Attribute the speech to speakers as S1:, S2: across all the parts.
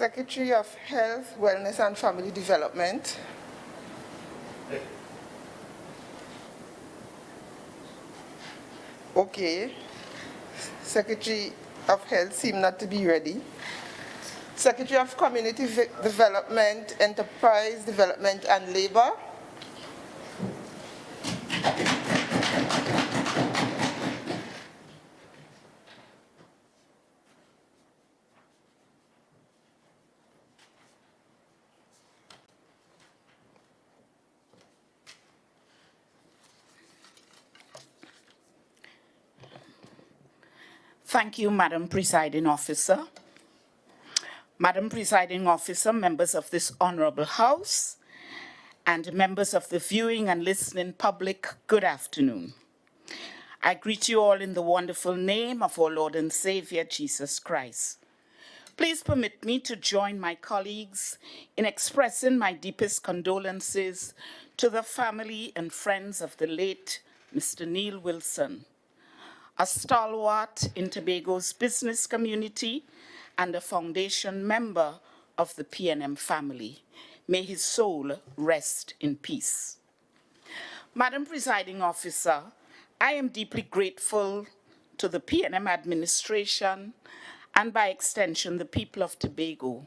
S1: Secretary of Health, Wellness and Family Development. Okay. Secretary of Health seem not to be ready. Secretary of Community Development, Enterprise Development and Labor.
S2: Thank you, Madam Presiding Officer. Madam Presiding Officer, members of this Honorable House, and members of the viewing and listening public, good afternoon. I greet you all in the wonderful name of our Lord and Savior, Jesus Christ. Please permit me to join my colleagues in expressing my deepest condolences to the family and friends of the late Mr. Neil Wilson, a stalwart in Tobago's business community and a foundation member of the PNM family. May his soul rest in peace. Madam Presiding Officer, I am deeply grateful to the PNM administration and by extension the people of Tobago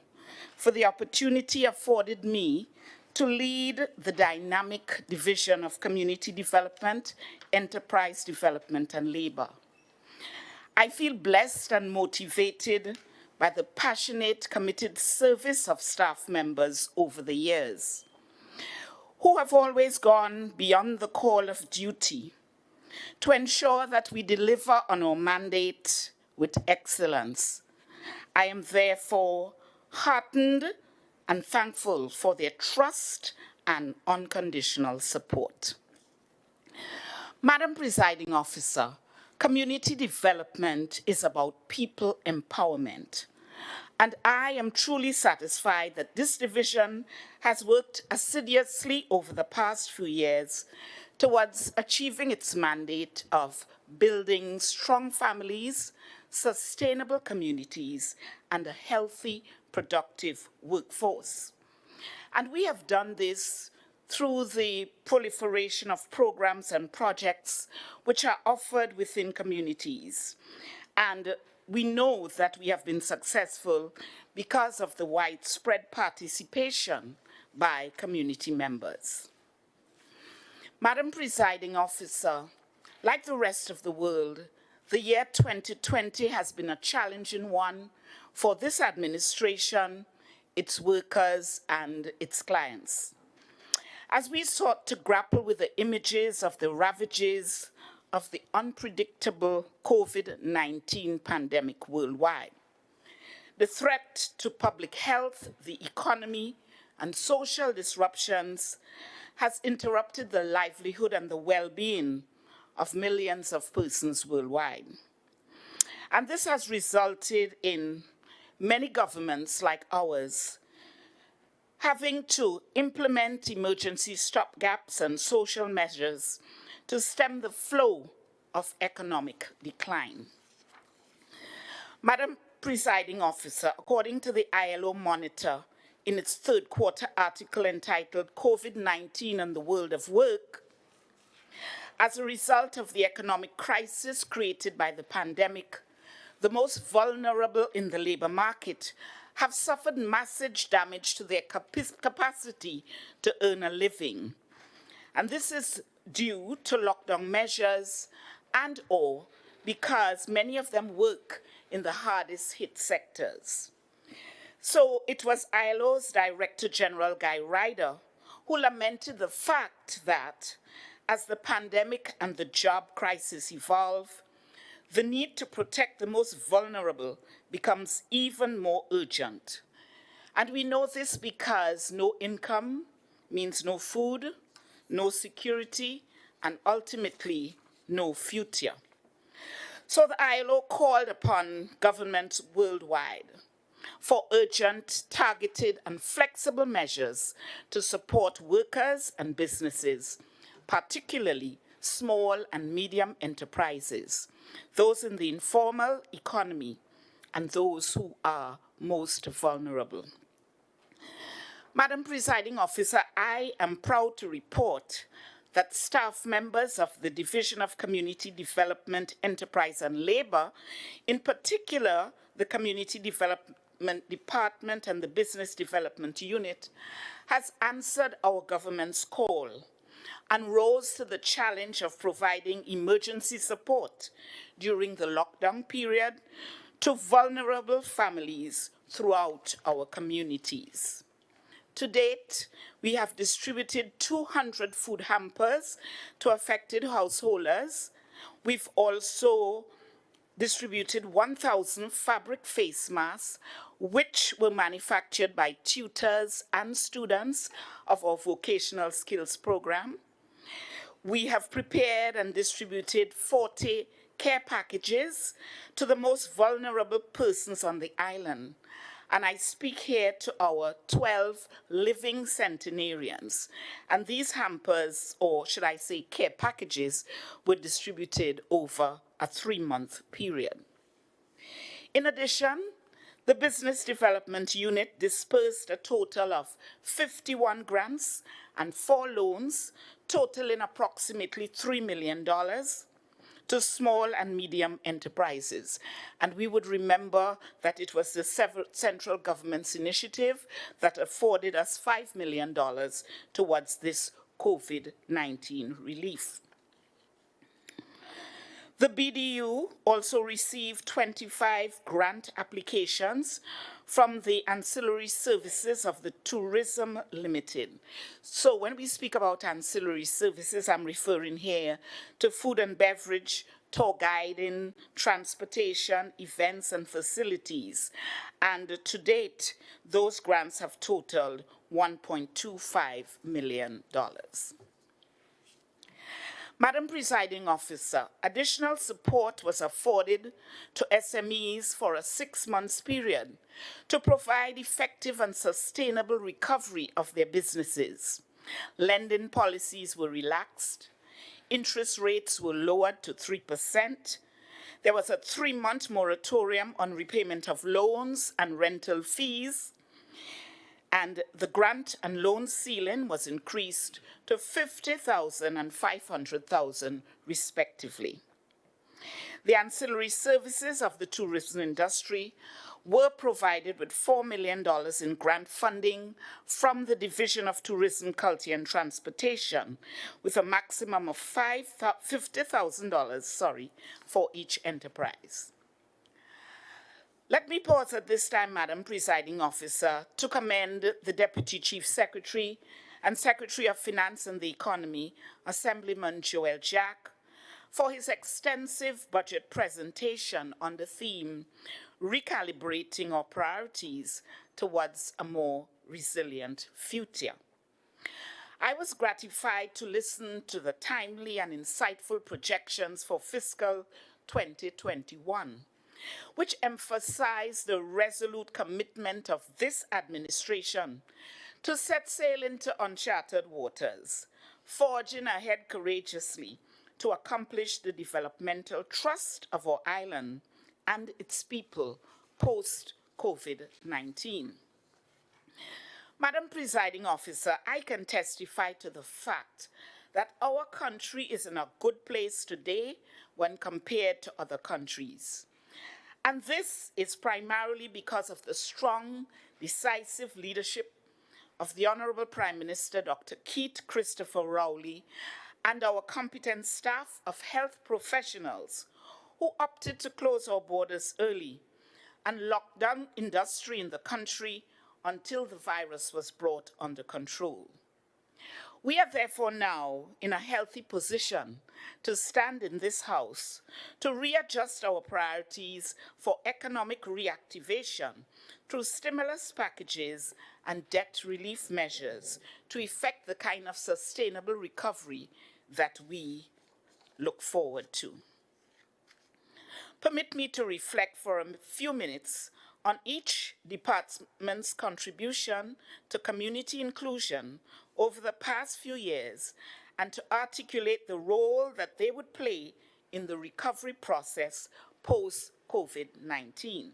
S2: for the opportunity afforded me to lead the dynamic division of community development, enterprise development, and labor. I feel blessed and motivated by the passionate, committed service of staff members over the years, who have always gone beyond the call of duty to ensure that we deliver on our mandate with excellence. I am therefore heartened and thankful for their trust and unconditional support. Madam Presiding Officer, community development is about people empowerment, and I am truly satisfied that this division has worked assiduously over the past few years towards achieving its mandate of building strong families, sustainable communities, and a healthy, productive workforce. And we have done this through the proliferation of programs and projects which are offered within communities. And we know that we have been successful because of the widespread participation by community members. Madam Presiding Officer, like the rest of the world, the year 2020 has been a challenging one for this administration, its workers, and its clients. As we sought to grapple with the images of the ravages of the unpredictable COVID-19 pandemic worldwide, the threat to public health, the economy, and social disruptions has interrupted the livelihood and the well-being of millions of persons worldwide. And this has resulted in many governments like ours having to implement emergency stopgaps and social measures to stem the flow of economic decline. Madam Presiding Officer, according to the ILO Monitor, in its third quarter article entitled COVID-19 and the World of Work, as a result of the economic crisis created by the pandemic, the most vulnerable in the labor market have suffered massive damage to their capacity to earn a living. And this is due to lockdown measures and/or because many of them work in the hardest hit sectors. So it was ILO's Director General Guy Ryder who lamented the fact that as the pandemic and the job crisis evolve, the need to protect the most vulnerable becomes even more urgent. And we know this because no income means no food, no security, and ultimately no future. So the ILO called upon governments worldwide for urgent, targeted, and flexible measures to support workers and businesses, particularly small and medium enterprises, those in the informal economy, and those who are most vulnerable. Madam Presiding Officer, I am proud to report that staff members of the Division of Community Development, Enterprise and Labor, in particular the Community Development Department and the Business Development Unit, has answered our government's call and rose to the challenge of providing emergency support during the lockdown period to vulnerable families throughout our communities. To date, we have distributed 200 food hampers to affected householders. We've also distributed 1,000 fabric face masks, which were manufactured by tutors and students of our vocational skills program. We have prepared and distributed 40 care packages to the most vulnerable persons on the island. And I speak here to our 12 living centenarians. And these hampers, or should I say care packages, were distributed over a 3-month period. In addition, the Business Development Unit dispersed a total of 51 grants and 4 loans, totaling approximately $3 million to small and medium enterprises. And we would remember that it was the central government's initiative that afforded us $5 million towards this COVID-19 relief. The BDU also received 25 grant applications from the ancillary services of the Tourism Limited. So when we speak about ancillary services, I'm referring here to food and beverage, tour guiding, transportation, events and facilities. And to date, those grants have totaled $1.25 million. Madam Presiding Officer, additional support was afforded to SMEs for a 6-month period to provide effective and sustainable recovery of their businesses. Lending policies were relaxed. Interest rates were lowered to 3%. There was a 3-month moratorium on repayment of loans and rental fees. And the grant and loan ceiling was increased to $50,000 and $500,000 respectively. The ancillary services of the tourism industry were provided with $4 million in grant funding from the Division of Tourism, Culture and Transportation, with a maximum of $50,000 for each enterprise. Let me pause at this time, Madam Presiding Officer, to commend the Deputy Chief Secretary and Secretary of Finance and the Economy, Assemblyman Joel Jack, for his extensive budget presentation on the theme, recalibrating our priorities towards a more resilient future. I was gratified to listen to the timely and insightful projections for fiscal 2021. Which emphasize the resolute commitment of this administration to set sail into uncharted waters, forging ahead courageously to accomplish the developmental trust of our island and its people post-COVID-19. Madam Presiding Officer, I can testify to the fact that our country is in a good place today when compared to other countries. And this is primarily because of the strong, decisive leadership of the Honorable Prime Minister, Dr. Keith Christopher Rowley, and our competent staff of health professionals who opted to close our borders early and lock down industry in the country until the virus was brought under control. We are therefore now in a healthy position to stand in this House to readjust our priorities for economic reactivation through stimulus packages and debt relief measures to effect the kind of sustainable recovery that we look forward to. Permit me to reflect for a few minutes on each department's contribution to community inclusion over the past few years and to articulate the role that they would play in the recovery process post-COVID-19.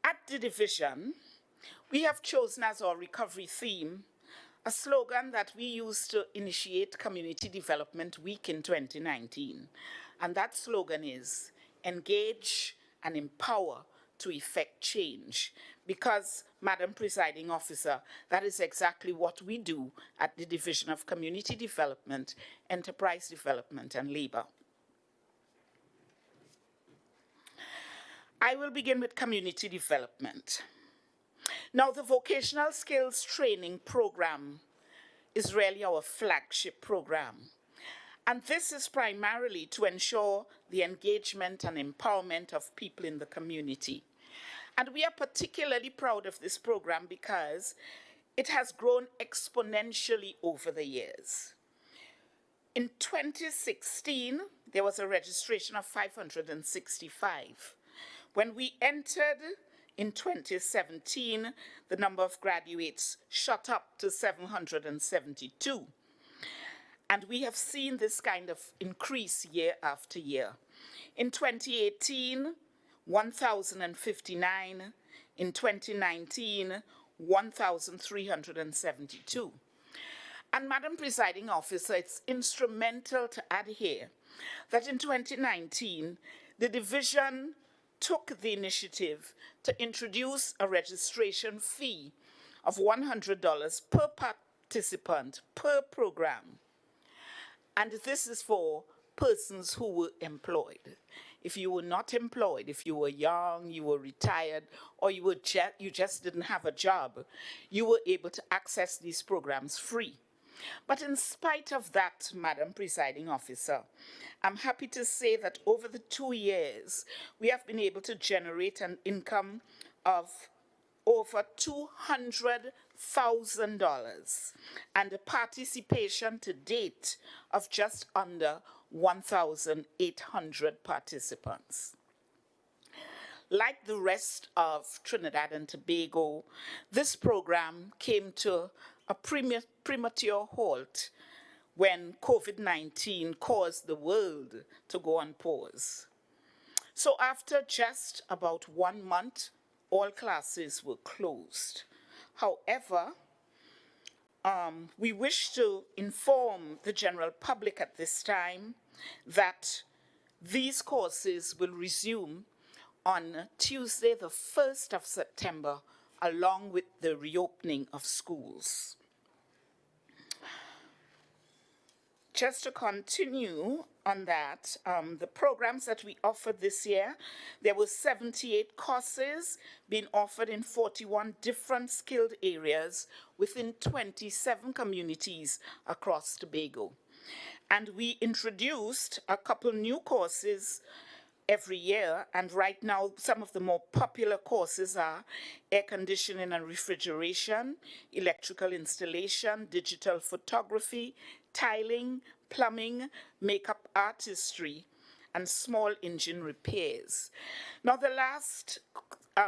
S2: At the division, we have chosen as our recovery theme a slogan that we used to initiate Community Development Week in 2019. And that slogan is, engage and empower to effect change. Because, Madam Presiding Officer, that is exactly what we do at the Division of Community Development, Enterprise Development and Labor. I will begin with community development. Now, the vocational skills training program is really our flagship program. And this is primarily to ensure the engagement and empowerment of people in the community. And we are particularly proud of this program because it has grown exponentially over the years. In 2016, there was a registration of 565. When we entered in 2017, the number of graduates shot up to 772. And we have seen this kind of increase year after year. In 2018, 1,059. In 2019, 1,372. And Madam Presiding Officer, it's instrumental to add here that in 2019, the division took the initiative to introduce a registration fee of $100 per participant per program. And this is for persons who were employed. If you were not employed, if you were young, you were retired, or you just didn't have a job, you were able to access these programs free. But in spite of that, Madam Presiding Officer, I'm happy to say that over the 2 years, we have been able to generate an income of over $200,000 and a participation to date of just under 1,800 participants. Like the rest of Trinidad and Tobago, this program came to a premature halt when COVID-19 caused the world to go on pause. So after just about 1 month, all classes were closed. However, we wish to inform the general public at this time that these courses will resume on Tuesday, the 1st of September, along with the reopening of schools. Just to continue on that, the programs that we offered this year, there were 78 courses being offered in 41 different skilled areas within 27 communities across Tobago. And we introduced a couple new courses every year, and right now some of the more popular courses are air conditioning and refrigeration, electrical installation, digital photography, tiling, plumbing, makeup artistry, and small engine repairs. Now the last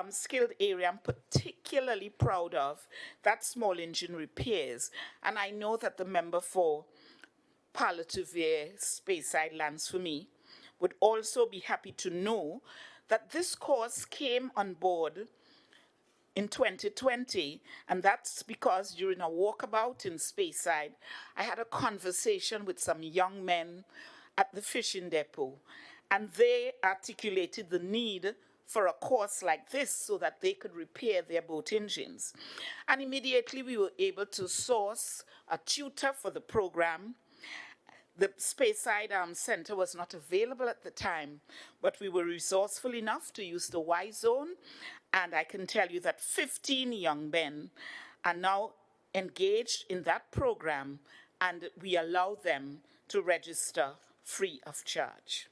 S2: skilled area I'm particularly proud of, that's small engine repairs, and I know that the member for Palliative Speyside Lands for Me would also be happy to know that this course came on board in 2020, and that's because during a walkabout in Speyside, I had a conversation with some young men at the fishing depot, and they articulated the need for a course like this so that they could repair their boat engines. And immediately we were able to source a tutor for the program. The Speyside Center was not available at the time, but we were resourceful enough to use the Y Zone, and I can tell you that 15 young men are now engaged in that program, and we allow them to register free of charge.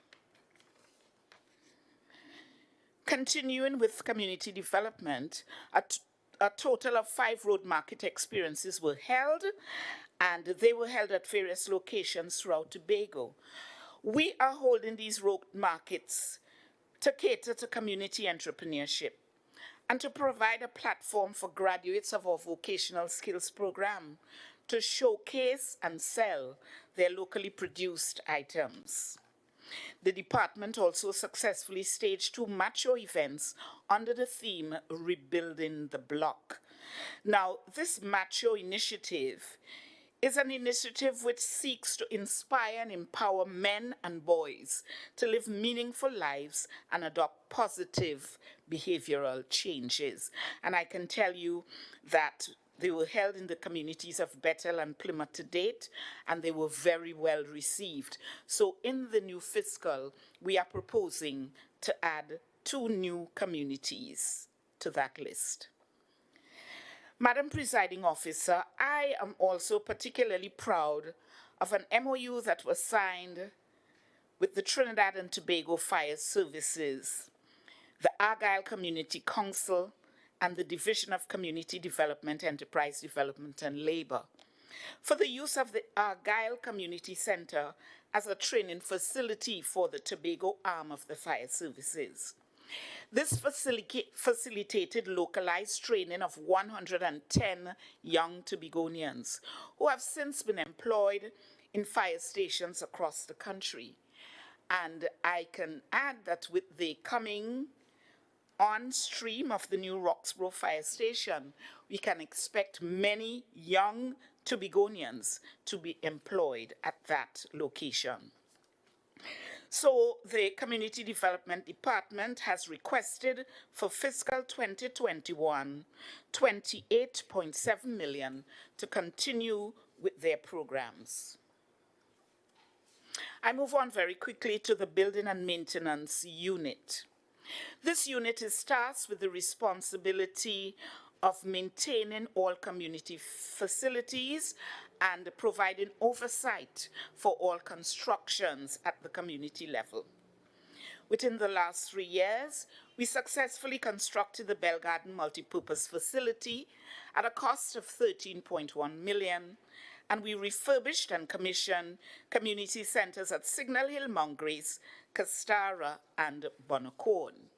S2: Continuing with community development, a total of 5 road market experiences were held, and they were held at various locations throughout Tobago. We are holding these road markets to cater to community entrepreneurship and to provide a platform for graduates of our vocational skills program to showcase and sell their locally produced items. The department also successfully staged 2 macho events under the theme Rebuilding the Block. Now, this macho initiative is an initiative which seeks to inspire and empower men and boys to live meaningful lives and adopt positive behavioral changes. And I can tell you that they were held in the communities of Bethel and Plymouth to date, and they were very well received. So in the new fiscal, we are proposing to add 2 new communities to that list. Madam Presiding Officer, I am also particularly proud of an MOU that was signed with the Trinidad and Tobago Fire Services, the Argyle Community Council, and the Division of Community Development, Enterprise Development and Labor for the use of the Argyle Community Center as a training facility for the Tobago arm of the fire services. This facilitated localized training of 110 young Tobagonians who have since been employed in fire stations across the country. And I can add that with the coming on stream of the new Roxborough Fire Station, we can expect many young Tobagonians to be employed at that location. So the Community Development Department has requested for fiscal 2021, 28.7 million to continue with their programs. I move on very quickly to the Building and Maintenance Unit. This unit is tasked with the responsibility of maintaining all community facilities and providing oversight for all constructions at the community level. Within the last 3 years, we successfully constructed the Bell Garden Multipurpose Facility at a cost of 13.1 million, and we refurbished and commissioned community centers at Signal Hill, Mount Grace, Castara, and Bonacone.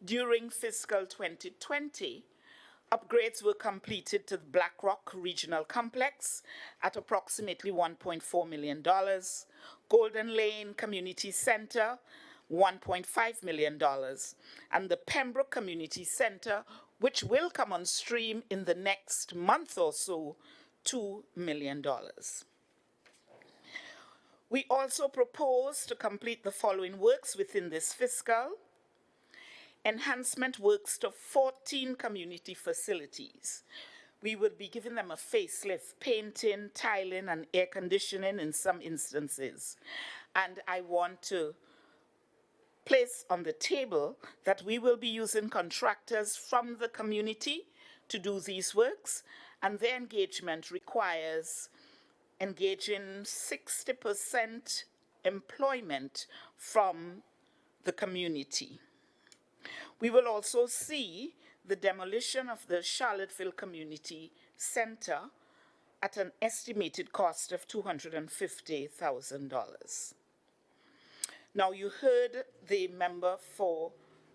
S2: During fiscal 2020, upgrades were completed to the Blackrock Regional Complex at approximately $1.4 million, Golden Lane Community Center, $1.5 million, and the Pembroke Community Center, which will come on stream in the next month or so, $2 million. We also propose to complete the following works within this fiscal: enhancement works to 14 community facilities. We will be giving them a facelift, painting, tiling, and air conditioning in some instances. And I want to place on the table that we will be using contractors from the community to do these works, and their engagement requires engaging 60% employment from the community. We will also see the demolition of the Charlottesville Community Center at an estimated cost of $250,000. Now, you heard the member for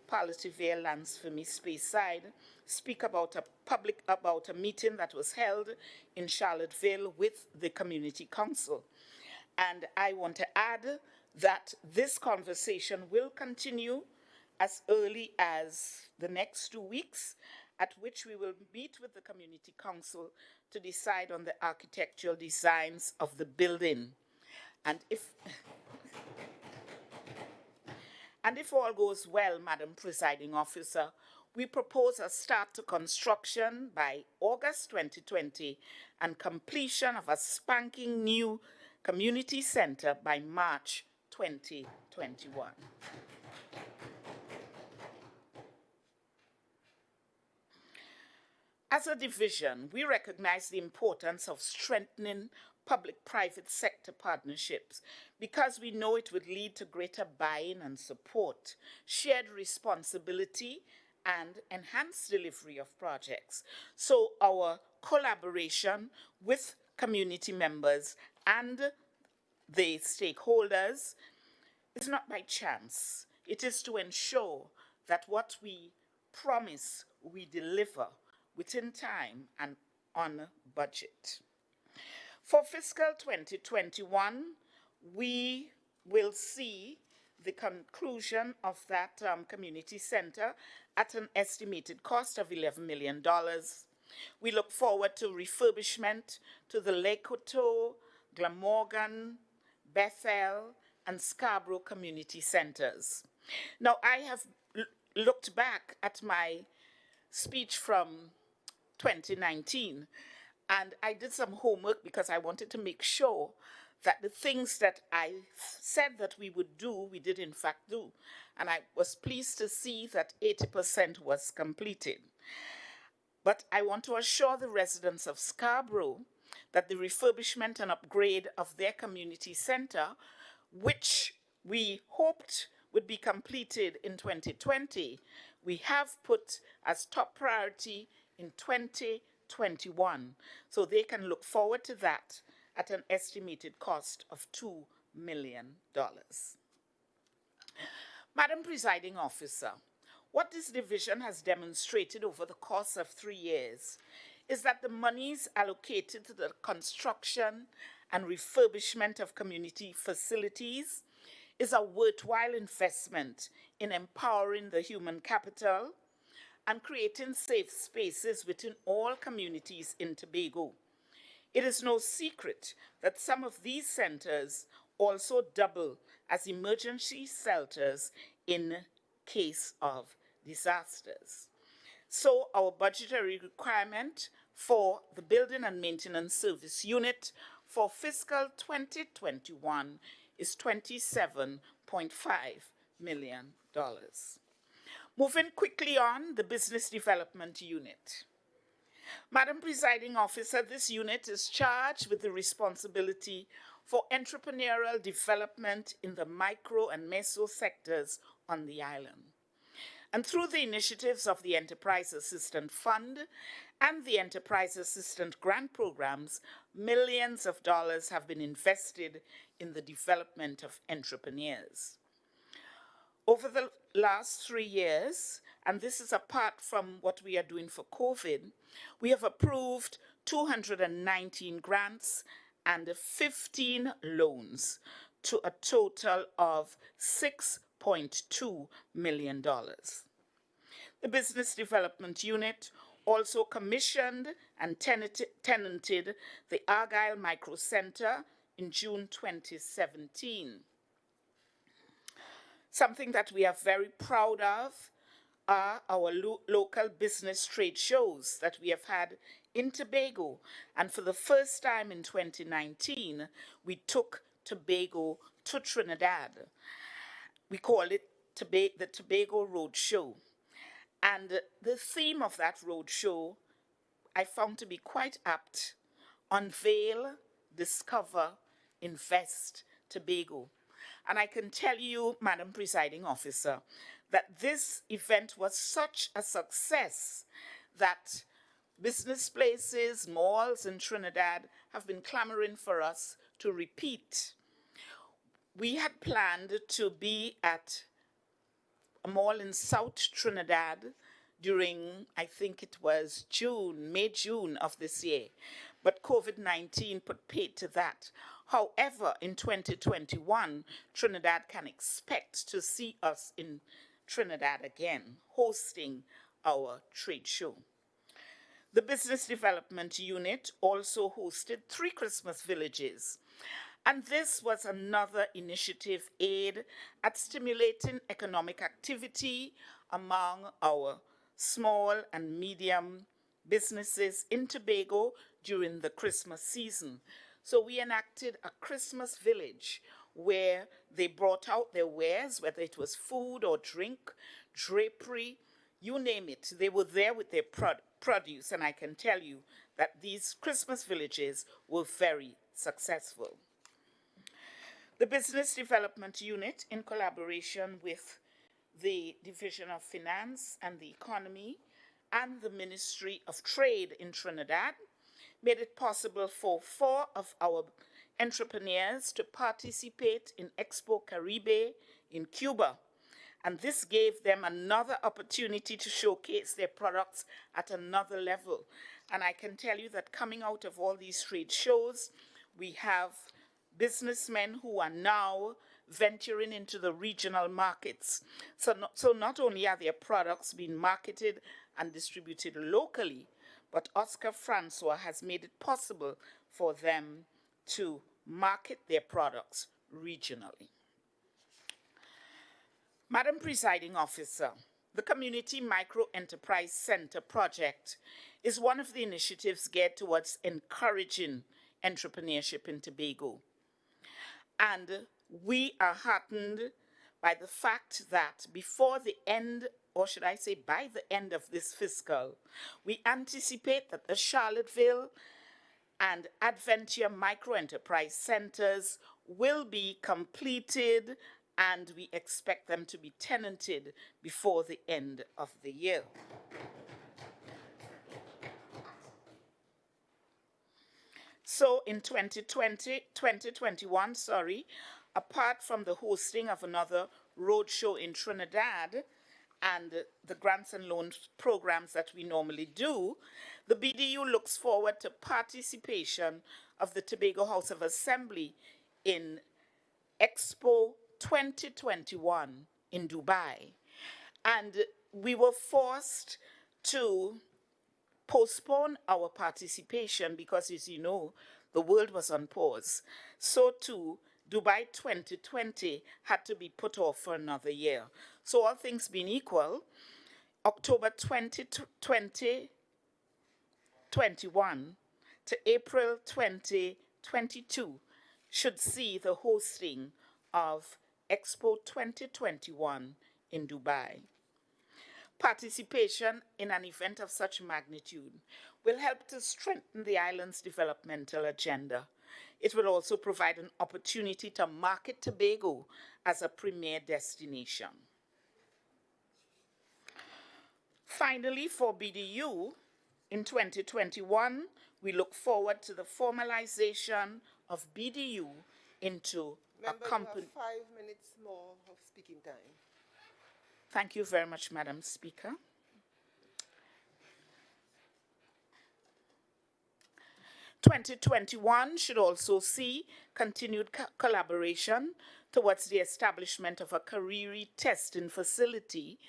S2: Palliative Air Lands for Me Speyside speak about a meeting that was held in Charlottesville with the Community Council. And I want to add that this conversation will continue as early as the next 2 weeks, at which we will meet with the Community Council to decide on the architectural designs of the building. And if all goes well, Madam Presiding Officer, we propose a start to construction by August 2020 and completion of a spanking new community center by March 2021. As a division, we recognize the importance of strengthening public-private sector partnerships because we know it would lead to greater buy-in and support, shared responsibility, and enhanced delivery of projects. So our collaboration with community members and the stakeholders is not by chance. It is to ensure that what we promise we deliver within time and on budget. For fiscal 2021, we will see the conclusion of that community center at an estimated cost of $11 million. We look forward to refurbishment to the Legislature, Glamorgan, Bethel, and Scarborough community centers. Now, I have looked back at my speech from 2019, and I did some homework because I wanted to make sure that the things that I said that we would do, we did in fact do. And I was pleased to see that 80% was completed. But I want to assure the residents of Scarborough that the refurbishment and upgrade of their community center, which we hoped would be completed in 2020, we have put as top priority in 2021. So they can look forward to that at an estimated cost of $2 million. Madam Presiding Officer, what this division has demonstrated over the course of 3 years is that the monies allocated to the construction and refurbishment of community facilities is a worthwhile investment in empowering the human capital and creating safe spaces within all communities in Tobago. It is no secret that some of these centers also double as emergency shelters in case of disasters. So our budgetary requirement for the Building and Maintenance Service Unit for fiscal 2021 is $27.5 million. Moving quickly on, the Business Development Unit. Madam Presiding Officer, this unit is charged with the responsibility for entrepreneurial development in the micro and meso sectors on the island. And through the initiatives of the Enterprise Assistance Fund and the Enterprise Assistance Grant Programs, millions of dollars have been invested in the development of entrepreneurs. Over the last 3 years, and this is apart from what we are doing for COVID, we have approved 219 grants and 15 loans to a total of $6.2 million. The Business Development Unit also commissioned and tenanted the Argyle Micro Center in June 2017. Something that we are very proud of are our local business trade shows that we have had in Tobago. And for the first time in 2019, we took Tobago to Trinidad. We call it the Tobago Road Show. And the theme of that road show I found to be quite apt: Unveil, Discover, Invest, Tobago. And I can tell you, Madam Presiding Officer, that this event was such a success that business places, malls in Trinidad have been clamoring for us to repeat. We had planned to be at a mall in South Trinidad during, I think it was May, June of this year. But COVID-19 put paid to that. However, in 2021, Trinidad can expect to see us in Trinidad again, hosting our trade show. The Business Development Unit also hosted 3 Christmas villages. And this was another initiative aimed at stimulating economic activity among our small and medium businesses in Tobago during the Christmas season. So we enacted a Christmas village where they brought out their wares, whether it was food or drink, drapery, you name it. They were there with their produce, and I can tell you that these Christmas villages were very successful. The Business Development Unit, in collaboration with the Division of Finance and the Economy and the Ministry of Trade in Trinidad, made it possible for 4 of our entrepreneurs to participate in Expo Caribe in Cuba. And this gave them another opportunity to showcase their products at another level. And I can tell you that coming out of all these trade shows, we have businessmen who are now venturing into the regional markets. So not only are their products being marketed and distributed locally, but Oscar Francois has made it possible for them to market their products regionally. Madam Presiding Officer, the Community Micro Enterprise Center project is one of the initiatives geared towards encouraging entrepreneurship in Tobago. And we are heartened by the fact that before the end, or should I say by the end of this fiscal, we anticipate that the Charlottesville and Adventure Microenterprise Centers will be completed, and we expect them to be tenanted before the end of the year. So in 2021, apart from the hosting of another roadshow in Trinidad and the grants and loans programs that we normally do, the BDU looks forward to participation of the Tobago House of Assembly in Expo 2021 in Dubai. And we were forced to postpone our participation because, as you know, the world was on pause. So too, Dubai 2020 had to be put off for another year. So all things being equal, October 2021 to April 2022 should see the hosting of Expo 2021 in Dubai. Participation in an event of such magnitude will help to strengthen the island's developmental agenda. It will also provide an opportunity to market Tobago as a premier destination. Finally, for BDU, in 2021, we look forward to the formalization of BDU into a company.
S1: You have 5 minutes more of speaking time.
S2: Thank you very much, Madam Speaker. (2021) should also see continued collaboration towards the establishment of a career testing facility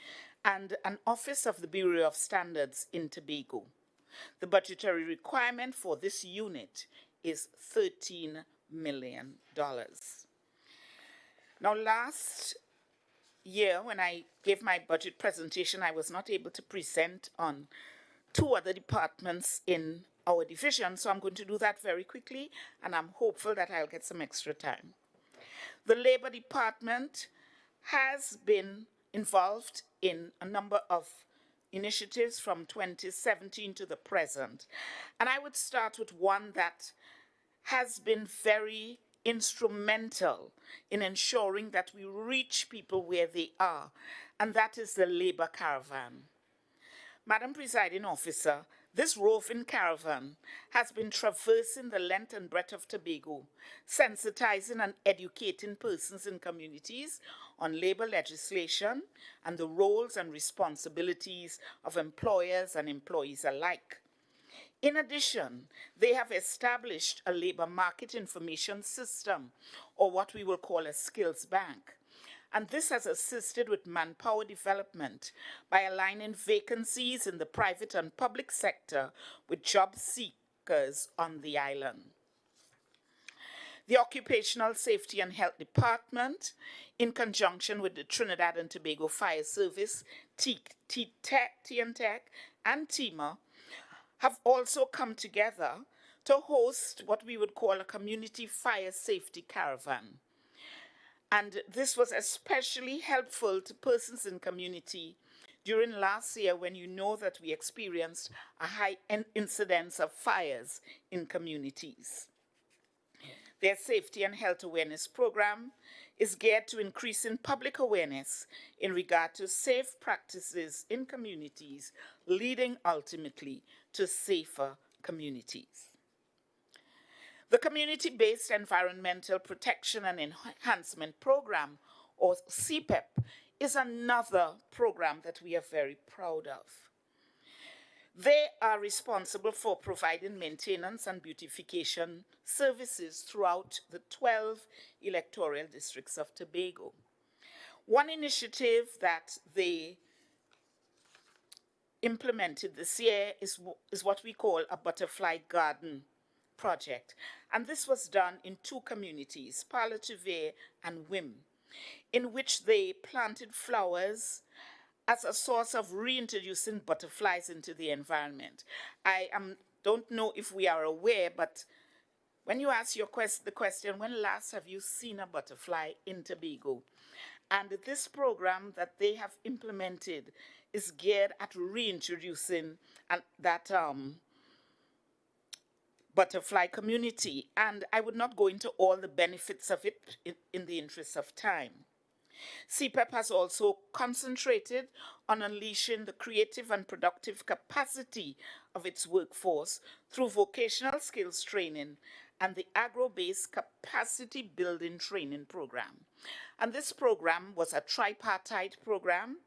S2: and an office of the Bureau of Standards in Tobago. The budgetary requirement for this unit is $13 million. Now, last year, when I gave my budget presentation, I was not able to present on two other departments in our division, so I'm going to do that very quickly, and I'm hopeful that I'll get some extra time. The Labor Department has been involved in a number of initiatives from 2017 to the present, and I would start with one that has been very instrumental in ensuring that we reach people where they are, and that is the labor caravan. Madam Presiding Officer, this roving caravan has been traversing the length and breadth of Tobago, sensitizing and educating persons in communities on labor legislation and the roles and responsibilities of employers and employees alike. In addition, they have established a labor market information system, or what we will call a skills bank. And this has assisted with manpower development by aligning vacancies in the private and public sector with job seekers on the island. The Occupational Safety and Health Department, in conjunction with the Trinidad and Tobago Fire Service, TNTEC, and TEMA, have also come together to host what we would call a community fire safety caravan. And this was especially helpful to persons in community during last year, when you know that we experienced a high incidence of fires in communities. Their safety and health awareness program is geared to increasing public awareness in regard to safe practices in communities, leading ultimately to safer communities. The Community-Based Environmental Protection and Enhancement Program, or CPEP, is another program that we are very proud of. They are responsible for providing maintenance and beautification services throughout the 12 electoral districts of Tobago. One initiative that they implemented this year is what we call a butterfly garden project. And this was done in 2 communities, Palative and Wim, in which they planted flowers as a source of reintroducing butterflies into the environment. Don't know if we are aware, but when you ask the question, when last have you seen a butterfly in Tobago? And this program that they have implemented is geared at reintroducing that butterfly community. And I would not go into all the benefits of it in the interest of time. CPEP has also concentrated on unleashing the creative and productive capacity of its workforce through vocational skills training and the agro-based capacity building training program. And this program was a tripartite program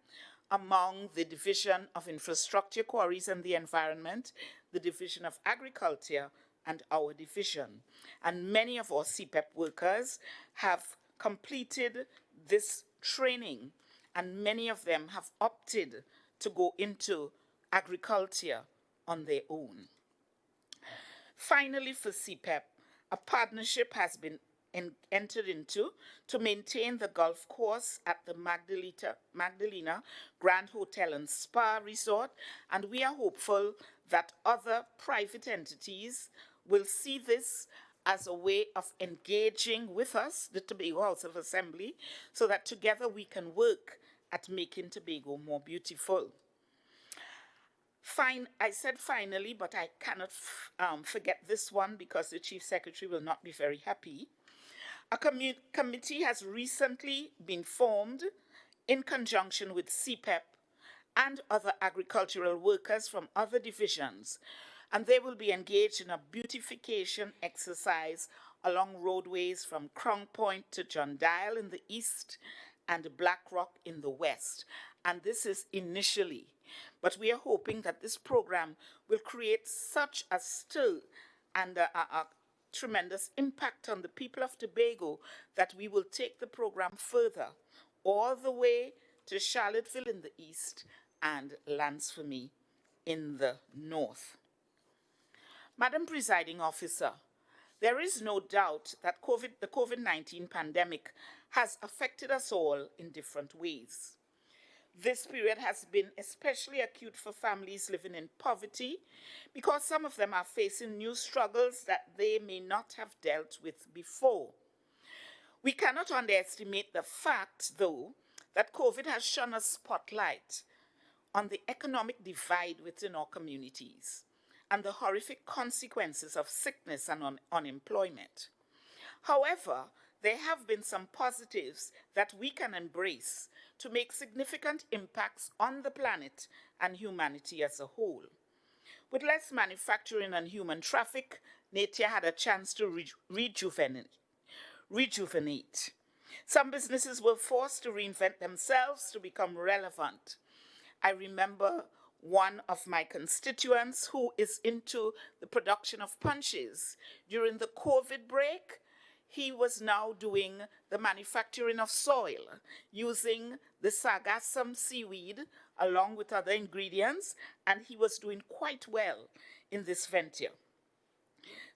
S2: among the Division of Infrastructure, Quarries and the Environment, the Division of Agriculture, and our division. And many of our CPEP workers have completed this training, and many of them have opted to go into agriculture on their own. Finally, for CPEP, a partnership has been entered into to maintain the golf course at the Magdalena Grand Hotel and Spa Resort, and we are hopeful that other private entities will see this as a way of engaging with us, the Tobago House of Assembly, so that together we can work at making Tobago more beautiful. I said finally, but I cannot forget this one because the Chief Secretary will not be very happy. A committee has recently been formed in conjunction with CPEP and other agricultural workers from other divisions, and they will be engaged in a beautification exercise along roadways from Crown Point to John Dial in the east and Black Rock in the west. And this is initially, but we are hoping that this program will create such a stir and a tremendous impact on the people of Tobago that we will take the program further, all the way to Charlottesville in the east and Lansford in the north. Madam Presiding Officer, there is no doubt that the COVID-19 pandemic has affected us all in different ways. This period has been especially acute for families living in poverty because some of them are facing new struggles that they may not have dealt with before. We cannot underestimate the fact, though, that COVID has shone a spotlight on the economic divide within our communities and the horrific consequences of sickness and unemployment. However, there have been some positives that we can embrace to make significant impacts on the planet and humanity as a whole. With less manufacturing and human traffic, nature had a chance to rejuvenate. Some businesses were forced to reinvent themselves to become relevant. I remember one of my constituents who is into the production of punches. During the COVID break, he was now doing the manufacturing of soil using the sargassum seaweed along with other ingredients, and he was doing quite well in this venture.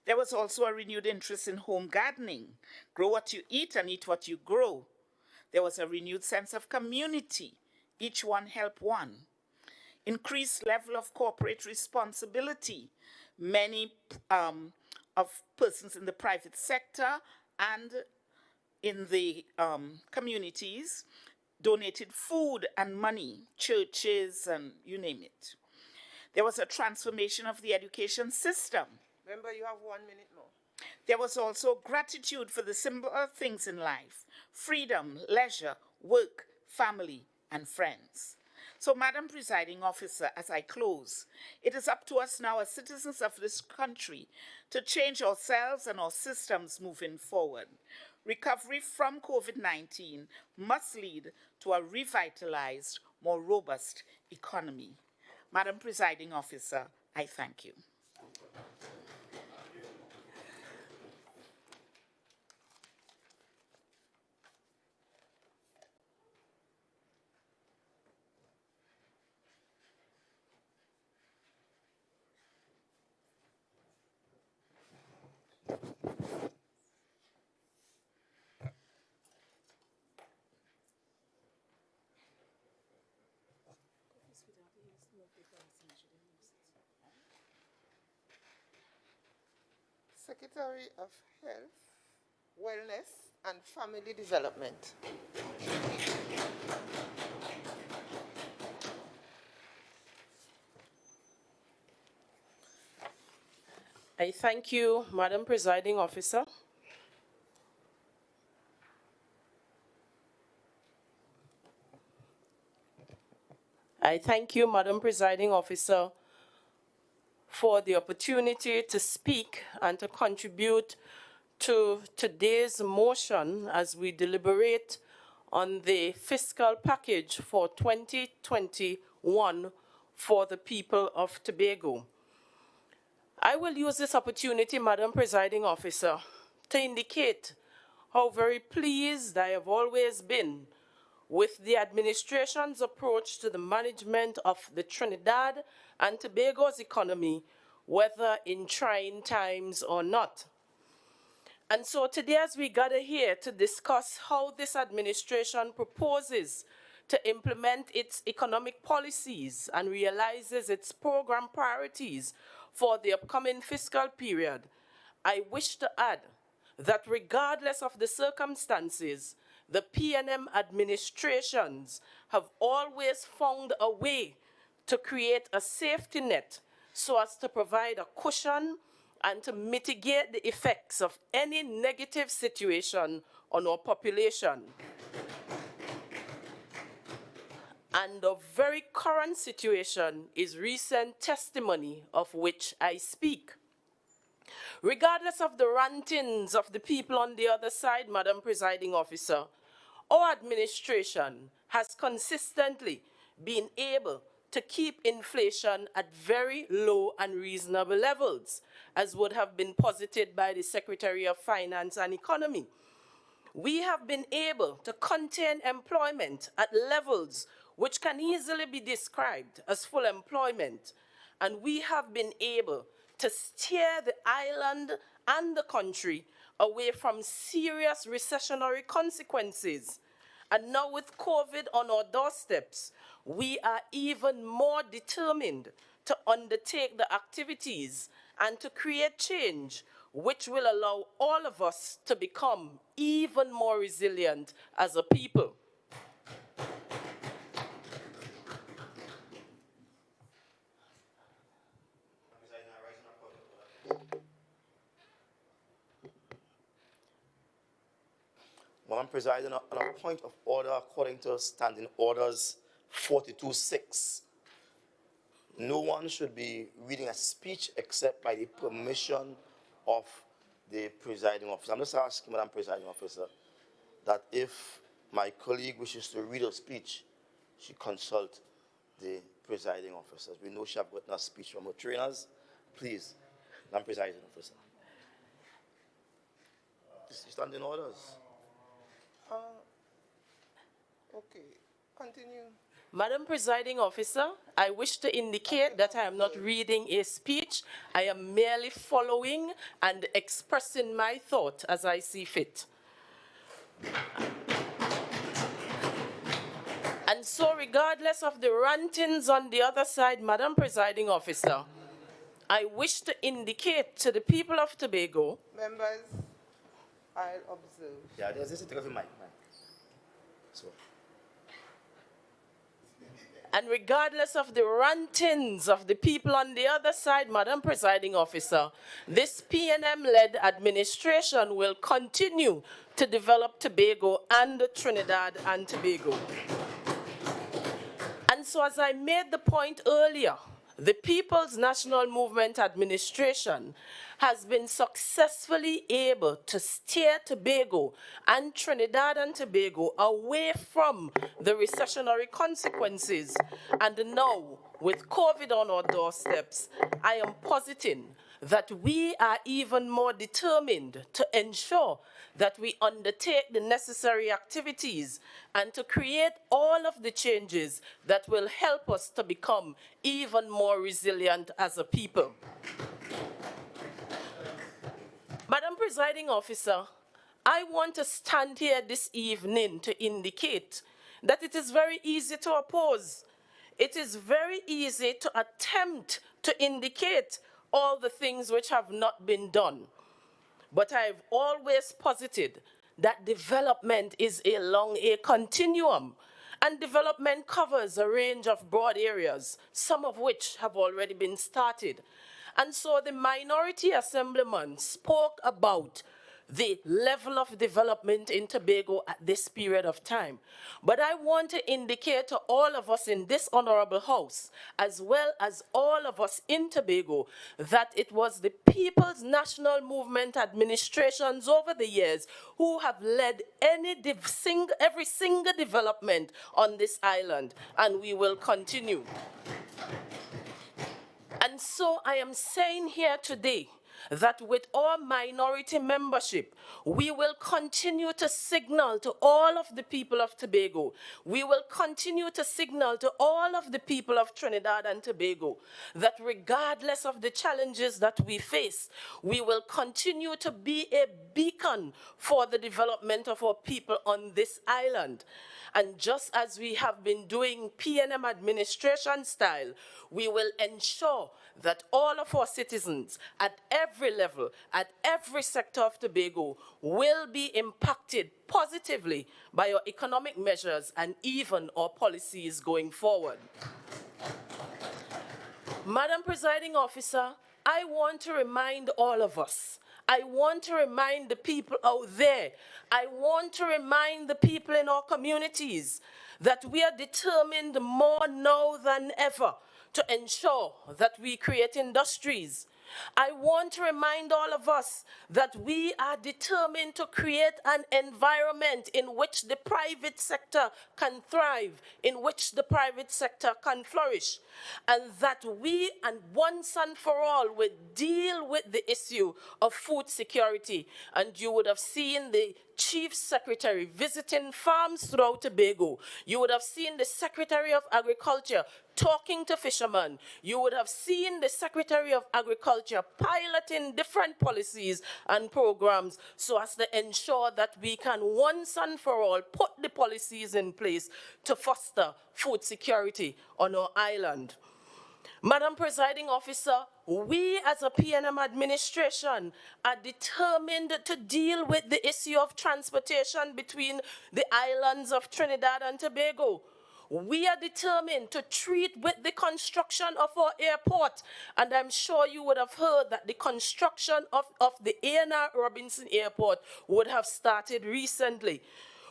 S2: There was also a renewed interest in home gardening. Grow what you eat and eat what you grow. There was a renewed sense of community. Each one help one. Increased level of corporate responsibility. Many of persons in the private sector and in the communities donated food and money, churches and you name it. There was a transformation of the education system.
S1: Remember, you have 1 minute more.
S2: There was also gratitude for the simple things in life: freedom, leisure, work, family, and friends. So, Madam Presiding Officer, as I close, it is up to us now as citizens of this country to change ourselves and our systems moving forward. Recovery from COVID-19 must lead to a revitalized, more robust economy. Madam Presiding Officer, I thank you.
S1: Secretary of Health, Wellness and Family Development.
S3: I thank you, Madam Presiding Officer. I thank you, Madam Presiding Officer, for the opportunity to speak and to contribute to today's motion as we deliberate on the fiscal package for 2021 for the people of Tobago. I will use this opportunity, Madam Presiding Officer, to indicate how very pleased I have always been with the administration's approach to the management of the Trinidad and Tobago's economy, whether in trying times or not. And so today, as we gather here to discuss how this administration proposes to implement its economic policies and realizes its program priorities for the upcoming fiscal period, I wish to add that regardless of the circumstances, the PNM administrations have always found a way to create a safety net so as to provide a cushion and to mitigate the effects of any negative situation on our population. And the very current situation is recent testimony of which I speak. Regardless of the rantings of the people on the other side, Madam Presiding Officer, our administration has consistently been able to keep inflation at very low and reasonable levels, as would have been posited by the Secretary of Finance and Economy. We have been able to contain employment at levels which can easily be described as full employment, and we have been able to steer the island and the country away from serious recessionary consequences. And now with COVID on our doorsteps, we are even more determined to undertake the activities and to create change which will allow all of us to become even more resilient as a people.
S4: Madam President, on a point of order, according to Standing Orders 42.6, no one should be reading a speech except by the permission of the presiding officer. I'm just asking, Madam Presiding Officer, that if my colleague wishes to read a speech, she consult the presiding officers. We know she has gotten a speech from her trainers. Please, Madam Presiding Officer. This is Standing Orders.
S1: Okay, continue.
S3: Madam Presiding Officer, I wish to indicate that I am not reading a speech. I am merely following and expressing my thought as I see fit. And so regardless of the rantings on the other side, Madam Presiding Officer, I wish to indicate to the people of Tobago.
S1: Members, I'll observe.
S4: Yeah, there's this take off your mic. So.
S3: And regardless of the rantings of the people on the other side, Madam Presiding Officer, this PNM-led administration will continue to develop Tobago and Trinidad and Tobago. And so as I made the point earlier, the People's National Movement Administration has been successfully able to steer Tobago and Trinidad and Tobago away from the recessionary consequences. And now with COVID on our doorsteps, I am positing that we are even more determined to ensure that we undertake the necessary activities and to create all of the changes that will help us to become even more resilient as a people. Madam Presiding Officer, I want to stand here this evening to indicate that it is very easy to oppose. It is very easy to attempt to indicate all the things which have not been done. But I've always posited that development is a continuum, and development covers a range of broad areas, some of which have already been started. And so the Minority Assemblyman spoke about the level of development in Tobago at this period of time. But I want to indicate to all of us in this honorable house, as well as all of us in Tobago, that it was the People's National Movement administrations over the years who have led every single development on this island, and we will continue. And so I am saying here today that with our minority membership, we will continue to signal to all of the people of Tobago, we will continue to signal to all of the people of Trinidad and Tobago that regardless of the challenges that we face, we will continue to be a beacon for the development of our people on this island. And just as we have been doing PNM administration style, we will ensure that all of our citizens at every level, at every sector of Tobago, will be impacted positively by our economic measures and even our policies going forward. Madam Presiding Officer, I want to remind all of us, I want to remind the people out there, I want to remind the people in our communities that we are determined more now than ever to ensure that we create industries. I want to remind all of us that we are determined to create an environment in which the private sector can thrive, in which the private sector can flourish, and that we, and once and for all, will deal with the issue of food security. And you would have seen the Chief Secretary visiting farms throughout Tobago. You would have seen the Secretary of Agriculture talking to fishermen. You would have seen the Secretary of Agriculture piloting different policies and programs so as to ensure that we can once and for all put the policies in place to foster food security on our island. Madam Presiding Officer, we as a PNM administration are determined to deal with the issue of transportation between the islands of Trinidad and Tobago. We are determined to treat with the construction of our airport, and I'm sure you would have heard that the construction of the A&R Robinson Airport would have started recently.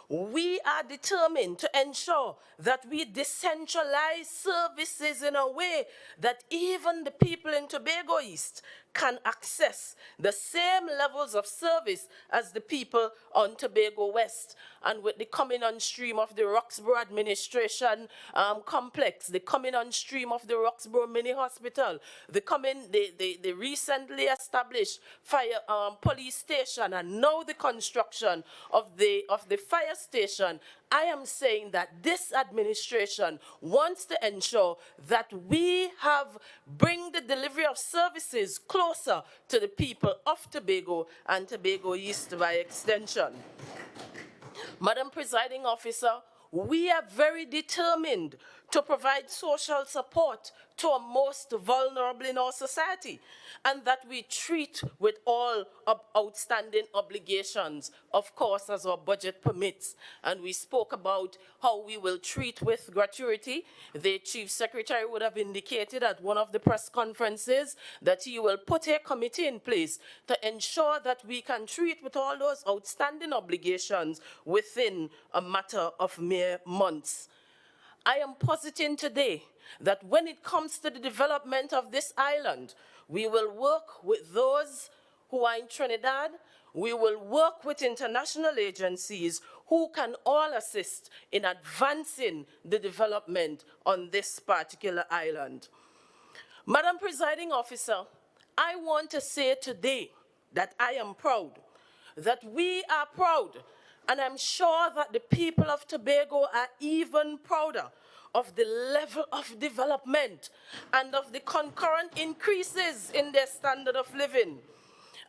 S3: We are determined to ensure that we decentralize services in a way that even the people in Tobago East can access the same levels of service as the people on Tobago West. And with the coming on stream of the Roxborough Administration Complex, the coming on stream of the Roxborough Mini Hospital, the recently established fire police station, and now the construction of the fire station, I am saying that this administration wants to ensure that we bring the delivery of services closer to the people of Tobago and Tobago East by extension. Madam Presiding Officer, we are very determined to provide social support to our most vulnerable in our society, and that we treat with all outstanding obligations, of course, as our budget permits. And we spoke about how we will treat with gratuity. The Chief Secretary would have indicated at one of the press conferences that he will put a committee in place to ensure that we can treat with all those outstanding obligations within a matter of mere months. I am positing today that when it comes to the development of this island, we will work with those who are in Trinidad, we will work with international agencies who can all assist in advancing the development on this particular island. Madam Presiding Officer, I want to say today that I am proud, that we are proud, and I'm sure that the people of Tobago are even prouder of the level of development and of the concurrent increases in their standard of living.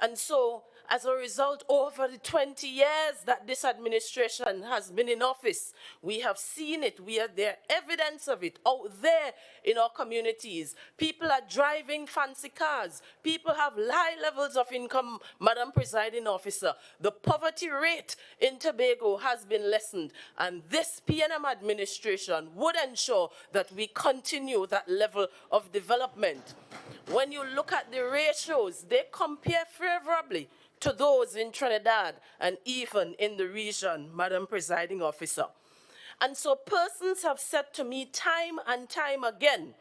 S3: And so, as a result, over the 20 years that this administration has been in office, we have seen it. There evidence of it out there in our communities. People are driving fancy cars. People have high levels of income, Madam Presiding Officer. The poverty rate in Tobago has been lessened, and this PNM administration would ensure that we continue that level of development. When you look at the ratios, they compare favorably to those in Trinidad and even in the region, Madam Presiding Officer. And so persons have said to me time and time again,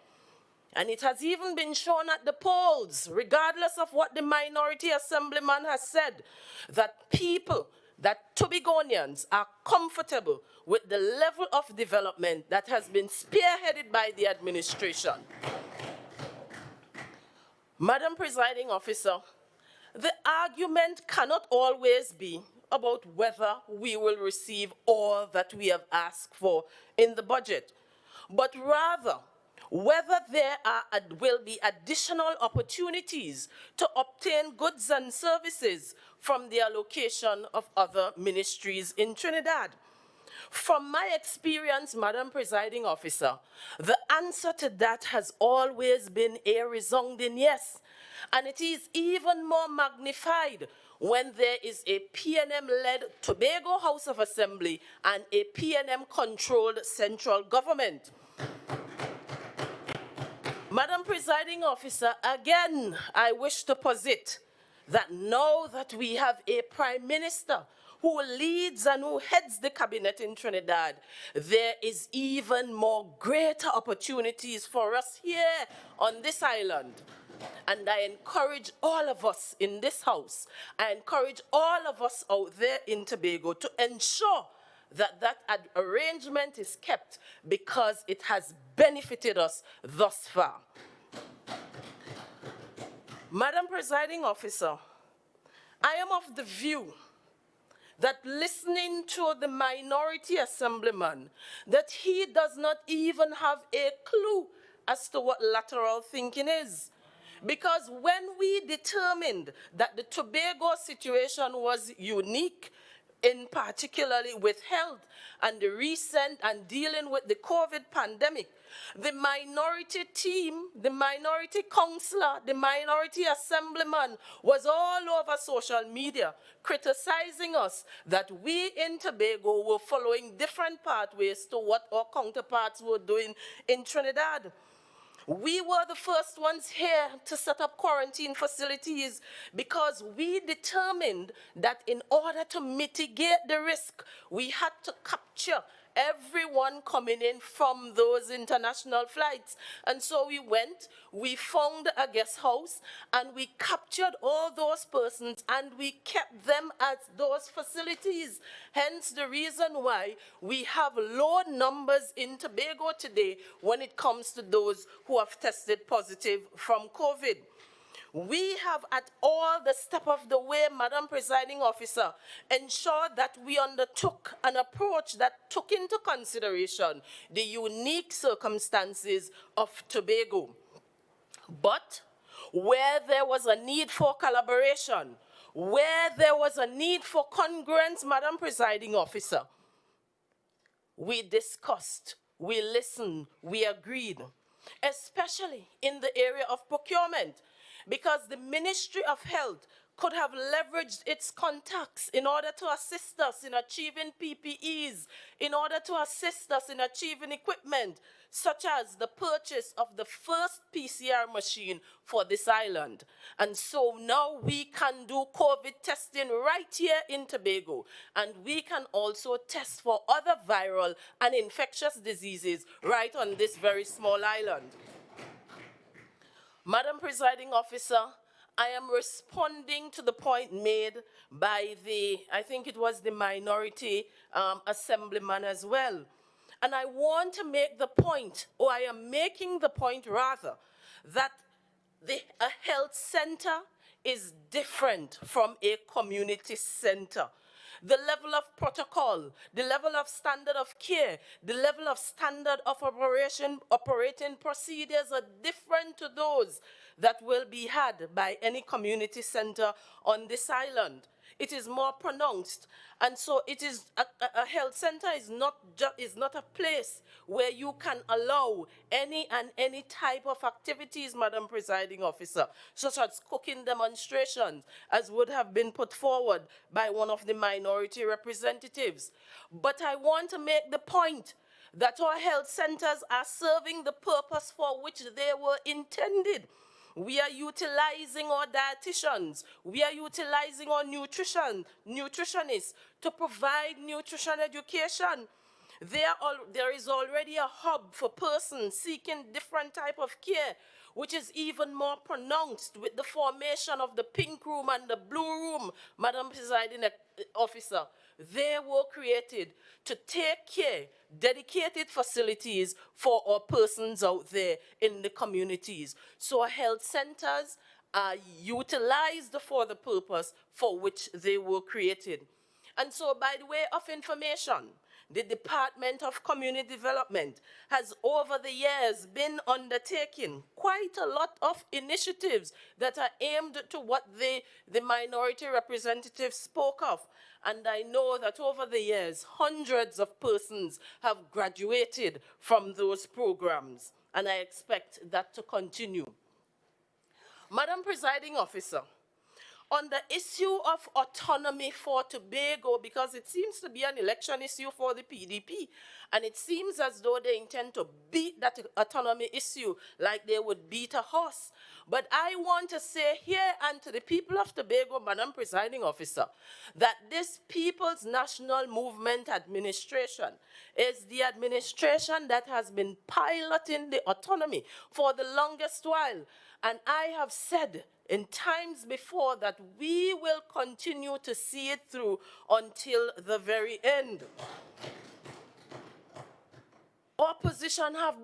S3: and it has even been shown at the polls, regardless of what the minority assemblyman has said, that people, that Tobagonians are comfortable with the level of development that has been spearheaded by the administration. Madam Presiding Officer, the argument cannot always be about whether we will receive all that we have asked for in the budget, but rather whether there will be additional opportunities to obtain goods and services from the allocation of other ministries in Trinidad. From my experience, Madam Presiding Officer, the answer to that has always been a resounding yes. And it is even more magnified when there is a PNM-led Tobago House of Assembly and a PNM-controlled central government. Madam Presiding Officer, again, I wish to posit that now that we have a Prime Minister who leads and who heads the cabinet in Trinidad, there is even more greater opportunities for us here on this island. And I encourage all of us in this house, I encourage all of us out there in Tobago to ensure that that arrangement is kept because it has benefited us thus far. Madam Presiding Officer, I am of the view that listening to the minority assemblyman, that he does not even have a clue as to what lateral thinking is. Because when we determined that the Tobago situation was unique, in particularly with health and the recent and dealing with the COVID pandemic, the minority team, the minority councillor, the minority assemblyman was all over social media criticizing us that we in Tobago were following different pathways to what our counterparts were doing in Trinidad. We were the first ones here to set up quarantine facilities because we determined that in order to mitigate the risk, we had to capture everyone coming in from those international flights. And so we went, we found a guest house, and we captured all those persons, and we kept them at those facilities. Hence the reason why we have low numbers in Tobago today when it comes to those who have tested positive from COVID. We have at all the step of the way, Madam Presiding Officer, ensured that we undertook an approach that took into consideration the unique circumstances of Tobago. But where there was a need for collaboration, where there was a need for congruence, Madam Presiding Officer, we discussed, we listened, we agreed, especially in the area of procurement, because the Ministry of Health could have leveraged its contacts in order to assist us in achieving PPEs, in order to assist us in achieving equipment, such as the purchase of the first PCR machine for this island. And so now we can do COVID testing right here in Tobago, and we can also test for other viral and infectious diseases right on this very small island. Madam Presiding Officer, I am responding to the point made by I think it was the minority assemblyman as well. And I want to make the point, or I am making the point rather, that a health center is different from a community center. The level of protocol, the level of standard of care, the level of standard of operating procedures are different to those that will be had by any community center on this island. It is more pronounced. And so it is a health center is not a place where you can allow any type of activities, Madam Presiding Officer, such as cooking demonstrations, as would have been put forward by one of the minority representatives. But I want to make the point that our health centers are serving the purpose for which they were intended. We are utilizing our dietitians. We are utilizing our nutritionists to provide nutrition education. There is already a hub for persons seeking different type of care, which is even more pronounced with the formation of the pink room and the blue room, Madam Presiding Officer. They were created to take care, dedicated facilities for our persons out there in the communities. So our health centers are utilized for the purpose for which they were created. And so by the way of information, the Department of Community Development has over the years been undertaking quite a lot of initiatives that are aimed to what the minority representatives spoke of. And I know that over the years, hundreds of persons have graduated from those programs, and I expect that to continue. Madam Presiding Officer, on the issue of autonomy for Tobago, because it seems to be an election issue for the PDP, and it seems as though they intend to beat that autonomy issue like they would beat a horse. But I want to say here and to the people of Tobago, Madam Presiding Officer, that this People's National Movement Administration is the administration that has been piloting the autonomy for the longest while. And I have said in times before that we will continue to see it through until the very end. Our position has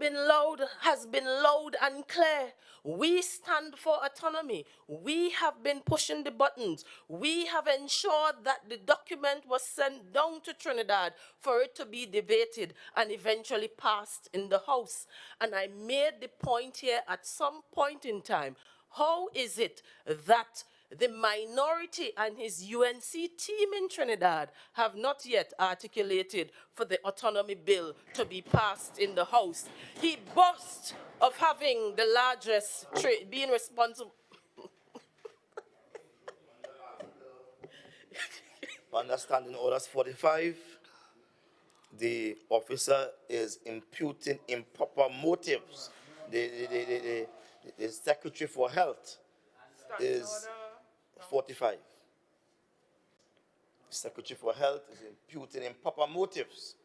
S3: been loud and clear. We stand for autonomy. We have been pushing the buttons. We have ensured that the document was sent down to Trinidad for it to be debated and eventually passed in the House. And I made the point here at some point in time. How is it that the minority and his UNC team in Trinidad have not yet articulated for the autonomy bill to be passed in the House? He boasts of having the largest trade, being responsible.
S4: Understanding Orders 45, the officer is imputing improper motives. The Secretary for Health is 45. The Secretary for Health is imputing improper motives.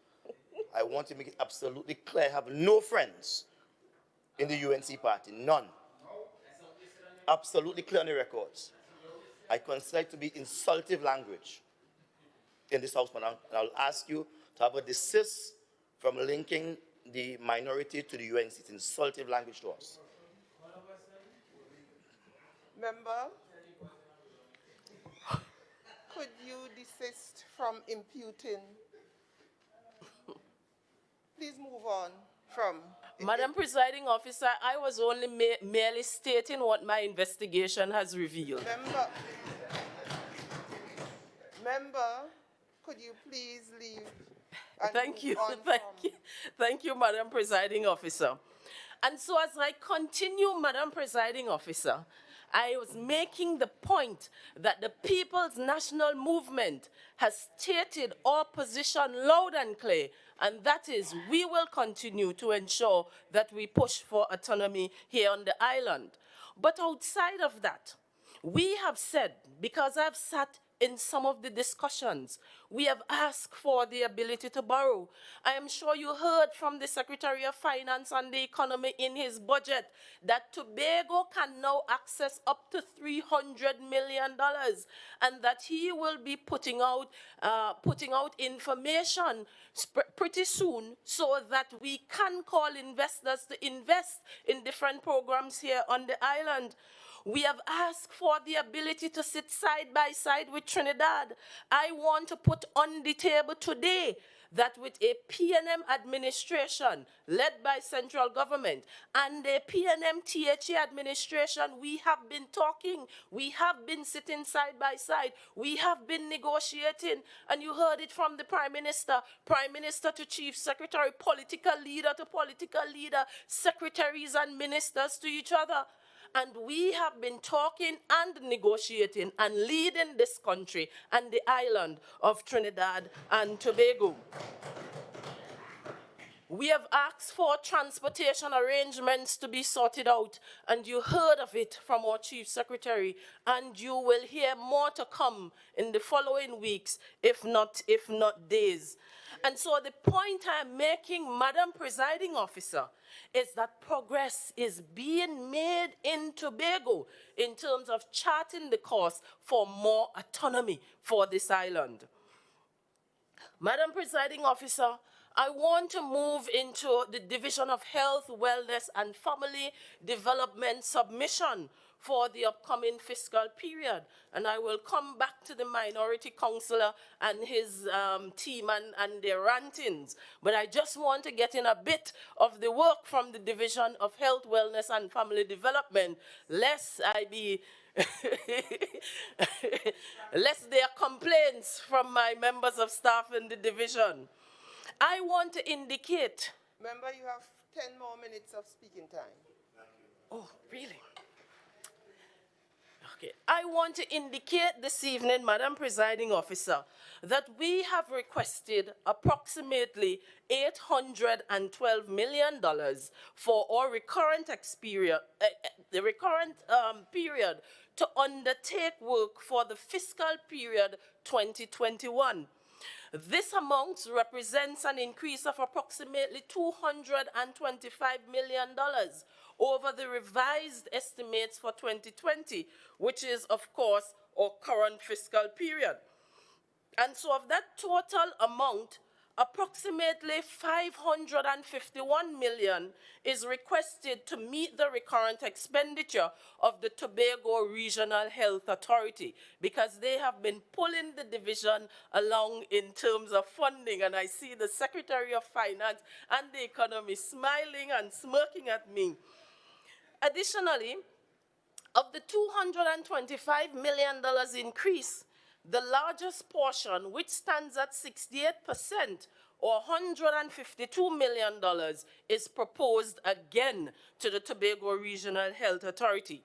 S4: I want to make it absolutely clear. I have no friends in the UNC party, none. Absolutely clear on the records. I consider it to be insultive language in this House, and I'll ask you to have a desist from linking the minority to the UNC. It's insultive language to us.
S1: Member, could you desist from imputing? Please move on from.
S3: Madam Presiding Officer, I was only merely stating what my investigation has revealed.
S1: Member, could you please leave? And
S3: Thank you,
S1: move on
S3: thank you, Madam Presiding Officer. And so as I continue, Madam Presiding Officer, I was making the point that the People's National Movement has stated our position loud and clear, and that is we will continue to ensure that we push for autonomy here on the island. But outside of that, we have said, because I've sat in some of the discussions. We have asked for the ability to borrow. I am sure you heard from the Secretary of Finance and the Economy in his budget that Tobago can now access up to $300 million, and that he will be putting out information pretty soon so that we can call investors to invest in different programs here on the island. We have asked for the ability to sit side by side with Trinidad. I want to put on the table today that with a PNM administration led by central government and a PNM THA administration, we have been talking, we have been sitting side by side, we have been negotiating, and you heard it from the Prime Minister to Chief Secretary, political leader to political leader, secretaries and ministers to each other. And we have been talking and negotiating and leading this country and the island of Trinidad and Tobago. We have asked for transportation arrangements to be sorted out, and you heard of it from our Chief Secretary, and you will hear more to come in the following weeks, if not days. And so the point I'm making, Madam Presiding Officer, is that progress is being made in Tobago in terms of charting the course for more autonomy for this island. Madam Presiding Officer, I want to move into the Division of Health, Wellness and Family Development submission for the upcoming fiscal period. And I will come back to the Minority Councillor and his team and their rantings. But I just want to get in a bit of the work from the Division of Health, Wellness and Family Development, lest I be lest there are complaints from my members of staff in the division. I want to indicate...
S1: Member, you have 10 more minutes of speaking time.
S3: Oh, really? Okay. I want to indicate this evening, Madam Presiding Officer, that we have requested approximately $812 million for our recurrent period to undertake work for the fiscal period 2021. This amount represents an increase of approximately $225 million over the revised estimates for 2020, which is, of course, our current fiscal period. And so of that total amount, approximately $551 million is requested to meet the recurrent expenditure of the Tobago Regional Health Authority, because they have been pulling the division along in terms of funding. And I see the Secretary of Finance and the Economy smiling and smirking at me. Additionally, of the $225 million increase, the largest portion, which stands at 68%, or $152 million, is proposed again to the Tobago Regional Health Authority.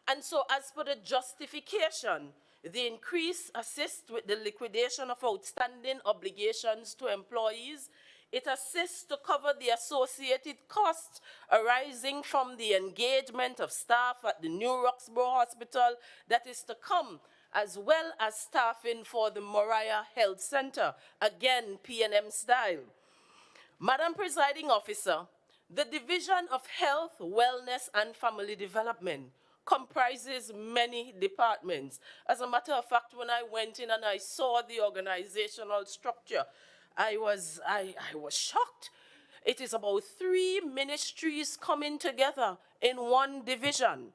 S3: And so as for the justification, the increase assists with the liquidation of outstanding obligations to employees. It assists to cover the associated costs arising from the engagement of staff at the New Roxborough Hospital that is to come, as well as staffing for the Moriah Health Center, again, PNM style. Madam Presiding Officer, the Division of Health, Wellness and Family Development comprises many departments. As a matter of fact, when I went in and I saw the organizational structure, I was shocked. It is about 3 ministries coming together in one division.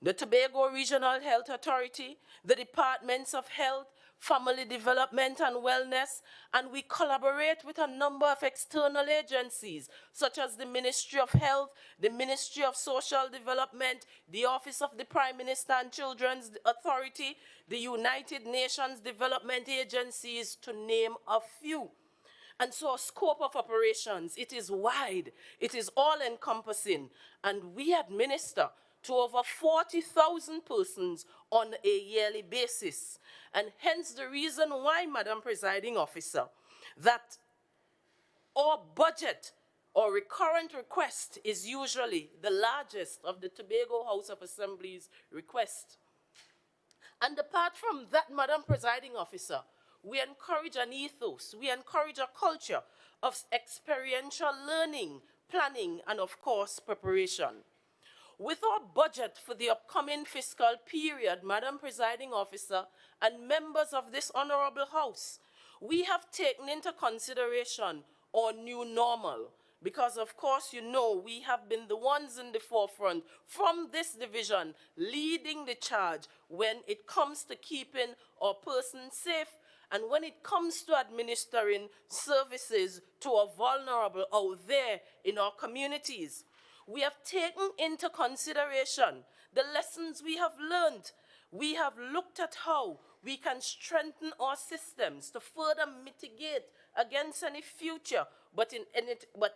S3: The Tobago Regional Health Authority, the Departments of Health, Family Development and Wellness, and we collaborate with a number of external agencies, such as the Ministry of Health, the Ministry of Social Development, the Office of the Prime Minister and Children's Authority, the United Nations Development Agencies, to name a few. And so scope of operations, it is wide, it is all-encompassing, and we administer to over 40,000 persons on a yearly basis. And hence the reason why, Madam Presiding Officer, that our budget or recurrent request is usually the largest of the Tobago House of Assembly's request. And apart from that, Madam Presiding Officer, we encourage an ethos, we encourage a culture of experiential learning, planning, and of course, preparation. With our budget for the upcoming fiscal period, Madam Presiding Officer and members of this Honorable House, we have taken into consideration our new normal, because of course, you know, we have been the ones in the forefront from this division leading the charge when it comes to keeping our persons safe and when it comes to administering services to our vulnerable out there in our communities. We have taken into consideration the lessons we have learned. We have looked at how we can strengthen our systems to further mitigate against any future but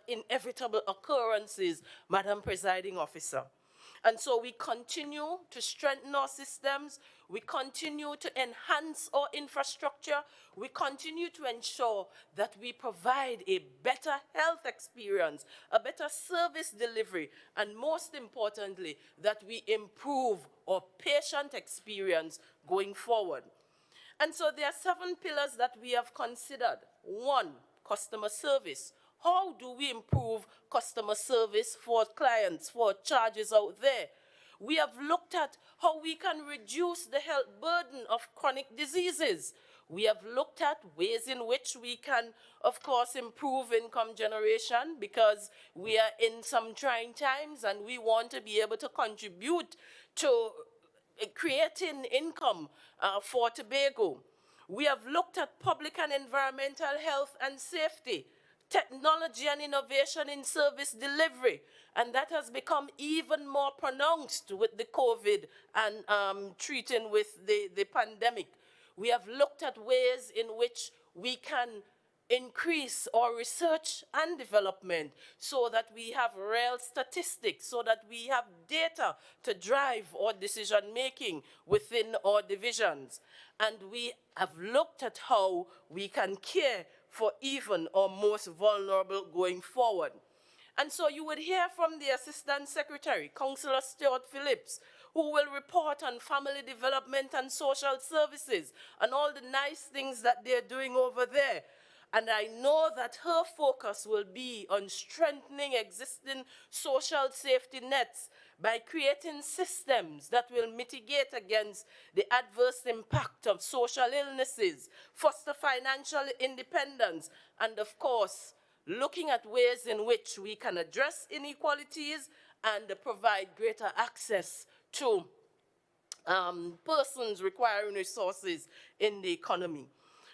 S3: inevitable occurrences, Madam Presiding Officer. And so we continue to strengthen our systems, we continue to enhance our infrastructure, we continue to ensure that we provide a better health experience, a better service delivery, and most importantly, that we improve our patient experience going forward. And so there are 7 pillars that we have considered. 1, customer service. How do we improve customer service for clients, for charges out there? We have looked at how we can reduce the health burden of chronic diseases. We have looked at ways in which we can, of course, improve income generation because we are in some trying times and we want to be able to contribute to creating income for Tobago. We have looked at public and environmental health and safety, technology and innovation in service delivery, and that has become even more pronounced with the COVID and treating with the pandemic. We have looked at ways in which we can increase our research and development so that we have real statistics, so that we have data to drive our decision making within our divisions. And we have looked at how we can care for even our most vulnerable going forward. And so you would hear from the Assistant Secretary, Councillor Stuart Phillips, who will report on family development and social services and all the nice things that they're doing over there. And I know that her focus will be on strengthening existing social safety nets by creating systems that will mitigate against the adverse impact of social illnesses, foster financial independence, and of course, looking at ways in which we can address inequalities and provide greater access to persons requiring resources in the economy.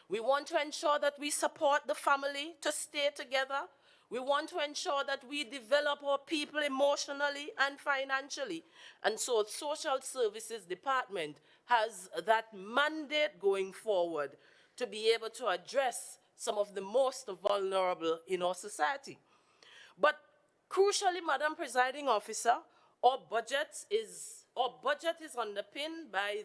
S3: We want to ensure that we support the family to stay together. We want to ensure that we develop our people emotionally and financially. And so the Social Services Department has that mandate going forward to be able to address some of the most vulnerable in our society. But crucially, Madam Presiding Officer, our budget is underpinned by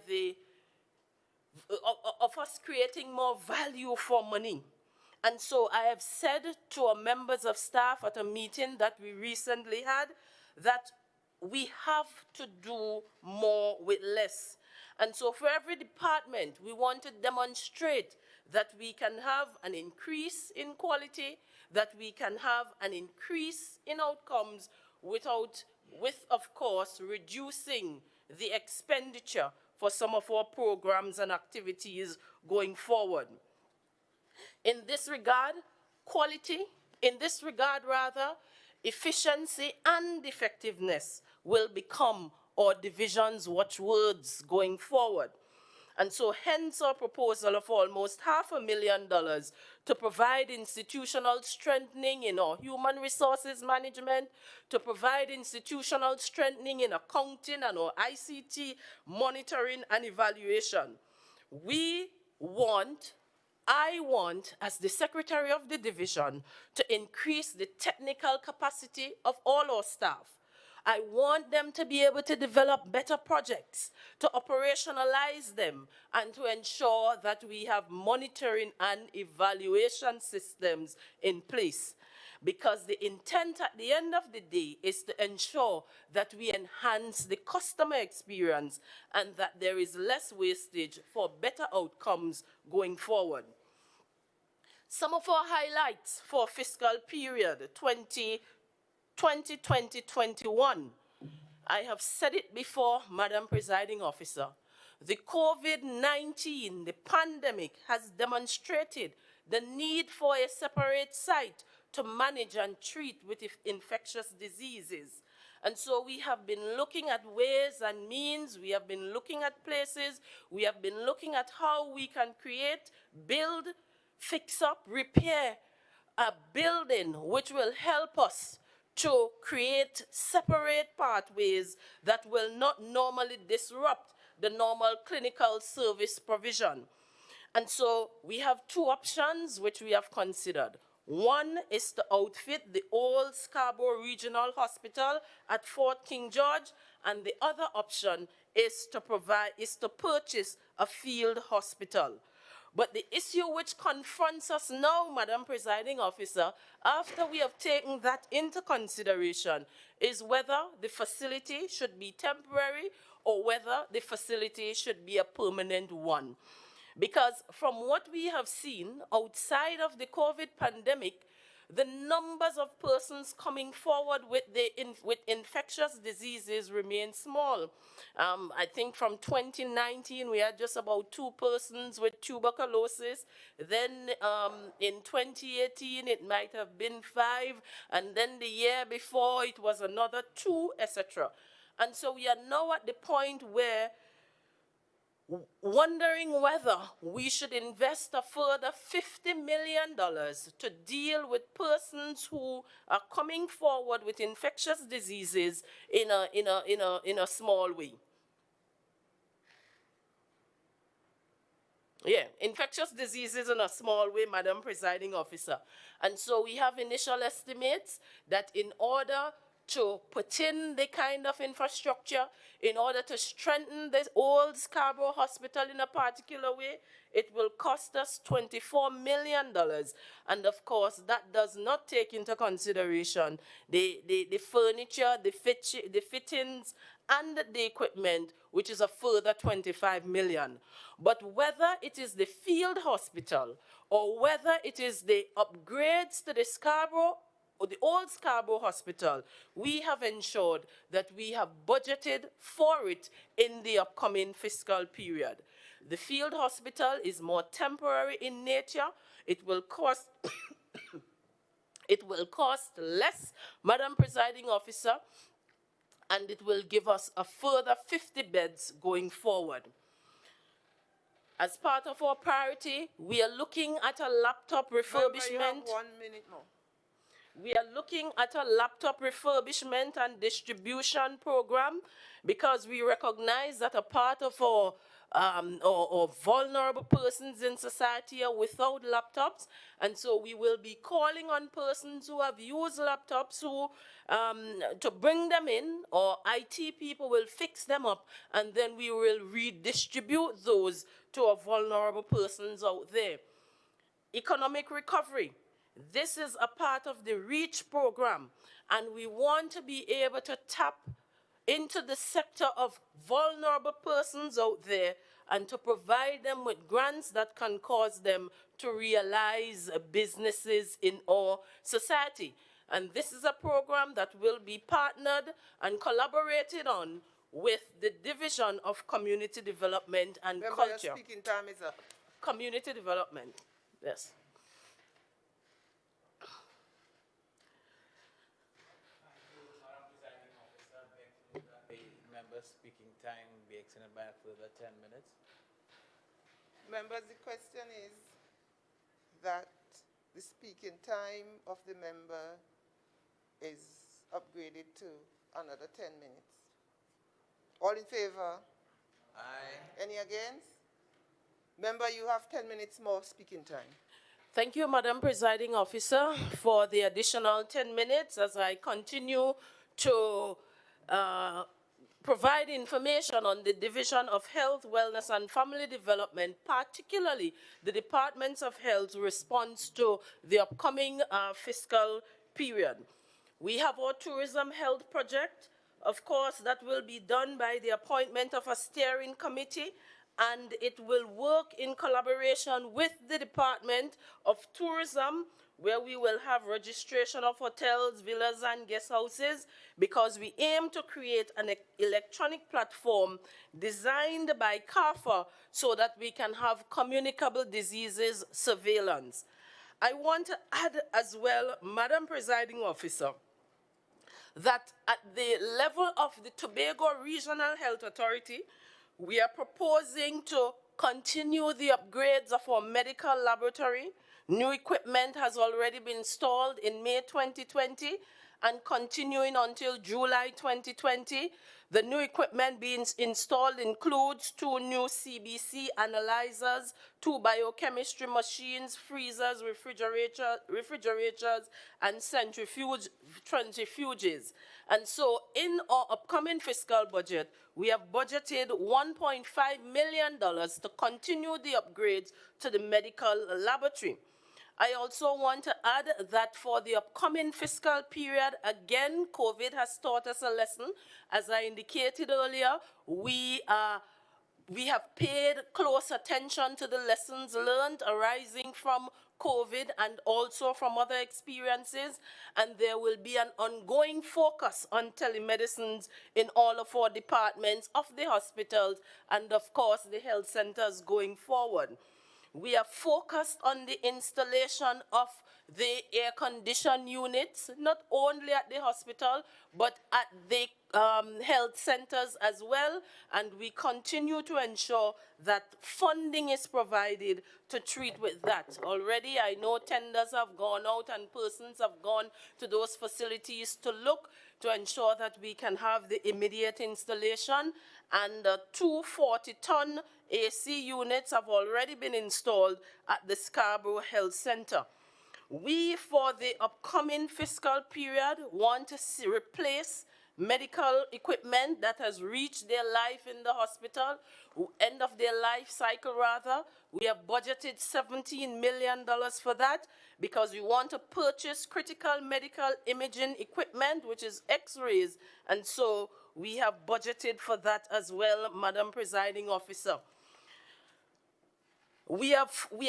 S3: of us creating more value for money. And so I have said to our members of staff at a meeting that we recently had that we have to do more with less. And so for every department, we want to demonstrate that we can have an increase in quality, that we can have an increase in outcomes with, of course, reducing the expenditure for some of our programs and activities going forward. In this regard, efficiency and effectiveness will become our division's watchwords going forward. And so hence our proposal of almost $500,000 to provide institutional strengthening in our human resources management, to provide institutional strengthening in accounting and our ICT monitoring and evaluation. I want, as the secretary of the division, to increase the technical capacity of all our staff. I want them to be able to develop better projects, to operationalize them, and to ensure that we have monitoring and evaluation systems in place. because the intent at the end of the day is to ensure that we enhance the customer experience and that there is less wastage for better outcomes going forward. Some of our highlights for fiscal period 2020-2021. I have said it before, Madam Presiding Officer. The COVID-19, the pandemic, has demonstrated the need for a separate site to manage and treat with infectious diseases. And so we have been looking at ways and means, we have been looking at places, we have been looking at how we can create, build, fix up, repair a building which will help us to create separate pathways that will not normally disrupt the normal clinical service provision. And so we have two options which we have considered. One is to outfit the old Scarborough Regional Hospital at Fort King George, and the other option is to purchase a field hospital. But the issue which confronts us now, Madam Presiding Officer, after we have taken that into consideration, is whether the facility should be temporary or whether the facility should be a permanent one. Because from what we have seen outside of the COVID pandemic, the numbers of persons coming forward with infectious diseases remain small. I think from 2019, we had just about 2 persons with tuberculosis. Then in 2018, it might have been 5. And then the year before, it was another 2, etc. And so we are now at the point where wondering whether we should invest a further $50 million to deal with persons who are coming forward with infectious diseases in a small way. Yeah, infectious diseases in a small way, Madam Presiding Officer. And so we have initial estimates that in order to put in the kind of infrastructure, in order to strengthen the old Scarborough Hospital in a particular way, it will cost us $24 million. And of course, that does not take into consideration the furniture, the fittings, and the equipment, which is a further $25 million. But whether it is the field hospital or whether it is the upgrades to the Scarborough or the old Scarborough Hospital, we have ensured that we have budgeted for it in the upcoming fiscal period. The field hospital is more temporary in nature. It will cost less, Madam Presiding Officer, and it will give us a further 50 beds going forward. As part of our priority, we are looking at a laptop refurbishment.
S1: You have 1 minute more.
S3: We are looking at a laptop refurbishment and distribution program because we recognize that a part of our vulnerable persons in society are without laptops. And so we will be calling on persons who have used laptops to bring them in, or IT people will fix them up, and then we will redistribute those to our vulnerable persons out there. Economic recovery. This is a part of the REACH program, and we want to be able to tap into the sector of vulnerable persons out there and to provide them with grants that can cause them to realize businesses in our society. And this is a program that will be partnered and collaborated on with the Division of Community Development and
S1: Remember,
S3: Culture.
S1: your speaking time is up.
S3: Community Development, yes.
S5: Speaking time will be extended by a further 10 minutes.
S1: Members, the question is that the speaking time of the member is upgraded to another 10 minutes. All in favor?
S5: Aye.
S1: Any against? Member, you have 10 minutes more speaking time.
S3: Thank you, Madam Presiding Officer, for the additional 10 minutes as I continue to provide information on the Division of Health, Wellness and Family Development, particularly the Departments of Health's response to the upcoming fiscal period. We have our tourism health project. Of course, that will be done by the appointment of a steering committee, and it will work in collaboration with the Department of Tourism, where we will have registration of hotels, villas, and guest houses, because we aim to create an electronic platform designed by CARFA so that we can have communicable diseases surveillance. I want to add as well, Madam Presiding Officer, that at the level of the Tobago Regional Health Authority, we are proposing to continue the upgrades of our medical laboratory. New equipment has already been installed in May 2020 and continuing until July 2020. The new equipment being installed includes 2 new CBC analyzers, 2 biochemistry machines, freezers, refrigerators, and centrifuges. And so in our upcoming fiscal budget, we have budgeted $1.5 million to continue the upgrades to the medical laboratory. I also want to add that for the upcoming fiscal period, again, COVID has taught us a lesson. As I indicated earlier, we have paid close attention to the lessons learned arising from COVID and also from other experiences, and there will be an ongoing focus on telemedicine in all of our departments of the hospitals and, of course, the health centers going forward. We are focused on the installation of the air-conditioned units, not only at the hospital, but at the health centers as well, and we continue to ensure that funding is provided to treat with that. Already, I know tenders have gone out and persons have gone to those facilities to look to ensure that we can have the immediate installation, and 2 40-ton AC units have already been installed at the Scarborough Health Center. We, for the upcoming fiscal period, want to replace medical equipment that has reached their life in the hospital, end of their life cycle rather. We have budgeted $17 million for that because we want to purchase critical medical imaging equipment, which is X-rays, and so we have budgeted for that as well, Madam Presiding Officer. We are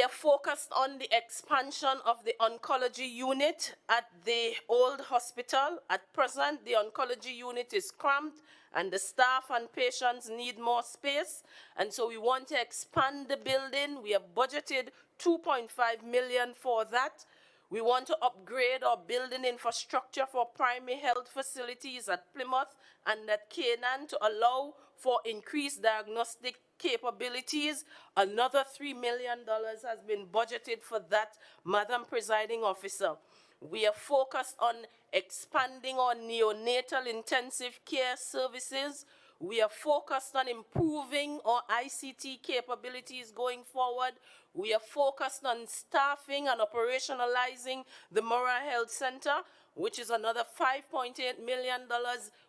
S3: focused on the expansion of the oncology unit at the old hospital. At present, the oncology unit is cramped and the staff and patients need more space. And so we want to expand the building. We have budgeted $2.5 million for that. We want to upgrade our building infrastructure for primary health facilities at Plymouth and at Canaan to allow for increased diagnostic capabilities. Another $3 million has been budgeted for that, Madam Presiding Officer. We are focused on expanding our neonatal intensive care services. We are focused on improving our ICT capabilities going forward. We are focused on staffing and operationalizing the Mora Health Center, which is another $5.8 million,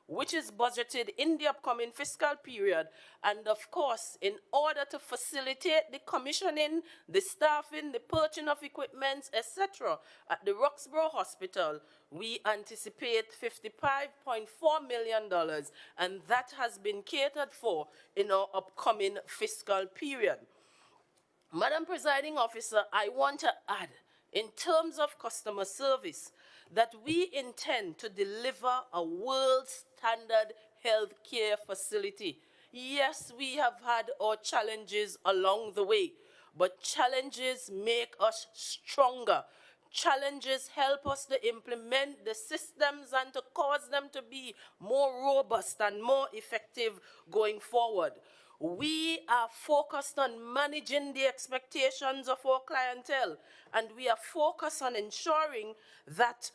S3: which is budgeted in the upcoming fiscal period. And of course, in order to facilitate the commissioning, the staffing, the purchasing of equipment, etc., at the Roxborough Hospital, we anticipate $55.4 million, and that has been catered for in our upcoming fiscal period. Madam Presiding Officer, I want to add, in terms of customer service, that we intend to deliver a world-standard healthcare facility. Yes, we have had our challenges along the way, but challenges make us stronger. Challenges help us to implement the systems and to cause them to be more robust and more effective going forward. We are focused on managing the expectations of our clientele, and we are focused on ensuring that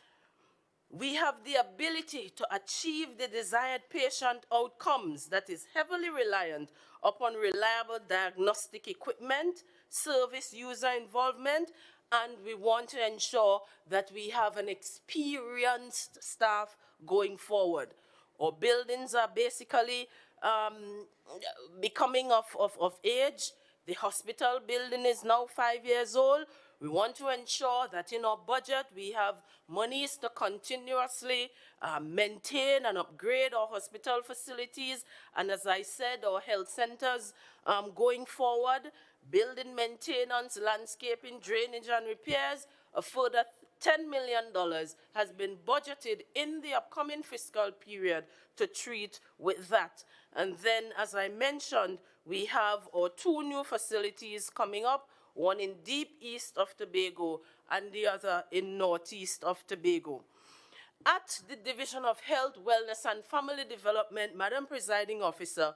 S3: we have the ability to achieve the desired patient outcomes that is heavily reliant upon reliable diagnostic equipment, service user involvement, and we want to ensure that we have an experienced staff going forward. Our buildings are basically becoming of age. The hospital building is now 5 years old. We want to ensure that in our budget we have monies to continuously maintain and upgrade our hospital facilities, and as I said, our health centers going forward, building maintenance, landscaping, drainage and repairs. A further $10 million has been budgeted in the upcoming fiscal period to treat with that. And then, as I mentioned, we have our 2 new facilities coming up, one in deep east of Tobago and the other in northeast of Tobago. At the Division of Health, Wellness and Family Development, Madam Presiding Officer,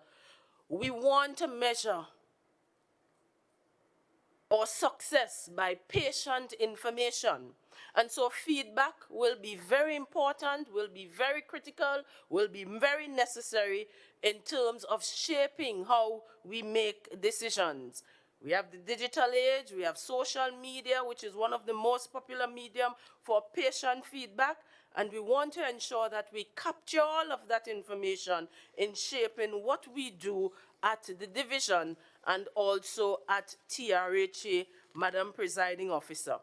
S3: we want to measure our success by patient information. And so feedback will be very important, will be very critical, will be very necessary in terms of shaping how we make decisions. We have the digital age, we have social media, which is one of the most popular medium for patient feedback, and we want to ensure that we capture all of that information in shaping what we do at the division and also at TRHA, Madam Presiding Officer.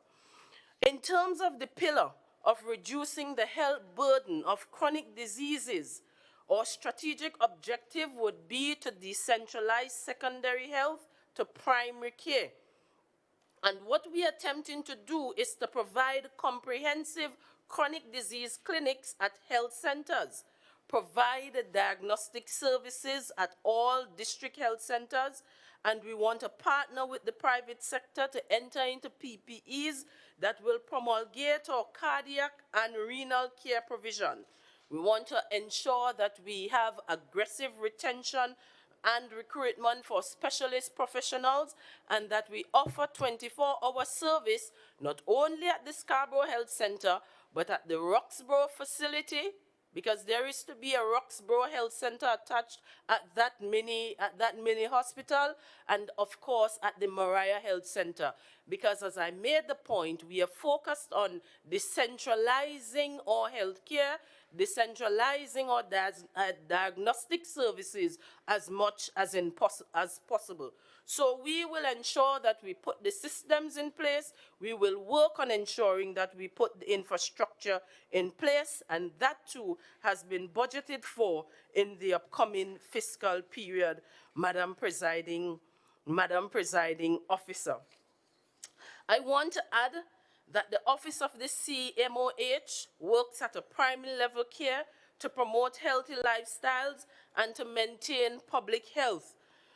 S3: In terms of the pillar of reducing the health burden of chronic diseases, our strategic objective would be to decentralize secondary health to primary care. And what we are attempting to do is to provide comprehensive chronic disease clinics at health centers, provide diagnostic services at all district health centers, and we want to partner with the private sector to enter into PPEs that will promulgate our cardiac and renal care provision. We want to ensure that we have aggressive retention and recruitment for specialist professionals, and that we offer 24-hour service not only at the Scarborough Health Center, but at the Roxborough facility, because there is to be a Roxborough Health Center attached at that mini hospital, and of course at the Mariah Health Center. Because as I made the point, we are focused on decentralizing our healthcare, decentralizing our diagnostic services as much as possible. So we will ensure that we put the systems in place. We will work on ensuring that we put the infrastructure in place, and that too has been budgeted for in the upcoming fiscal period, Madam Presiding Officer. I want to add that the Office of the CMOH works at a primary level care to promote healthy lifestyles and to maintain public health.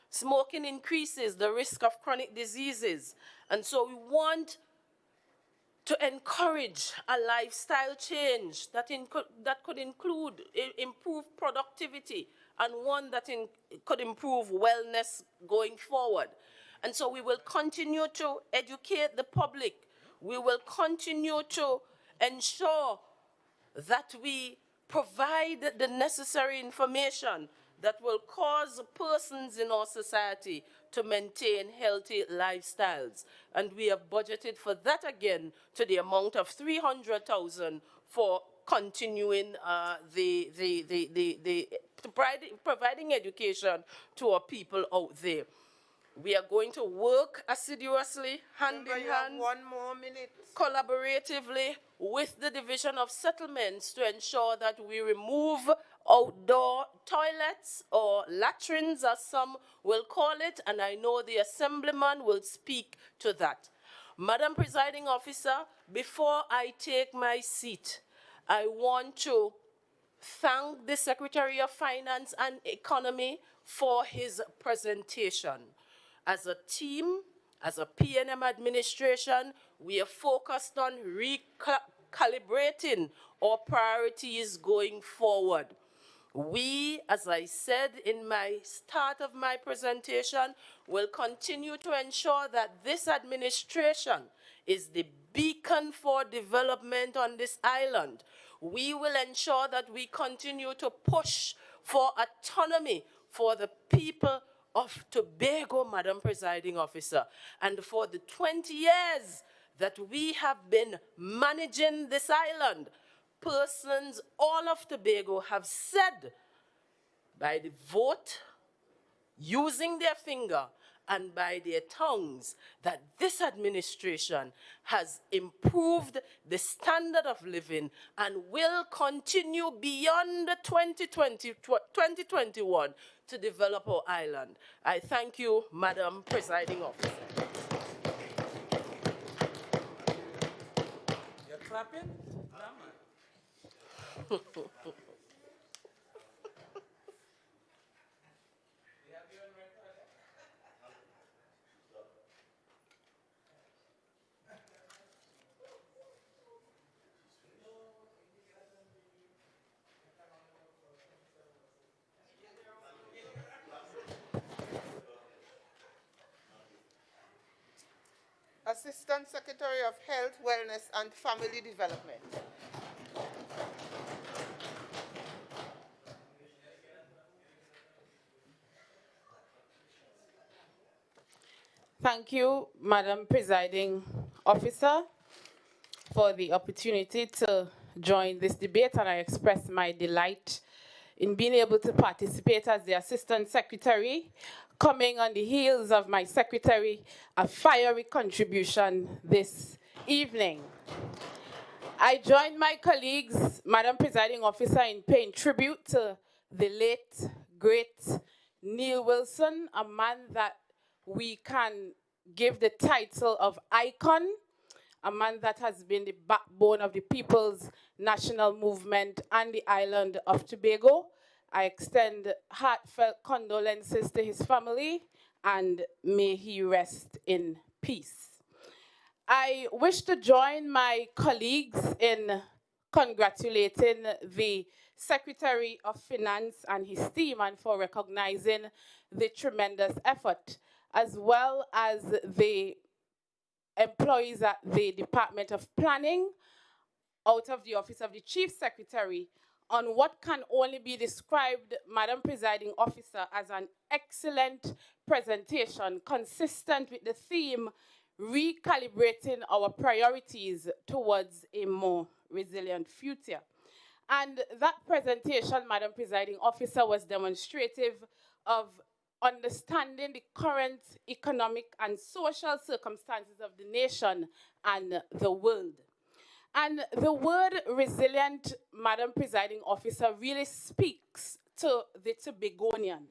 S3: Smoking increases the risk of chronic diseases, and so we want to encourage a lifestyle change that could include improved productivity and one that could improve wellness going forward. And so we will continue to educate the public. We will continue to ensure that we provide the necessary information that will cause persons in our society to maintain healthy lifestyles. And we have budgeted for that again to the amount of $300,000 for continuing providing education to our people out there. We are going to work assiduously, hand in hand,
S1: 1 more minute.
S3: collaboratively with the Division of Settlements to ensure that we remove outdoor toilets or latrines, as some will call it, and I know the Assemblyman will speak to that. Madam Presiding Officer, before I take my seat, I want to thank the Secretary of Finance and Economy for his presentation. As a team, as a PNM administration, we are focused on recalibrating our priorities going forward. We, as I said in my start of my presentation, will continue to ensure that this administration is the beacon for development on this island. We will ensure that we continue to push for autonomy for the people of Tobago, Madam Presiding Officer, and for the 20 years that we have been managing this island, persons all of Tobago have said by the vote, using their finger, and by their tongues that this administration has improved the standard of living and will continue beyond 2021 to develop our island. I thank you, Madam Presiding Officer.
S5: You're clapping?
S1: Assistant Secretary of Health, Wellness and Family Development.
S6: Thank you, Madam Presiding Officer, for the opportunity to join this debate, and I express my delight in being able to participate as the Assistant Secretary, coming on the heels of my Secretary, a fiery contribution this evening. I join my colleagues, Madam Presiding Officer, in paying tribute to the late, great Neil Wilson, a man that we can give the title of icon, a man that has been the backbone of the People's National Movement and the island of Tobago. I extend heartfelt condolences to his family, and may he rest in peace. I wish to join my colleagues in congratulating the Secretary of Finance and his team, and for recognizing the tremendous effort, as well as the employees at the Department of Planning, out of the Office of the Chief Secretary, on what can only be described, Madam Presiding Officer, as an excellent presentation consistent with the theme, recalibrating our priorities towards a more resilient future. And that presentation, Madam Presiding Officer, was demonstrative of understanding the current economic and social circumstances of the nation and the world. And the word resilient, Madam Presiding Officer, really speaks to the Tobagonian.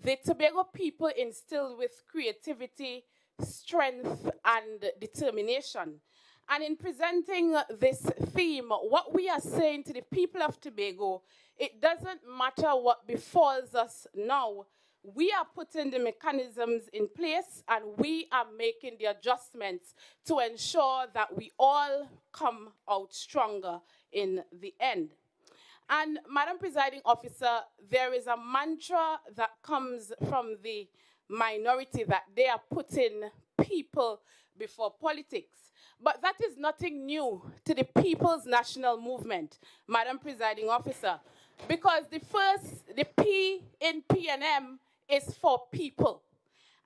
S6: The Tobago people instilled with creativity, strength, and determination. And in presenting this theme, what we are saying to the people of Tobago, it doesn't matter what befalls us now. We are putting the mechanisms in place, and we are making the adjustments to ensure that we all come out stronger in the end. And Madam Presiding Officer, there is a mantra that comes from the minority that they are putting people before politics. But that is nothing new to the People's National Movement, Madam Presiding Officer, because the P in PNM is for people.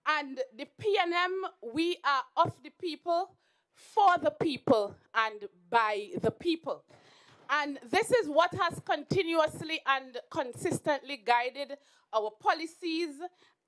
S6: And the PNM, we are of the people, for the people, and by the people. And this is what has continuously and consistently guided our policies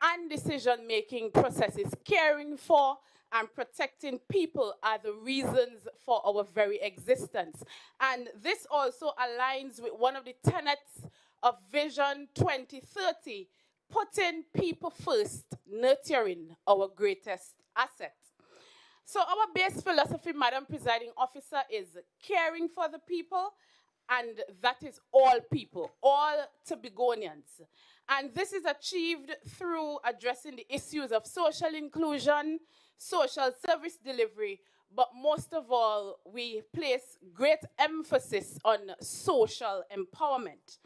S6: and decision-making processes. Caring for and protecting people are the reasons for our very existence. And this also aligns with one of the tenets of Vision 2030, putting people first, nurturing our greatest asset. So our base philosophy, Madam Presiding Officer, is caring for the people, and that is all people, all Tobagonians. And this is achieved through addressing the issues of social inclusion, social service delivery, but most of all, we place great emphasis on social empowerment.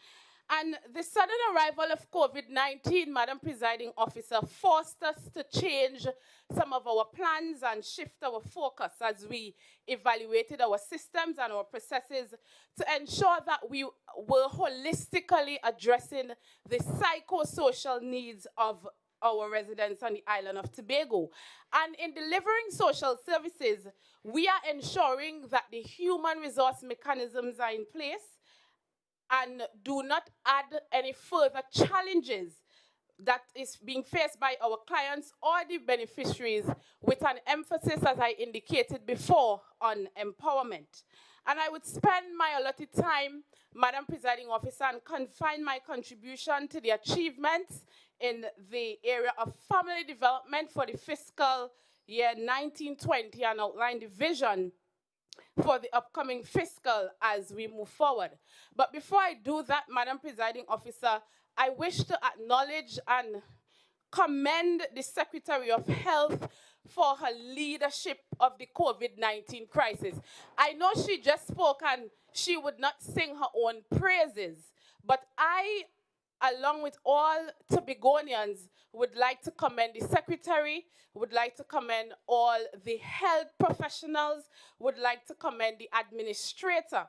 S6: And the sudden arrival of COVID-19, Madam Presiding Officer, forced us to change some of our plans and shift our focus as we evaluated our systems and our processes to ensure that we were holistically addressing the psychosocial needs of our residents on the island of Tobago. And in delivering social services, we are ensuring that the human resource mechanisms are in place and do not add any further challenges that is being faced by our clients or the beneficiaries, with an emphasis, as I indicated before, on empowerment. And I would spend my allotted time, Madam Presiding Officer, and confine my contribution to the achievements in the area of family development for the fiscal year 1920 and outline the vision for the upcoming fiscal as we move forward. But before I do that, Madam Presiding Officer, I wish to acknowledge and commend the Secretary of Health for her leadership of the COVID-19 crisis. I know she just spoke and she would not sing her own praises, but I, along with all Tobagonians, would like to commend the Secretary, would like to commend all the health professionals, would like to commend the administrator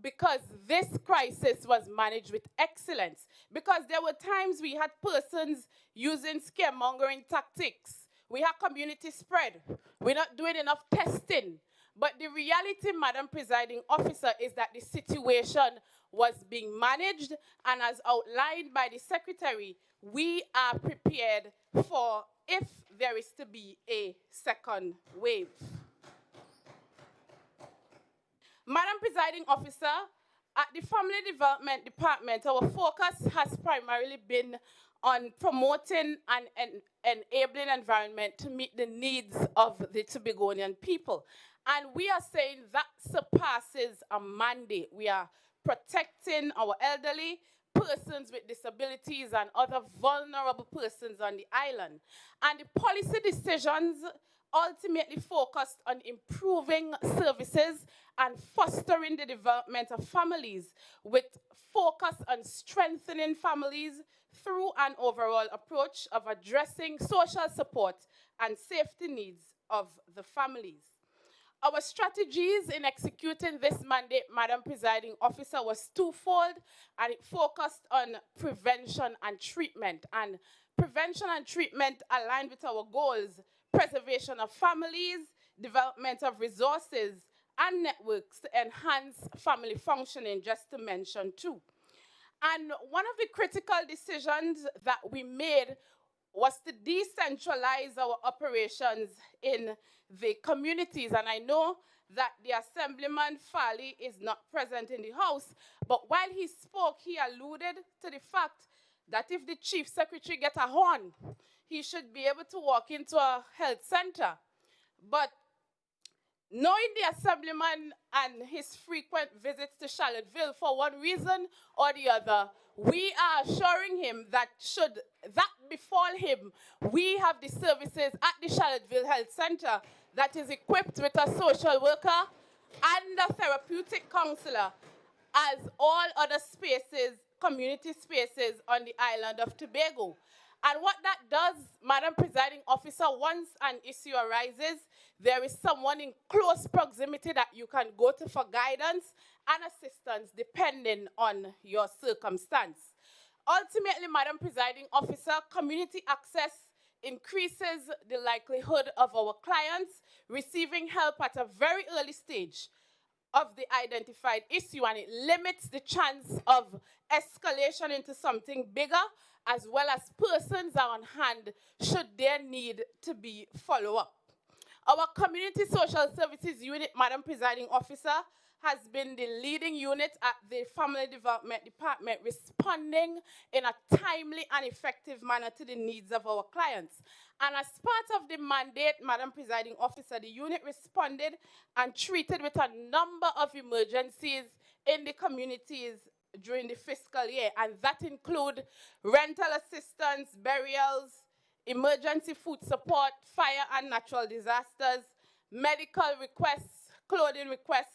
S6: because this crisis was managed with excellence. Because there were times we had persons using scaremongering tactics. We had community spread. We're not doing enough testing. But the reality, Madam Presiding Officer, is that the situation was being managed, and as outlined by the Secretary, we are prepared for if there is to be a second wave. Madam Presiding Officer, at the Family Development Department, our focus has primarily been on promoting an enabling environment to meet the needs of the Tobagonian people. And we are saying that surpasses a mandate. We are protecting our elderly, persons with disabilities, and other vulnerable persons on the island. And the policy decisions ultimately focused on improving services and fostering the development of families, with focus on strengthening families through an overall approach of addressing social support and safety needs of the families. Our strategies in executing this mandate, Madam Presiding Officer, was twofold, and it focused on prevention and treatment. And prevention and treatment aligned with our goals: preservation of families, development of resources and networks to enhance family functioning, just to mention two. And one of the critical decisions that we made was to decentralize our operations in the communities. And I know that the Assemblyman Farley is not present in the House, but while he spoke, he alluded to the fact that if the Chief Secretary gets a horn, he should be able to walk into a health center. But knowing the Assemblyman and his frequent visits to Charlottesville, for one reason or the other, we are assuring him that should that befall him, we have the services at the Charlottesville Health Center that is equipped with a social worker and a therapeutic counselor, as all other spaces, community spaces on the island of Tobago. And what that does, Madam Presiding Officer, once an issue arises, there is someone in close proximity that you can go to for guidance and assistance depending on your circumstance. Ultimately, Madam Presiding Officer, community access increases the likelihood of our clients receiving help at a very early stage of the identified issue, and it limits the chance of escalation into something bigger, as well as persons are on hand should there need to be follow-up. Our Community Social Services Unit, Madam Presiding Officer, has been the leading unit at the Family Development Department, responding in a timely and effective manner to the needs of our clients. And as part of the mandate, Madam Presiding Officer, the unit responded and treated with a number of emergencies in the communities during the fiscal year, and that include rental assistance, burials, emergency food support, fire and natural disasters, medical requests, clothing requests,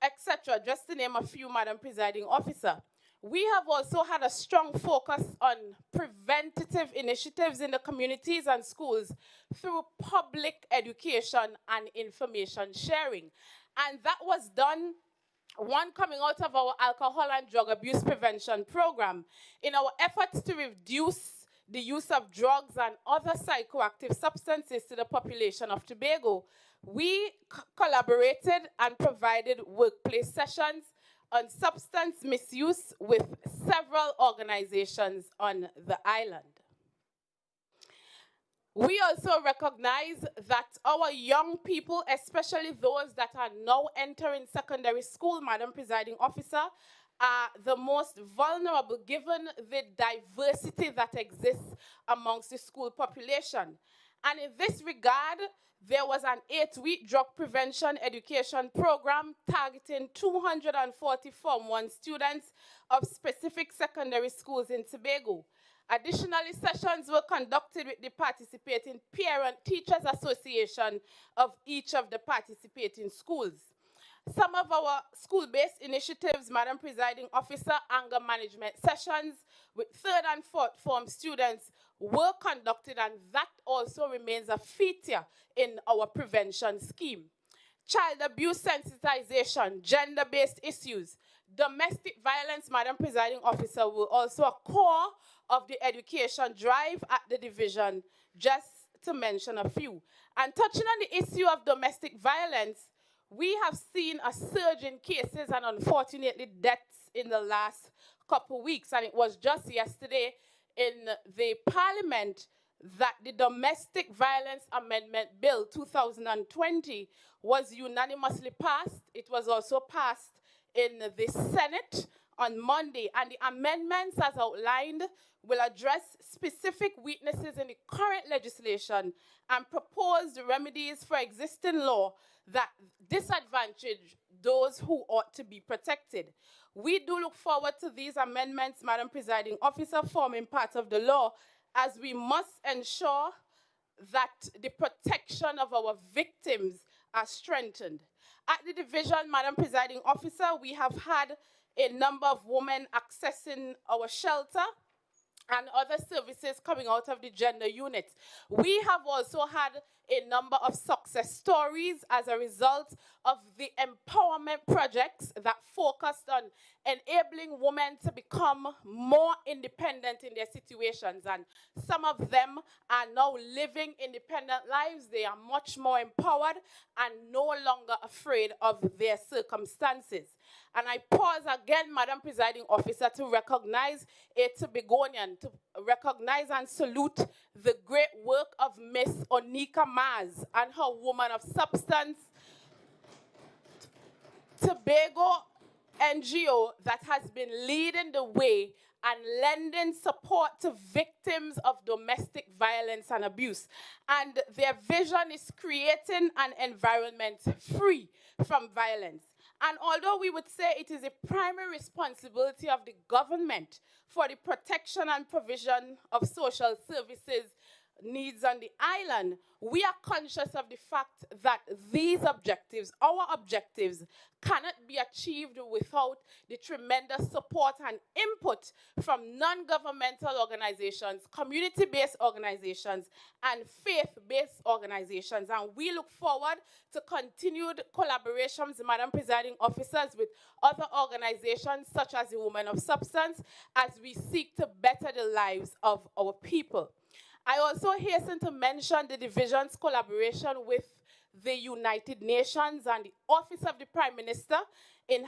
S6: etc., just to name a few, Madam Presiding Officer. We have also had a strong focus on preventative initiatives in the communities and schools through public education and information sharing. And that was done, one, coming out of our alcohol and drug abuse prevention program. In our efforts to reduce the use of drugs and other psychoactive substances to the population of Tobago, we collaborated and provided workplace sessions on substance misuse with several organizations on the island. We also recognize that our young people, especially those that are now entering secondary school, Madam Presiding Officer, are the most vulnerable given the diversity that exists amongst the school population. And in this regard, there was an 8-week drug prevention education program targeting 240 Form 1 students of specific secondary schools in Tobago. Additionally, sessions were conducted with the participating Parent Teachers Association of each of the participating schools. Some of our school-based initiatives, Madam Presiding Officer, anger management sessions with 3rd and 4th form students were conducted, and that also remains a feature in our prevention scheme. Child abuse sensitization, gender-based issues, domestic violence, Madam Presiding Officer, were also a core of the education drive at the division, just to mention a few. And touching on the issue of domestic violence, we have seen a surge in cases and unfortunately deaths in the last couple weeks. And it was just yesterday in the Parliament that the Domestic Violence Amendment Bill 2020 was unanimously passed. It was also passed in the Senate on Monday. And the amendments, as outlined, will address specific weaknesses in the current legislation and propose the remedies for existing law that disadvantage those who ought to be protected. We do look forward to these amendments, Madam Presiding Officer, forming part of the law, as we must ensure that the protection of our victims are strengthened. At the division, Madam Presiding Officer, we have had a number of women accessing our shelter and other services coming out of the gender unit. We have also had a number of success stories as a result of the empowerment projects that focused on enabling women to become more independent in their situations. And some of them are now living independent lives. They are much more empowered and no longer afraid of their circumstances. And I pause again, Madam Presiding Officer, to recognize a Tobagonian, to recognize and salute the great work of Miss Onika Maz and her Woman of Substance Tobago NGO that has been leading the way and lending support to victims of domestic violence and abuse. And their vision is creating an environment free from violence. And although we would say it is a primary responsibility of the government for the protection and provision of social services needs on the island, we are conscious of the fact that these objectives, our objectives, cannot be achieved without the tremendous support and input from non-governmental organizations, community-based organizations, and faith-based organizations. And we look forward to continued collaborations, Madam Presiding Officers, with other organizations such as the Women of Substance as we seek to better the lives of our people. I also hasten to mention the division's collaboration with the United Nations and the Office of the Prime Minister in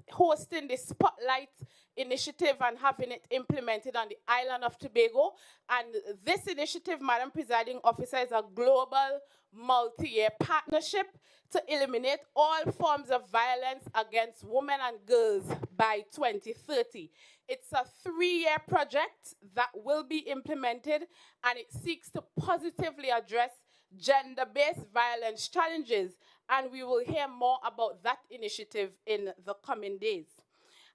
S6: hosting the Spotlight initiative and having it implemented on the island of Tobago. And this initiative, Madam Presiding Officer, is a global multi-year partnership to eliminate all forms of violence against women and girls by 2030. It's a 3-year project that will be implemented, and it seeks to positively address gender-based violence challenges, and we will hear more about that initiative in the coming days.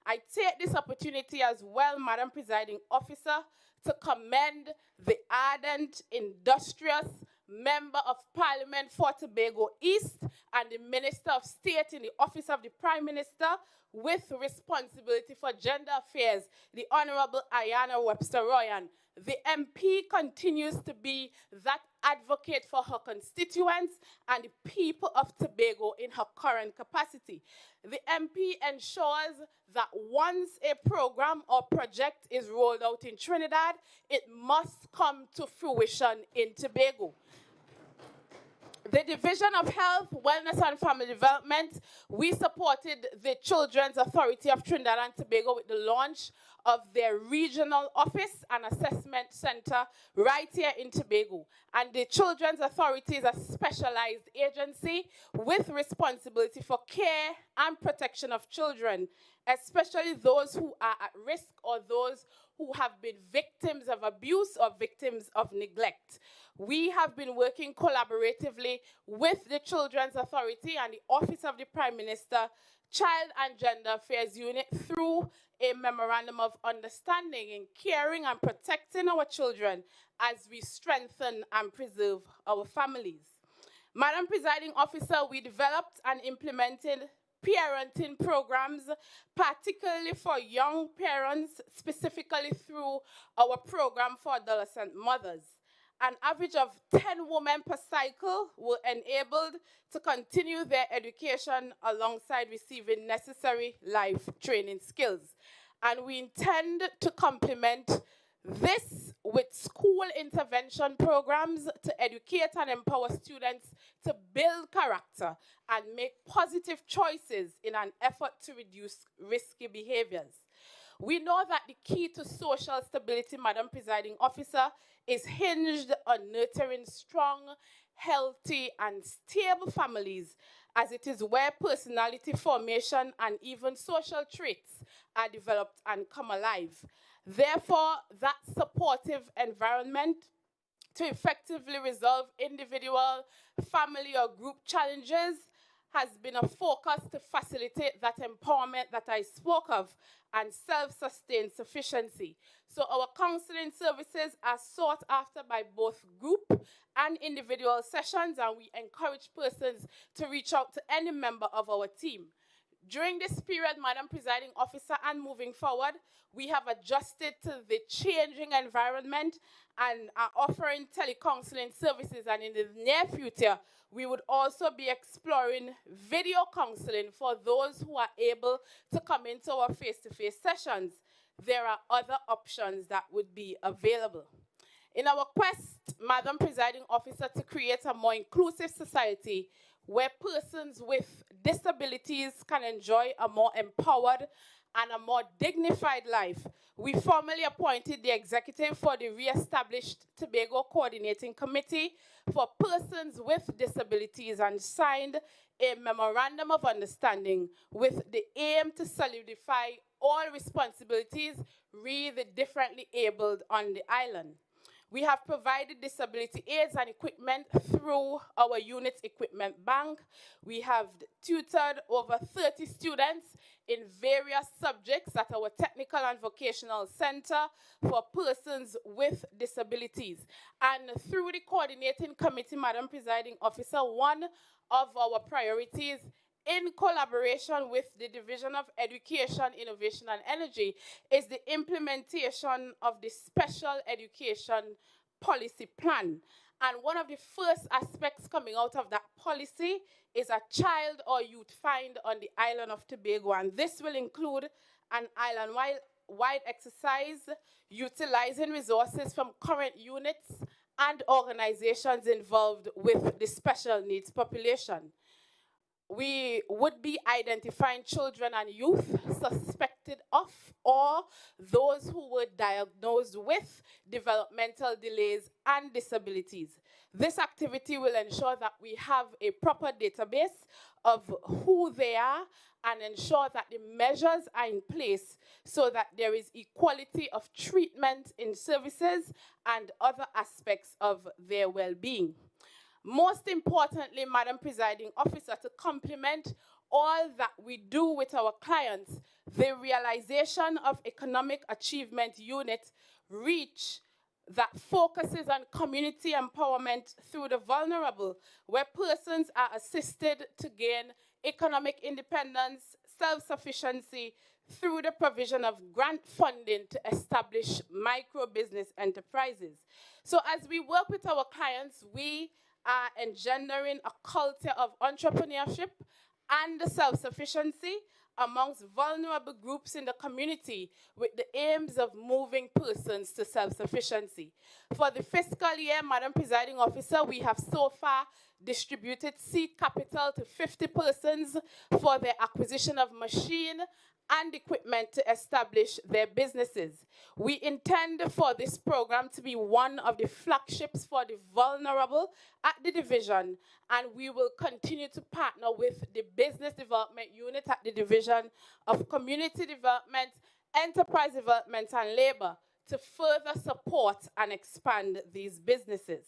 S6: I take this opportunity as well, Madam Presiding Officer, to commend the ardent, industrious Member of Parliament for Tobago East and the Minister of State in the Office of the Prime Minister with responsibility for gender affairs, the Honorable Ayanna Webster-Royan. The MP continues to be that advocate for her constituents and the people of Tobago in her current capacity. The MP ensures that once a program or project is rolled out in Trinidad, it must come to fruition in Tobago. The Division of Health, Wellness and Family Development, we supported the Children's Authority of Trinidad and Tobago with the launch of their regional office and assessment center right here in Tobago. And the Children's Authority is a specialized agency with responsibility for care and protection of children, especially those who are at risk or those who have been victims of abuse or victims of neglect. We have been working collaboratively with the Children's Authority and the Office of the Prime Minister, Child and Gender Affairs Unit through a memorandum of understanding in caring and protecting our children as we strengthen and preserve our families. Madam Presiding Officer, we developed and implemented parenting programs, particularly for young parents, specifically through our program for adolescent mothers. An average of 10 women per cycle were enabled to continue their education alongside receiving necessary life training skills. And we intend to complement this with school intervention programs to educate and empower students to build character and make positive choices in an effort to reduce risky behaviors. We know that the key to social stability, Madam Presiding Officer, is hinged on nurturing strong, healthy, and stable families, as it is where personality formation and even social traits are developed and come alive. Therefore, that supportive environment to effectively resolve individual, family, or group challenges has been a focus to facilitate that empowerment that I spoke of and self-sustained sufficiency. So our counseling services are sought after by both group and individual sessions, and we encourage persons to reach out to any member of our team. During this period, Madam Presiding Officer, and moving forward, we have adjusted to the changing environment and are offering telecounseling services, and in the near future, we would also be exploring video counseling for those who are able to come into our face-to-face sessions. There are other options that would be available. In our quest, Madam Presiding Officer, to create a more inclusive society where persons with disabilities can enjoy a more empowered and a more dignified life, we formally appointed the executive for the re-established Tobago Coordinating Committee for Persons with Disabilities and signed a memorandum of understanding with the aim to solidify all responsibilities re the differently abled on the island. We have provided disability aids and equipment through our unit's equipment bank. We have tutored over 30 students in various subjects at our technical and vocational center for persons with disabilities. And through the coordinating committee, Madam Presiding Officer, one of our priorities in collaboration with the Division of Education, Innovation and Energy is the implementation of the Special Education Policy Plan. And one of the first aspects coming out of that policy is a child or youth find on the island of Tobago. And this will include an island-wide exercise utilizing resources from current units and organizations involved with the special needs population. We would be identifying children and youth suspected of or those who were diagnosed with developmental delays and disabilities. This activity will ensure that we have a proper database of who they are and ensure that the measures are in place so that there is equality of treatment in services and other aspects of their well-being. Most importantly, Madam Presiding Officer, to complement all that we do with our clients, the realization of Economic Achievement Unit REACH that focuses on community empowerment through the vulnerable, where persons are assisted to gain economic independence, self-sufficiency through the provision of grant funding to establish micro-business enterprises. So as we work with our clients, we are engendering a culture of entrepreneurship and self-sufficiency amongst vulnerable groups in the community with the aims of moving persons to self-sufficiency. For the fiscal year, Madam Presiding Officer, we have so far distributed seed capital to 50 persons for their acquisition of machine and equipment to establish their businesses. We intend for this program to be one of the flagships for the vulnerable at the division, and we will continue to partner with the Business Development Unit at the Division of Community Development, Enterprise Development, and Labor to further support and expand these businesses.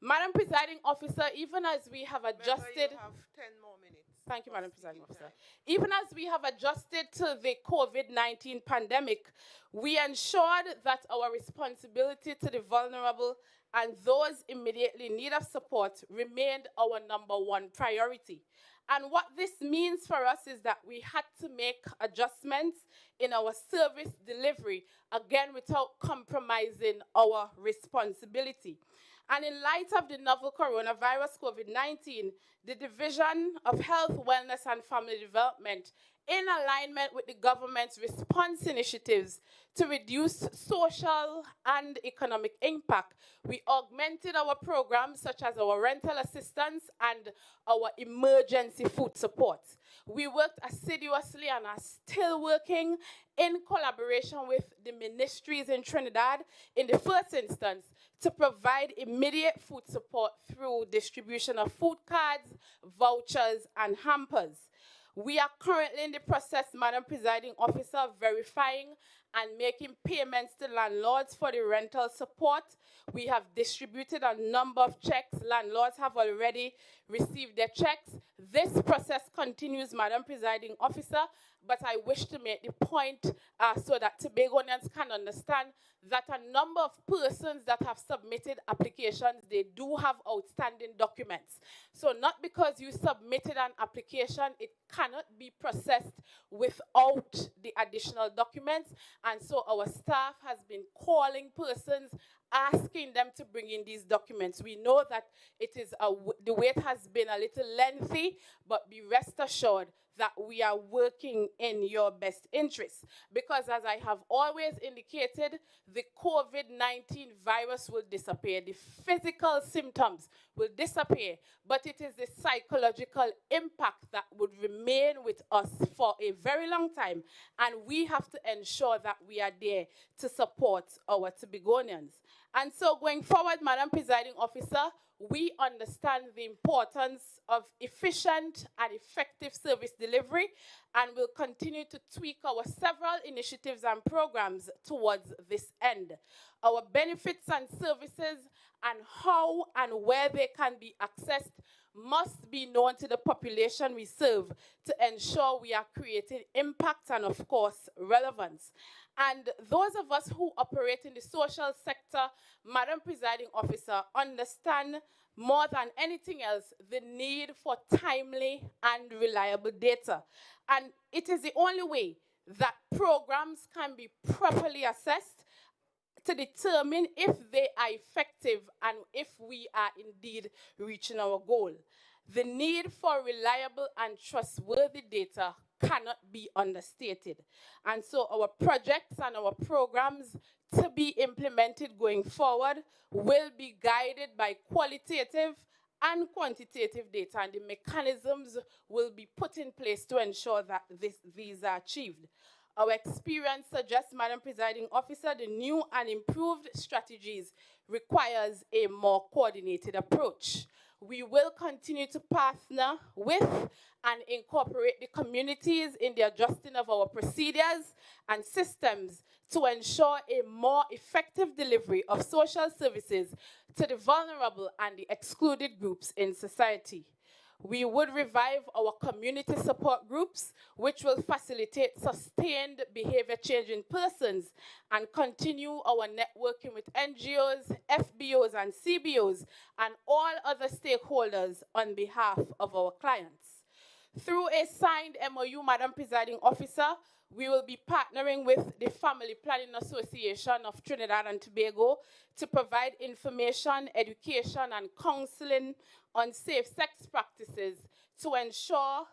S6: Madam Presiding Officer, even as we have adjusted...
S1: Member, you have 10 more minutes.
S6: Thank you, Madam Presiding Officer. Even as we have adjusted to the COVID-19 pandemic, we ensured that our responsibility to the vulnerable and those immediately in need of support remained our #1 priority. And what this means for us is that we had to make adjustments in our service delivery, again, without compromising our responsibility. And in light of the novel coronavirus, COVID-19, the Division of Health, Wellness, and Family Development, in alignment with the government's response initiatives to reduce social and economic impact, we augmented our programs such as our rental assistance and our emergency food support. We worked assiduously and are still working in collaboration with the ministries in Trinidad in the first instance to provide immediate food support through distribution of food cards, vouchers, and hampers. We are currently in the process, Madam Presiding Officer, of verifying and making payments to landlords for the rental support. We have distributed a number of checks. Landlords have already received their checks. This process continues, Madam Presiding Officer, but I wish to make the point so that Tobagonians can understand that a number of persons that have submitted applications, they do have outstanding documents. So not because you submitted an application, it cannot be processed without the additional documents. And so our staff has been calling persons, asking them to bring in these documents. We know that it is the wait has been a little lengthy, but be rest assured that we are working in your best interest. Because as I have always indicated, the COVID-19 virus will disappear. The physical symptoms will disappear, but it is the psychological impact that would remain with us for a very long time. And we have to ensure that we are there to support our Tobagonians. And so going forward, Madam Presiding Officer, we understand the importance of efficient and effective service delivery, and will continue to tweak our several initiatives and programs towards this end. Our benefits and services and how and where they can be accessed must be known to the population we serve to ensure we are creating impact and, of course, relevance. And those of us who operate in the social sector, Madam Presiding Officer, understand more than anything else the need for timely and reliable data. And it is the only way that programs can be properly assessed to determine if they are effective and if we are indeed reaching our goal. The need for reliable and trustworthy data cannot be understated. And so our projects and our programs to be implemented going forward will be guided by qualitative and quantitative data, and the mechanisms will be put in place to ensure that these are achieved. Our experience suggests, Madam Presiding Officer, the new and improved strategies requires a more coordinated approach. We will continue to partner with and incorporate the communities in the adjusting of our procedures and systems to ensure a more effective delivery of social services to the vulnerable and the excluded groups in society. We would revive our community support groups, which will facilitate sustained behavior change in persons, and continue our networking with NGOs, FBOs, and CBOs, and all other stakeholders on behalf of our clients. Through a signed MOU, Madam Presiding Officer, we will be partnering with the Family Planning Association of Trinidad and Tobago to provide information, education, and counseling on safe sex practices to ensure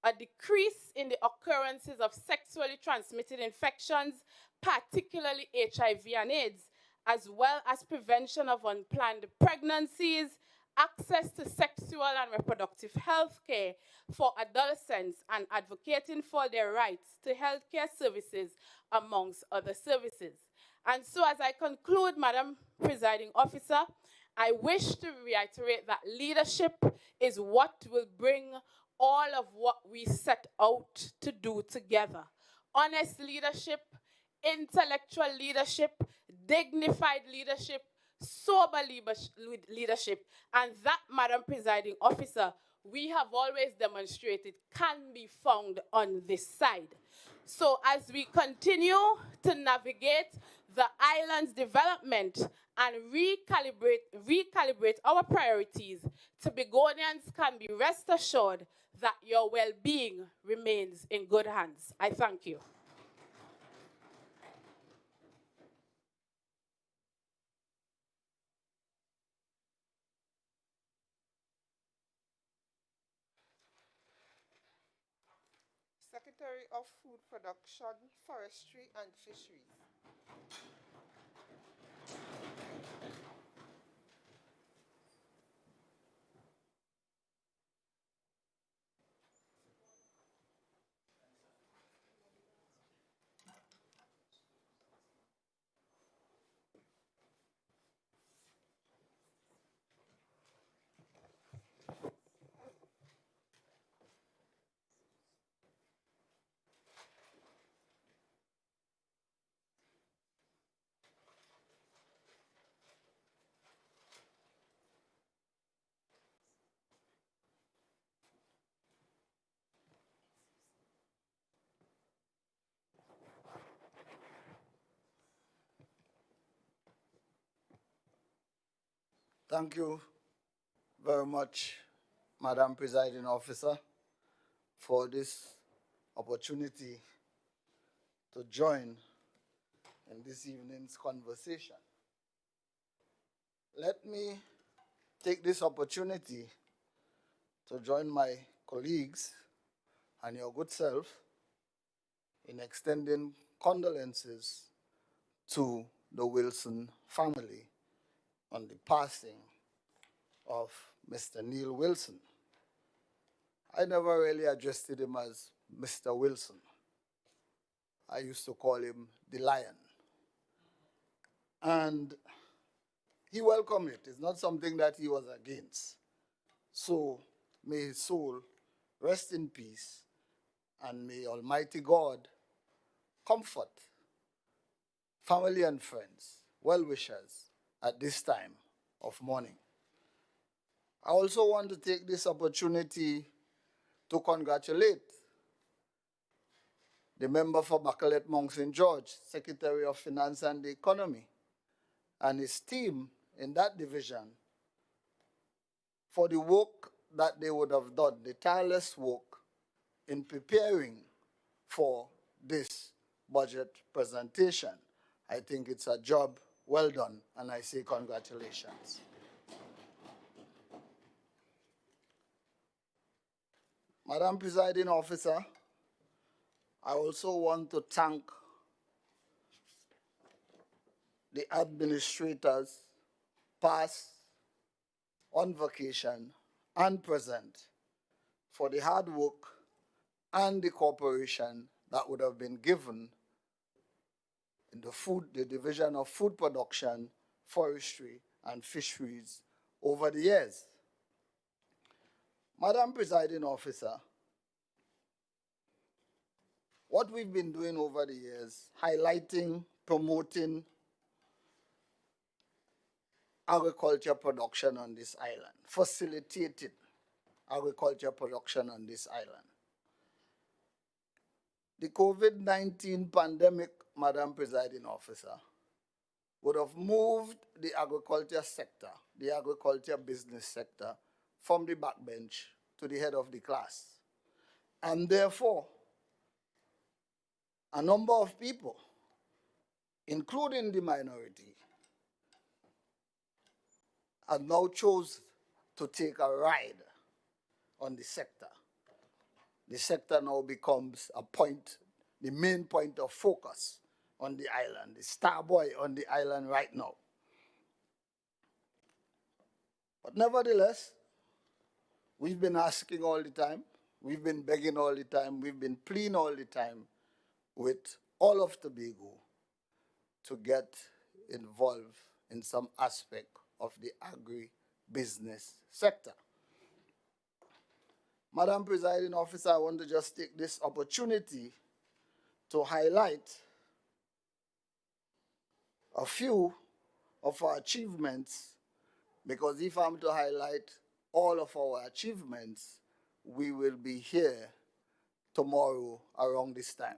S6: a decrease in the occurrences of sexually transmitted infections, particularly HIV and AIDS, as well as prevention of unplanned pregnancies access to sexual and reproductive health care for adolescents, and advocating for their rights to healthcare services, amongst other services. And so, as I conclude, Madam Presiding Officer, I wish to reiterate that leadership is what will bring all of what we set out to do together. Honest leadership, intellectual leadership, dignified leadership, sober leadership, and that, Madam Presiding Officer, we have always demonstrated can be found on this side. So as we continue to navigate the island's development and recalibrate our priorities, Tobagonians can be rest assured that your well-being remains in good hands. I thank you.
S1: Secretary of Food Production, Forestry and Fisheries.
S7: Thank you very much, Madam Presiding Officer, for this opportunity to join in this evening's conversation. Let me take this opportunity to join my colleagues and your good self in extending condolences to the Wilson family on the passing of Mr. Neil Wilson. I never really addressed him as Mr. Wilson. I used to call him the Lion. And he welcomed it. It's not something that he was against. So may his soul rest in peace, and may Almighty God comfort family and friends, well-wishers at this time of mourning. I also want to take this opportunity to congratulate the member for Bacalet Mount St. George, Secretary of Finance and the Economy, and his team in that division for the work that they would have done, the tireless work in preparing for this budget presentation. I think it's a job well done, and I say congratulations. Madam Presiding Officer, I also want to thank the administrators, past, on vacation, and present, for the hard work and the cooperation that would have been given in the division of food production, forestry, and fisheries over the years. Madam Presiding Officer, what we've been doing over the years, highlighting, promoting agriculture production on this island, facilitating agriculture production on this island. The COVID-19 pandemic, Madam Presiding Officer, would have moved the agriculture sector, the agriculture business sector, from the backbench to the head of the class. And therefore, a number of people, including the minority, have now chosen to take a ride on the sector. The sector now becomes the main point of focus on the island, the star boy on the island right now. But nevertheless, we've been asking all the time, we've been begging all the time, we've been pleading all the time with all of Tobago to get involved in some aspect of the agri-business sector. Madam Presiding Officer, I want to just take this opportunity to highlight a few of our achievements, because if I'm to highlight all of our achievements, we will be here tomorrow around this time.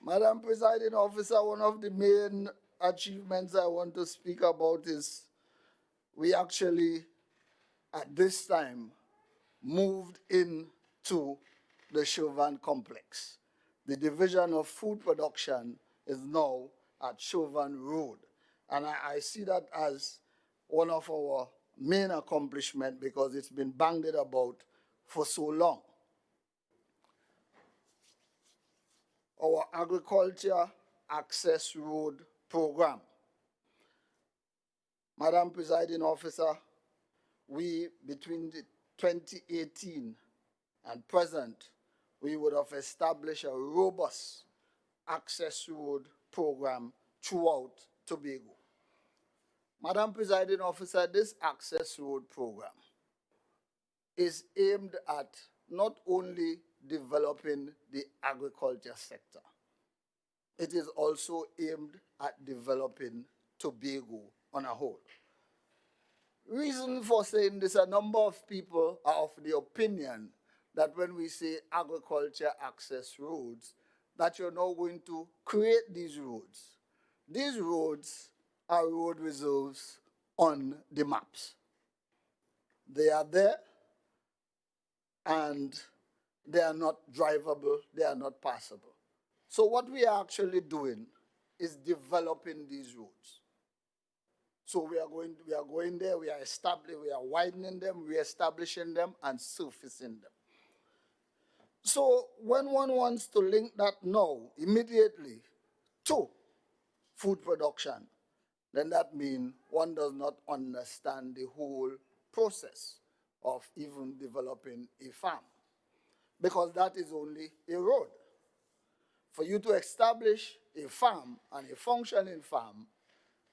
S7: Madam Presiding Officer, one of the main achievements I want to speak about is we actually, at this time, moved into the Chauvin complex. The division of food production is now at Chauvin Road. And I see that as one of our main accomplishments because it's been bandied about for so long. Our Agriculture Access Road Program. Madam Presiding Officer, we, between the 2018 and present, we would have established a robust access road program throughout Tobago. Madam Presiding Officer, this access road program is aimed at not only developing the agriculture sector, it is also aimed at developing Tobago on a whole. Reason for saying this, a number of people are of the opinion that when we say agriculture access roads, that you're now going to create these roads. These roads are road reserves on the maps. They are there, and they are not drivable, they are not passable. So what we are actually doing is developing these roads. So we are going there, we are widening them, re-establishing them, and surfacing them. So when one wants to link that now, immediately, to food production, then that means one does not understand the whole process of even developing a farm, because that is only a road. For you to establish a farm and a functioning farm,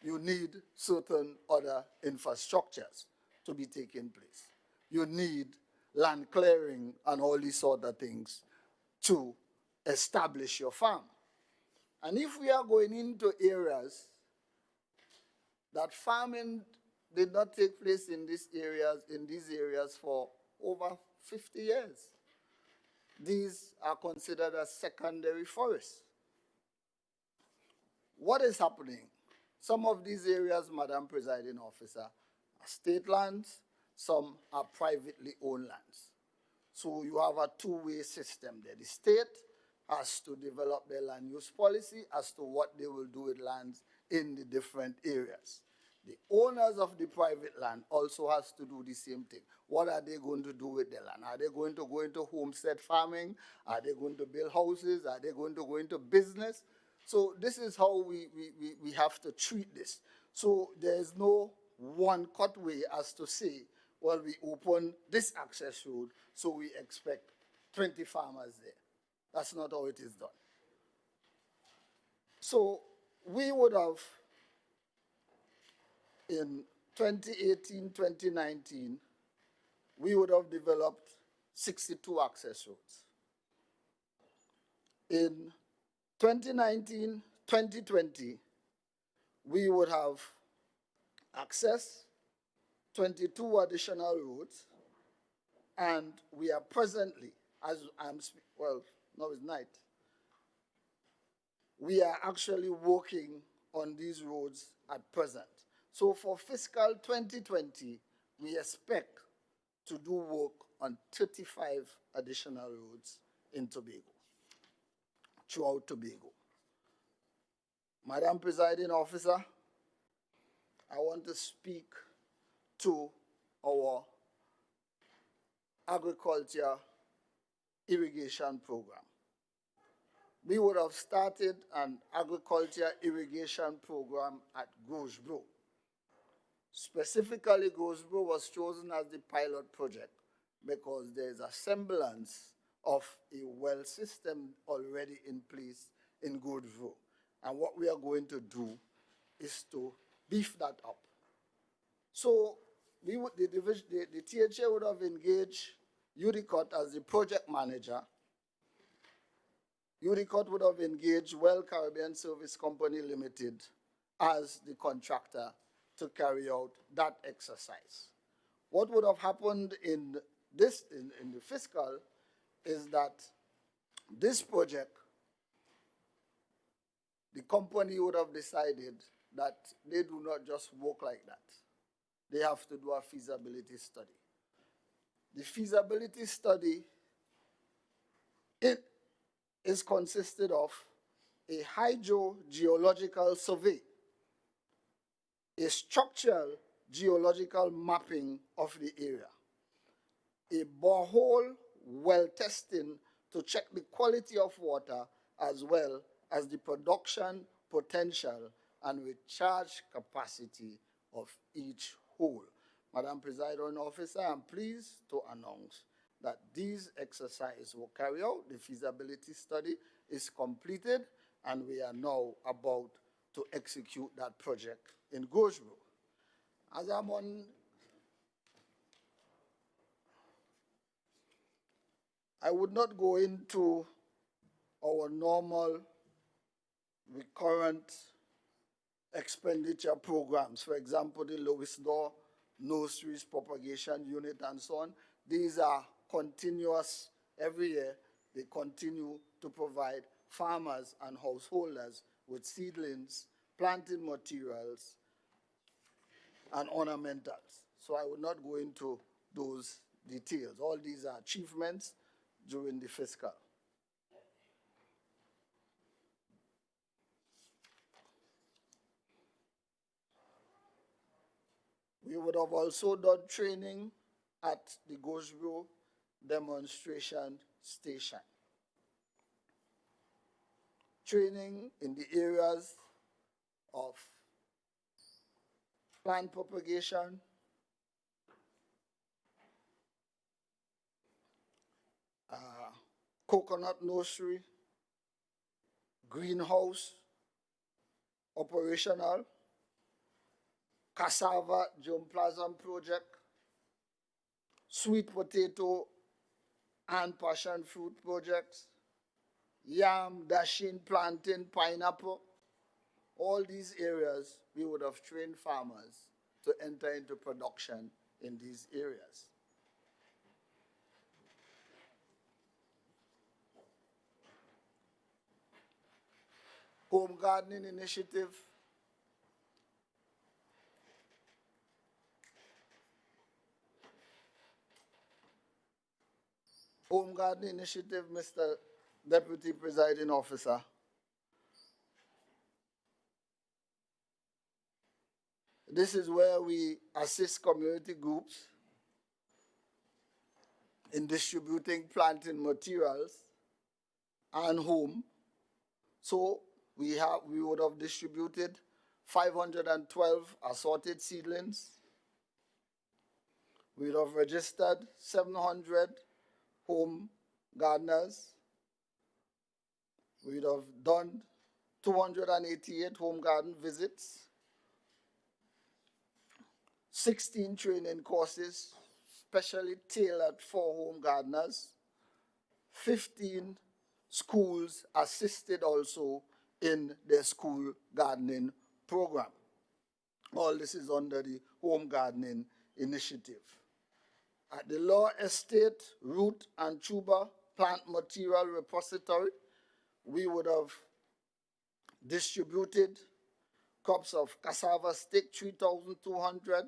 S7: you need certain other infrastructures to be taking place. You need land clearing and all these sort of things to establish your farm. And if we are going into areas that farming did not take place in these areas for over 50 years, these are considered as secondary forests. What is happening? Some of these areas, Madam Presiding Officer, are state lands, some are privately owned lands. So you have a two-way system there. The state has to develop their land use policy as to what they will do with lands in the different areas. The owners of the private land also has to do the same thing. What are they going to do with their land? Are they going to go into homestead farming? Are they going to build houses? Are they going to go into business? So this is how we have to treat this. So there is no one cut way as to say, well, we open this access road, so we expect 20 farmers there. That's not how it is done. So we would have, in 2018, 2019, we would have developed 62 access roads. In 2019, 2020, we would have access 22 additional roads, and we are presently, now it's night, we are actually working on these roads at present. So for fiscal 2020, we expect to do work on 35 additional roads in Tobago, throughout Tobago. Madam Presiding Officer, I want to speak to our agriculture irrigation program. we would have started an agriculture irrigation program at Gosbro. Specifically, Gosbro was chosen as the pilot project because there is a semblance of a well system already in place in Gosbro. And what we are going to do is to beef that up. So the THA would have engaged UDICOT as the project manager. UDICOT would have engaged Well Caribbean Service Company Limited as the contractor to carry out that exercise. What would have happened in the fiscal is that this project, the company would have decided that they do not just work like that. They have to do a feasibility study. The feasibility study, it is consisted of a hydrogeological survey, a structural geological mapping of the area, a borehole well testing to check the quality of water as well as the production potential and recharge capacity of each hole. Madam Presiding Officer, I'm pleased to announce that these exercises will carry out. The feasibility study is completed, and we are now about to execute that project in Gosbro. As I'm on, I would not go into our normal recurrent expenditure programs. For example, the Lewis Law Nurseries Propagation Unit and so on. These are continuous every year. They continue to provide farmers and householders with seedlings, planting materials, and ornamentals. So I will not go into those details. All these are achievements during the fiscal. We would have also done training at the Gosbro demonstration station. Training in the areas of plant propagation, coconut nursery, greenhouse, operational, cassava germplasm project, sweet potato and passion fruit projects, yam, dashing, plantain, pineapple. All these areas, we would have trained farmers to enter into production in these areas. Home gardening initiative. Home gardening initiative, Mr. Deputy Presiding Officer. This is where we assist community groups in distributing planting materials and home. So we would have distributed 512 assorted seedlings. We would have registered 700 home gardeners. We would have done 288 home garden visits, 16 training courses, specially tailored for home gardeners, 15 schools assisted also in their school gardening program. All this is under the home gardening initiative. At the Law Estate Root and Tuber Plant Material Repository, we would have distributed crops of cassava stick, 3,200,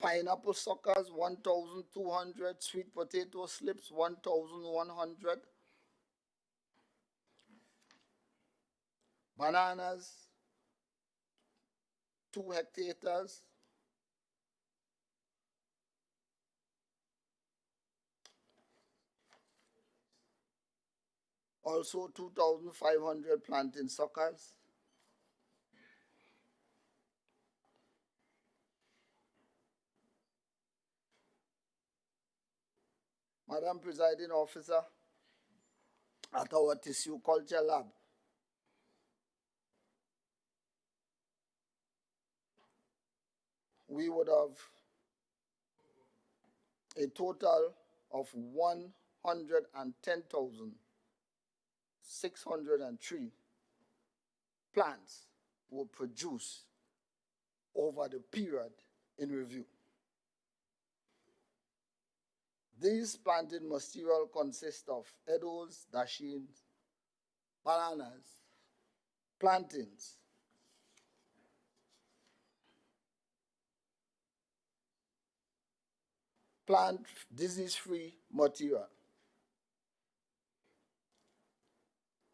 S7: pineapple suckers, 1,200, sweet potato slips, 1,100, bananas, 2 hectares, Also 2,500 planting suckers. Madam Presiding Officer, at our tissue culture lab, we would have a total of 110,603 plants were produced over the period in review. These planting material consist of edos, dashins, bananas, plantains, plant disease-free material.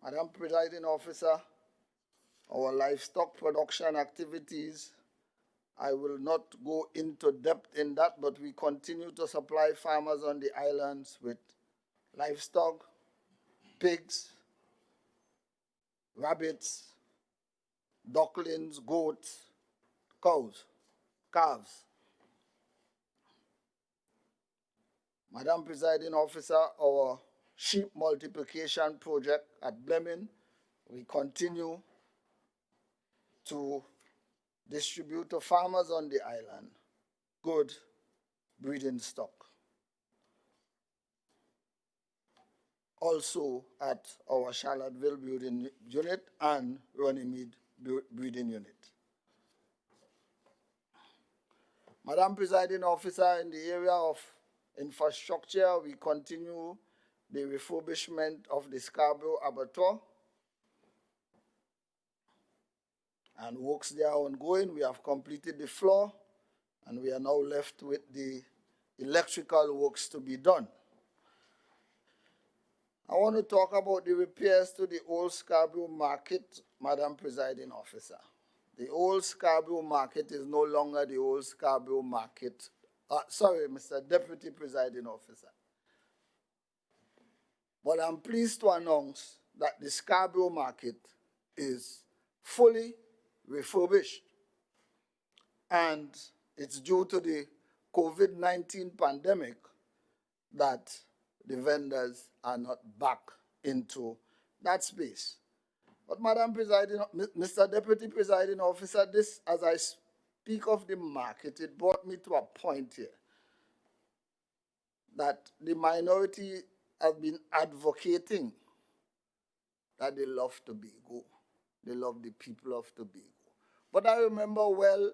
S7: Madam Presiding Officer, our livestock production activities, I will not go into depth in that, but we continue to supply farmers on the islands with livestock, pigs, rabbits, ducklings, goats, cows, calves. Madam Presiding Officer, our sheep multiplication project at Bremen, we continue to distribute to farmers on the island good breeding stock. Also at our Charlottesville breeding unit and Runnymede breeding unit. Madam Presiding Officer, in the area of infrastructure, we continue the refurbishment of the Scarborough Abattoir, and works there are ongoing. We have completed the floor, and we are now left with the electrical works to be done. I want to talk about the repairs to the old Scarborough Market, Madam Presiding Officer. The old Scarborough Market is no longer the old Scarborough Market. Sorry, Mr. Deputy Presiding Officer. But I'm pleased to announce that the Scarborough Market is fully refurbished, and it's due to the COVID-19 pandemic that the vendors are not back into that space. But Madam Presiding, Mr. Deputy Presiding Officer, this, as I speak of the market, it brought me to a point here that the minority have been advocating that they love Tobago. They love the people of Tobago. But I remember well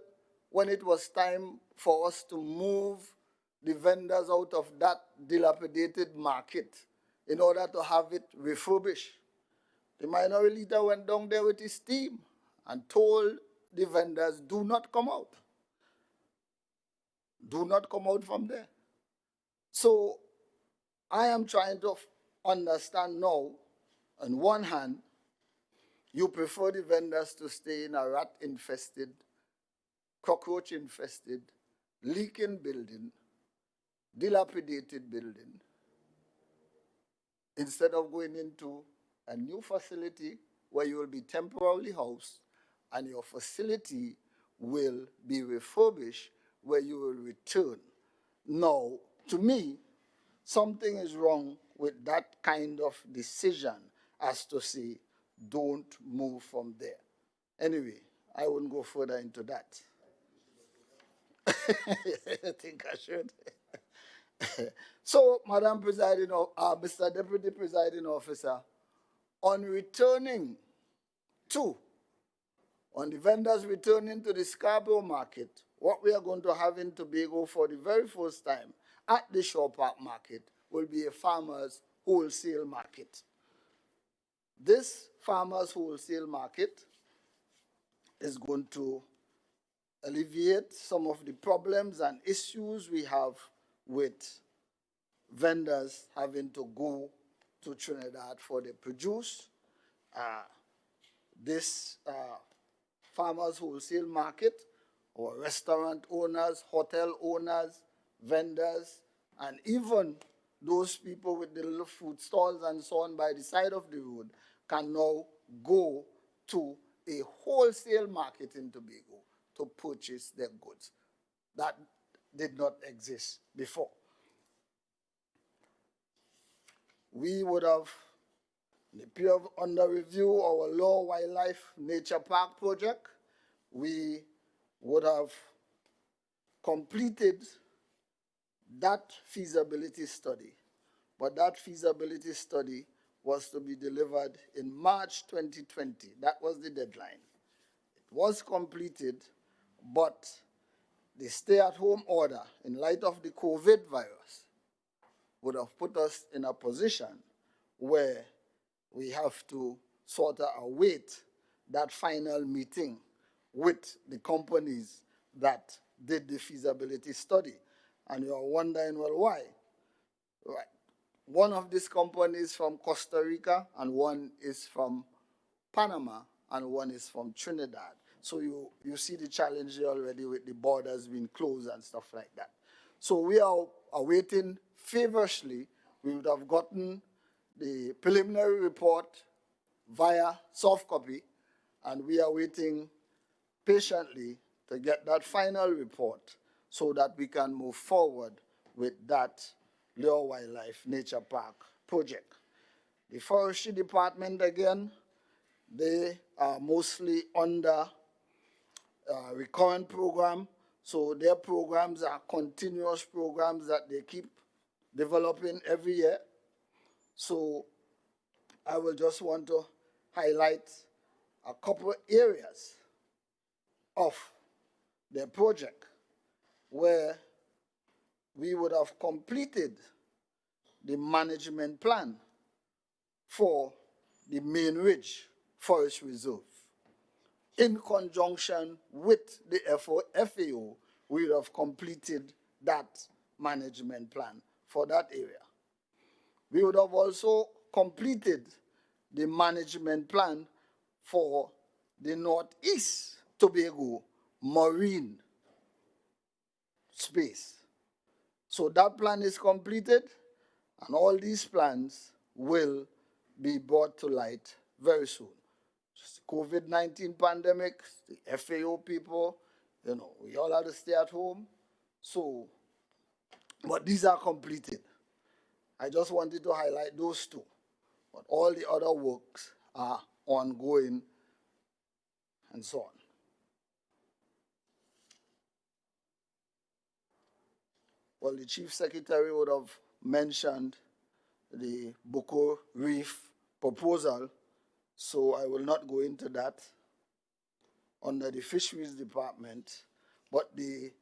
S7: when it was time for us to move the vendors out of that dilapidated market in order to have it refurbished. The minority leader went down there with his team and told the vendors, do not come out. Do not come out from there. So I am trying to understand now, on one hand, you prefer the vendors to stay in a rat-infested, cockroach-infested, leaking building, dilapidated building, instead of going into a new facility where you will be temporarily housed and your facility will be refurbished where you will return. Now, to me, something is wrong with that kind of decision as to say, don't move from there. Anyway, I wouldn't go further into that. I think I should. So, Madam Presiding, Mr. Deputy Presiding Officer, on returning to, on the vendors returning to the Scarborough Market, what we are going to have in Tobago for the very first time at the Shore Park Market will be a farmers' wholesale market. This farmers' wholesale market is going to alleviate some of the problems and issues we have with vendors having to go to Trinidad for their produce. This farmers' wholesale market, or restaurant owners, hotel owners, vendors, and even those people with the little food stalls and so on by the side of the road can now go to a wholesale market in Tobago to purchase their goods. That did not exist before. We would have, in the period under review, our Law Wildlife Nature Park project, we would have completed that feasibility study. But that feasibility study was to be delivered in March 2020. That was the deadline. It was completed, but the stay-at-home order, in light of the COVID virus, would have put us in a position where we have to sort of await that final meeting with the companies that did the feasibility study. And you are wondering, well, why? Right. One of these companies from Costa Rica, and one is from Panama, and one is from Trinidad. So you see the challenge here already with the borders being closed and stuff like that. So we are awaiting feverishly. We would have gotten the preliminary report via soft copy, and we are waiting patiently to get that final report so that we can move forward with that Lure Wildlife Nature Park project. The Forestry Department, again, they are mostly under a recurrent program, so their programs are continuous programs that they keep developing every year. So I will just want to highlight a couple areas of their project where we would have completed the management plan for the Main Ridge Forest Reserve. In conjunction with the FAO, we would have completed that management plan for that area. We would have also completed the management plan for the Northeast Tobago marine space. So that plan is completed, and all these plans will be brought to light very soon. Just the COVID-19 pandemic, the FAO people, we all have to stay at home. So, but these are completed. I just wanted to highlight those two. But all the other works are ongoing and so on. Well, the Chief Secretary would have mentioned the Boko Reef proposal, so I will not go into that under the Fisheries Department. But the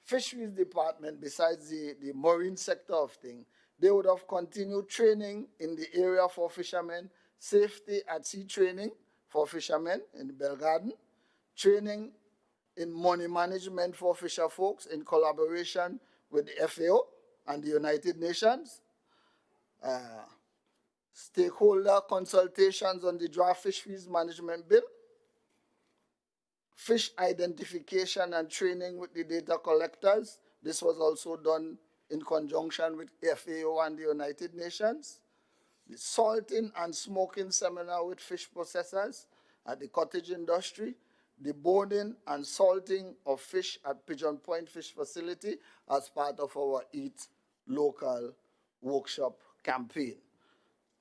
S7: Fisheries Department, besides the marine sector of things, they would have continued training in the area for fishermen, safety at sea training for fishermen in the Bell Garden, training in money management for fisher folks in collaboration with the FAO and the United Nations, stakeholder consultations on the draft fisheries management bill, fish identification and training with the data collectors. This was also done in conjunction with FAO and the United Nations. The salting and smoking seminar with fish processors at the cottage industry, the boning and salting of fish at Pigeon Point Fish Facility as part of our Eat Local workshop campaign.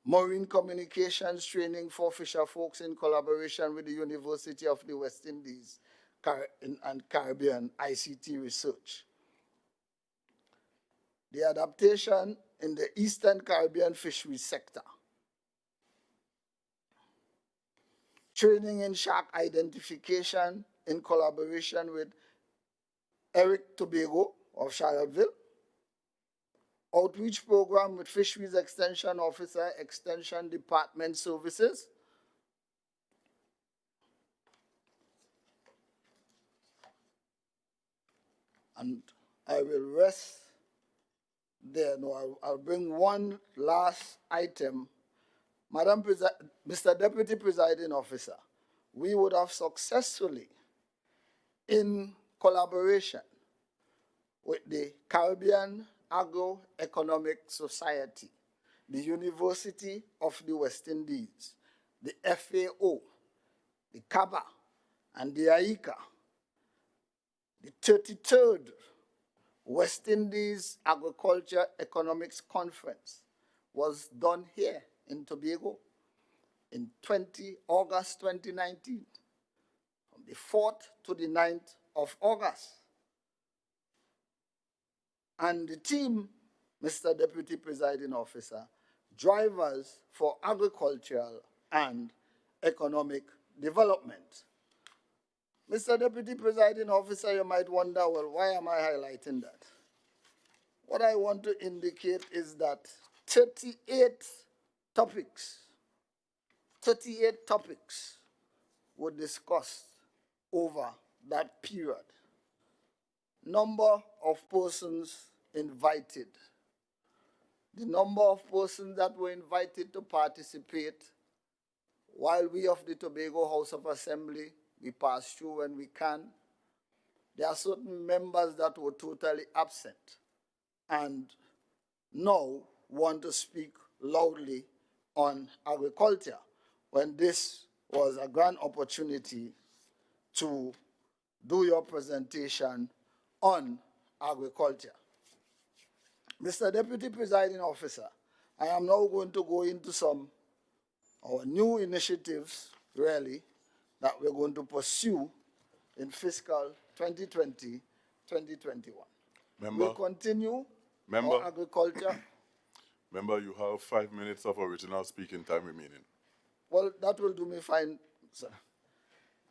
S7: Marine communications training for fisher folks in collaboration with the University of the West Indies and Caribbean ICT research. The adaptation in the Eastern Caribbean fisheries sector. Training in shark identification in collaboration with Eric Tobago of Charlottesville. Outreach program with Fisheries Extension Officer, Extension Department Services. And I will rest there. No, I'll bring one last item. Mr. Deputy Presiding Officer, we would have successfully, in collaboration with the Caribbean Agro-Economic Society, the University of the West Indies, the FAO, the CABA, and the AICA. The 33rd West Indies Agriculture Economics Conference was done here in Tobago in August 2019, from the 4th to the 9th of August. And the team, Mr. Deputy Presiding Officer, drivers for agricultural and economic development. Mr. Deputy Presiding Officer, you might wonder, well, why am I highlighting that? What I want to indicate is that 38 topics were discussed over that period. Number of persons invited. The number of persons that were invited to participate, while we of the Tobago House of Assembly, we pass through when we can, there are certain members that were totally absent and now want to speak loudly on agriculture, when this was a grand opportunity to do your presentation on agriculture. Mr. Deputy Presiding Officer, I am now going to go into some our new initiatives, really, that we're going to pursue in fiscal 2020-2021. We'll continue our agriculture.
S8: Member, you have 5 minutes of original speaking time remaining.
S7: Well, that will do me fine, sir.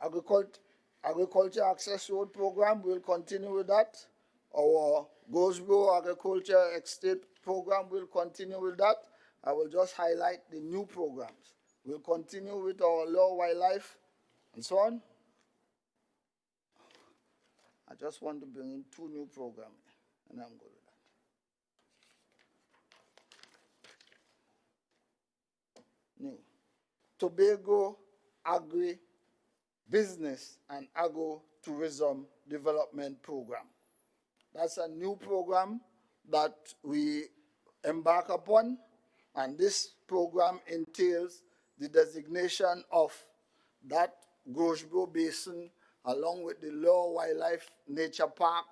S7: Agriculture Access Road Program, we'll continue with that. Our Gosbro Agriculture Estate Program, we'll continue with that. I will just highlight the new programs. We'll continue with our law, wildlife, and so on. I just want to bring in 2 new programs, and I'm good with that. New. Tobago Agri-Business and Agro-Tourism Development Program. That's a new program that we embark upon, and this program entails the designation of that Gosbro Basin along with the Lower Wildlife Nature Park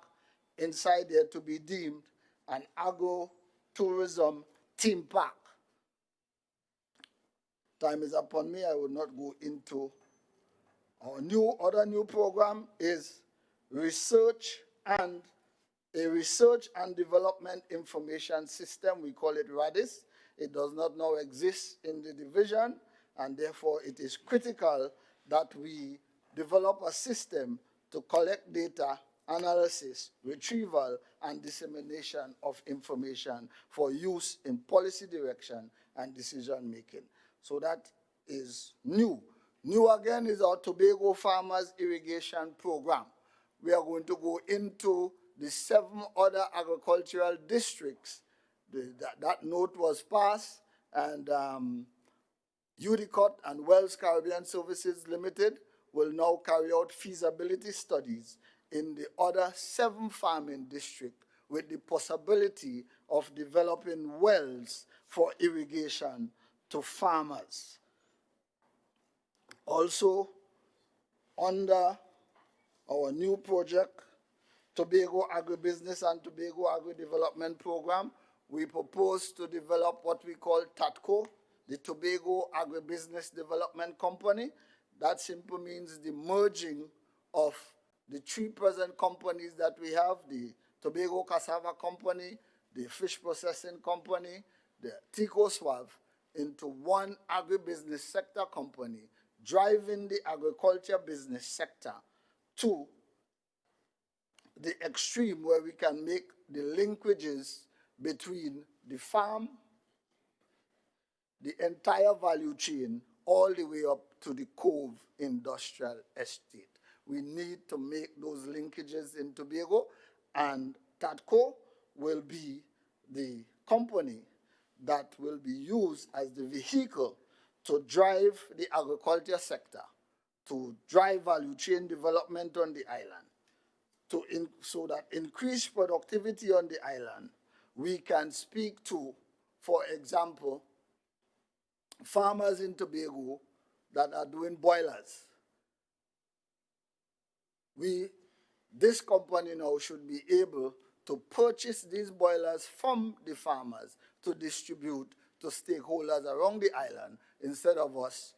S7: inside there to be deemed an agro-tourism theme park. Time is upon me, I will not go into our other new program is a research and development information system. We call it RADIS. It does not now exist in the division, and therefore it is critical that we develop a system to collect data, analysis, retrieval, and dissemination of information for use in policy direction and decision making. So that is new. New again is our Tobago Farmers Irrigation Program. We are going to go into the 7 other agricultural districts. That note was passed, and UDICOT and Wells Caribbean Services Limited will now carry out feasibility studies in the other 7 farming districts with the possibility of developing wells for irrigation to farmers. Also, under our new project, Tobago Agribusiness and Tobago Agri-Development Program, we propose to develop what we call TATCO, the Tobago Agribusiness Development Company. That simply means the merging of the 3 present companies that we have, the Tobago Cassava Company, the Fish Processing Company, the Tico Suave, into one agribusiness sector company, driving the agriculture business sector to the extreme where we can make the linkages between the farm, the entire value chain, all the way up to the Cove Industrial Estate. We need to make those linkages in Tobago, and TATCO will be the company that will be used as the vehicle to drive the agriculture sector, to drive value chain development on the island, so that increased productivity on the island we can speak to, for example, farmers in Tobago that are doing boilers. This company now should be able to purchase these boilers from the farmers to distribute to stakeholders around the island instead of us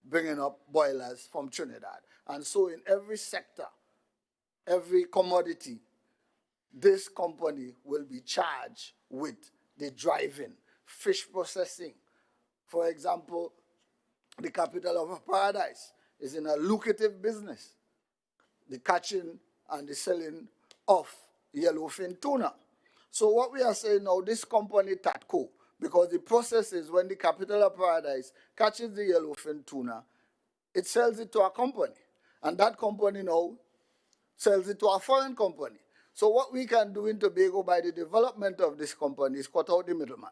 S7: bringing up boilers from Trinidad. And so in every sector, every commodity, this company will be charged with the driving, fish processing. For example, the capital of paradise is in a lucrative business, the catching and the selling of yellowfin tuna. So what we are saying now, this company TATCO, because the process is when the capital of paradise catches the yellowfin tuna, it sells it to a company. And that company now sells it to a foreign company. So what we can do in Tobago by the development of this company is cut out the middleman.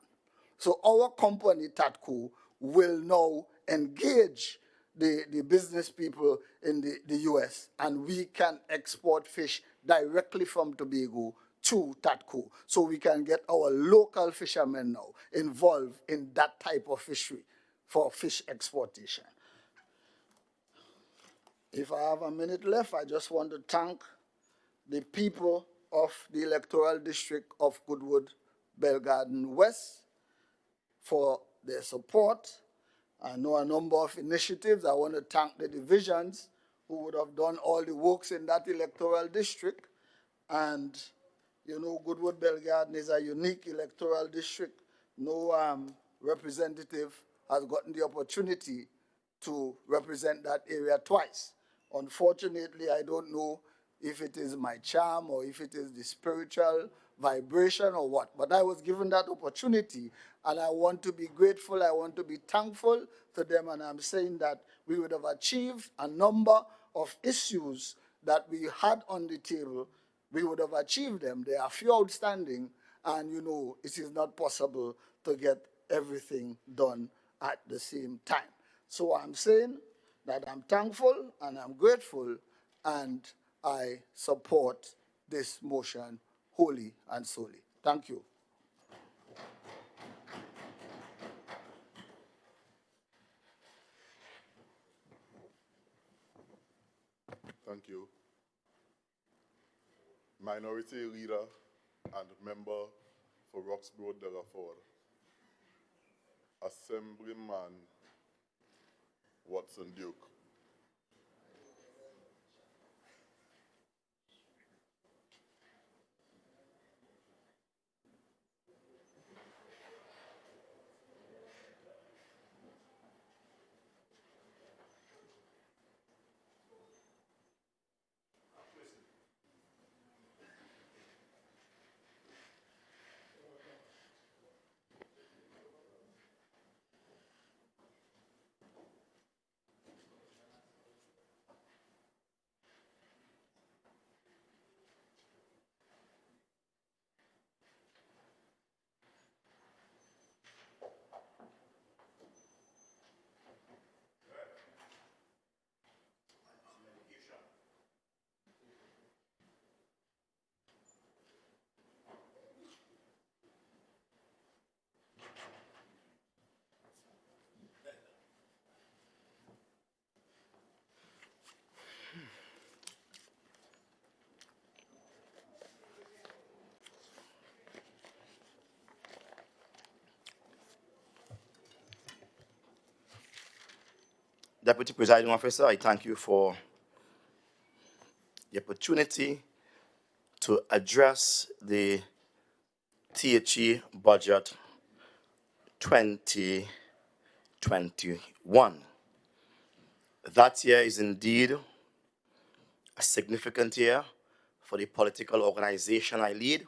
S7: So our company, TATCO, will now engage the business people in the US, and we can export fish directly from Tobago to TATCO. So we can get our local fishermen now involved in that type of fishery for fish exportation. If I have a minute left, I just want to thank the people of the electoral district of Goodwood, Belgarden West for their support. I know a number of initiatives. I want to thank the divisions who would have done all the works in that electoral district. And, you know, Goodwood Belgarden is a unique electoral district. No representative has gotten the opportunity to represent that area twice. Unfortunately, I don't know if it is my charm or if it is the spiritual vibration or what, but I was given that opportunity, and I want to be grateful, I want to be thankful to them, and I'm saying that we would have achieved a number of issues that we had on the table. We would have achieved them. There are a few outstanding, and you know, it is not possible to get everything done at the same time. So I'm saying that I'm thankful and I'm grateful, and I support this motion wholly and solely. Thank you.
S8: Thank you. Minority Leader and Member for Roxborough Delaford, Assemblyman Watson Duke.
S4: Deputy Presiding Officer, I thank you for the opportunity to address the THE budget 2021. That year is indeed a significant year for the political organization I lead,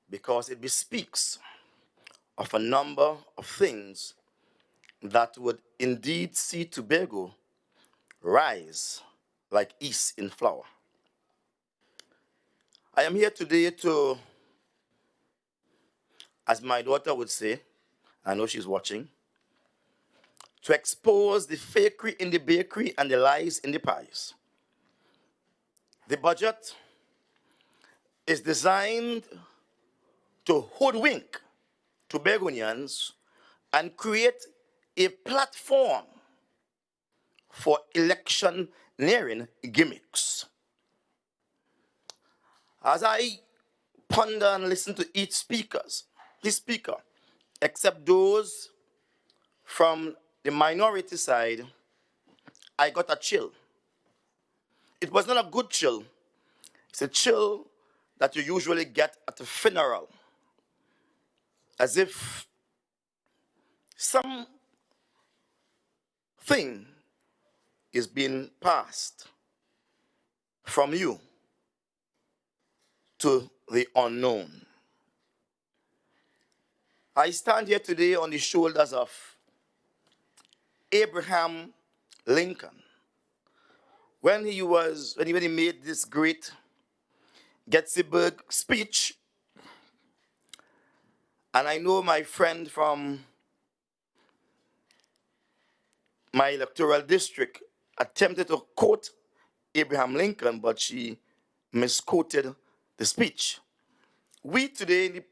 S4: because it bespeaks of a number of things that would indeed see Tobago rise like yeast in flour. I am here today to, as my daughter would say, I know she's watching, to expose the fakery in the bakery and the lies in the pies. The budget is designed to hoodwink Tobagonians and create a platform for electioneering gimmicks. As I ponder and listen to each speaker, except those from the minority side, I got a chill. It was not a good chill. It's a chill that you usually get at a funeral, as if something is being passed from you to the unknown. I stand here today on the shoulders of Abraham Lincoln. When he made this great Gettysburg speech, and I know my friend from my electoral district attempted to quote Abraham Lincoln, but she misquoted the speech. We today, the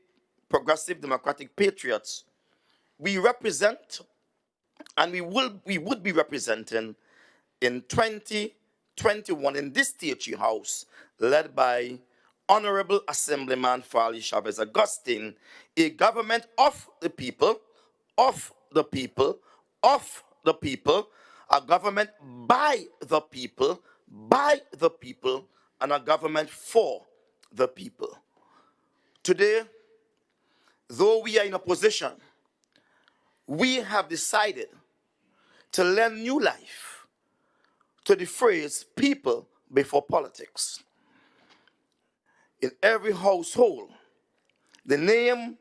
S4: Progressive Democratic Patriots, we represent, and we would be representing in 2021 in this Statue House, led by Honorable Assemblyman Farley Chavez Augustine, a government of the people, of the people, of the people, a government by the people, and a government for the people. Today, though we are in opposition, we have decided to lend new life to the phrase people before politics. In every household, the name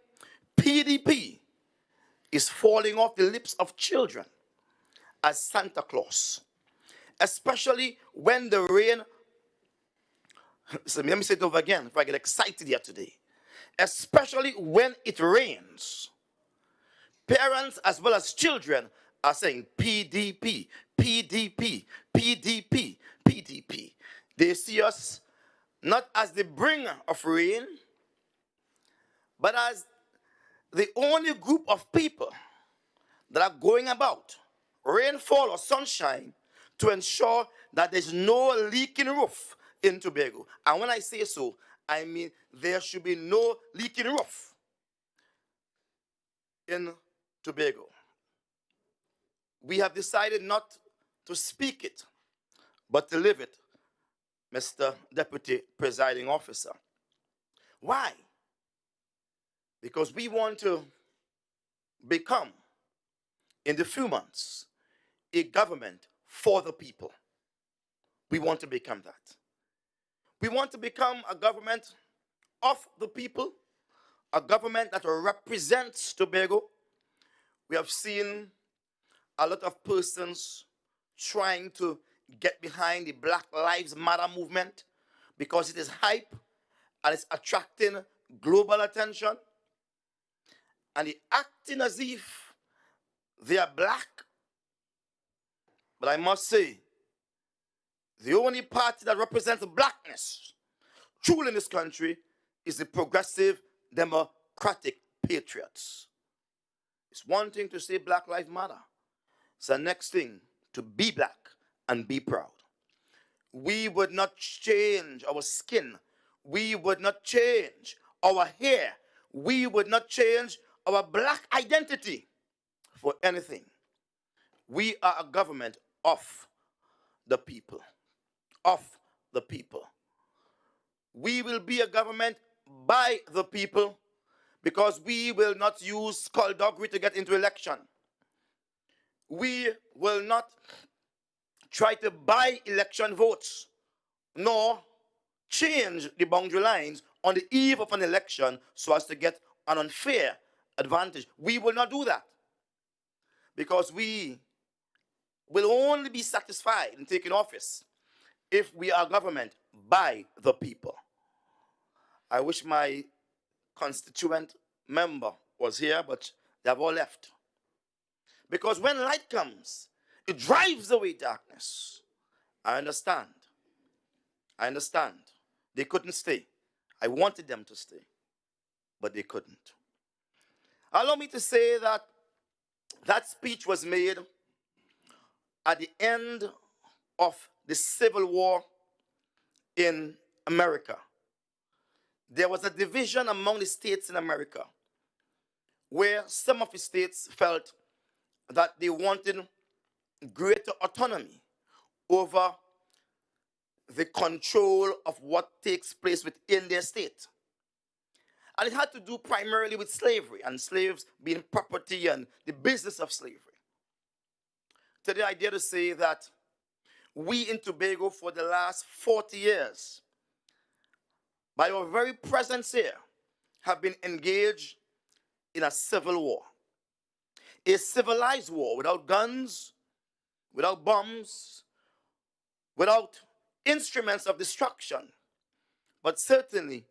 S4: PDP is falling off the lips of children as Santa Claus, especially when the rain, so let me say it over again if I get excited here today, especially when it rains. Parents as well as children are saying PDP, PDP, PDP, PDP. They see us not as the bringer of rain, but as the only group of people that are going about, rainfall or sunshine, to ensure that there's no leaking roof in Tobago. And when I say so, I mean there should be no leaking roof in Tobago. We have decided not to speak it, but to live it, Mr. Deputy Presiding Officer. Why? Because we want to become, in the few months, a government for the people. We want to become that. We want to become a government of the people, a government that represents Tobago. We have seen a lot of persons trying to get behind the Black Lives Matter movement because it is hype and it's attracting global attention. And they're acting as if they are black. But I must say, the only party that represents blackness truly in this country is the Progressive Democratic Patriots. It's one thing to say Black Lives Matter. It's the next thing to be black and be proud. We would not change our skin. We would not change our hair. We would not change our black identity for anything. We are a government of the people. Of the people. We will be a government by the people because we will not use skullduggery to get into election. We will not try to buy election votes, nor change the boundary lines on the eve of an election so as to get an unfair advantage. We will not do that because we will only be satisfied in taking office if we are government by the people. I wish my constituent member was here, but they have all left. Because when light comes, it drives away darkness. I understand. They couldn't stay. I wanted them to stay. but they couldn't. Allow me to say that that speech was made at the end of the Civil War in America. There was a division among the states in America where some of the states felt that they wanted greater autonomy over the control of what takes place within their state. And it had to do primarily with slavery and slaves being property and the business of slavery. Today I dare to say that we in Tobago for the last 40 years, by our very presence here, have been engaged in a civil war. A civilized war without guns, without bombs, without instruments of destruction. But certainly,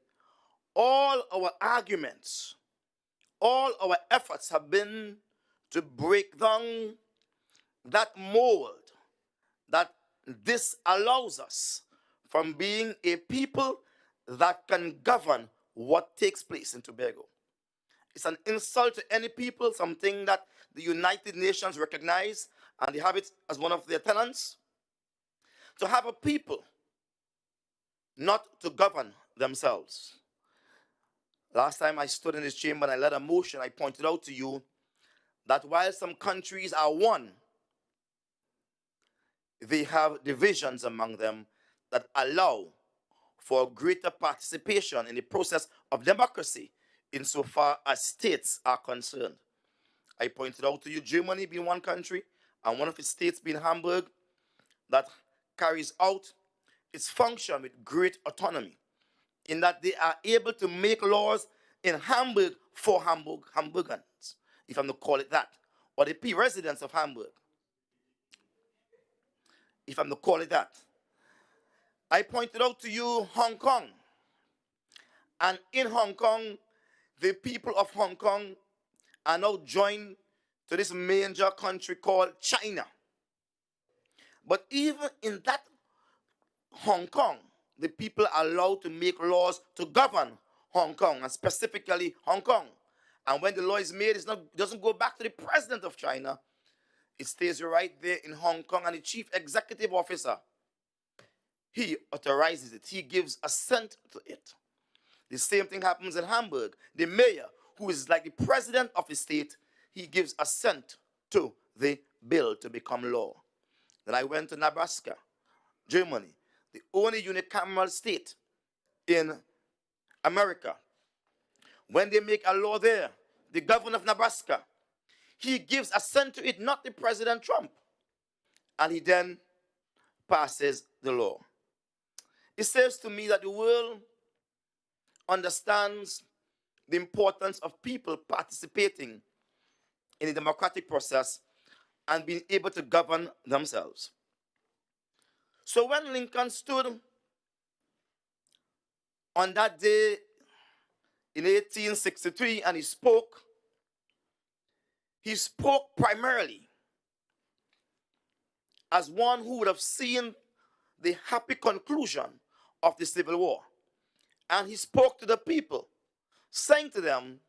S4: all our arguments, all our efforts have been to break down that mold that disallows us from being a people that can govern what takes place in Tobago. It's an insult to any people, something that the United Nations recognize, and they have it as one of their tenets, to have a people not to govern themselves. Last time I stood in this chamber and I led a motion, I pointed out to you that while some countries are one, they have divisions among them that allow for greater participation in the process of democracy insofar as states are concerned. I pointed out to you Germany being one country and one of its states being Hamburg that carries out its function with great autonomy in that they are able to make laws in Hamburg for Hamburgans, if I'm to call it that, or the residents of Hamburg, if I'm to call it that. I pointed out to you Hong Kong, and in Hong Kong, the people of Hong Kong are now joined to this major country called China. But even in that Hong Kong, the people are allowed to make laws to govern Hong Kong, and specifically Hong Kong. And when the law is made, it doesn't go back to the president of China. It stays right there in Hong Kong, and the chief executive officer, he authorizes it. He gives assent to it. The same thing happens in Hamburg. The mayor, who is like the president of the state, he gives assent to the bill to become law. Then I went to Nebraska, Germany, the only unicameral state in America. When they make a law there, the governor of Nebraska, he gives assent to it, not the President Trump. And he then passes the law. It says to me that the world understands the importance of people participating in the democratic process and being able to govern themselves. So when Lincoln stood on that day in 1863 and he spoke primarily as one who would have seen the happy conclusion of the Civil War. And he spoke to the people, saying to them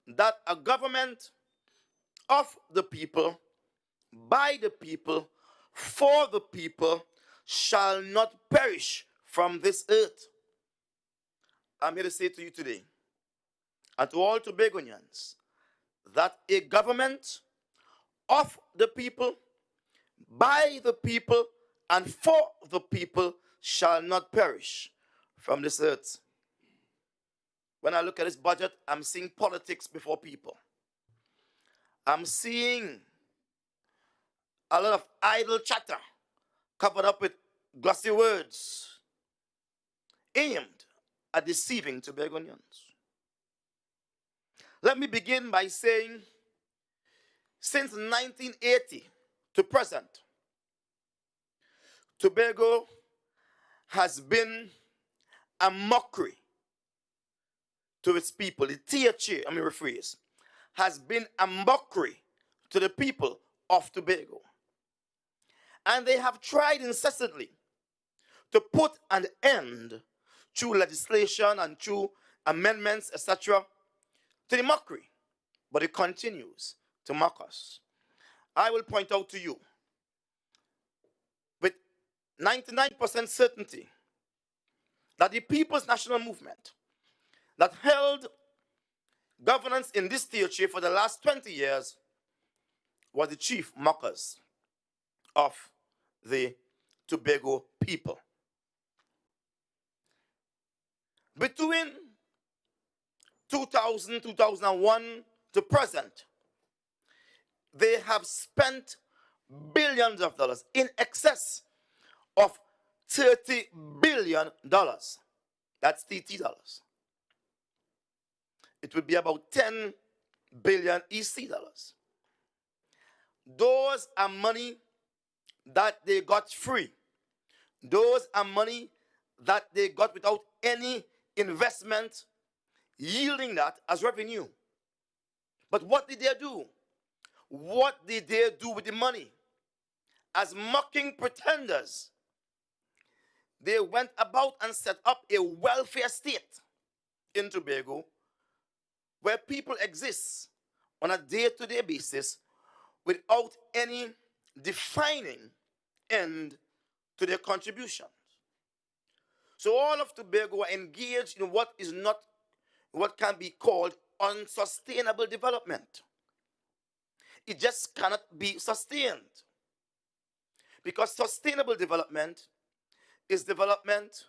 S4: that a government of the people, by the people, for the people, shall not perish from this earth. I'm here to say to you today, and to all Tobagonians, that a government of the people, by the people, and for the people shall not perish from this earth. When I look at this budget, I'm seeing politics before people. I'm seeing a lot of idle chatter covered up with glossy words aimed at deceiving Tobagonians. Let me begin by saying, since 1980 to present, Tobago has been a mockery to its people. The THA, let me rephrase, has been a mockery to the people of Tobago. And they have tried incessantly to put an end through legislation and through amendments, etc., to the mockery, but it continues to mock us. I will point out to you with 99% certainty that the People's National Movement that held governance in this territory for the last 20 years was the chief mockers of the Tobago people. Between 2000, 2001 to present, they have spent billions of dollars, in excess of $30 billion. That's TT dollars. It would be about 10 billion EC dollars. Those are money that they got free. Those are money that they got without any investment yielding that as revenue. But what did they do? What did they do with the money? As mocking pretenders, they went about and set up a welfare state in Tobago where people exist on a day-to-day basis without any defining end to their contributions. So all of Tobago are engaged in what can be called unsustainable development. It just cannot be sustained. Because sustainable development is development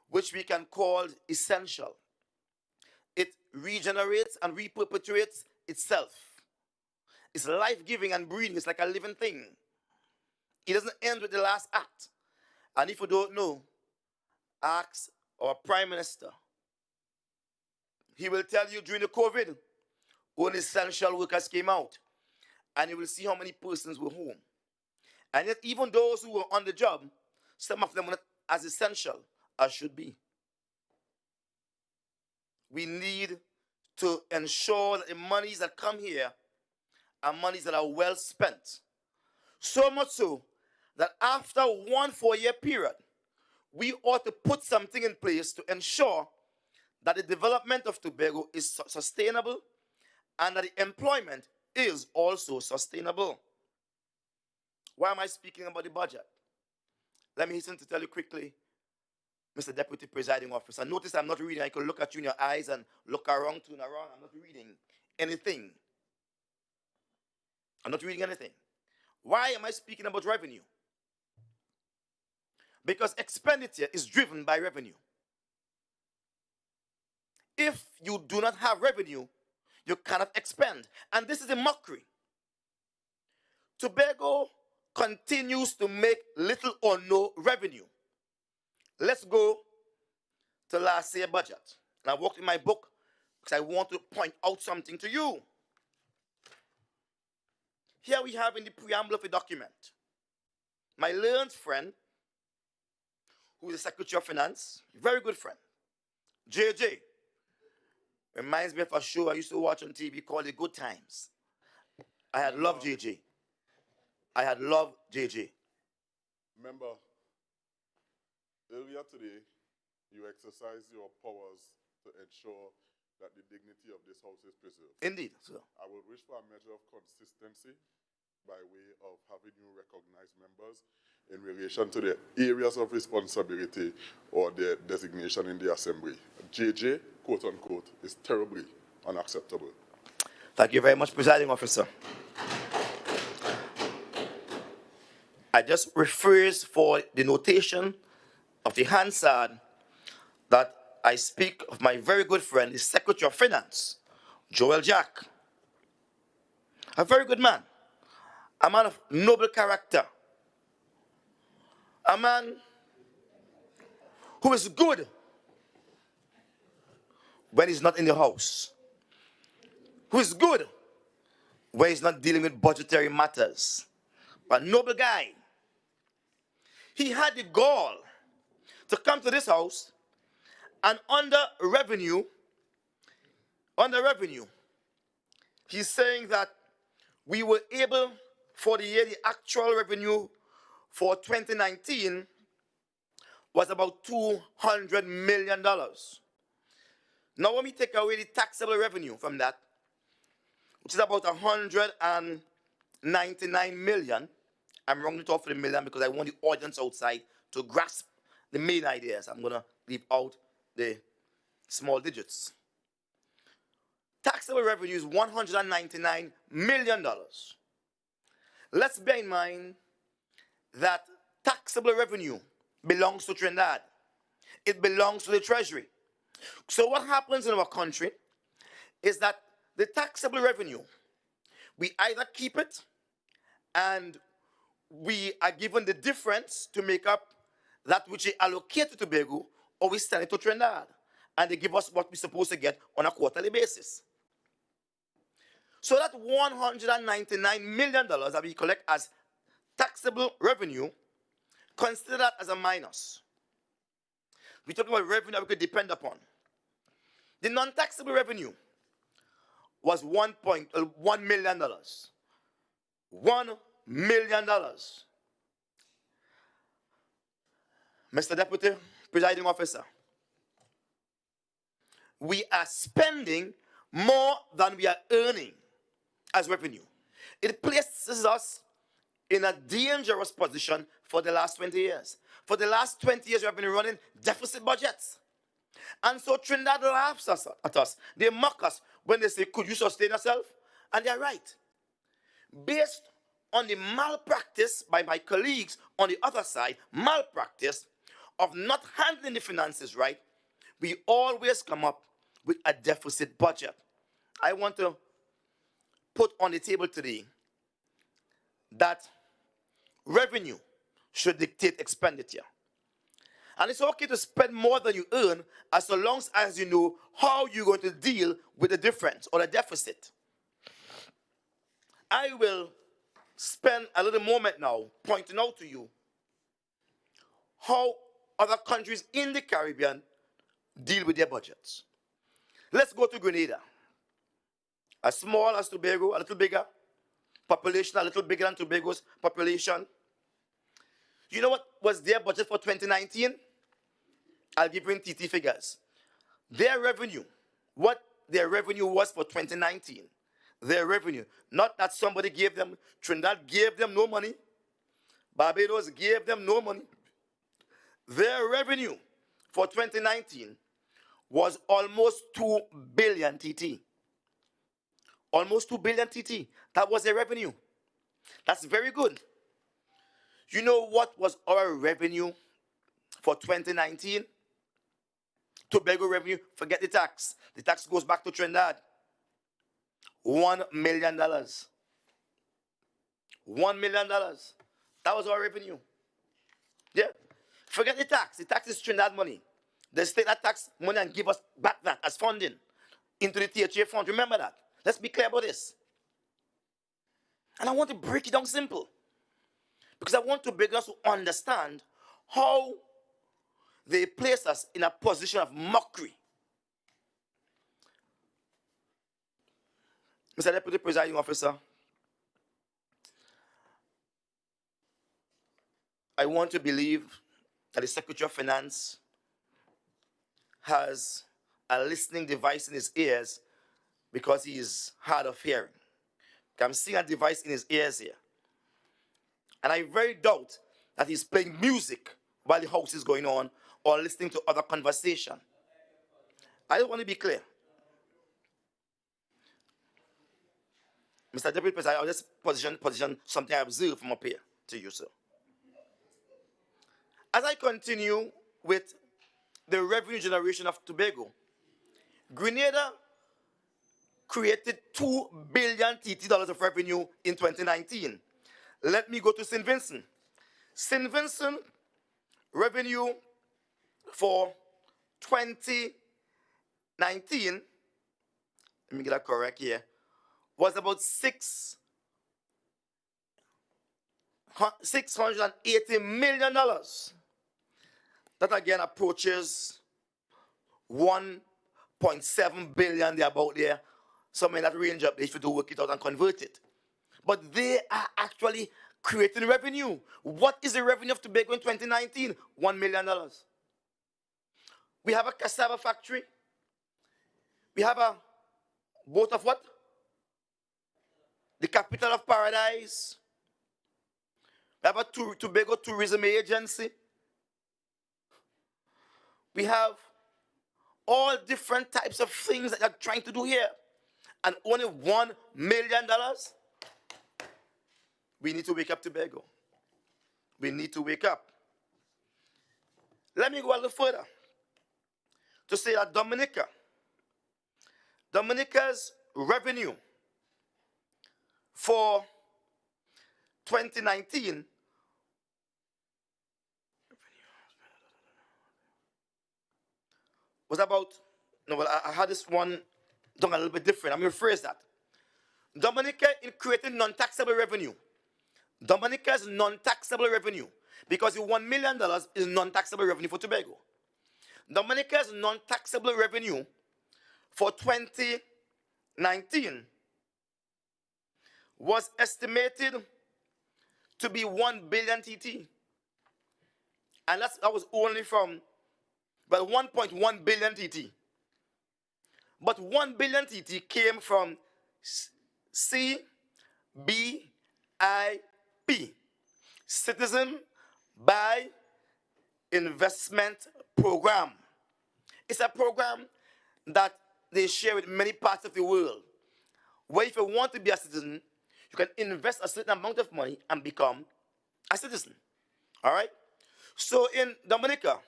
S4: which we can call essential. It regenerates and reperpetuates itself. It's life-giving and breathing. It's like a living thing. It doesn't end with the last act. And if you don't know, ask our Prime Minister. He will tell you during the COVID, only essential workers came out. And you will see how many persons were home. And yet even those who were on the job, some of them were not as essential as should be. We need to ensure that the monies that come here are monies that are well spent. So much so that after 1 4-year period, we ought to put something in place to ensure that the development of Tobago is sustainable and that the employment is also sustainable. Why am I speaking about the budget? Let me hasten to tell you quickly, Mr. Deputy Presiding Officer. Notice I'm not reading. I could look at you in your eyes and look around, turn around. I'm not reading anything. I'm not reading anything. Why am I speaking about revenue? Because expenditure is driven by revenue. If you do not have revenue, you cannot expend. And this is a mockery. Tobago continues to make little or no revenue. Let's go to last year's budget. And I walked in my book because I want to point out something to you. Here we have in the preamble of the document, my learned friend, who is the Secretary of Finance, very good friend, JJ, reminds me of a show I used to watch on TV called The Good Times. I had loved JJ.
S8: Member, earlier today, you exercised your powers to ensure that the dignity of this house is preserved.
S4: Indeed, sir.
S8: I would wish for a measure of consistency by way of having you recognize members in relation to their areas of responsibility or their designation in the assembly. JJ, quote unquote, is terribly unacceptable.
S4: Thank you very much, Presiding Officer. I just rephrase for the notation of the Hansard that I speak of my very good friend, the Secretary of Finance, Joel Jack. A very good man. A man of noble character. A man who is good when he's not in the house. Who is good when he's not dealing with budgetary matters. But noble guy. He had the gall to come to this house and under revenue, he's saying that we were able, for the year, the actual revenue for 2019 was about $200 million. Now when we take away the taxable revenue from that, which is about 199 million, I'm rounding it off to the million because I want the audience outside to grasp the main ideas. I'm going to leave out the small digits. Taxable revenue is $199 million. Let's bear in mind that taxable revenue belongs to Trinidad. It belongs to the Treasury. So what happens in our country is that the taxable revenue, we either keep it and we are given the difference to make up that which is allocated to Tobago, or we send it to Trinidad and they give us what we're supposed to get on a quarterly basis. So that $199 million that we collect as taxable revenue, consider that as a minus. We're talking about revenue that we could depend upon. The non-taxable revenue was $1 million. $1 million. Mr. Deputy Presiding Officer, we are spending more than we are earning as revenue. It places us in a dangerous position for the last 20 years. For the last 20 years, we have been running deficit budgets. And so Trinidad laughs at us. They mock us when they say, could you sustain yourself? And they're right. Based on the malpractice by my colleagues on the other side, malpractice of not handling the finances right, we always come up with a deficit budget. I want to put on the table today that revenue should dictate expenditure. And it's okay to spend more than you earn as long as you know how you're going to deal with the difference or the deficit. I will spend a little moment now pointing out to you how other countries in the Caribbean deal with their budgets. Let's go to Grenada. As small as Tobago, a little bigger. Population a little bigger than Tobago's population. You know what was their budget for 2019? I'll give you in TT figures. Their revenue, what their revenue was for 2019. Their revenue. Not that somebody gave them, Trinidad gave them no money. Barbados gave them no money. Their revenue for 2019 was almost 2 billion TT. Almost 2 billion TT. That was their revenue. That's very good. You know what was our revenue for 2019? Tobago revenue, forget the tax. The tax goes back to Trinidad. $1 million. $1 million. That was our revenue. Yeah. Forget the tax. The tax is Trinidad money. They take that tax money and give us back that as funding into the THA fund. Remember that. Let's be clear about this. And I want to break it down simple. Because I want to bring us to understand how they place us in a position of mockery. Mr. Deputy Presiding Officer, I want to believe that the Secretary of Finance has a listening device in his ears because he is hard of hearing. I'm seeing a device in his ears here. And I very doubt that he's playing music while the house is going on or listening to other conversation. I just want to be clear. Mr. Deputy President, I'll just position something I observed from up here to you, sir. As I continue with the revenue generation of Tobago, Grenada created 2 billion TT dollars of revenue in 2019. Let me go to St. Vincent. St. Vincent revenue for 2019, let me get that correct here, was about $680 million. That again approaches 1.7 billion, they're about there. Somewhere in that range up, they should work it out and convert it. But they are actually creating revenue. What is the revenue of Tobago in 2019? $1 million. We have a cassava factory We have a boat of what? The capital of paradise. We have a Tobago tourism agency. We have all different types of things that they're trying to do here. And only $1 million? We need to wake up, Tobago. We need to wake up. Let me go a little further to say that Dominica's revenue for 2019 was about, no, well, I had this one done a little bit different. I'm going to rephrase that. Dominica in creating non-taxable revenue. Dominica's non-taxable revenue, because the $1 million is non-taxable revenue for Tobago. Dominica's non-taxable revenue for 2019 was estimated to be 1 billion TT. And that was only from, well, 1.1 billion TT. But 1 billion TT came from CBIP, Citizen by Investment Program. It's a program that they share with many parts of the world, where if you want to be a citizen, you can invest a certain amount of money and become a citizen. All right? So in Dominica,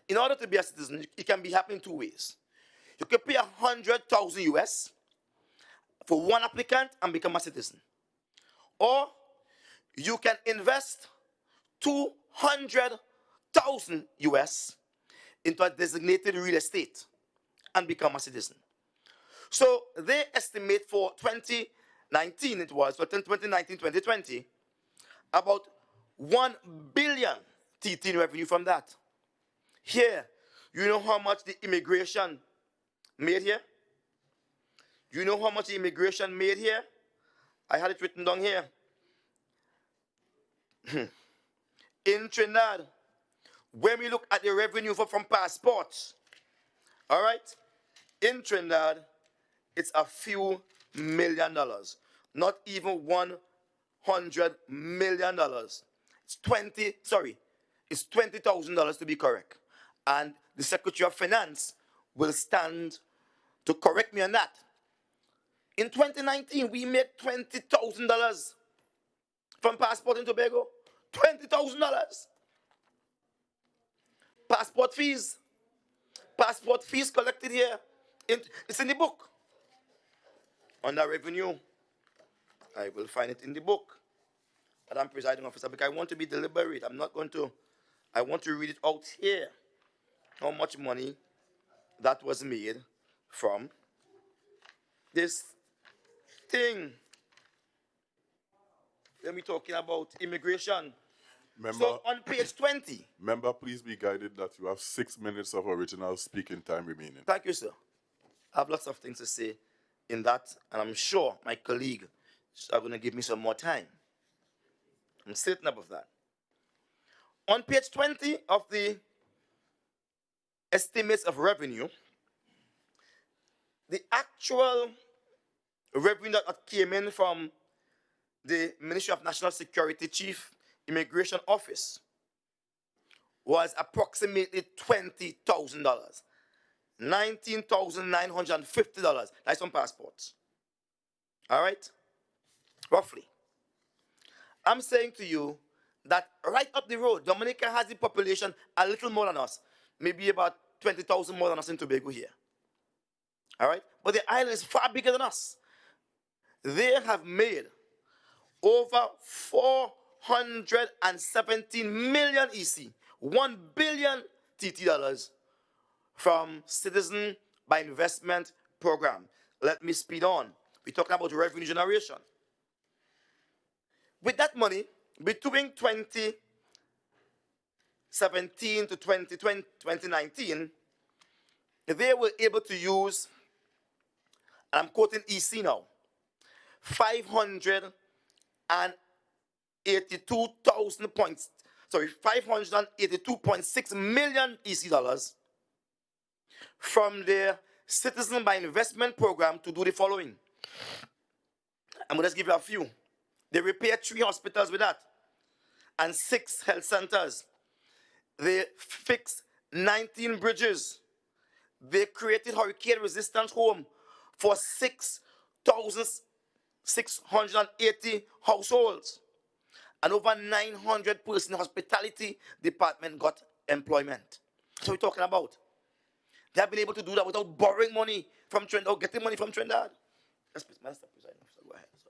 S4: in order to be a citizen, it can be happening two ways. You can pay $100,000 US for one applicant and become a citizen. Or you can invest $200,000 US into a designated real estate and become a citizen. So they estimate for 2019, it was, for 2019-2020, about 1 billion TT in revenue from that. Here, you know how much the immigration made here? You know how much the immigration made here? I had it written down here. In Trinidad, when we look at the revenue from passports, all right, in Trinidad, it's a few $1 million, not even $100 million. It's $20,000 to be correct. And the Secretary of Finance will stand to correct me on that. In 2019, we made $20,000 from passport in Tobago. $20,000. Passport fees collected here. It's in the book. Under revenue, I will find it in the book. Madam Presiding Officer, because I want to be deliberate. I want to read it out here. How much money that was made from this thing. Let me talking about immigration.
S8: Member,
S4: So on page 20.
S8: member, please be guided that you have 6 minutes of original speaking time remaining.
S4: Thank you, sir. I have lots of things to say in that, and I'm sure my colleagues are going to give me some more time. I'm certain about that. On page 20 of the estimates of revenue, the actual revenue that came in from the Ministry of National Security Chief Immigration Office was approximately $20,000. $19,950. That's on passports. All right? Roughly. I'm saying to you that right up the road, Dominica has the population a little more than us. Maybe about 20,000 more than us in Tobago here. All right? But the island is far bigger than us. They have made over 417 million EC, 1 billion TT dollars from Citizen by Investment Program. Let me speed on. We're talking about revenue generation. With that money, between 2017 to 2019, they were able to use, and I'm quoting EC now, 582.6 million EC dollars from their Citizen by Investment Program to do the following. I'm going to just give you a few. They repair 3 hospitals with that and 6 health centers. They fixed 19 bridges. They created hurricane resistance home for 6,680 households. And over 900 persons in the hospitality department got employment. So we're talking about. They have been able to do that without borrowing money from Trinidad or getting money from Trinidad. Yes, please, Minister Presiding Officer, go ahead. So.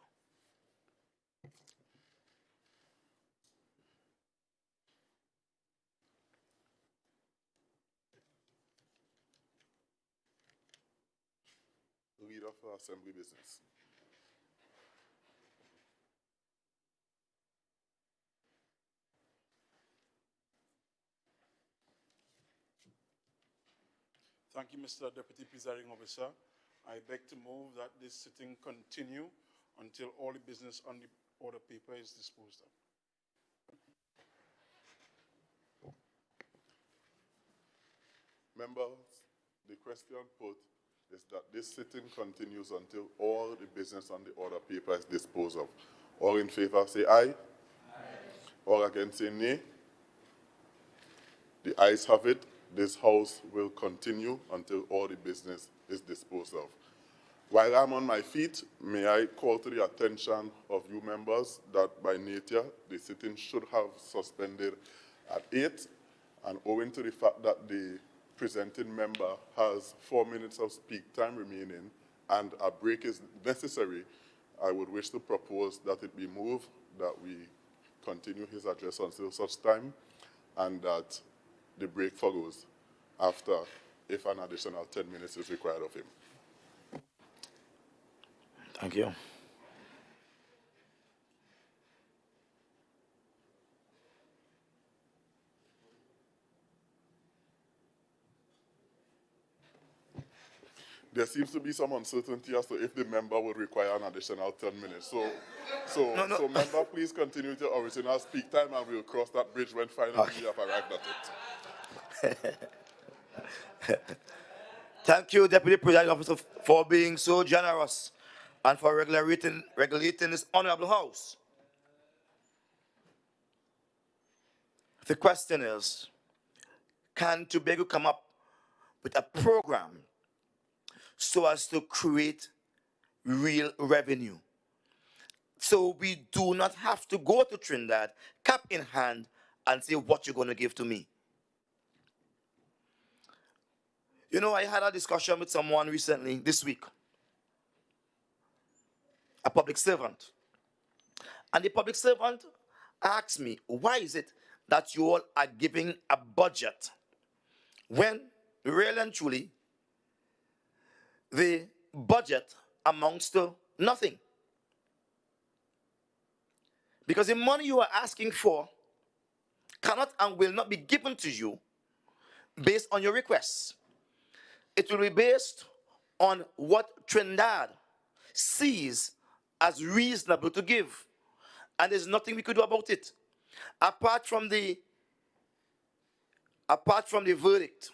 S8: Leader for Assembly Business.
S9: Thank you, Mr. Deputy Presiding Officer. I beg to move that this sitting continue until all the business on the order paper is disposed of.
S8: Members, the question put is that this sitting continues until all the business on the order paper is disposed of. All in favor say aye. Aye. All against say nay. The ayes have it. This House will continue until all the business is disposed of. While I'm on my feet, may I call to the attention of you members that by nature, the sitting should have suspended at 8, and owing to the fact that the presenting member has 4 minutes of speak time remaining and a break is necessary, I would wish to propose that it be moved that we continue his address until such time and that the break follows after, if an additional 10 minutes is required of him.
S4: Thank you.
S8: There seems to be some uncertainty as to if the member would require an additional 10 minutes. So member, please continue to your original speak time and we'll cross that bridge when finally we have arrived at it.
S4: Thank you, Deputy Presiding Officer, for being so generous and for regulating this honorable House. The question is, can Tobago come up with a program so as to create real revenue? So we do not have to go to Trinidad, cap in hand, and say, what you're going to give to me. You know, I had a discussion with someone recently, this week, a public servant. And the public servant asked me, why is it that you all are giving a budget when, really and truly, the budget amounts to nothing? Because the money you are asking for cannot and will not be given to you based on your requests. It will be based on what Trinidad sees as reasonable to give. And there's nothing we could do about it. Apart from the verdict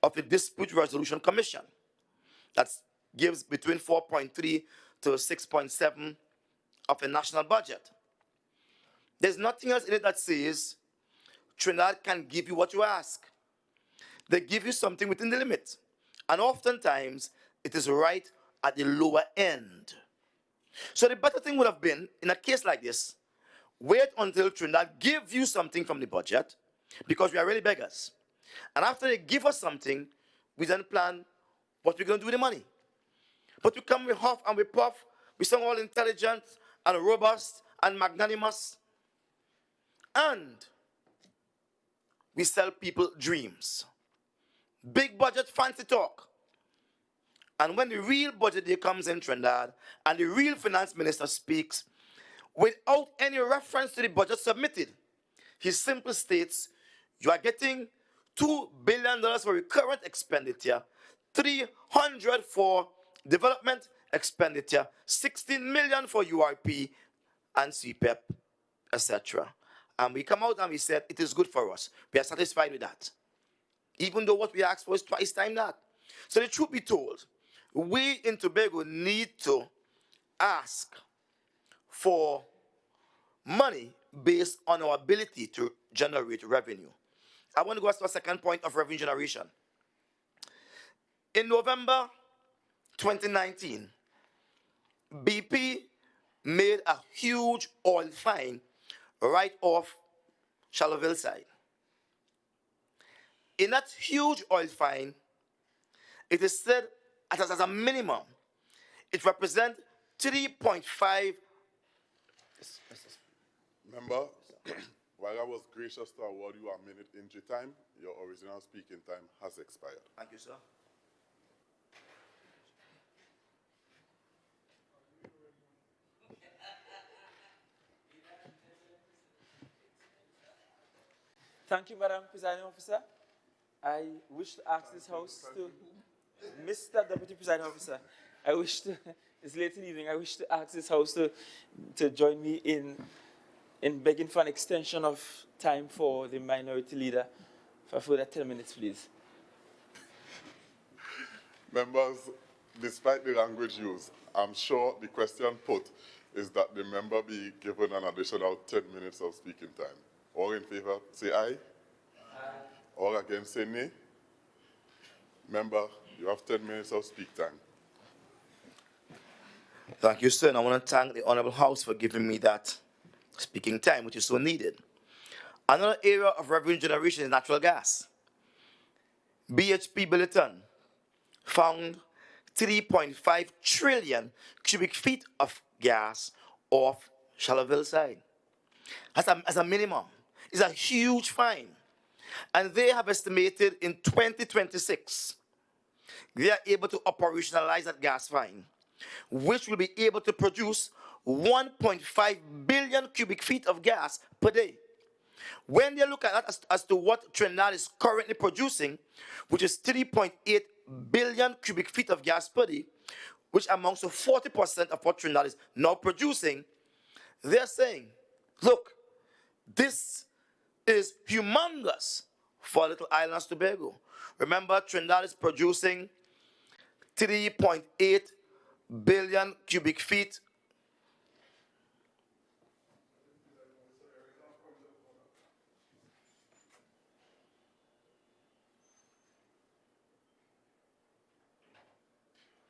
S4: of the Dispute Resolution Commission that gives between 4.3 to 6.7 of the national budget. There's nothing else in it that says Trinidad can give you what you ask. They give you something within the limit. And oftentimes, it is right at the lower end. So the better thing would have been, in a case like this, wait until Trinidad gives you something from the budget, because we are really beggars. And after they give us something, we then plan what we're going to do with the money. But we come, we huff and we puff, we sound all intelligent and robust and magnanimous, and we sell people dreams. Big budget, fancy talk. And when the real budget day comes in Trinidad and the real finance minister speaks, without any reference to the budget submitted, he simply states, you are getting $2 billion for recurrent expenditure, 300 for development expenditure, 16 million for URP and CPEP, etc. And we come out and we said, it is good for us. We are satisfied with that. Even though what we asked for is twice time that. So the truth be told, we in Tobago need to ask for money based on our ability to generate revenue. I want to go to a second point of revenue generation. In November 2019, BP made a huge oil fine right off Shalloville side. In that huge oil fine, it is said as a minimum, it represents 3.5.
S8: Member, while I was gracious to award you a minute injury time, your original speaking time has expired.
S4: Thank you, sir.
S5: Thank you, Madam Presiding Officer. I wish to ask this House to, Mr. Deputy Presiding Officer, I wish to, it's late in the evening, I wish to ask this House to join me in begging for an extension of time for the minority leader for further 10 minutes, please.
S8: Members, despite the language used, I'm sure the question put is that the member be given an additional 10 minutes of speaking time. All in favor, say aye. Aye. All against, say nay. Member, you have 10 minutes of speak time.
S4: Thank you, sir. And I want to thank the Honorable House for giving me that speaking time, which is so needed. Another area of revenue generation is natural gas. BHP Billiton found 3.5 trillion cubic feet of gas off Shalloville side. As a minimum. It's a huge find. And they have estimated in 2026, they are able to operationalize that gas find, which will be able to produce 1.5 billion cubic feet of gas per day. When they look at that as to what Trinidad is currently producing, which is 3.8 billion cubic feet of gas per day, which amounts to 40% of what Trinidad is now producing, they're saying, look, this is humongous for little island of Tobago. Remember, Trinidad is producing 3.8 billion cubic feet.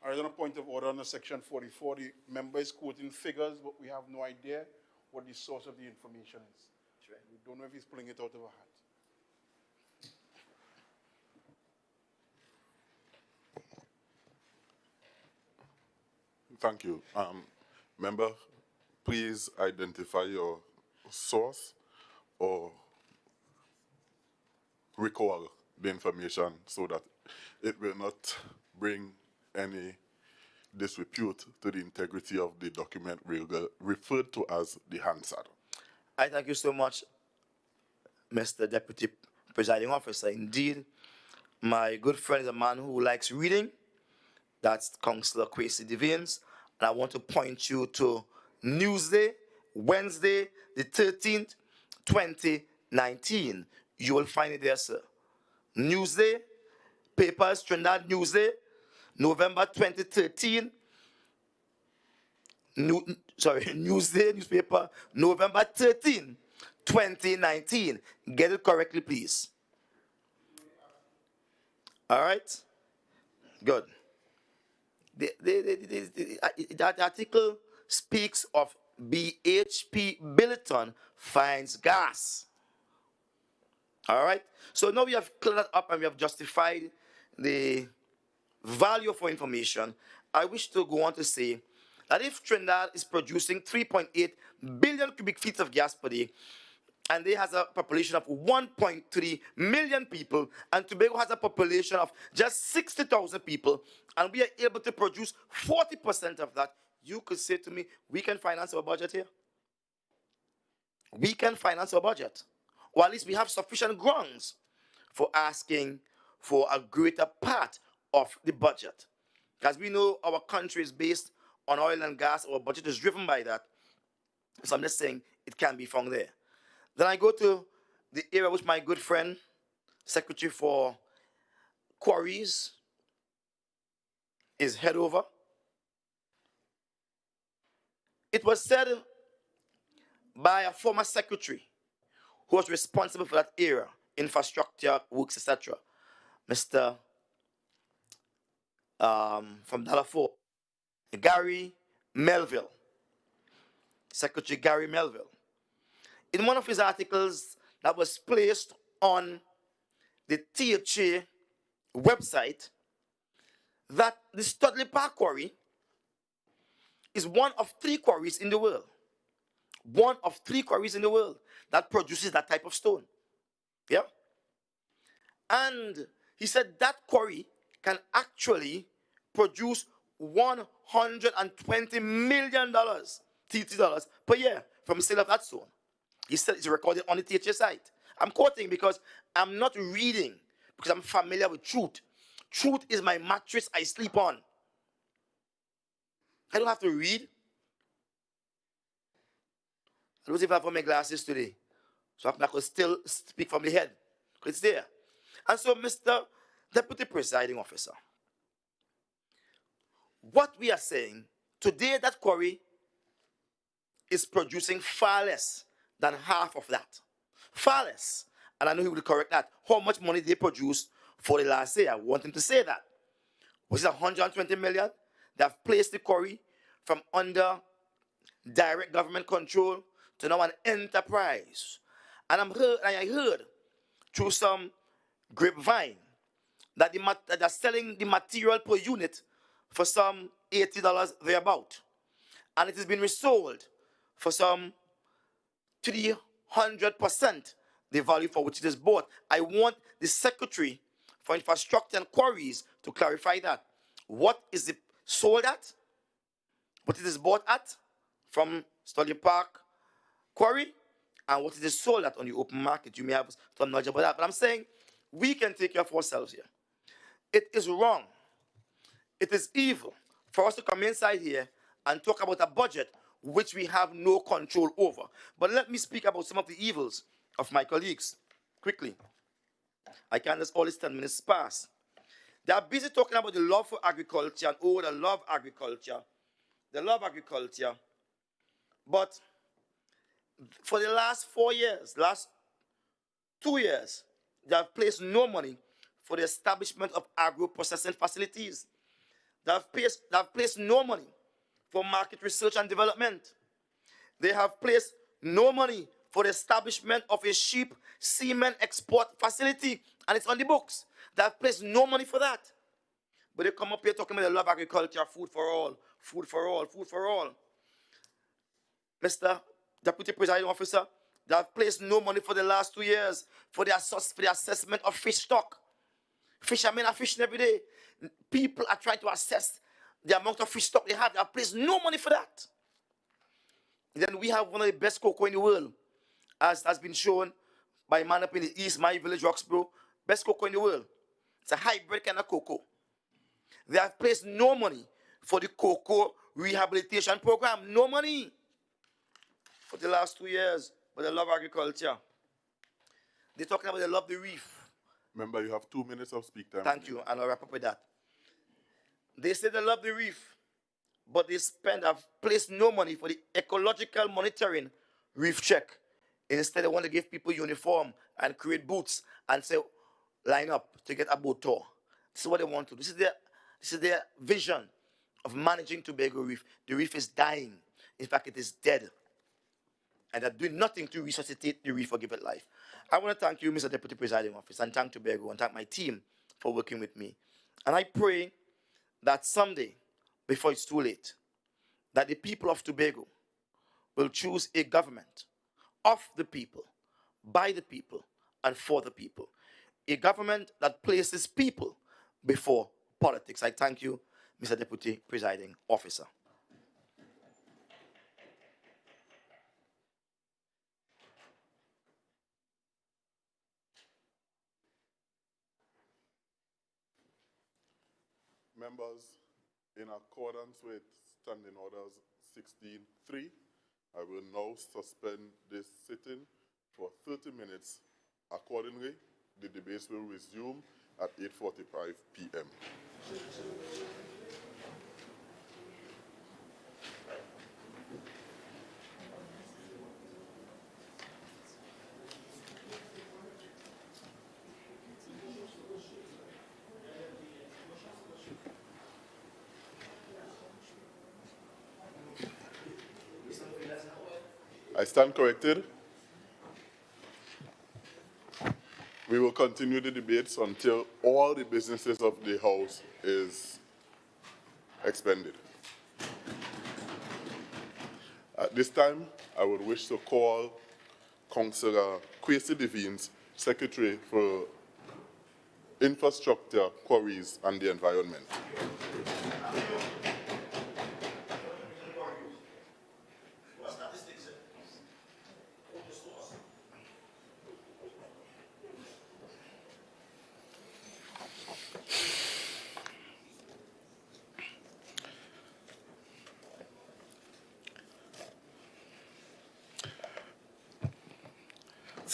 S9: All right, on a point of order under section 44, the member is quoting figures, but we have no idea what the source of the information is. We don't know if he's pulling it out of a hat.
S8: Thank you. Member, please identify your source or recall the information so that it will not bring any disrepute to the integrity of the document referred to as the Hansard.
S4: I thank you so much, Mr. Deputy Presiding Officer. Indeed, my good friend is a man who likes reading. That's Councillor Kwesi Devines. And I want to point you to Newsday, Wednesday, the 13th, 2019. You will find it there, sir. Newsday, papers, Trinidad Newsday, November 2013. Newsday newspaper, November 13, 2019. Get it correctly, please. All right? Good. That article speaks of BHP Billiton finds gas. All right? So now we have cleared that up and we have justified the value of our information. I wish to go on to say that if Trinidad is producing 3.8 billion cubic feet of gas per day, and they has a population of 1.3 million people, and Tobago has a population of just 60,000 people, and we are able to produce 40% of that, you could say to me, we can finance our budget here. We can finance our budget. Or at least we have sufficient grounds for asking for a greater part of the budget. Because we know our country is based on oil and gas, our budget is driven by that. So I'm just saying it can be found there. Then I go to the area which my good friend, Secretary for Quarries, Mr. Tobago, is responsible for, and that is the area of the Plenary. Now, Plenary is a is head over. It was said by a former secretary who was responsible for that area, infrastructure, works, etc., Mr. From Dallas, Gary Melville, Secretary Gary Melville. In one of his articles that was placed on the THA website, that the Studley Park quarry is one of 3 quarries in the world. One of 3 quarries in the world that produces that type of stone. Yeah? And he said that quarry can actually produce $120 million TT dollars per year from the sale of that stone. He said it's recorded on the THA site. I'm quoting because I'm not reading, because I'm familiar with truth. Truth is my mattress I sleep on. I don't have to read. I don't even have on my glasses today, so I could still speak from the head. It's there. And so, Mr. Deputy Presiding Officer, what we are saying, today that quarry is producing far less than half of that. Far less. And I know he will correct that. How much money they produced for the last year? I want him to say that. Was it 120 million? They have placed the quarry from under direct government control to now an enterprise. And I heard through some grapevine that they're selling the material per unit for some $80 thereabout. And it has been resold for some 300% the value for which it is bought. I want the Secretary for Infrastructure and Quarries to clarify that. What is it sold at? What it is bought at from Studley Park Quarry? And what it is sold at on the open market? You may have some knowledge about that. But I'm saying we can take care of ourselves here. It is wrong. It is evil for us to come inside here and talk about a budget which we have no control over. But let me speak about some of the evils of my colleagues quickly. I can't just all this 10 minutes pass. They are busy talking about the love for agriculture and oh, the love agriculture. They love agriculture. But for the last 4 years, last 2 years, they have placed no money for the establishment of agro-processing facilities. They have placed no money for market research and development. They have placed no money for the establishment of a sheep semen export facility, and it's on the books. They have placed no money for that. But they come up here talking about they love agriculture, food for all, food for all, food for all. Mr. Deputy Presiding Officer, they have placed no money for the last 2 years for the assessment of fish stock. Fishermen are fishing every day. People are trying to assess the amount of fish stock they have. They have placed no money for that. Then we have one of the best cocoa in the world, as has been shown by a man up in the east, my village, Roxborough. Best cocoa in the world. It's a hybrid kind of cocoa. They have placed no money for the cocoa rehabilitation program. No money for the last 2 years. But they love agriculture. They're talking about they love the reef.
S8: Member, you have 2 minutes of speak time.
S4: Thank you, and I'll wrap up with that. They say they love the reef, but have placed no money for the ecological monitoring reef check. Instead, they want to give people uniform and create booths and say, line up to get a boat tour. This is what they want to do. This is their vision of managing Tobago Reef. The reef is dying. In fact, it is dead. And they're doing nothing to resuscitate the reef or give it life. I want to thank you, Mr. Deputy Presiding Officer, and thank Tobago, and thank my team for working with me. And I pray that someday, before it's too late, that the people of Tobago will choose a government of the people, by the people, and for the people. A government that places people before politics. I thank you, Mr. Deputy Presiding Officer.
S8: Members, in accordance with Standing Orders 16.3, I will now suspend this sitting for 30 minutes. Accordingly, the debates will resume at 8:45 p.m. I stand corrected. We will continue the debates until all the businesses of the House is expended. At this time, I would wish to call Councillor Kwesi Devines, Secretary for Infrastructure, Quarries and the Environment.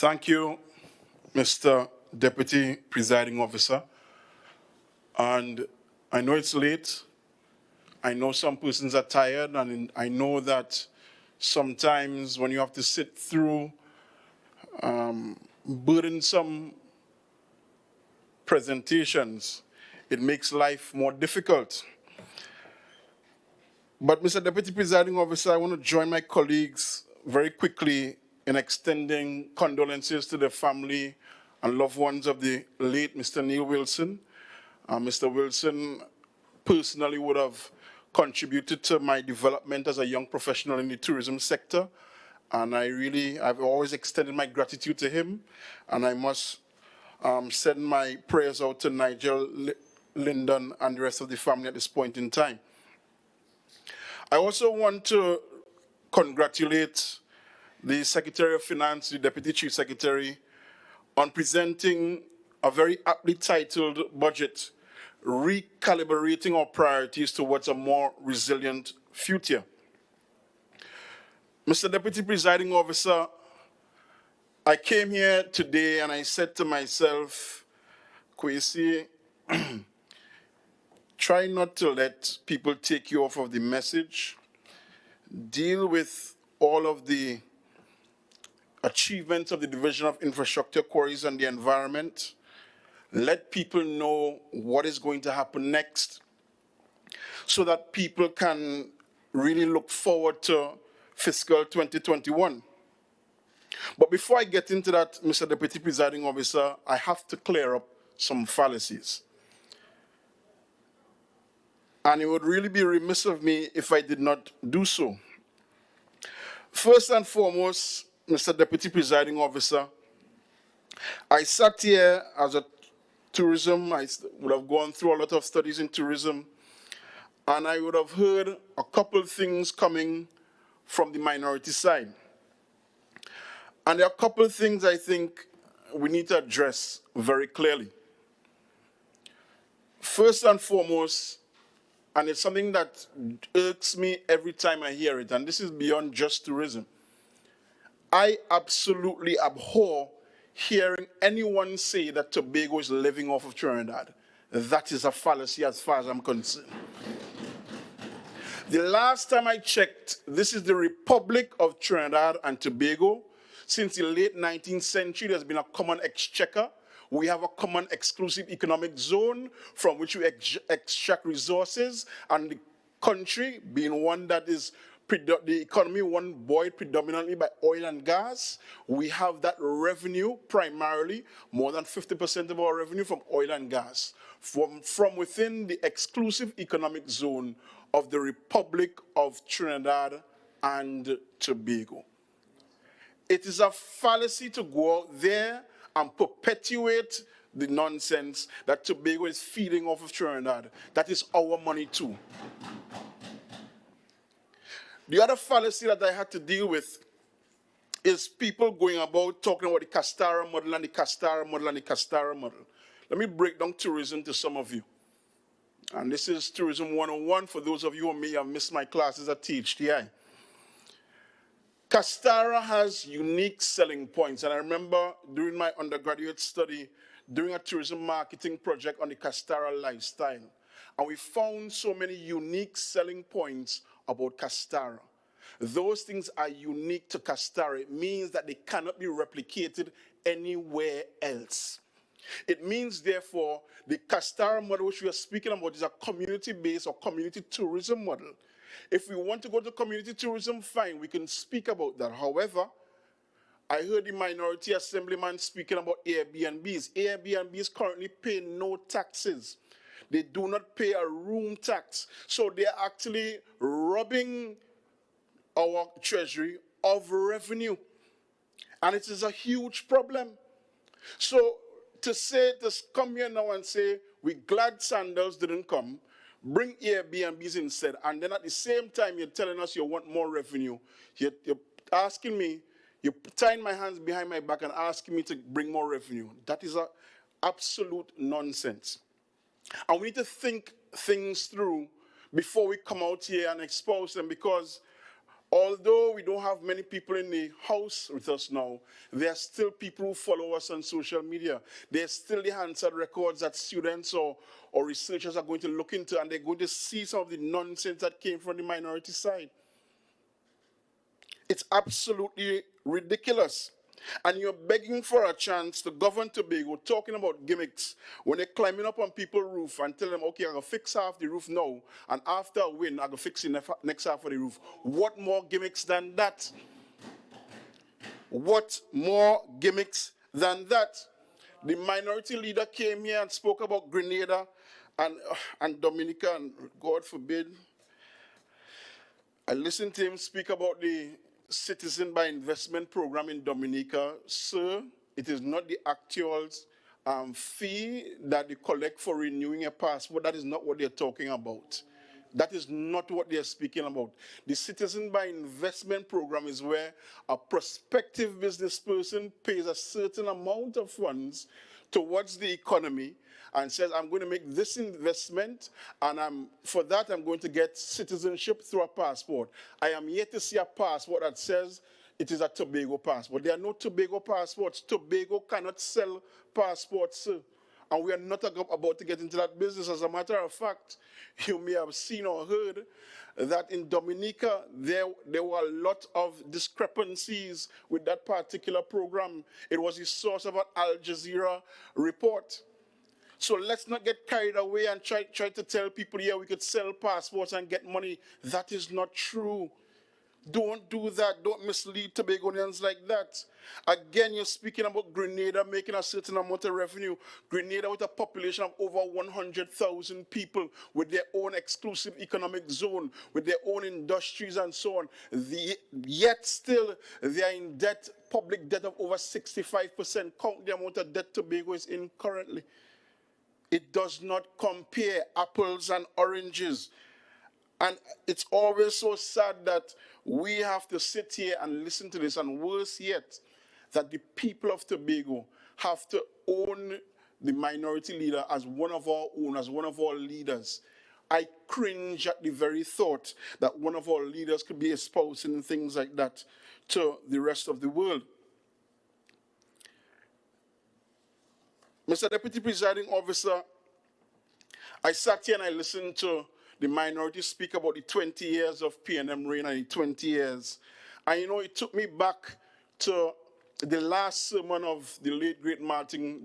S9: Thank you, Mr. Deputy Presiding Officer. And I know it's late. I know some persons are tired, and I know that sometimes when you have to sit through burdensome presentations, it makes life more difficult. But, Mr. Deputy Presiding Officer, I want to join my colleagues very quickly in extending condolences to the family and loved ones of the late Mr. Neil Wilson. Mr. Wilson personally would have contributed to my development as a young professional in the tourism sector. And I've always extended my gratitude to him. And I must send my prayers out to Nigel, Lyndon, and the rest of the family at this point in time. I also want to congratulate the Secretary of Finance, the Deputy Chief Secretary, on presenting a very aptly titled budget, recalibrating our priorities towards a more resilient future. Mr. Deputy Presiding Officer, I came here today and I said to myself, Kwesi, try not to let people take you off of the message. Deal with all of the achievements of the Division of Infrastructure, Quarries and the Environment. Let people know what is going to happen next so that people can really look forward to fiscal 2021. But before I get into that, Mr. Deputy Presiding Officer, I have to clear up some fallacies. And it would really be remiss of me if I did not do so. First and foremost, Mr. Deputy Presiding Officer, I sat here as a tourism, I would have gone through a lot of studies in tourism, and I would have heard a couple of things coming from the minority side. And there are a couple of things I think we need to address very clearly. First and foremost, and it's something that irks me every time I hear it, and this is beyond just tourism. I absolutely abhor hearing anyone say that Tobago is living off of Trinidad. That is a fallacy as far as I'm concerned. The last time I checked, this is the Republic of Trinidad and Tobago. Since the late 19th century, there's been a common exchequer. We have a common exclusive economic zone from which we extract resources, and the country being one that is the economy one buoyed predominantly by oil and gas. We have that revenue primarily, more than 50% of our revenue from oil and gas, from within the exclusive economic zone of the Republic of Trinidad and Tobago. It is a fallacy to go out there and perpetuate the nonsense that Tobago is feeding off of Trinidad. That is our money too. The other fallacy that I had to deal with is people going about talking about the Castara model and the Castara model and the Castara model. Let me break down tourism to some of you. And this is Tourism 101 for those of you who may have missed my classes at THTI. Castara has unique selling points, and I remember during my undergraduate study, doing a tourism marketing project on the Castara lifestyle, and we found so many unique selling points about Castara. Those things are unique to Castara. It means that they cannot be replicated anywhere else. It means, therefore, the Castara model which we are speaking about is a community-based or community tourism model. If we want to go to community tourism, fine, we can speak about that. However, I heard the minority assemblyman speaking about Airbnbs. Airbnbs currently pay no taxes. They do not pay a room tax. So they're actually robbing our treasury of revenue. And it is a huge problem. So to come here now and say, we're glad Sandals didn't come, bring Airbnbs instead, and then at the same time you're telling us you want more revenue. You're asking me, you're tying my hands behind my back and asking me to bring more revenue. That is absolute nonsense. And we need to think things through before we come out here and expose them, because although we don't have many people in the house with us now, there are still people who follow us on social media. There's still the Hansard records that students or researchers are going to look into, and they're going to see some of the nonsense that came from the minority side. It's absolutely ridiculous. And you're begging for a chance to govern Tobago, talking about gimmicks, when they're climbing up on people's roof and telling them, okay, I'm going to fix half the roof now, and after a win, I'm going to fix the next half of the roof. What more gimmicks than that? What more gimmicks than that? The minority leader came here and spoke about Grenada and Dominica, and God forbid, I listened to him speak about the Citizen by Investment program in Dominica. Sir, it is not the actual fee that they collect for renewing a passport. That is not what they're talking about. That is not what they're speaking about. The Citizen by Investment program is where a prospective business person pays a certain amount of funds towards the economy and says, I'm going to make this investment, and for that I'm going to get citizenship through a passport. I am yet to see a passport that says it is a Tobago passport. There are no Tobago passports. Tobago cannot sell passports, sir. And we are not about to get into that business. As a matter of fact, you may have seen or heard that in Dominica, there were a lot of discrepancies with that particular program. It was the source of an Al Jazeera report. So let's not get carried away and try to tell people, yeah, we could sell passports and get money. That is not true. Don't do that. Don't mislead Tobagonians like that. Again, you're speaking about Grenada making a certain amount of revenue. Grenada with a population of over 100,000 people with their own exclusive economic zone, with their own industries and so on. Yet still, they are in debt, public debt of over 65%. Count the amount of debt Tobago is in currently. It does not compare apples and oranges. And it's always so sad that we have to sit here and listen to this, and worse yet, that the people of Tobago have to own the minority leader as one of our own, as one of our leaders. I cringe at the very thought that one of our leaders could be espousing things like that to the rest of the world. Mr. Deputy Presiding Officer, I sat here and I listened to the minority speak about the 20 years of PNM reign and the 20 years. And you know, it took me back to the last sermon of the late, great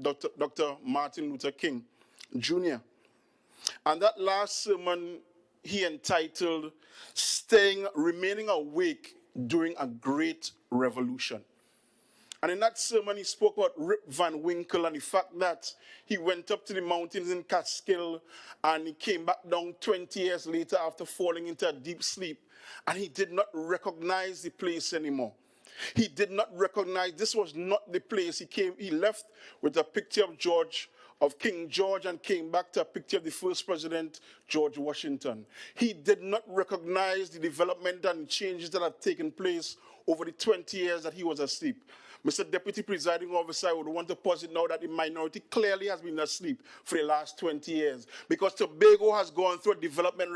S9: Dr. Martin Luther King, Jr. And that last sermon he entitled, Remaining Awake During a Great Revolution. And in that sermon, he spoke about Rip Van Winkle and the fact that he went up to the mountains in Catskill and he came back down 20 years later after falling into a deep sleep. And he did not recognize the place anymore. He did not recognize this was not the place. He left with a picture of King George and came back to a picture of the first president, George Washington. He did not recognize the development and changes that had taken place over the 20 years that he was asleep. Mr. Deputy Presiding Officer, I would want to posit now that the minority clearly has been asleep for the last 20 years, because Tobago has gone through a development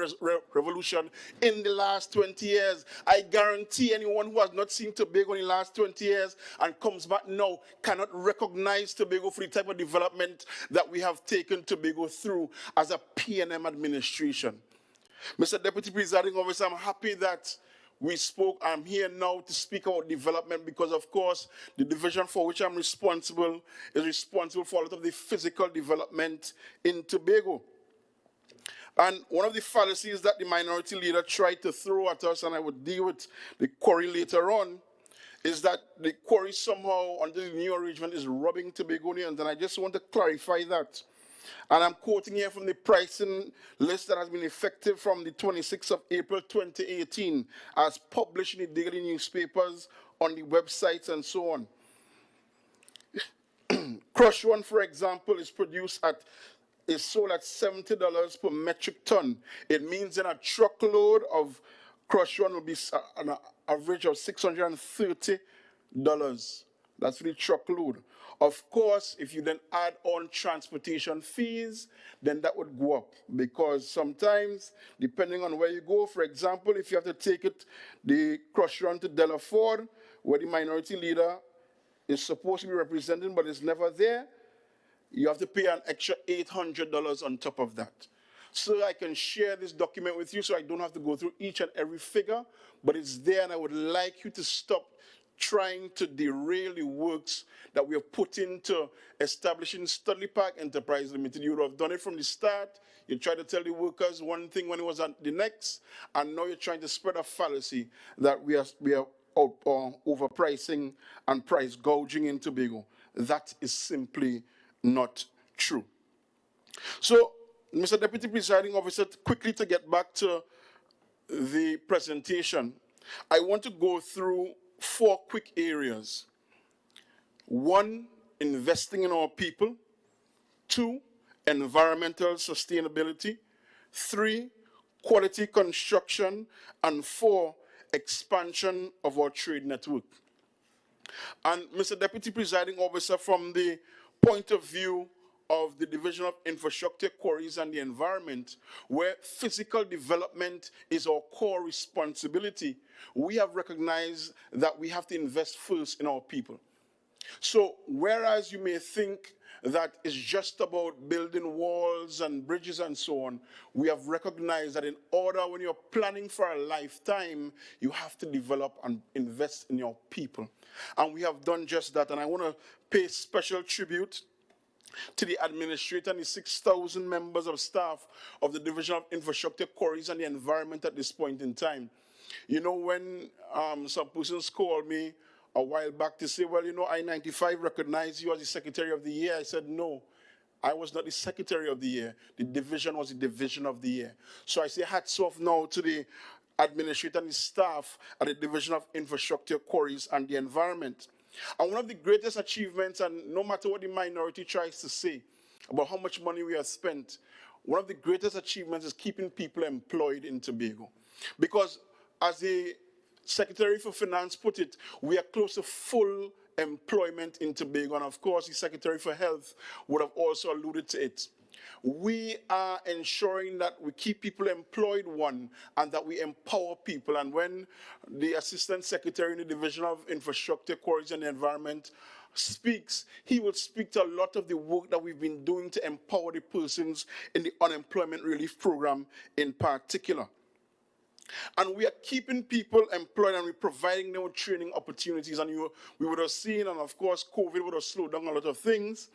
S9: revolution in the last 20 years. I guarantee anyone who has not seen Tobago in the last 20 years and comes back now cannot recognize Tobago for the type of development that we have taken Tobago through as a PNM administration. Mr. Deputy Presiding Officer, I'm happy that we spoke. I'm here now to speak about development because, of course, the division for which I'm responsible is responsible for a lot of the physical development in Tobago. And one of the fallacies that the minority leader tried to throw at us, and I would deal with the quarry later on, is that the quarry somehow under the new arrangement is robbing Tobagonians, and I just want to clarify that. And I'm quoting here from the pricing list that has been effective from the 26th of April 2018, as published in the daily newspapers, on the websites, and so on. Crush one, for example, is sold at $70 per metric ton. It means that a truckload of crush one will be an average of $630. That's for the truckload. Of course, if you then add on transportation fees, then that would go up, because sometimes, depending on where you go, for example, if you have to take the crush run to Delaford, where the minority leader is supposed to be representing but is never there, you have to pay an extra $800 on top of that. So I can share this document with you so I don't have to go through each and every figure, but it's there, and I would like you to stop trying to derail the works that we have put into establishing Studley Park Enterprise Limited. You would have done it from the start. You tried to tell the workers one thing when it was the next, and now you're trying to spread a fallacy that we are overpricing and price gouging in Tobago. That is simply not true. So, Mr. Deputy Presiding Officer, quickly to get back to the presentation, I want to go through 4 quick areas. 1, investing in our people. 2, environmental sustainability. 3, quality construction. And 4, expansion of our trade network. And Mr. Deputy Presiding Officer, from the point of view of the Division of Infrastructure, Quarries and the Environment, where physical development is our core responsibility, we have recognized that we have to invest first in our people. So whereas you may think that it's just about building walls and bridges and so on, we have recognized that in order, when you're planning for a lifetime, you have to develop and invest in your people. And we have done just that. And I want to pay special tribute to the administrator and the 6,000 members of staff of the Division of Infrastructure, Quarries and the Environment at this point in time. You know, when some persons called me a while back to say, well, you know, I-95 recognized you as the Secretary of the Year, I said, no, I was not the Secretary of the Year. The division was the Division of the Year. So I say hats off now to the administrator and the staff at the Division of Infrastructure, Quarries and the Environment. And one of the greatest achievements, and no matter what the minority tries to say about how much money we have spent, one of the greatest achievements is keeping people employed in Tobago. Because as the Secretary for Finance put it, we are close to full employment in Tobago. And of course, the Secretary for Health would have also alluded to it. We are ensuring that we keep people employed, one, and that we empower people. And when the Assistant Secretary in the Division of Infrastructure, Quarries and the Environment speaks, he will speak to a lot of the work that we've been doing to empower the persons in the unemployment relief program in particular. And we are keeping people employed, and we're providing them with training opportunities. And we would have seen, and of course, COVID would have slowed down a lot of things.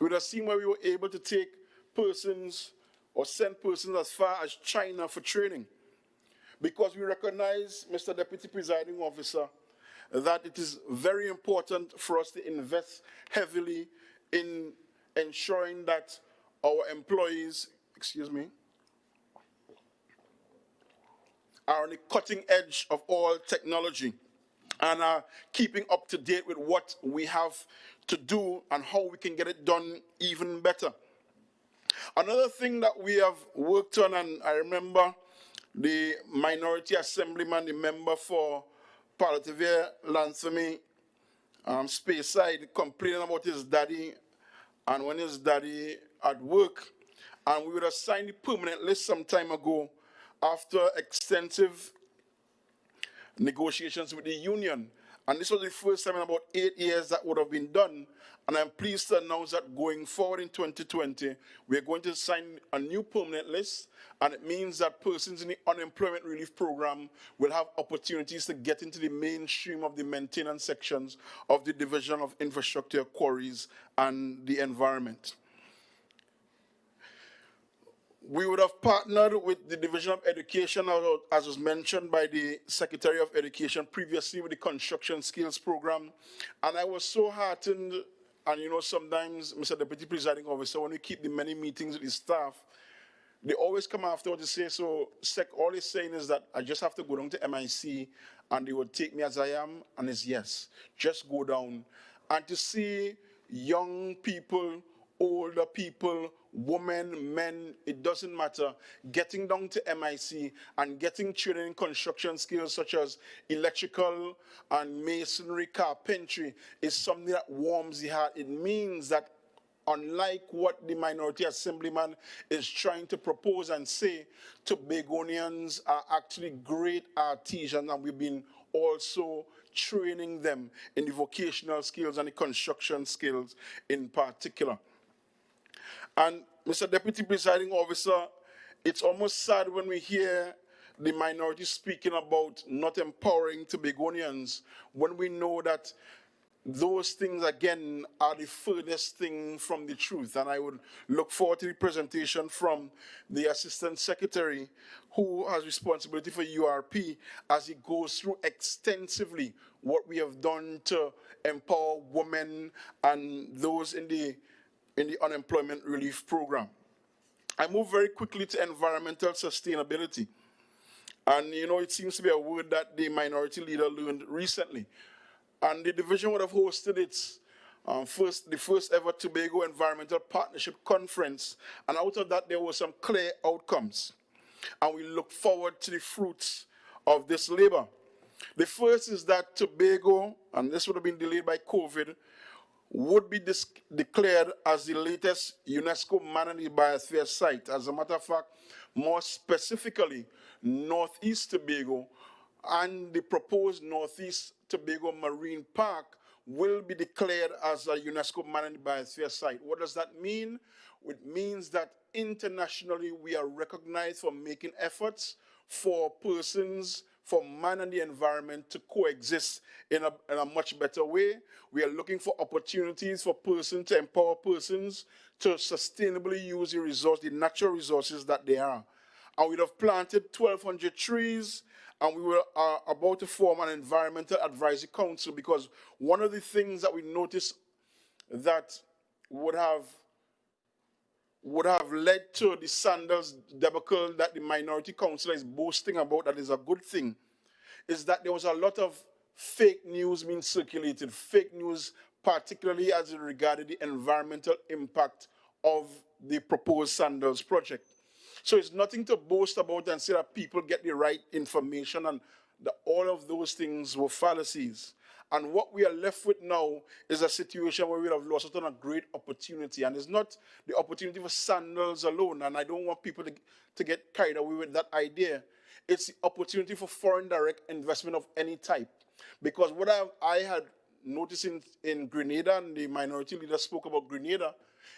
S9: We would have seen where we were able to take persons or send persons as far as China for training. Because we recognize, Mr. Deputy Presiding Officer, that it is very important for us to invest heavily in ensuring that our employees, are on the cutting edge of all technology and are keeping up to date with what we have to do and how we can get it done even better. Another thing that we have worked on, and I remember the minority assemblyman, the member for Palativier Lanthony, Speyside, complaining about his daddy, and when his daddy at work, and we would have signed the permanent list some time ago after extensive negotiations with the union. And this was the first time in about 8 years that would have been done. And I'm pleased to announce that going forward in 2020, we're going to sign a new permanent list. And it means that persons in the unemployment relief program will have opportunities to get into the mainstream of the maintenance sections of the Division of Infrastructure, Quarries, and the Environment. We would have partnered with the Division of Education, as was mentioned by the Secretary of Education previously, with the Construction Skills Program. And I was so heartened, and you know, sometimes, Mr. Deputy Presiding Officer, when we keep the many meetings with the staff, they always come afterwards to say, so SEC, all he's saying is that I just have to go down to MIC and they would take me as I am, and it's yes, just go down. And to see young people, older people, women, men, it doesn't matter, getting down to MIC and getting training in construction skills such as electrical and masonry, carpentry is something that warms the heart. It means that unlike what the Minority Assemblyman is trying to propose and say, Tobagonians are actually great artisans, and we've been also training them in the vocational skills and the construction skills in particular. And Mr. Deputy Presiding Officer, it's almost sad when we hear the minority speaking about not empowering Tobagonians when we know that those things, again, are the furthest thing from the truth. And I would look forward to the presentation from the Assistant Secretary who has responsibility for URP as he goes through extensively what we have done to empower women and those in the unemployment relief program. I move very quickly to environmental sustainability. And, you know, it seems to be a word that the minority leader learned recently. And the division would have hosted its the first ever Tobago Environmental Partnership Conference. And out of that, there were some clear outcomes. And we look forward to the fruits of this labor. The first is that Tobago, and this would have been delayed by COVID, would be declared as the latest UNESCO Man-made Biosphere site. As a matter of fact, more specifically, Northeast Tobago and the proposed Northeast Tobago Marine Park will be declared as a UNESCO Man-made Biosphere site. What does that mean? It means that internationally we are recognized for making efforts for persons, for man and the environment to coexist in a much better way. We are looking for opportunities for persons to empower persons to sustainably use the natural resources that they are. And we'd have planted 1,200 trees, and we were about to form an environmental advisory council, because one of the things that we noticed that would have led to the Sandals debacle that the minority council is boasting about, that is a good thing, is that there was a lot of fake news being circulated, fake news particularly as it regarded the environmental impact of the proposed Sandals project. So it's nothing to boast about and say that people get the right information, and all of those things were fallacies. And what we are left with now is a situation where we have lost out on a great opportunity. And it's not the opportunity for Sandals alone, and I don't want people to get carried away with that idea. It's the opportunity for foreign direct investment of any type. Because what I had noticed in Grenada, and the minority leader spoke about Grenada,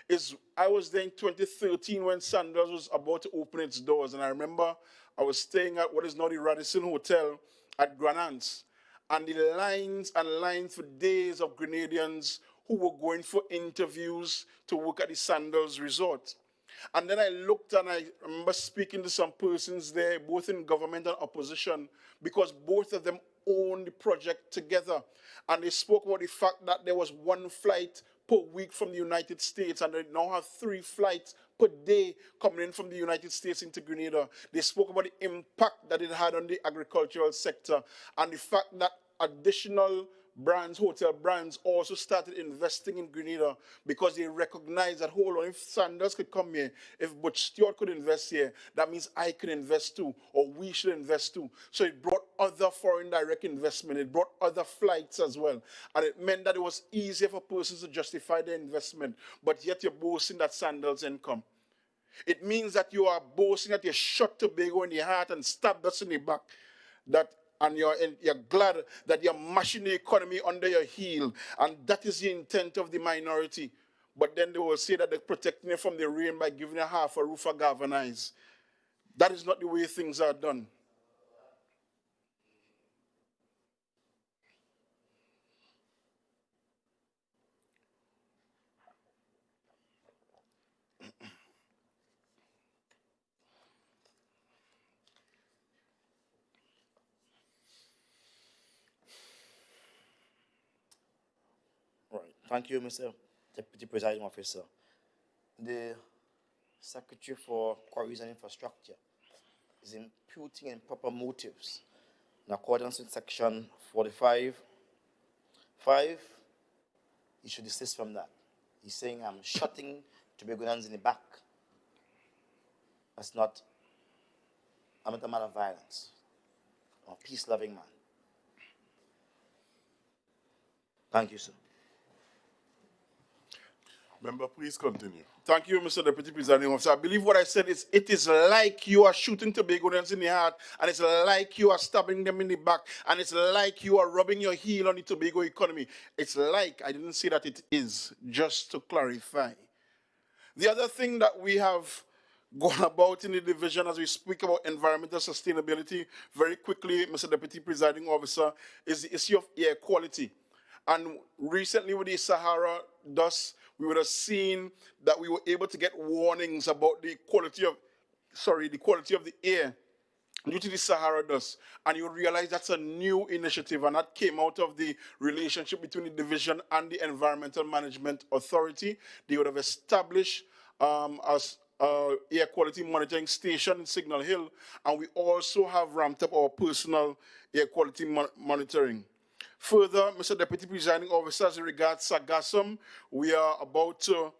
S9: is I was there in 2013 when Sandals was about to open its doors. And I remember I was staying at what is now the Radisson Hotel at Granance. And the lines and lines for days of Grenadians who were going for interviews to work at the Sandals Resort. And then I looked and I remember speaking to some persons there, both in government and opposition, because both of them owned the project together. And they spoke about the fact that there was one flight per week from the United States, and they now have 3 flights per day coming in from the United States into Grenada. They spoke about the impact that it had on the agricultural sector, and the fact that additional brands, hotel brands, also started investing in Grenada because they recognized that, hold on, if Sanders could come here, if Butch Stewart could invest here, that means I could invest too, or we should invest too. So it brought other foreign direct investment, it brought other flights as well, and it meant that it was easier for persons to justify their investment, but yet you're boasting that Sandals income. It means that you are boasting that you shot Tobago in the heart and stabbed us in the back, and you're glad that you're mashing the economy under your heel, and that is the intent of the minority. But then they will say that they're protecting you from the rain by giving you half a roof of galvanized. That is not the way things are done.
S4: Thank you, Mr. Deputy Presiding Officer. The Secretary for Quarries and Infrastructure is imputing improper motives in accordance with Section 45(5). He should desist from that. He's saying, I'm shutting Tobagonians in the back. I'm not a man of violence. I'm a peace-loving man. Thank you, sir.
S8: Member, please continue.
S9: Thank you, Mr. Deputy Presiding Officer. I believe what I said is, it is like you are shooting Tobagonians in the heart, and it's like you are stabbing them in the back, and it's like you are rubbing your heel on the Tobago economy. It's like, I didn't say that it is, just to clarify. The other thing that we have gone about in the division as we speak about environmental sustainability, very quickly, Mr. Deputy Presiding Officer, is the issue of air quality. And recently with the Sahara dust, we would have seen that we were able to get warnings about the quality of the air due to the Sahara dust. And you realize that's a new initiative, and that came out of the relationship between the division and the Environmental Management Authority. They would have established air quality monitoring station in Signal Hill, and we also have ramped up our personal air quality monitoring. Further, Mr. Deputy Presiding Officer, as regards Sargassum, we are about to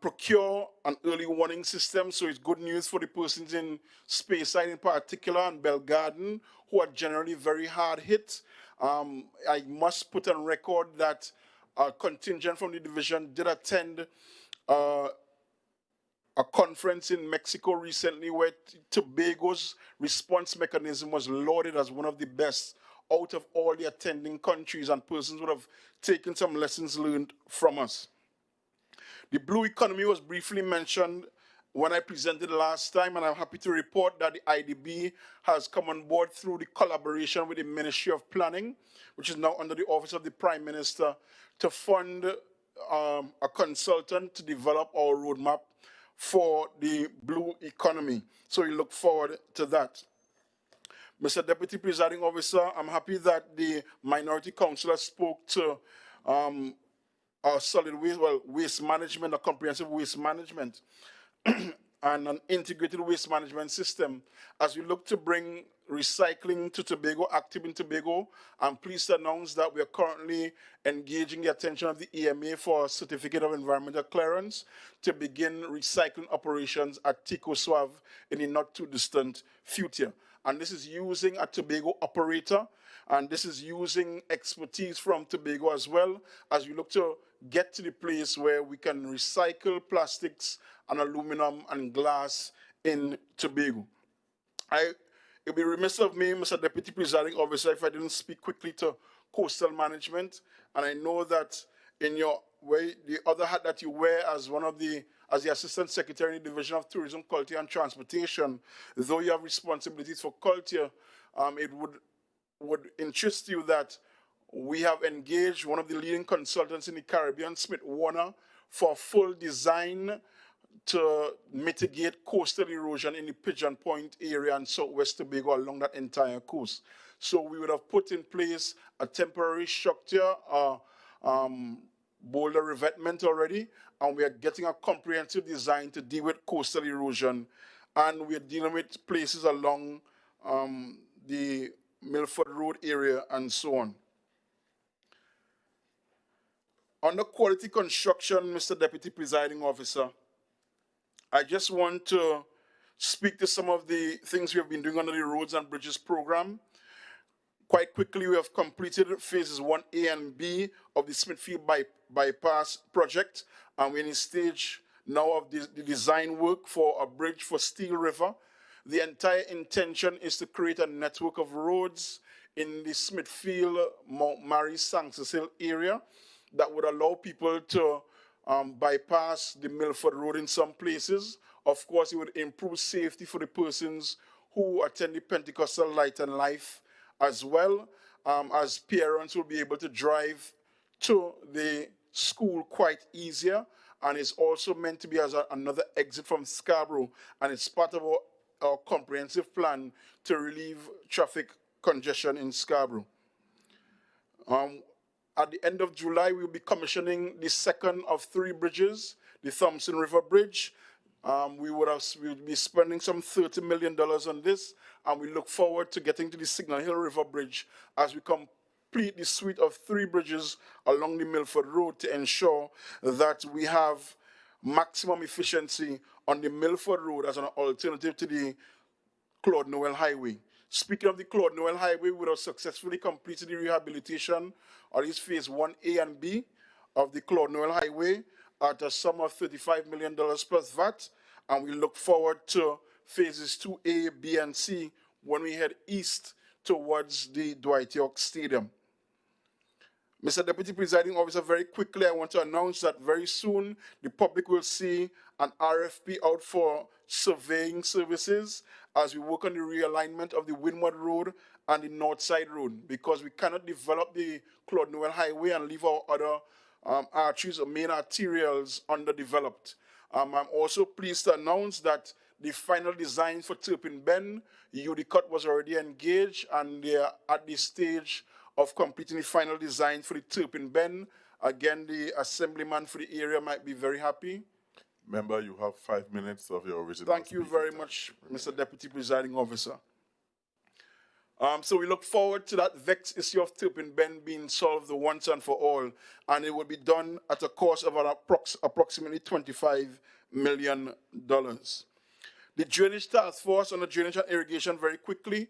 S9: procure an early warning system, so it's good news for the persons in Speyside in particular and Bell Garden, who are generally very hard hit. I must put on record that a contingent from the division did attend a conference in Mexico recently where Tobago's response mechanism was lauded as one of the best out of all the attending countries, and persons would have taken some lessons learned from us. The blue economy was briefly mentioned when I presented last time, and I'm happy to report that the IDB has come on board through the collaboration with the Ministry of Planning, which is now under the Office of the Prime Minister, to fund a consultant to develop our roadmap for the blue economy. So we look forward to that. Mr. Deputy Presiding Officer, I'm happy that the Minority Councillor spoke to our solid waste, waste management, a comprehensive waste management, and an integrated waste management system. As we look to bring recycling to Tobago, active in Tobago, I'm pleased to announce that we are currently engaging the attention of the EMA for a certificate of environmental clearance to begin recycling operations at Tico Suave in the not too distant future. And this is using a Tobago operator, and this is using expertise from Tobago as well, as we look to get to the place where we can recycle plastics and aluminum and glass in Tobago. It would be remiss of me, Mr. Deputy Presiding Officer, if I didn't speak quickly to coastal management. And I know that in your way, the other hat that you wear as the Assistant Secretary in the Division of Tourism, Culture and Transportation, though you have responsibilities for culture, it would interest you that we have engaged one of the leading consultants in the Caribbean, Smith Warner, for full design to mitigate coastal erosion in the Pigeon Point area and Southwest Tobago along that entire coast. So we would have put in place a temporary structure, boulder revetment already, and we are getting a comprehensive design to deal with coastal erosion. And we are dealing with places along the Milford Road area and so on. Under quality construction, Mr. Deputy Presiding Officer, I just want to speak to some of the things we have been doing under the Roads and Bridges program. Quite quickly, we have completed phases 1A and B of the Smithfield Bypass project, and we're in the stage now of the design work for a bridge for Steel River. The entire intention is to create a network of roads in the Smithfield, Mount Mary, Sanctus Hill area that would allow people to bypass the Milford Road in some places. Of course, it would improve safety for the persons who attend the Pentecostal Light and Life as well, as parents will be able to drive to the school quite easier, and it's also meant to be as another exit from Scarborough, and it's part of our comprehensive plan to relieve traffic congestion in Scarborough. At the end of July, we'll be commissioning the second of 3 bridges, the Thompson River Bridge. We'll be spending some $30 million on this, and we look forward to getting to the Signal Hill River Bridge as we complete the suite of 3 bridges along the Milford Road to ensure that we have maximum efficiency on the Milford Road as an alternative to the Claude Noel Highway. Speaking of the Claude Noel Highway, we have successfully completed the rehabilitation, or at least phase 1A and B of the Claude Noel Highway at a sum of $35 million plus VAT, and we look forward to phases 2A, B, and C when we head east towards the Dwight York Stadium. Mr. Deputy Presiding Officer, very quickly, I want to announce that very soon the public will see an RFP out for surveying services as we work on the realignment of the Windward Road and the North Side Road, because we cannot develop the Claude Noel Highway and leave our other arteries or main arterials underdeveloped. I'm also pleased to announce that the final design for Turpin Bend, UDCOT was already engaged, and they are at the stage of completing the final design for the Turpin Bend. Again, the assemblyman for the area might be very happy.
S8: Member, you have 5 minutes of your original
S9: Thank you very much, Mr. Deputy Presiding Officer. So we look forward to that vexed issue of Turpin Bend being solved once and for all, and it will be done at a cost of approximately $25 million. The Drainage Task Force on the Drainage and Irrigation, very quickly,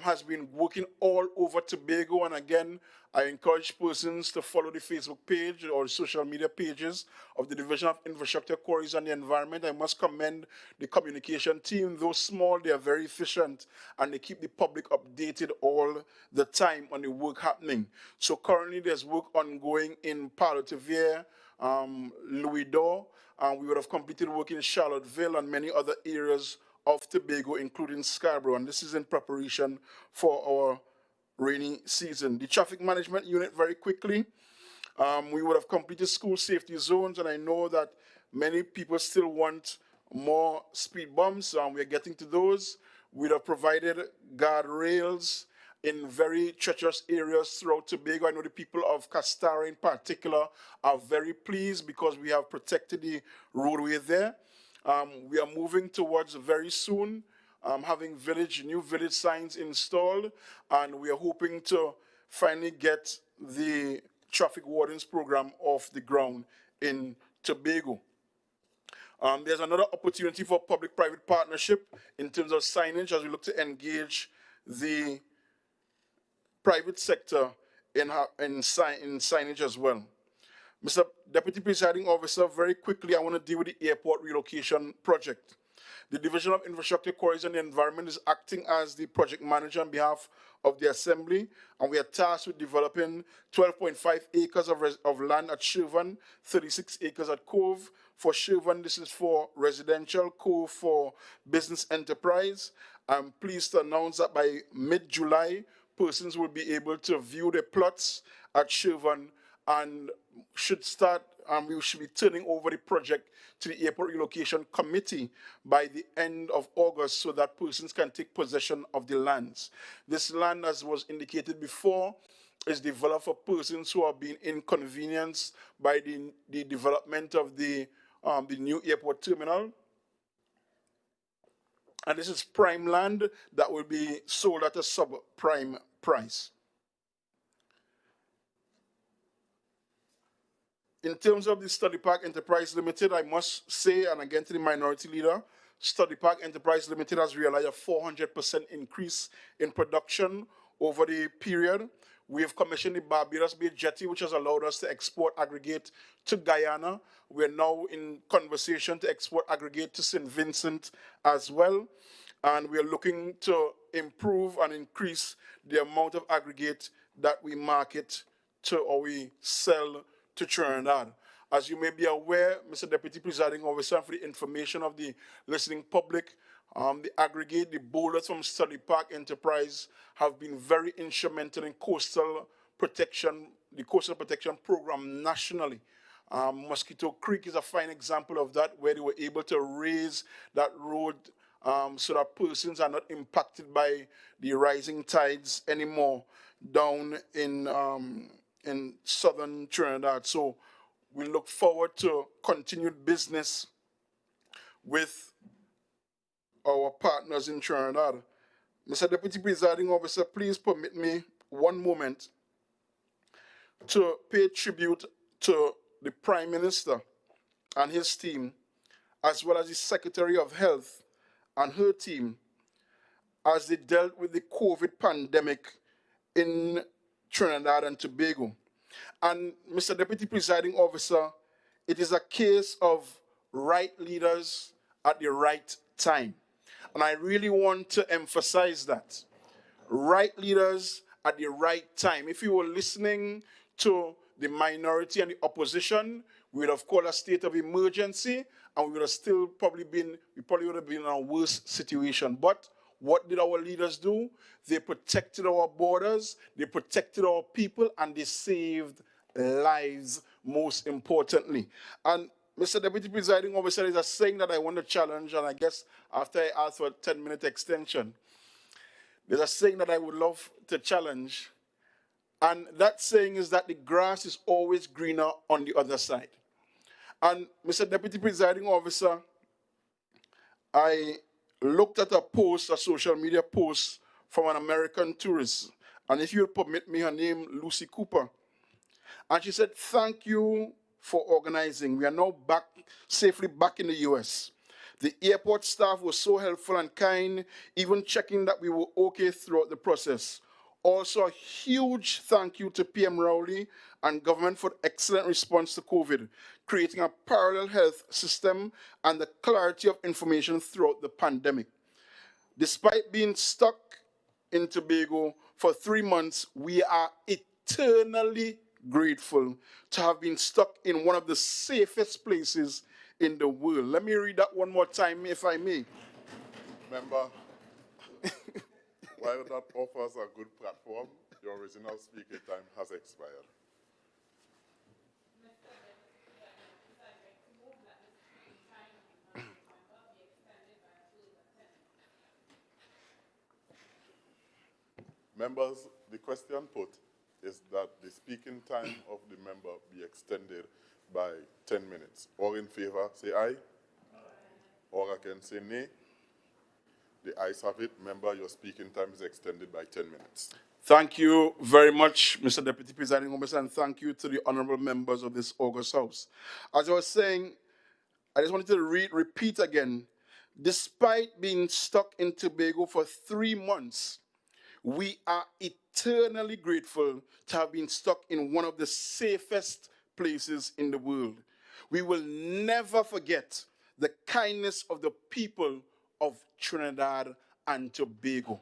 S9: has been working all over Tobago, and again, I encourage persons to follow the Facebook page or social media pages of the Division of Infrastructure, Quarries and the Environment. I must commend the communication team. Though small, they are very efficient, and they keep the public updated all the time on the work happening. So currently, there's work ongoing in Palo-Tevere, Louis D'Or, and we would have completed work in Charlottesville and many other areas of Tobago, including Scarborough, and this is in preparation for our rainy season. The Traffic Management Unit, very quickly, we would have completed school safety zones, and I know that many people still want more speed bumps, and we're getting to those. We'd have provided guardrails in very treacherous areas throughout Tobago. I know the people of Castara in particular are very pleased because we have protected the roadway there. We are moving towards very soon having new village signs installed, and we are hoping to finally get the traffic wardens program off the ground in Tobago. There's another opportunity for public-private partnership in terms of signage as we look to engage the private sector in signage as well. Mr. Deputy Presiding Officer, very quickly, I want to deal with the airport relocation project. The Division of Infrastructure, Quarries and the Environment is acting as the project manager on behalf of the Assembly, and we are tasked with developing 12.5 acres of land at Shervan, 36 acres at Cove. For Shervan, this is for residential, Cove for business enterprise. I'm pleased to announce that by mid-July, persons will be able to view the plots at Shervan and we should be turning over the project to the Airport Relocation Committee by the end of August so that persons can take possession of the lands. This land, as was indicated before, is developed for persons who are being inconvenienced by the development of the new airport terminal. And this is prime land that will be sold at a sub-prime price. In terms of the Study Park Enterprise Limited, I must say, and again to the Minority Leader, Study Park Enterprise Limited has realized a 400% increase in production over the period. We have commissioned the Barbados Bay Jetty, which has allowed us to export aggregate to Guyana. We are now in conversation to export aggregate to St. Vincent as well. And we are looking to improve and increase the amount of aggregate that we market to or we sell to Trinidad. As you may be aware, Mr. Deputy Presiding Officer, for the information of the listening public, the aggregate, the boulders from Study Park Enterprise have been very instrumental in coastal protection, the coastal protection program nationally. Mosquito Creek is a fine example of that, where they were able to raise that road so that persons are not impacted by the rising tides anymore down in in southern Trinidad. So we look forward to continued business with our partners in Trinidad. Mr. Deputy Presiding Officer, please permit me one moment to pay tribute to the Prime Minister and his team, as well as the Secretary of Health and her team, as they dealt with the COVID pandemic in Trinidad and Tobago. And Mr. Deputy Presiding Officer, it is a case of right leaders at the right time. And I really want to emphasize that. Right leaders at the right time. If you were listening to the minority and the opposition, we would have called a state of emergency, and we would have still probably been in a worse situation. But what did our leaders do? They protected our borders, they protected our people, and they saved lives, most importantly. And Mr. Deputy Presiding Officer, is a saying that I want to challenge, and I guess after I ask for a 10-minute extension, there's a saying that I would love to challenge, and that saying is that the grass is always greener on the other side. And Mr. Deputy Presiding Officer, I looked at a social media post from an American tourist, and if you'll permit me, her name, Lucy Cooper, and she said, "Thank you for organizing. We are now safely back in the US. The airport staff was so helpful and kind, even checking that we were okay throughout the process. Also, a huge thank you to PM Rowley and government for excellent response to COVID, creating a parallel health system and the clarity of information throughout the pandemic. Despite being stuck in Tobago for 3 months, we are eternally grateful to have been stuck in one of the safest places in the world." Let me read that one more time, if I may.
S8: Member, while that offers a good platform, your original speaking time has expired. Members, the question put is that the speaking time of the member be extended by 10 minutes. All in favor, say aye. Aye. Or against, say nay. The ayes have it. Member, your speaking time is extended by 10 minutes.
S9: Thank you very much, Mr. Deputy Presiding Officer, and thank you to the honorable members of this august House. As I was saying, I just wanted to repeat again, despite being stuck in Tobago for 3 months, we are eternally grateful to have been stuck in one of the safest places in the world. We will never forget the kindness of the people of Trinidad and Tobago.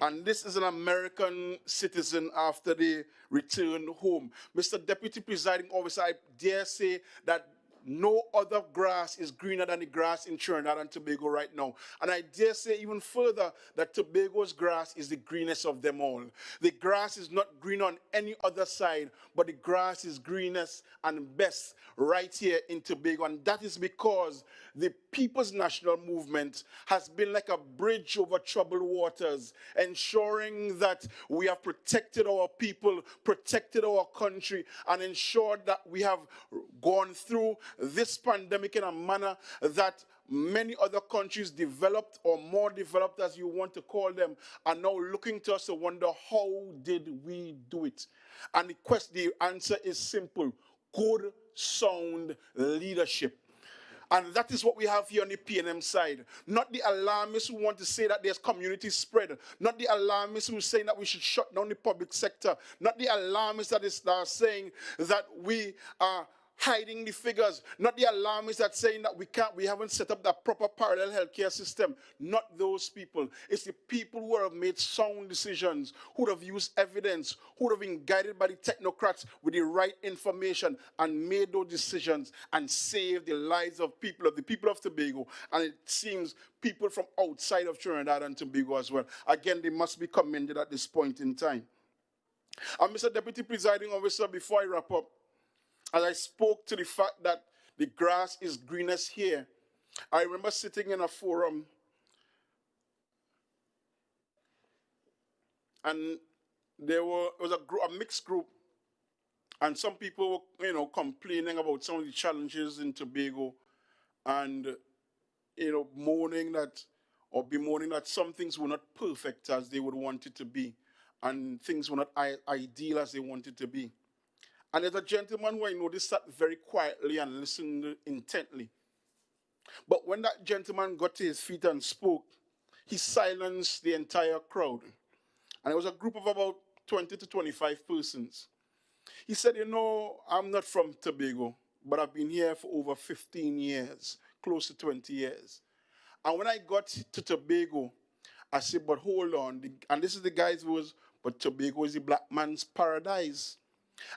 S9: And this is an American citizen after they returned home. Mr. Deputy Presiding Officer, I dare say that no other grass is greener than the grass in Trinidad and Tobago right now. And I dare say even further that Tobago's grass is the greenest of them all. The grass is not green on any other side, but the grass is greenest and best right here in Tobago. And that is because the People's National Movement has been like a bridge over troubled waters, ensuring that we have protected our people, protected our country, and ensured that we have gone through this pandemic in a manner that many other countries, developed or more developed as you want to call them, are now looking to us to wonder, how did we do it? And the answer is simple: good, sound leadership. And that is what we have here on the PNM side. Not the alarmists who want to say that there's community spread. Not the alarmists who are saying that we should shut down the public sector. Not the alarmists that are saying that we are hiding the figures. Not the alarmists that saying that we haven't set up that proper parallel healthcare system. Not those people. It's the people who have made sound decisions, who have used evidence, who have been guided by the technocrats with the right information and made those decisions and saved the lives of the people of Tobago. And it seems people from outside of Trinidad and Tobago as well. Again, they must be commended at this point in time. And Mr. Deputy Presiding Officer, before I wrap up, as I spoke to the fact that the grass is greenest here, I remember sitting in a forum and there was a mixed group And some people were, complaining about some of the challenges in Tobago and, moaning that or bemoaning that some things were not perfect as they would want it to be and things were not ideal as they wanted to be. And there's a gentleman who I noticed sat very quietly and listened intently. But when that gentleman got to his feet and spoke, he silenced the entire crowd. And it was a group of about 20 to 25 persons. He said, I'm not from Tobago, but I've been here for over 15 years, close to 20 years. And when I got to Tobago, I said, but hold on. And this is the guy's words, but Tobago is the black man's paradise.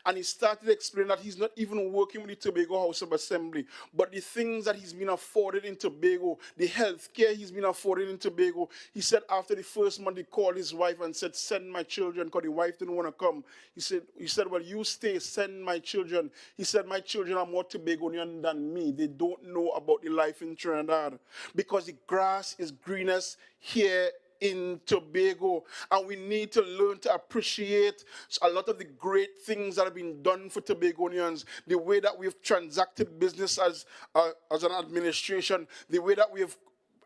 S9: And he started explaining that he's not even working with the Tobago House of Assembly, but the things that he's been afforded in Tobago, the health care he's been afforded in Tobago. He said after the first month, he called his wife and said, send my children, because the wife didn't want to come. He said, well, you stay, send my children. He said, my children are more Tobagonian than me. They don't know about the life in Trinidad, because the grass is greenest here in Tobago, and we need to learn to appreciate a lot of the great things that have been done for Tobagonians, the way that we've transacted business as an administration, the way that we have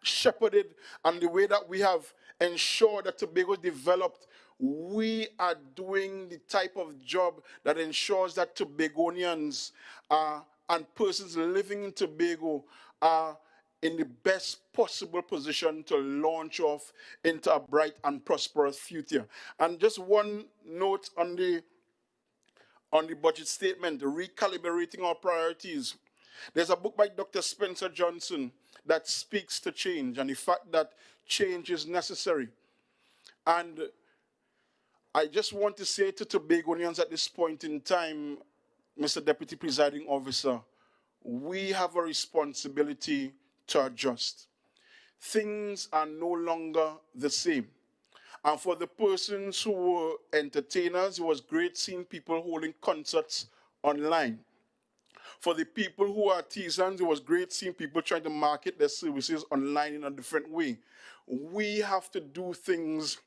S9: shepherded, and the way that we have ensured that Tobago developed. We are doing the type of job that ensures that Tobagonians and persons living in Tobago are in the best possible position to launch off into a bright and prosperous future. And just one note on the budget statement, recalibrating our priorities. There's a book by Dr. Spencer Johnson that speaks to change and the fact that change is necessary. And I just want to say to Tobagonians at this point in time, Mr. Deputy Presiding Officer, we have a responsibility to adjust. Things are no longer the same. And for the persons who were entertainers, it was great seeing people holding concerts online. For the people who are artisans, it was great seeing people trying to market their services online in a different way. We have to do things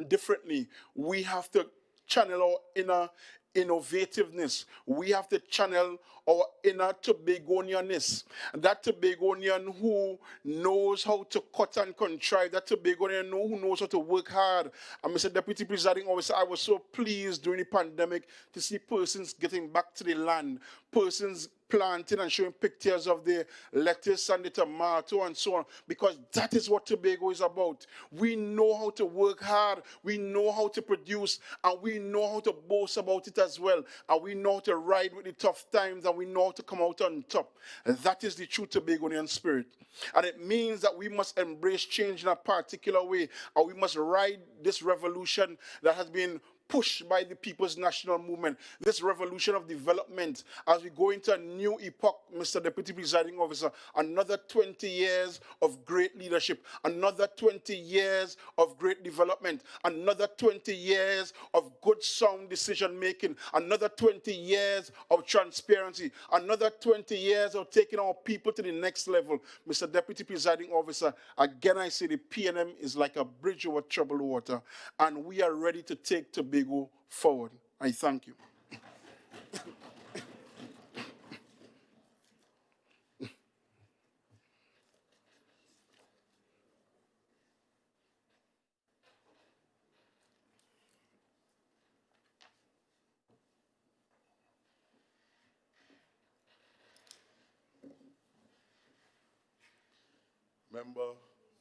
S9: differently. We have to channel our inner innovativeness. We have to channel our inner Tobagonianness. That Tobagonian who knows how to cut and contrive, that Tobagonian who knows how to work hard. And Mr. Deputy Presiding Officer, I was so pleased during the pandemic to see persons getting back to the land, persons planting and showing pictures of the lettuce and the tomato and so on, because that is what Tobago is about. We know how to work hard, we know how to produce, and we know how to boast about it as well. And we know how to ride with the tough times, and we know how to come out on top. And that is the true Tobagonian spirit. And it means that we must embrace change in a particular way, and we must ride this revolution that has been pushed by the People's National Movement, this revolution of development, as we go into a new epoch, Mr. Deputy Presiding Officer, another 20 years of great leadership, another 20 years of great development, another 20 years of good sound decision making, another 20 years of transparency, another 20 years of taking our people to the next level. Mr. Deputy Presiding Officer, again I say the PNM is like a bridge over troubled water, and we are ready to take Tobago forward. I thank you.
S8: Member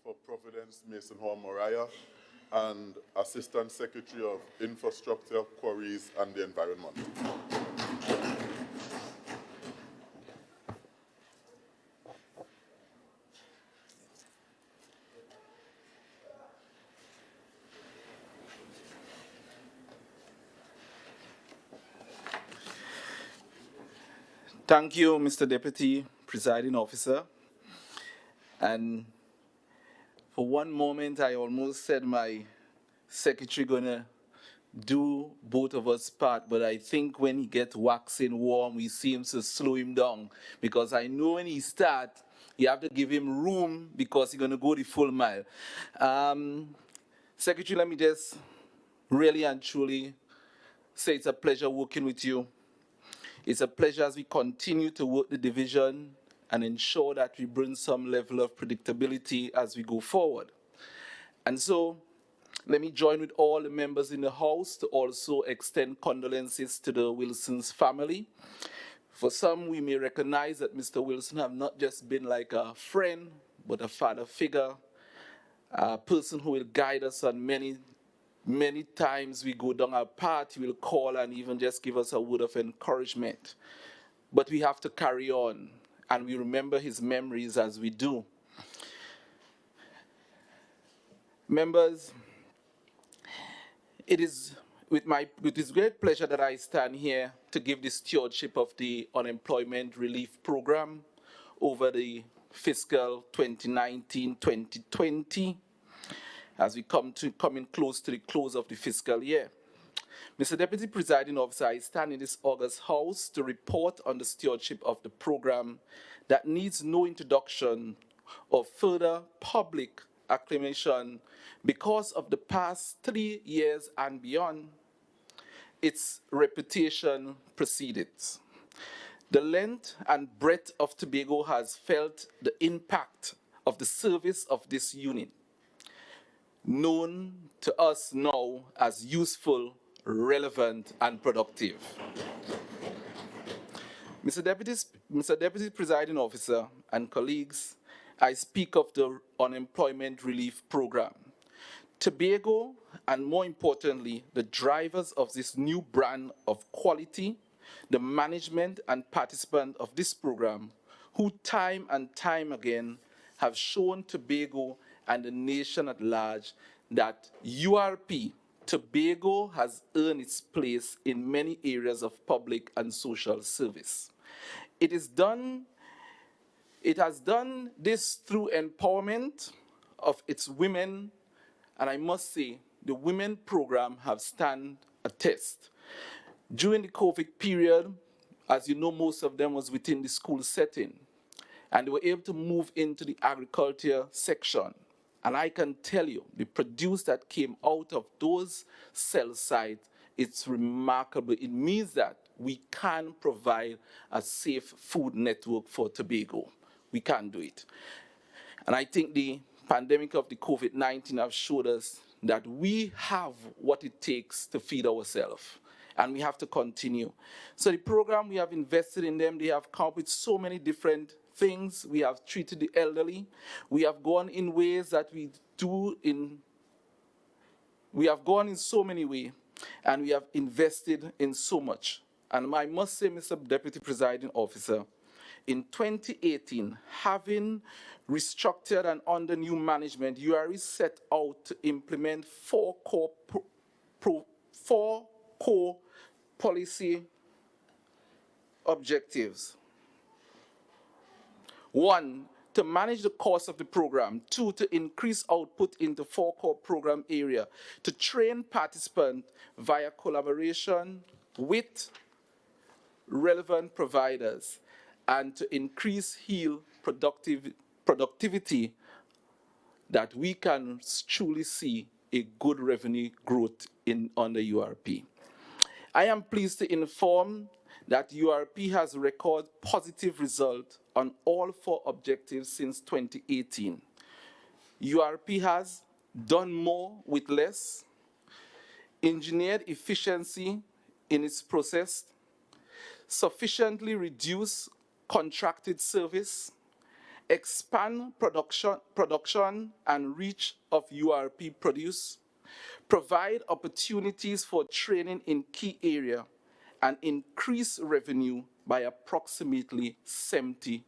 S8: for Providence, Mason Hall Moriah, and Assistant Secretary of Infrastructure, Quarries, and the Environment.
S5: Thank you, Mr. Deputy Presiding Officer. And for one moment, I almost said my secretary gonna do both of us part, but I think when he gets waxing warm, we seem to slow him down, because I know when he starts, you have to give him room because he's gonna go the full mile. Secretary, let me just really and truly say it's a pleasure working with you.
S10: It's a pleasure as we continue to work the division and ensure that we bring some level of predictability as we go forward. And so, let me join with all the members in the House to also extend condolences to the Wilson's family. For some, we may recognize that Mr. Wilson have not just been like a friend, but a father figure, a person who will guide us on many times we go down our path. He will call and even just give us a word of encouragement. But we have to carry on, and we remember his memories as we do. Members, it is with this great pleasure that I stand here to give the stewardship of the Unemployment Relief Program over the fiscal 2019-2020 as we coming close to the close of the fiscal year. Mr. Deputy Presiding Officer, I stand in this August House to report on the stewardship of the program that needs no introduction or further public acclamation because of the past 3 years and beyond. Its reputation preceded. The length and breadth of Tobago has felt the impact of the service of this unit, known to us now as useful, relevant, and productive. Mr. Deputy Presiding Officer and colleagues, I speak of the Unemployment Relief Program. Tobago, and more importantly, the drivers of this new brand of quality, the management and participants of this program, who time and time again have shown Tobago and the nation at large that URP, Tobago, has earned its place in many areas of public and social service. It has done this through empowerment of its women, and I must say, the women program have stand a test. During the COVID period, as you know, most of them was within the school setting, and they were able to move into the agriculture section. And I can tell you, the produce that came out of those cell sites, it's remarkable. It means that we can provide a safe food network for Tobago. We can do it. And I think the pandemic of the COVID-19 have showed us that we have what it takes to feed ourselves, and we have to continue. So the program, we have invested in them. They have come up with so many different things. We have treated the elderly. We have gone in ways that we have gone in so many ways, and we have invested in so much. And I must say, Mr. Deputy Presiding Officer, in 2018, having restructured and under new management, URE set out to implement four core policy objectives. 1, to manage the cost of the program. 2, to increase output into 4 core program area. To train participants via collaboration with relevant providers, and to increase yield productivity that we can truly see a good revenue growth on the URP. I am pleased to inform that URP has recorded positive results on all 4 objectives since 2018. URP has done more with less, engineered efficiency in its process, sufficiently reduced contracted service, expand production and reach of URP produce, provide opportunities for training in key area, and increase revenue by approximately 70%.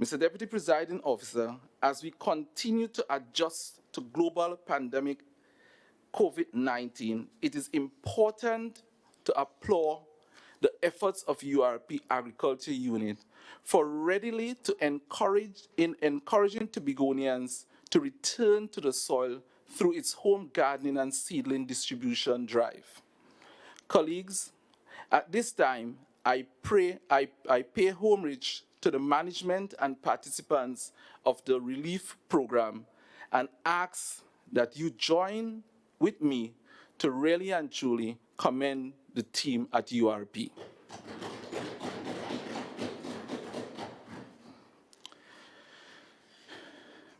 S10: Mr. Deputy Presiding Officer, as we continue to adjust to global pandemic COVID-19, it is important to applaud the efforts of URP Agriculture Unit for readily to encouraging Tobagonians to return to the soil through its home gardening and seedling distribution drive. Colleagues, at this time, I pay homage to the management and participants of the relief program and ask that you join with me to really and truly commend the team at URP.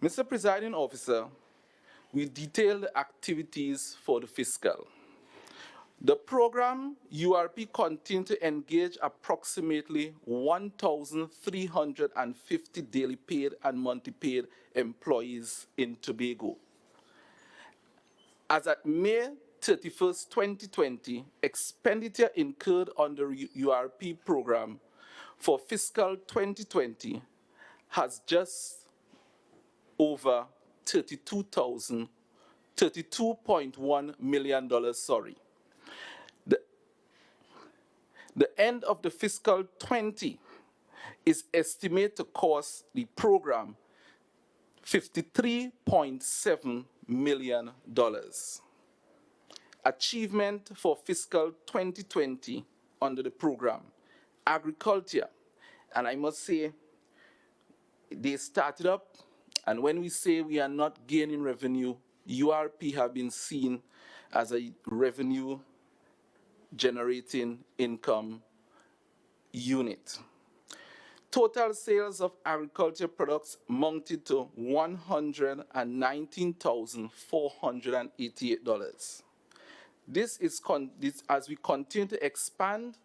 S10: Mr. Presiding Officer, we detail the activities for the fiscal. The program, URP continued to engage approximately 1,350 daily paid and monthly paid employees in Tobago. As at May 31st, 2020, expenditure incurred on the URP program for fiscal 2020 has just over $32.1 million, sorry. The end of the fiscal 20 is estimated to cost the program $53.7 million. Achievement for fiscal 2020 under the program, agriculture, and I must say, they started up, and when we say we are not gaining revenue, URP have been seen as a revenue generating income unit. Total sales of agriculture products amounted to $119,488. This is as we continue to expand,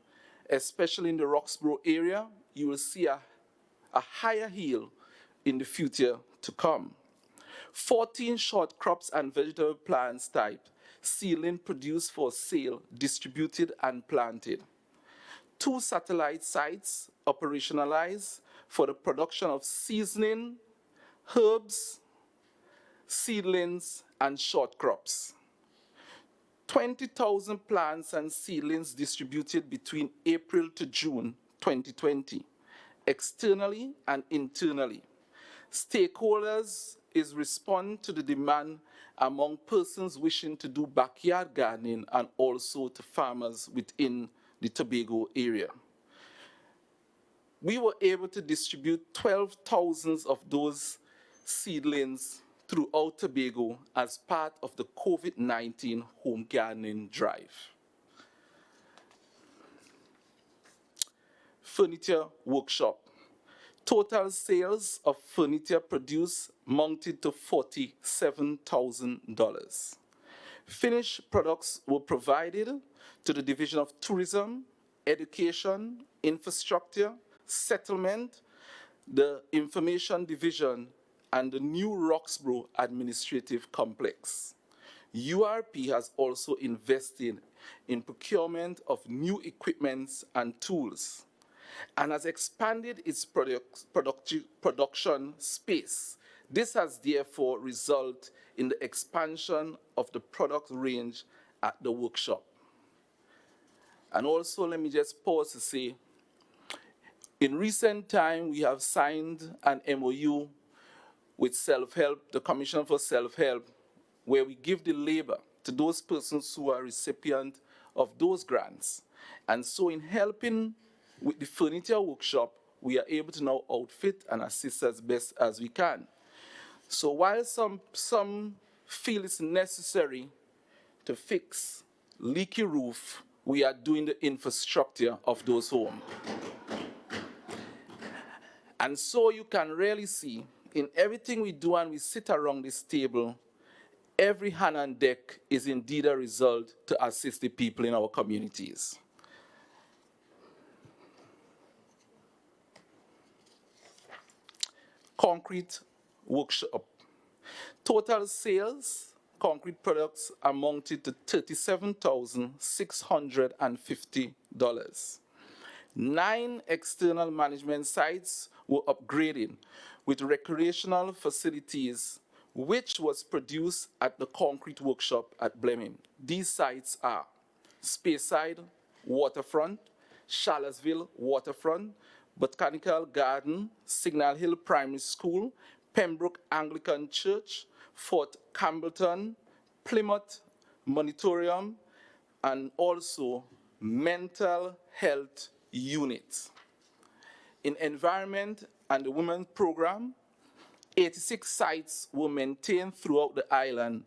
S10: especially in the Roxborough area, you will see a higher yield in the future to come. 14 short crops and vegetable plants type seedling produced for sale, distributed and planted. 2 satellite sites operationalized for the production of seasoning, herbs, seedlings, and short crops. 20,000 plants and seedlings distributed between April to June 2020, externally and internally. Stakeholders is respond to the demand among persons wishing to do backyard gardening and also to farmers within the Tobago area. We were able to distribute 12,000 of those seedlings throughout Tobago as part of the COVID-19 home gardening drive. Furniture workshop. Total sales of furniture produced amounted to $47,000. Finished products were provided to the Division of Tourism, Education, Infrastructure, Settlement, the Information Division, and the new Roxborough Administrative Complex. URP has also invested in procurement of new equipments and tools, and has expanded its production space. This has therefore resulted in the expansion of the product range at the workshop. And also, let me just pause to say, in recent time, we have signed an MOU with Self-Help, the Commission for Self-Help, where we give the labor to those persons who are recipients of those grants. And so in helping with the furniture workshop, we are able to now outfit and assist as best as we can. So while some feel it's necessary to fix leaky roof, we are doing the infrastructure of those homes. And so you can really see in everything we do and we sit around this table, every hand on deck is indeed a result to assist the people in our communities. Concrete workshop. Total sales, concrete products amounted to $37,650. 9 external management sites were upgraded with recreational facilities, which was produced at the concrete workshop at Bleming. These sites are Speyside Waterfront, Charlottesville Waterfront, Botanical Garden, Signal Hill Primary School, Pembroke Anglican Church, Fort Campbellton, Plymouth Monitorium, and also mental health units. In environment and the women's program, 86 sites were maintained throughout the island,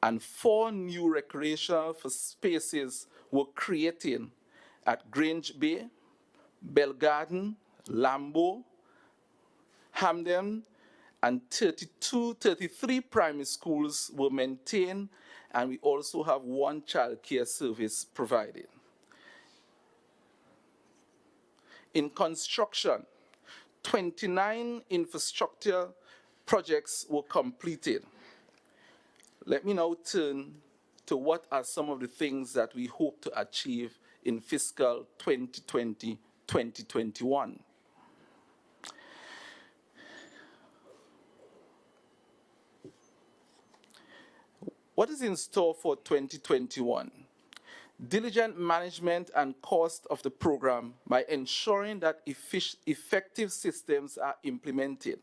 S10: and 4 new recreational spaces were created at Grange Bay, Bell Garden, Lambeau, Hamden, and 33 primary schools were maintained, and we also have 1 child care service provided. In construction, 29 infrastructure projects were completed. Let me now turn to what are some of the things that we hope to achieve in fiscal 2020-2021. What is in store for 2021? Diligent management and cost of the program by ensuring that effective systems are implemented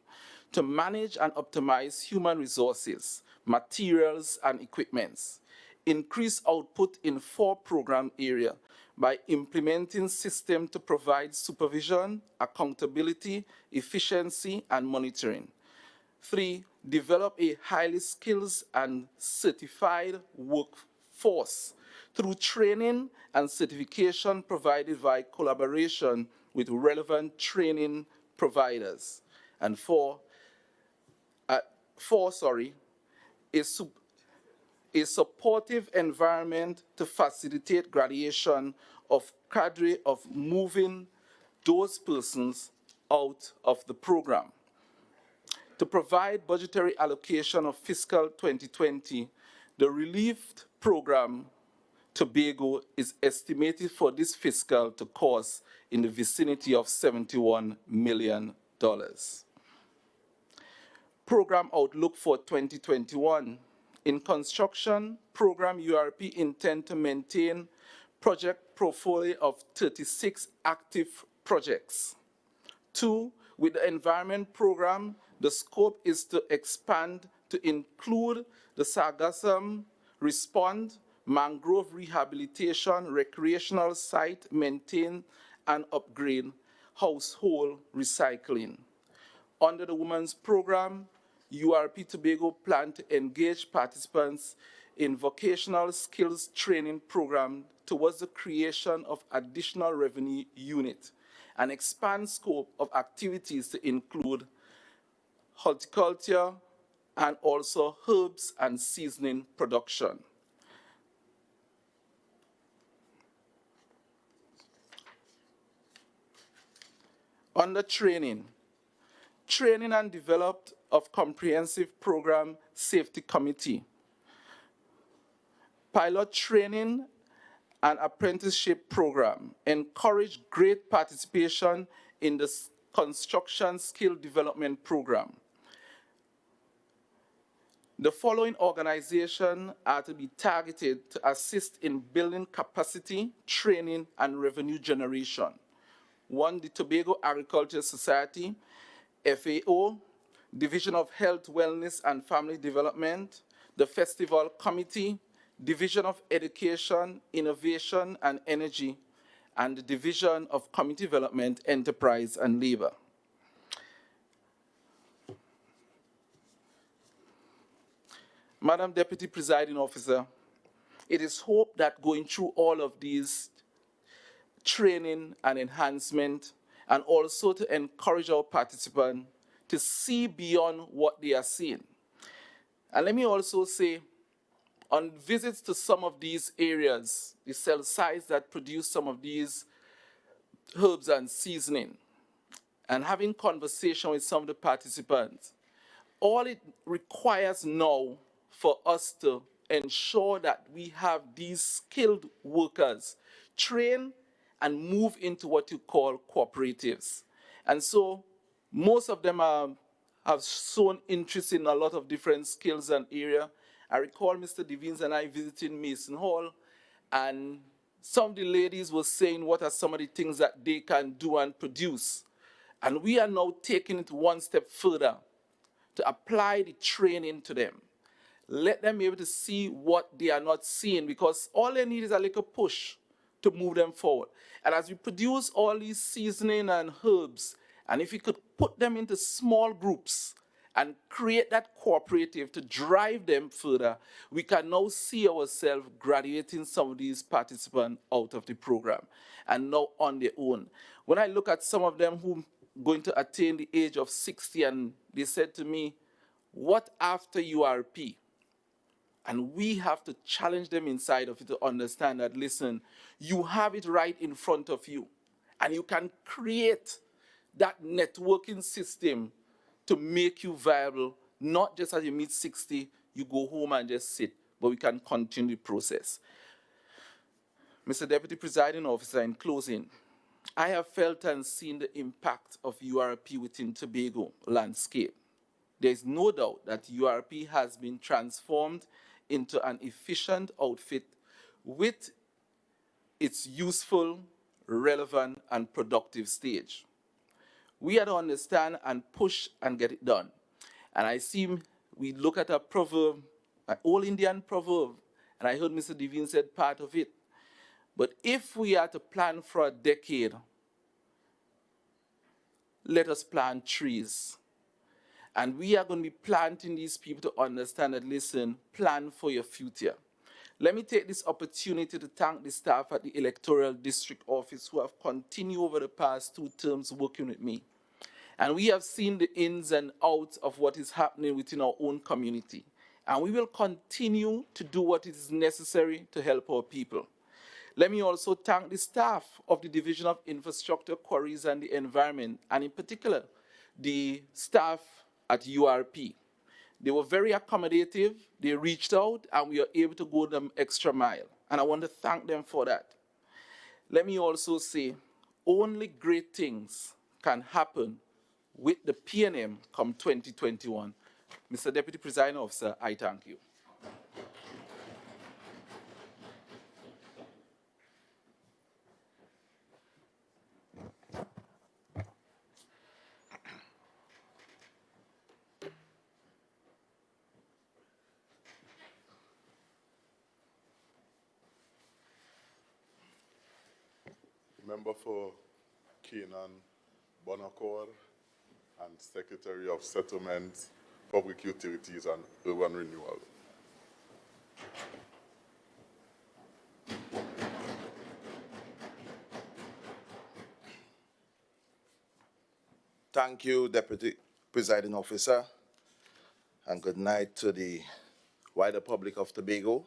S10: to manage and optimize human resources, materials, and equipments. Increase output in 4 program areas by implementing systems to provide supervision, accountability, efficiency, and monitoring. 3, develop a highly skilled and certified workforce through training and certification provided via collaboration with relevant training providers. And 4, a supportive environment to facilitate graduation of cadre of moving those persons out of the program. To provide budgetary allocation of fiscal 2020, the relief program Tobago is estimated for this fiscal to cost in the vicinity of $71 million. Program outlook for 2021. In construction, program URP intend to maintain project portfolio of 36 active projects. 2, with the environment program, the scope is to expand to include the Sargassum Respond, mangrove rehabilitation, recreational site, maintain and upgrade, household recycling. Under the Women's Program, URP Tobago plan to engage participants in vocational skills training program towards the creation of additional revenue unit and expand scope of activities to include horticulture and also herbs and seasoning production. Under training and developed of comprehensive program safety committee, pilot training and apprenticeship program, encourage great participation in the construction skill development program. The following organizations are to be targeted to assist in building capacity, training, and revenue generation. 1, the Tobago Agriculture Society, FAO, Division of Health, Wellness, and Family Development, the Festival Committee, Division of Education, Innovation, and Energy, and the Division of Community Development, Enterprise, and Labor. Madam Deputy Presiding Officer, it is hoped that going through all of these training and enhancement, and also to encourage our participants to see beyond what they are seeing. And let me also say, on visits to some of these areas, the cell sites that produce some of these herbs and seasoning, and having conversation with some of the participants, all it requires now for us to ensure that we have these skilled workers trained and move into what you call cooperatives. And so most of them have shown interest in a lot of different skills and areas. I recall Mr. Devines and I visiting Mason Hall, and some of the ladies were saying what are some of the things that they can do and produce. And we are now taking it one step further to apply the training to them. Let them be able to see what they are not seeing, because all they need is a little push to move them forward. And as we produce all these seasoning and herbs, and if we could put them into small groups and create that cooperative to drive them further, we can now see ourselves graduating some of these participants out of the program and now on their own. When I look at some of them who are going to attain the age of 60 and they said to me, what after URP? And we have to challenge them inside of it to understand that, listen, you have it right in front of you. And you can create that networking system to make you viable, not just as you meet 60, you go home and just sit, but we can continue the process. Mr. Deputy Presiding Officer, in closing, I have felt and seen the impact of URP within Tobago landscape. There is no doubt that URP has been transformed into an efficient outfit with its useful, relevant, and productive stage. We have to understand and push and get it done. And I see we look at a proverb, an old Indian proverb, and I heard Mr. Devine said part of it. But if we are to plan for a decade, let us plant trees. And we are going to be planting these people to understand that, listen, plan for your future. Let me take this opportunity to thank the staff at the Electoral District Office who have continued over the past 2 terms working with me. And we have seen the ins and outs of what is happening within our own community. And we will continue to do what is necessary to help our people. Let me also thank the staff of the Division of Infrastructure, Quarries, and the Environment, and in particular, the staff at URP. They were very accommodative, they reached out, and we were able to go the extra mile. And I want to thank them for that. Let me also say, only great things can happen with the PNM come 2021. Mr. Deputy Presiding Officer, I thank you.
S8: Member for Canaan, Bonaccord, and Secretary of Settlements, Public Utilities and Urban Renewal.
S11: Thank you, Deputy Presiding Officer, and good night to the wider public of Tobago.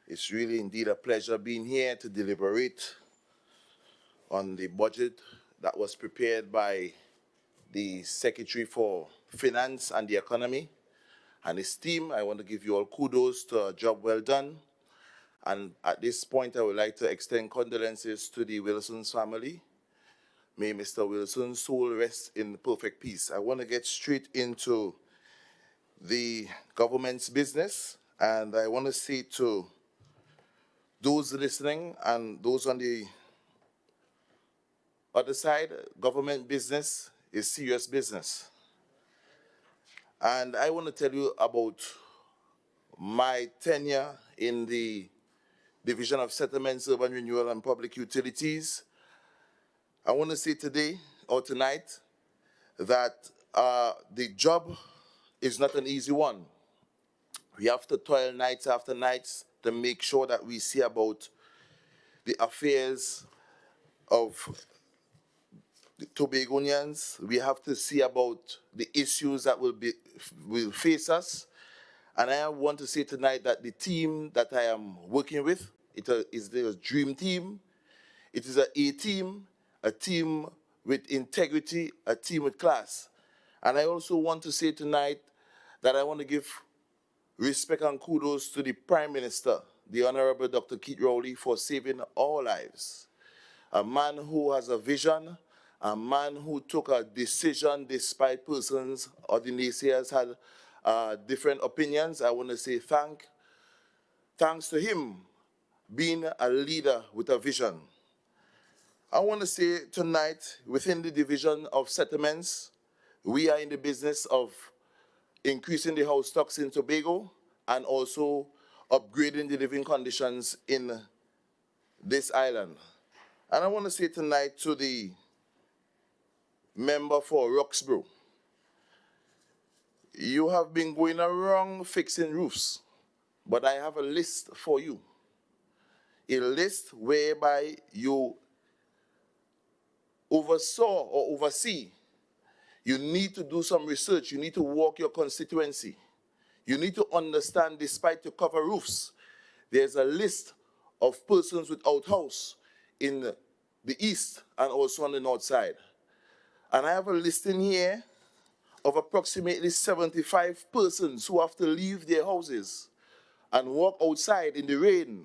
S11: It's really indeed a pleasure being here to deliberate on the budget that was prepared by the Secretary for Finance and the Economy and his team. I want to give you all kudos to a job well done. And at this point, I would like to extend condolences to the Wilson's family. May Mr. Wilson's soul rest in perfect peace. I want to get straight into the government's business, and I want to say to those listening and those on the other side, government business is serious business. And I want to tell you about my tenure in the Division of Settlements, Urban Renewal, and Public Utilities. I want to say today or tonight that the job is not an easy one. We have to toil nights after nights to make sure that we see about the affairs of the Tobagonians. We have to see about the issues that will face us. And I want to say tonight that the team that I am working with, it is the dream team. It is a team with integrity, a team with class. And I also want to say tonight that I want to give respect and kudos to the Prime Minister, the Honorable Dr. Keith Rowley, for saving our lives. A man who has a vision, a man who took a decision despite persons or the naysayers had different opinions. I want to say thanks to him being a leader with a vision. I want to say tonight, within the Division of Settlements, we are in the business of increasing the house stocks in Tobago and also upgrading the living conditions in this island. And I want to say tonight to the member for Roxborough, you have been going around fixing roofs, but I have a list for you. A list whereby you oversaw or oversee. You need to do some research. You need to walk your constituency. You need to understand, despite you cover roofs, there's a list of persons without house in the east and also on the north side. And I have a list in here of approximately 75 persons who have to leave their houses and walk outside in the rain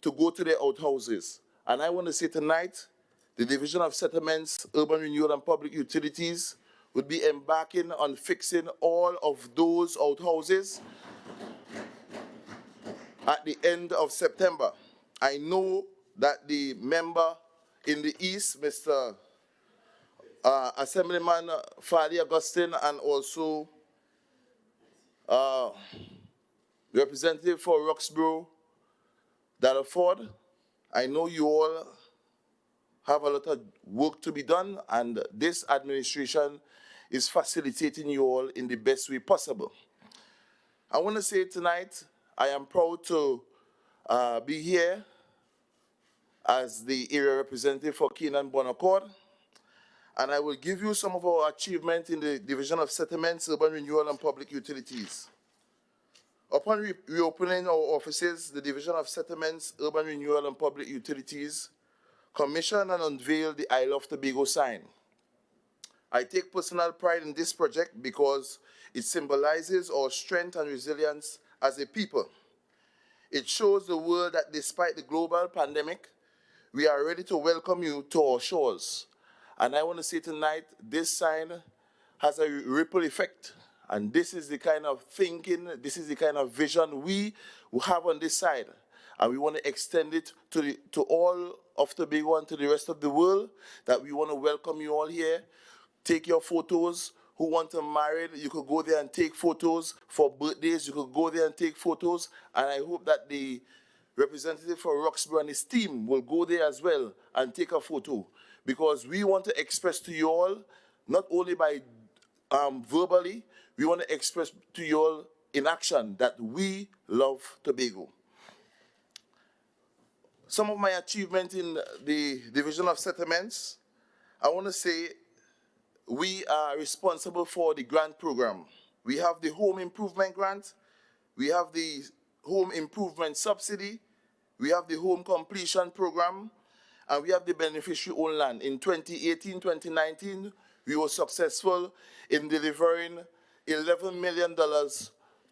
S11: to go to their outhouses. And I want to say tonight, the Division of Settlements, Urban Renewal and Public Utilities would be embarking on fixing all of those outhouses at the end of September. I know that the member in the East, Mr. Assemblyman Fadi Augustine, and also Representative for Roxborough, Dara Ford, I know you all have a lot of work to be done, and this administration is facilitating you all in the best way possible. I want to say tonight, I am proud to be here as the area representative for Keenan Bonaccord, and I will give you some of our achievements in the Division of Settlements, Urban Renewal and Public Utilities. Upon reopening our offices, the Division of Settlements, Urban Renewal and Public Utilities commissioned and unveiled the Isle of Tobago sign. I take personal pride in this project because it symbolizes our strength and resilience as a people. It shows the world that despite the global pandemic, we are ready to welcome you to our shores. And I want to say tonight, this sign has a ripple effect. And this is the kind of thinking, this is the kind of vision we have on this side. And we want to extend it to all of Tobago and to the rest of the world, that we want to welcome you all here. Take your photos. Who want to marry, you could go there and take photos. For birthdays, you could go there and take photos. And I hope that the representative for Roxborough and his team will go there as well and take a photo. Because we want to express to you all, not only by verbally, we want to express to you all in action that we love Tobago. Some of my achievements in the Division of Settlements, I want to say we are responsible for the grant program. We have the Home Improvement Grant, we have the Home Improvement Subsidy, we have the Home Completion Program, and we have the beneficiary-owned land. In 2018-2019, we were successful in delivering $11 million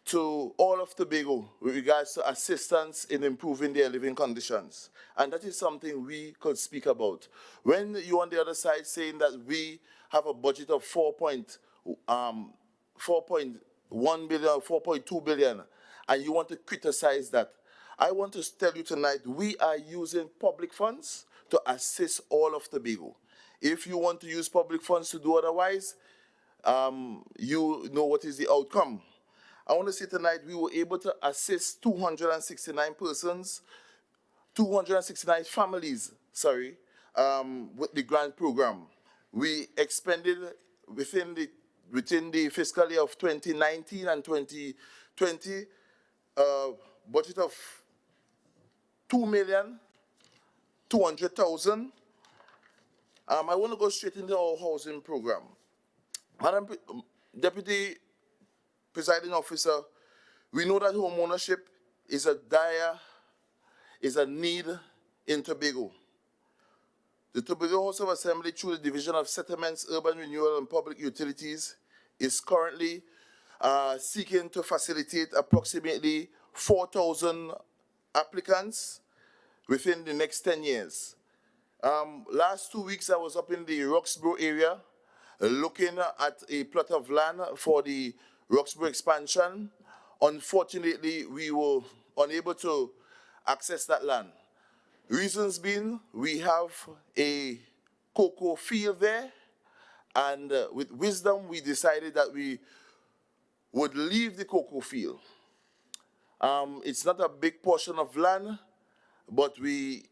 S11: to all of Tobago with regards to assistance in improving their living conditions. And that is something we could speak about. When you're on the other side saying that we have a budget of 4.1 billion, 4.2 billion, and you want to criticize that, I want to tell you tonight, we are using public funds to assist all of Tobago. If you want to use public funds to do otherwise, you know what is the outcome. I want to say tonight we were able to assist 269 persons, 269 families, with the grant program. We expended within the fiscal year of 2019 and 2020 budget of $2,200,000. I want to go straight into our housing program. Madam Deputy Presiding Officer, we know that home ownership is a need in Tobago. The Tobago House of Assembly, through the Division of Settlements, Urban Renewal and Public Utilities, is currently seeking to facilitate approximately 4,000 applicants within the next 10 years. Last 2 weeks, I was up in the Roxborough area looking at a plot of land for the Roxborough expansion. Unfortunately, we were unable to access that land. Reasons being, we have a cocoa field there, and with wisdom, we decided that we would leave the cocoa field. It's not a big portion of land, but we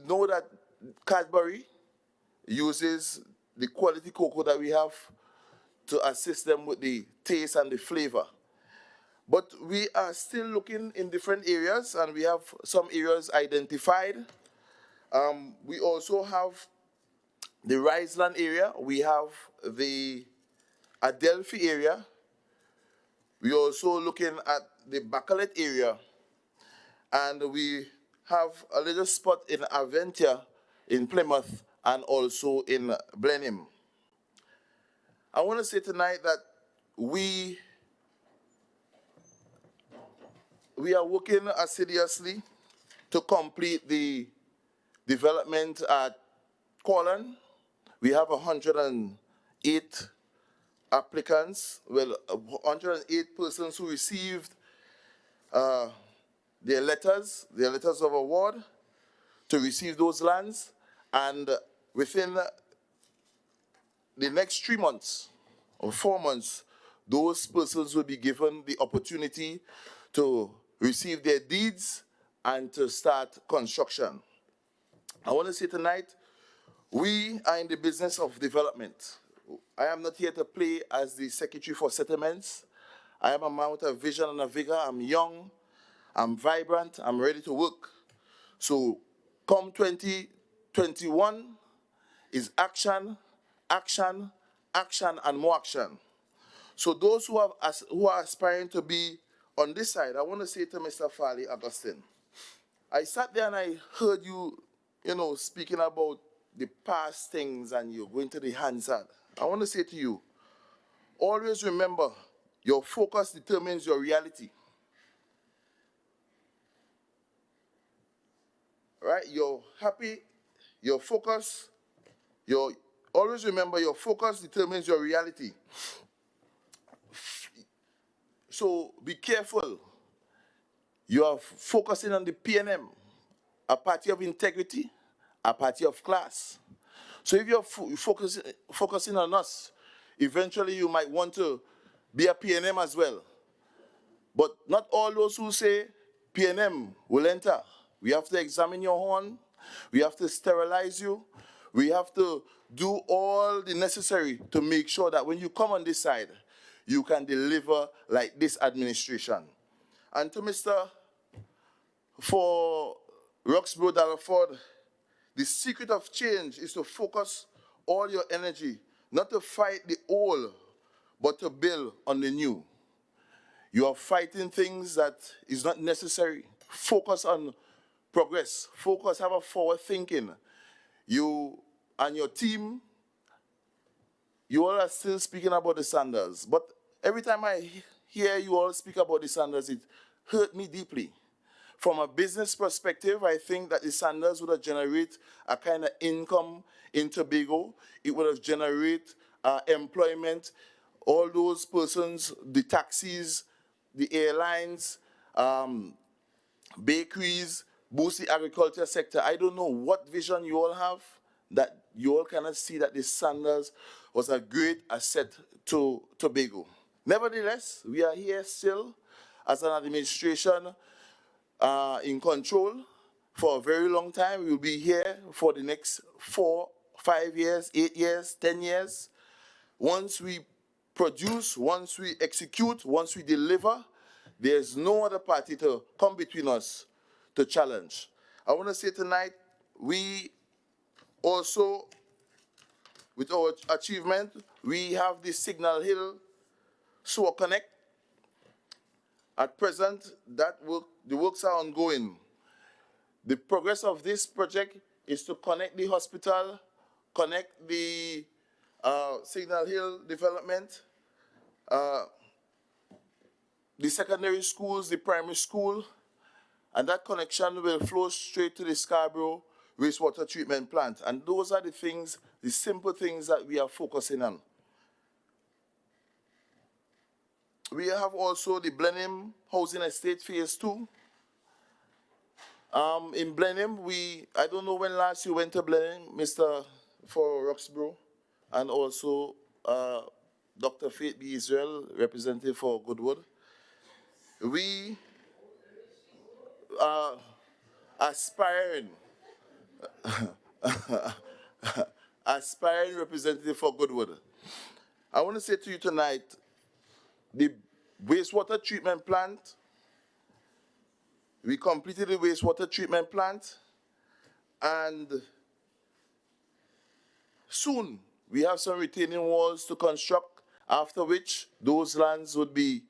S11: know that Cadbury uses the quality cocoa that we have to assist them with the taste and the flavor. But we are still looking in different areas, and we have some areas identified. We also have the Riseland area. We have the Adelphi area. We're also looking at the Bacalet area. And we have a little spot in Aventia, in Plymouth, and also in Blenheim. I want to say tonight that we are working assiduously to complete the development at Corlan. We have 108 applicants, well, 108 persons who received their letters of award to receive those lands, and within the next 3 months or 4 months, those persons will be given the opportunity to receive their deeds and to start construction. I want to say tonight, we are in the business of development. I am not here to play as the Secretary for Settlements. I am a man with a vision and a vigor. I'm young, I'm vibrant, I'm ready to work. So come 2021 is action, action, action, and more action. So those who are aspiring to be on this side, I want to say to Mr. Farley Augustine, I sat there and I heard you, speaking about the past things and you're going to the Hansard. I want to say to you, always remember, your focus determines your reality. Right? Always remember, your focus determines your reality. So be careful. You are focusing on the PNM, a party of integrity, a party of class. So if you're focusing on us, eventually you might want to be a PNM as well. But not all those who say PNM will enter. We have to examine your horn. We have to sterilize you. We have to do all the necessary to make sure that when you come on this side, you can deliver like this administration. And to Mr. for Roxborough Dalaford, the secret of change is to focus all your energy, not to fight the old, but to build on the new. You are fighting things that is not necessary. Focus on progress. Focus, have a forward thinking. You and your team, you all are still speaking about the Sanders. But every time I hear you all speak about the Sanders, it hurt me deeply. From a business perspective, I think that the Sanders would have generated a kind of income in Tobago. It would have generated employment. All those persons, the taxis, the airlines, bakeries, boost the agriculture sector. I don't know what vision you all have that you all cannot see that the Sanders was a great asset to Tobago. Nevertheless, we are here still as an administration in control for a very long time. We will be here for the next 4, 5 years, 8 years, 10 years. Once we produce, once we execute, once we deliver, there's no other party to come between us to challenge. I want to say tonight, we also, with our achievement, we have the Signal Hill Sewer Connect. At present, the works are ongoing. The progress of this project is to connect the hospital, connect the Signal Hill development, the secondary schools, the primary school, and that connection will flow straight to the Scarborough wastewater treatment plant. And those are the things, the simple things that we are focusing on. We have also the Blenheim Housing Estate Phase 2. In Blenheim, I don't know when last you went to Blenheim, Mr. for Roxborough, and also Dr. Faith B. Israel, representative for Goodwood. We are aspiring representative for Goodwood. I want to say to you tonight, the wastewater treatment plant, we completed the wastewater treatment plant, and soon we have some retaining walls to construct, after which those lands would be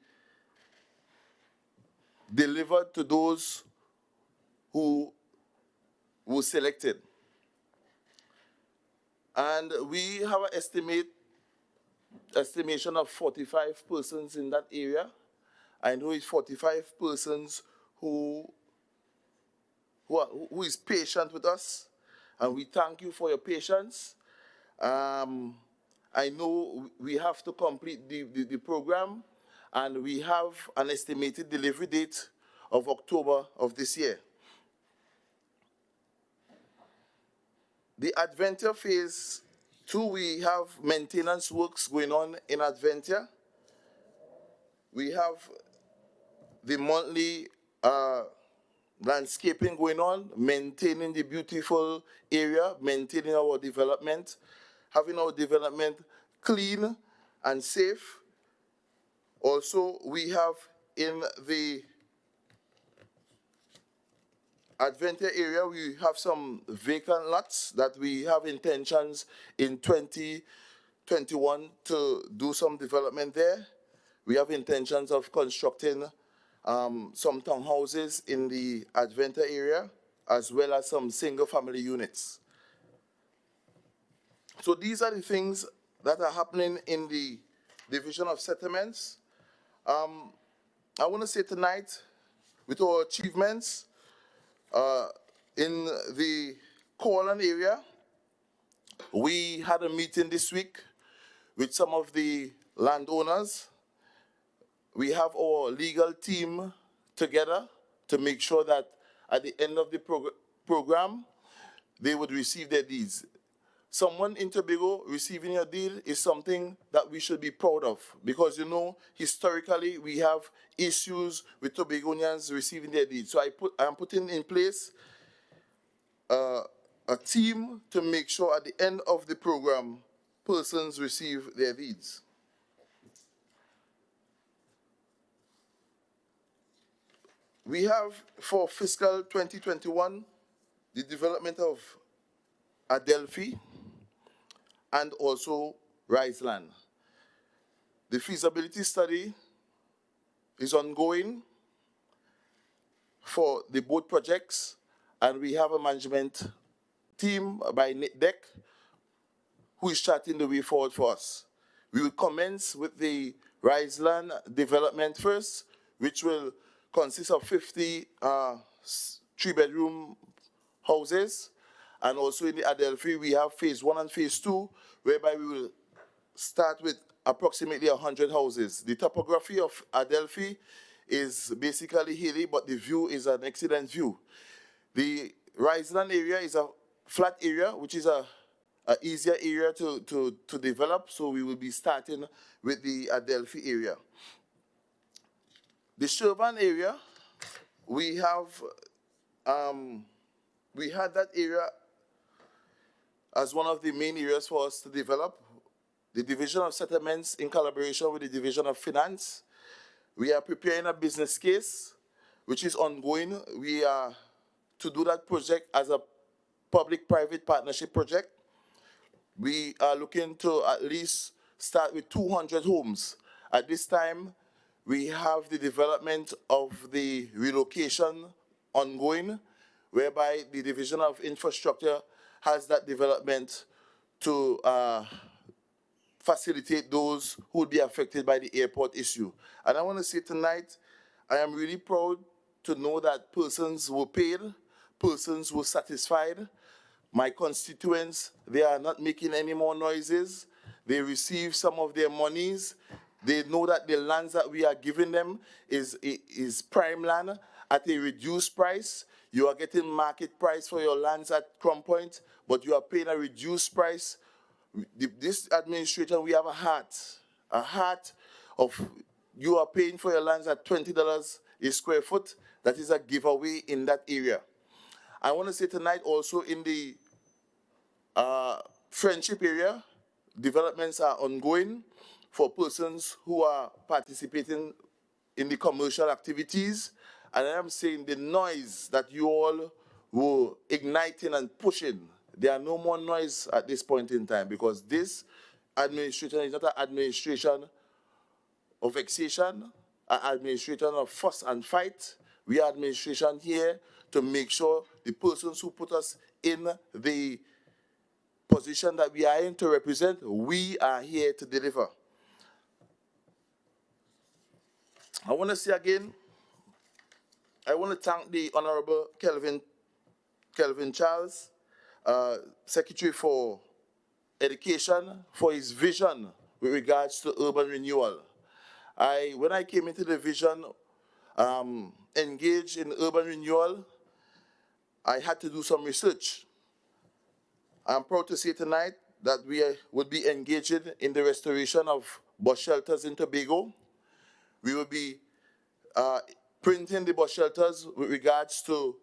S11: delivered to those who were selected. And we have an estimation of 45 persons in that area. I know it's 45 persons who is patient with us, and we thank you for your patience. I know we have to complete the program, and we have an estimated delivery date of October of this year. The Adventure Phase 2, we have maintenance works going on in Adventure. We have the monthly landscaping going on, maintaining the beautiful area, maintaining our development, having our development clean and safe. Also, we have in the Adventure area, we have some vacant lots that we have intentions in 2021 to do some development there. We have intentions of constructing some townhouses in the Adventure area, as well as some single-family units. So these are the things that are happening in the Division of Settlements. I want to say tonight, with our achievements, in the Corland area, we had a meeting this week with some of the landowners. We have our legal team together to make sure that at the end of the program, they would receive their deeds. Someone in Tobago receiving a deed is something that we should be proud of, because, you know, historically we have issues with Tobagonians receiving their deeds. So I am putting in place a team to make sure at the end of the program, persons receive their deeds. We have, for fiscal 2021, the development of Adelphi and also Riceland. The feasibility study is ongoing for the both projects, and we have a management team by NITDEC who is charting the way forward for us. We will commence with the Riceland development first, which will consist of 50 three-bedroom houses. And also in the Adelphi, we have phase 1 and phase 2, whereby we will start with approximately 100 houses. The topography of Adelphi is basically hilly, but the view is an excellent view. The Riceland area is a flat area, which is a easier area to develop, so we will be starting with the Adelphi area. The Shervan area, we had that area as one of the main areas for us to develop. The Division of Settlements, in collaboration with the Division of Finance, we are preparing a business case, which is ongoing. We are to do that project as a public-private partnership project. We are looking to at least start with 200 homes. At this time, we have the development of the relocation ongoing, whereby the Division of Infrastructure has that development to facilitate those who would be affected by the airport issue. And I want to say tonight, I am really proud to know that persons were paid, persons were satisfied. My constituents, they are not making any more noises. They receive some of their monies. They know that the lands that we are giving them is prime land at a reduced price. You are getting market price for your lands at Crown Point, but you are paying a reduced price. This administration, we have a heart of, you are paying for your lands at $20 a square foot. That is a giveaway in that area. I want to say tonight also in the Friendship area, developments are ongoing for persons who are participating in the commercial activities. And I am saying the noise that you all were igniting and pushing, there are no more noise at this point in time, because this administration is not an administration of vexation, an administration of fuss and fight. We are administration here to make sure the persons who put us in the position that we are in to represent, we are here to deliver. I want to say again, I want to thank the Honorable Kelvin Charles, Secretary for Education, for his vision with regards to urban renewal. When I came into the vision, engaged in urban renewal, I had to do some research. I'm proud to say tonight that we would be engaging in the restoration of bus shelters in Tobago. We will be printing the bus shelters with regards to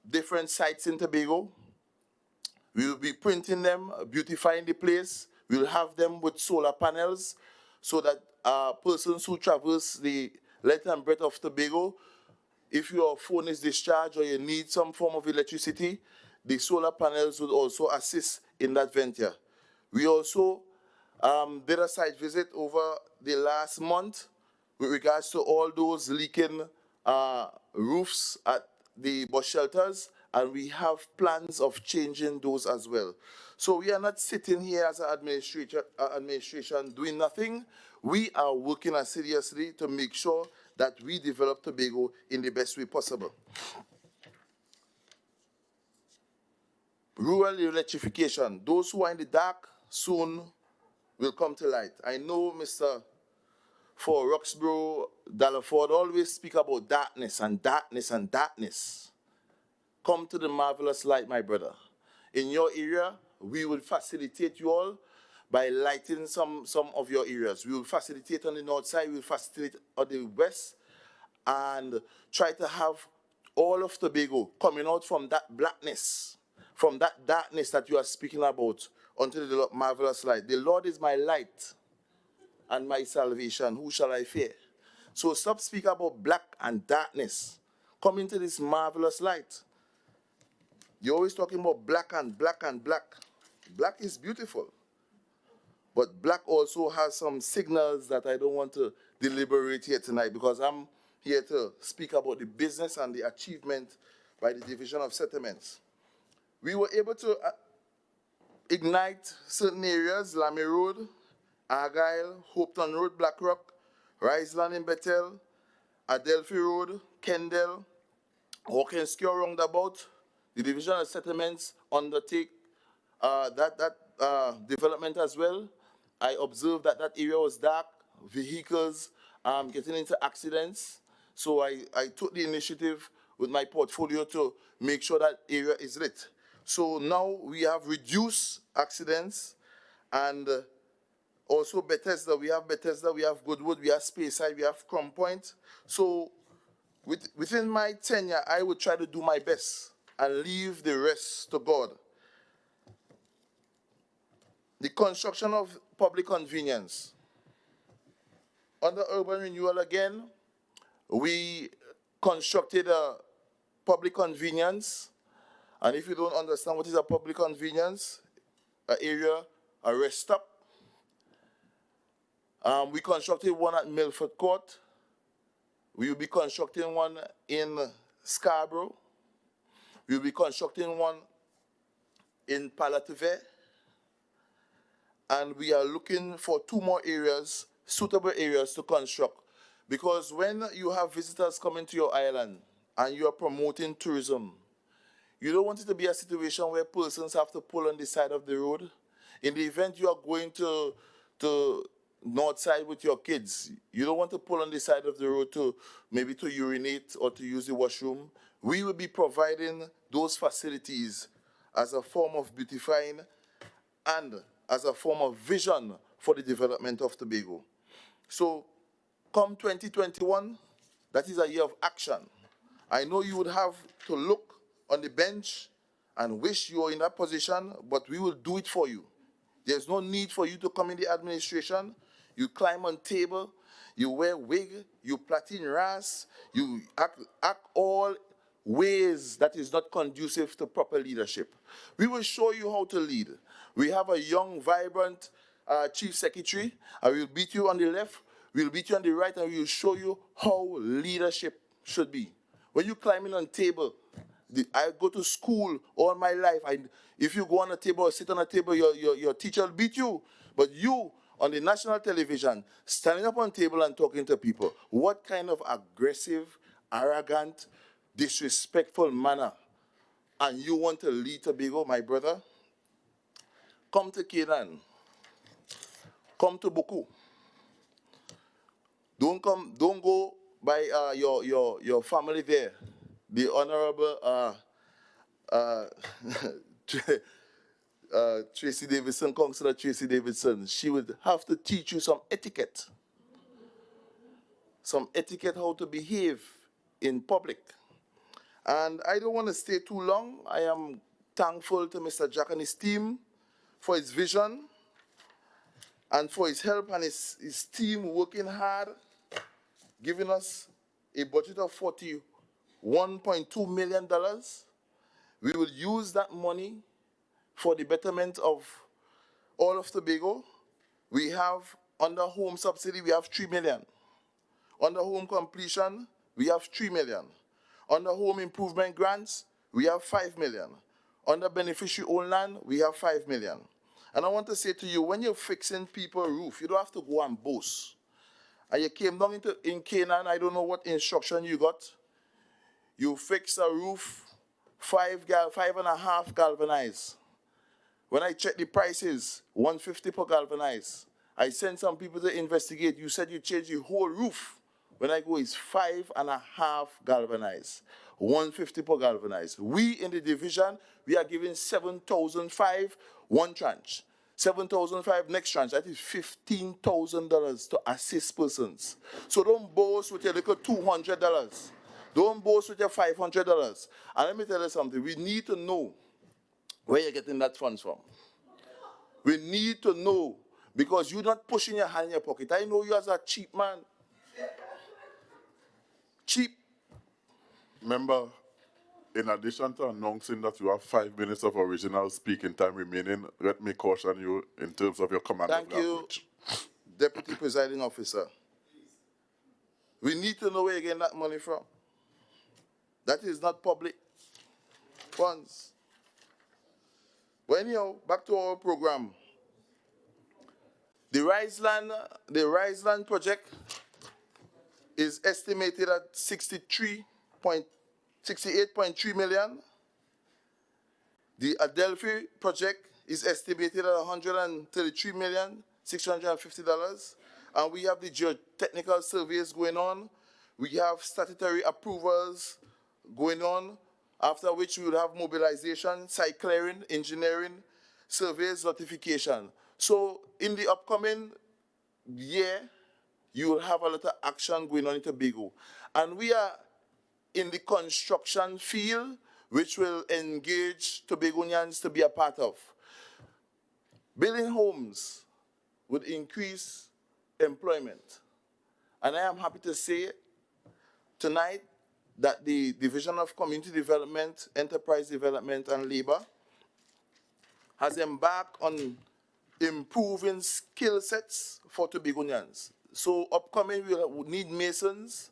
S11: different sites in Tobago. We will be printing them, beautifying the place. We'll have them with solar panels so that persons who traverse the length and breadth of Tobago, if your phone is discharged or you need some form of electricity, the solar panels would also assist in that venture. We also did a site visit over the last month with regards to all those leaking roofs at the bus shelters, and we have plans of changing those as well. So we are not sitting here as an administration doing nothing. We are working seriously to make sure that we develop Tobago in the best way possible. Rural electrification. Those who are in the dark soon will come to light. I know Mr. for Roxborough, Dallaford always speak about darkness and darkness and darkness. Come to the marvelous light, my brother. In your area, we will facilitate you all by lighting some of your areas. We will facilitate on the north side, we will facilitate on the west, and try to have all of Tobago coming out from that blackness, from that darkness that you are speaking about, unto the marvelous light. The Lord is my light and my salvation. Who shall I fear? So stop speaking about black and darkness. Come into this marvelous light. You're always talking about black and black and black. Black is beautiful. But black also has some signals that I don't want to deliberate here tonight, because I'm here to speak about the business and the achievement by the Division of Settlements. We were able to ignite certain areas: Lamy Road, Argyle, Hopeton Road, Blackrock, Riseland in Bethel, Adelphi Road, Kendall, Hawkins Cure Roundabout. The Division of Settlements undertake that development as well. I observed that that area was dark, vehicles getting into accidents. So I took the initiative with my portfolio to make sure that area is lit. So now we have reduced accidents, and also Bethesda, we have Goodwood, we have Speyside, we have Crumb Point. So within my tenure, I will try to do my best and leave the rest to God. The construction of public convenience. Under urban renewal again, we constructed a public convenience. And if you don't understand what is a public convenience, an area, a rest stop. We constructed one at Milford Court. We will be constructing one in Scarborough. We will be constructing one in Palateve. And we are looking for 2 more areas, suitable areas to construct. Because when you have visitors coming to your island and you are promoting tourism, you don't want it to be a situation where persons have to pull on the side of the road. In the event you are going to north side with your kids, you don't want to pull on the side of the road to maybe to urinate or to use the washroom. We will be providing those facilities as a form of beautifying and as a form of vision for the development of Tobago. So come 2021, that is a year of action. I know you would have to look on the bench and wish you were in that position, but we will do it for you. There's no need for you to come in the administration. You climb on table, you wear wig, you platin ras, you act all ways that is not conducive to proper leadership. We will show you how to lead. We have a young, vibrant chief secretary. I will beat you on the left, we'll beat you on the right, and we will show you how leadership should be. When you climbing on table, I go to school all my life. If you go on a table or sit on a table, your teacher will beat you. But you, on the national television, standing up on table and talking to people, what kind of aggressive, arrogant, disrespectful manner? And you want to lead Tobago, my brother? Come to Canaan. Come to Buku. Don't go by your family there. The Honorable Tracy Davidson, Councillor Tracy Davidson, she would have to teach you some etiquette. Some etiquette how to behave in public. And I don't want to stay too long. I am thankful to Mr. Jack and his team for his vision and for his help and his team working hard, giving us a budget of $41.2 million. We will use that money for the betterment of all of Tobago. We have, under home subsidy, we have $3 million. Under home completion, we have $3 million. Under home improvement grants, we have $5 million. Under beneficiary owned land, we have $5 million. And I want to say to you, when you're fixing people's roof, you don't have to go and boast. And you came down in Canaan, I don't know what instruction you got. You fix a roof, 5.5 galvanized. When I checked the prices, $150 per galvanized. I sent some people to investigate. You said you changed the whole roof. When I go, it's 5.5 galvanized, $150 per galvanized. We in the division, we are giving $7,500 one tranche. $7,500 next tranche. That is $15,000 to assist persons. So don't boast with your little $200. Don't boast with your $500. And let me tell you something. We need to know where you're getting that funds from. We need to know, because you're not pushing your hand in your pocket. I know you as a cheap man. Cheap.
S8: Member, in addition to announcing that you have 5 minutes of original speaking time remaining, let me caution you in terms of your command of language.
S11: Thank you, Deputy Presiding Officer. We need to know where you're getting that money from. That is not public funds. But anyhow, back to our program. The Rise Land project is estimated at $68.3 million. The Adelphi project is estimated at $133,650,000. And we have the geotechnical surveys going on. We have statutory approvals going on, after which we will have mobilization, site clearing, engineering, surveys, notification. So in the upcoming year, you will have a lot of action going on in Tobago. And we are in the construction field, which will engage Tobagonians to be a part of. Building homes would increase employment. And I am happy to say tonight that the Division of Community Development, Enterprise Development and Labor has embarked on improving skill sets for Tobagonians. So upcoming we'll need masons,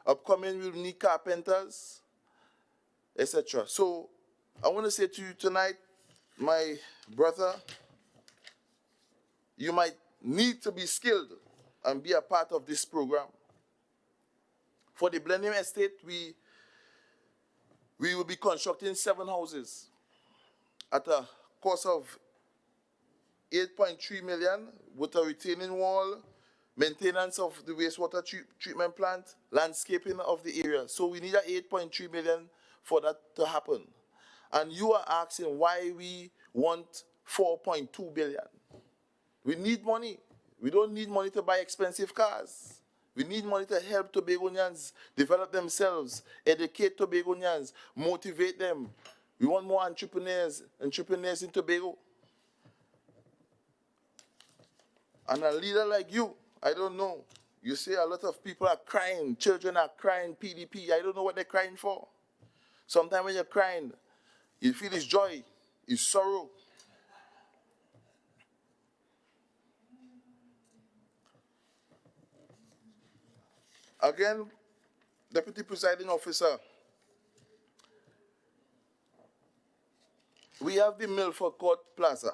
S11: upcoming we'll need carpenters, etc. So I want to say to you tonight, my brother, you might need to be skilled and be a part of this program. For the Plenary estate, we will be constructing 7 houses at a cost of $8.3 million with a retaining wall, maintenance of the wastewater treatment plant, landscaping of the area. So we need a $8.3 million for that to happen. And you are asking why we want $4.2 billion. We need money. We don't need money to buy expensive cars. We need money to help Tobagonians develop themselves, educate Tobagonians, motivate them. We want more entrepreneurs in Tobago. And a leader like you, I don't know. You say a lot of people are crying, children are crying, PDP. I don't know what they're crying for. Sometimes when you're crying, you feel it's joy, it's sorrow. Again, Deputy Presiding Officer, we have the Milford Court Plaza,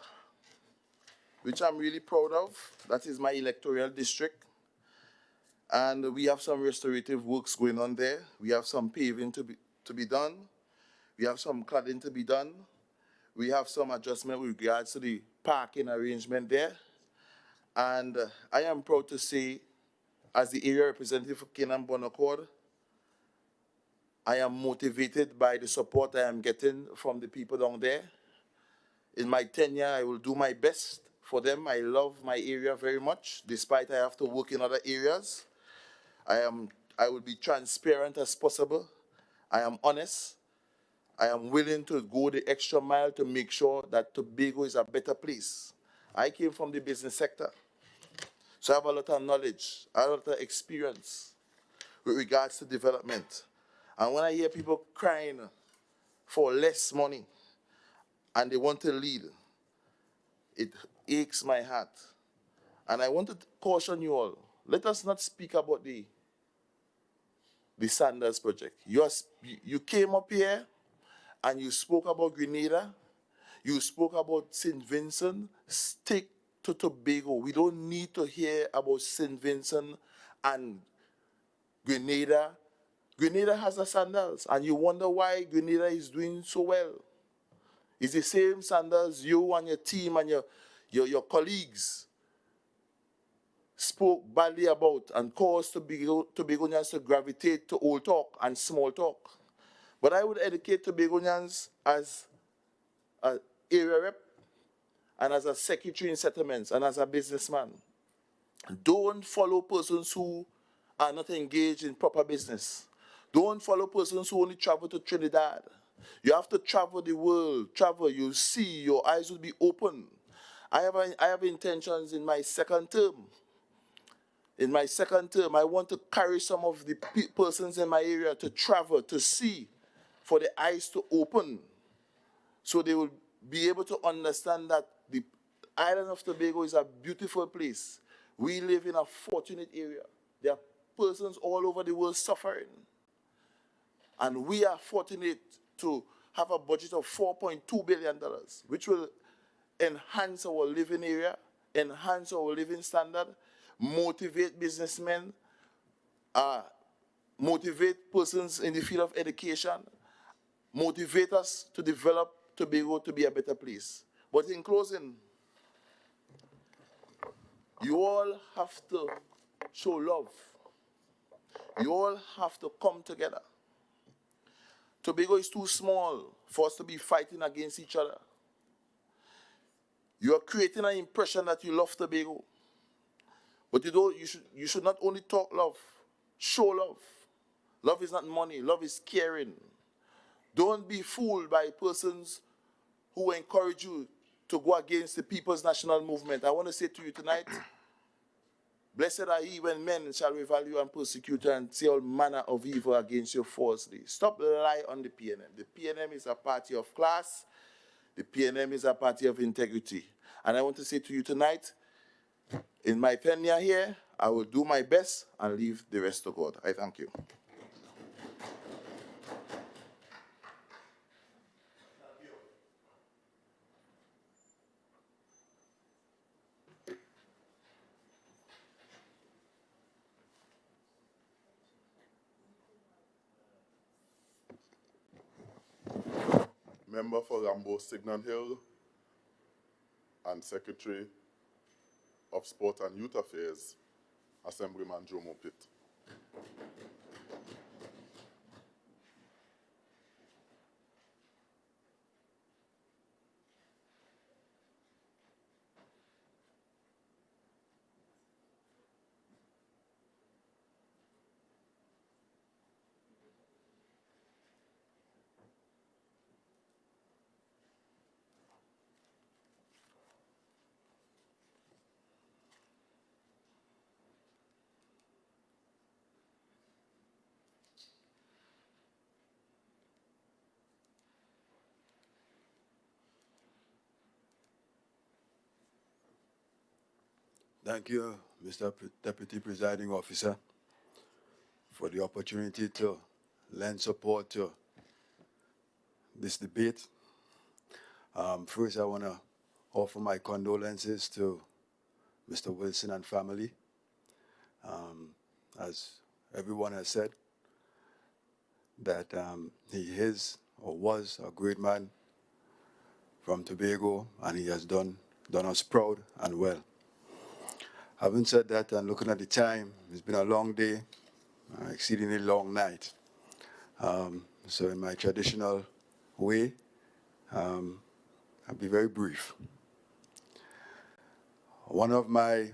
S11: which I'm really proud of. That is my electoral district. And we have some restorative works going on there. We have some paving to be done. We have some cladding to be done. We have some adjustment with regards to the parking arrangement there. And I am proud to say, as the area representative for Canaan Bonaccord, I am motivated by the support I am getting from the people down there. In my tenure, I will do my best for them. I love my area very much, despite I have to work in other areas. I will be transparent as possible. I am honest. I am willing to go the extra mile to make sure that Tobago is a better place. I came from the business sector, so I have a lot of knowledge, I have a lot of experience with regards to development. And when I hear people crying for less money and they want to lead, it aches my heart. And I want to caution you all, let us not speak about the Sanders project. You came up here and you spoke about Grenada, you spoke about St. Vincent. Stick to Tobago. We don't need to hear about St. Vincent and Grenada. Grenada has the Sandals, and you wonder why Grenada is doing so well. It's the same Sandals you and your team and your colleagues spoke badly about and caused Tobagonians to gravitate to old talk and small talk. But I would educate Tobagonians as an area rep and as a secretary in settlements and as a businessman. Don't follow persons who are not engaged in proper business. Don't follow persons who only travel to Trinidad. You have to travel the world. Travel, you'll see, your eyes will be open. I have intentions in my second term. In my second term, I want to carry some of the persons in my area to travel, to see, for the eyes to open, so they will be able to understand that the island of Tobago is a beautiful place. We live in a fortunate area. There are persons all over the world suffering. And we are fortunate to have a budget of $4.2 billion, which will enhance our living area, enhance our living standard, motivate businessmen, motivate persons in the field of education, motivate us to develop Tobago to be a better place. But in closing, you all have to show love. You all have to come together. Tobago is too small for us to be fighting against each other. You are creating an impression that you love Tobago. But you should not only talk love, show love. Love is not money, love is caring. Don't be fooled by persons who encourage you to go against the People's National Movement. I want to say to you tonight, blessed are ye when men shall revile you and persecute you and say all manner of evil against you falsely. Stop lying on the PNM. The PNM is a party of class. The PNM is a party of integrity. And I want to say to you tonight, in my tenure here, I will do my best and leave the rest to God. I thank you.
S8: Member for Rambo Signan Hill and Secretary of Sport and Youth Affairs, Assemblyman Joe Mopit.
S12: Thank you, Mr. Deputy Presiding Officer, for the opportunity to lend support to this debate. First, I want to offer my condolences to Mr. Wilson and family. As everyone has said, that he is or was a great man from Tobago, and he has done us proud and well. Having said that, and looking at the time, it's been a long day, exceedingly long night. So in my traditional way, I'll be very brief. One of my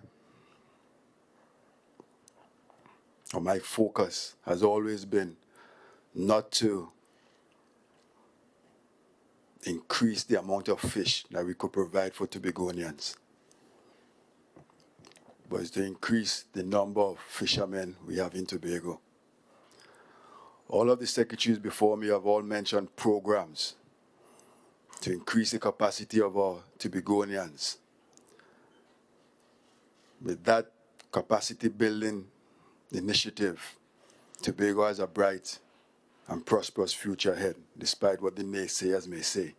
S12: focus has always been not to increase the amount of fish that we could provide for Tobagonians, but it's to increase the number of fishermen we have in Tobago. All of the secretaries before me have all mentioned programs to increase the capacity of our Tobagonians. With that capacity building initiative, Tobago has a bright and prosperous future ahead, despite what the naysayers may say.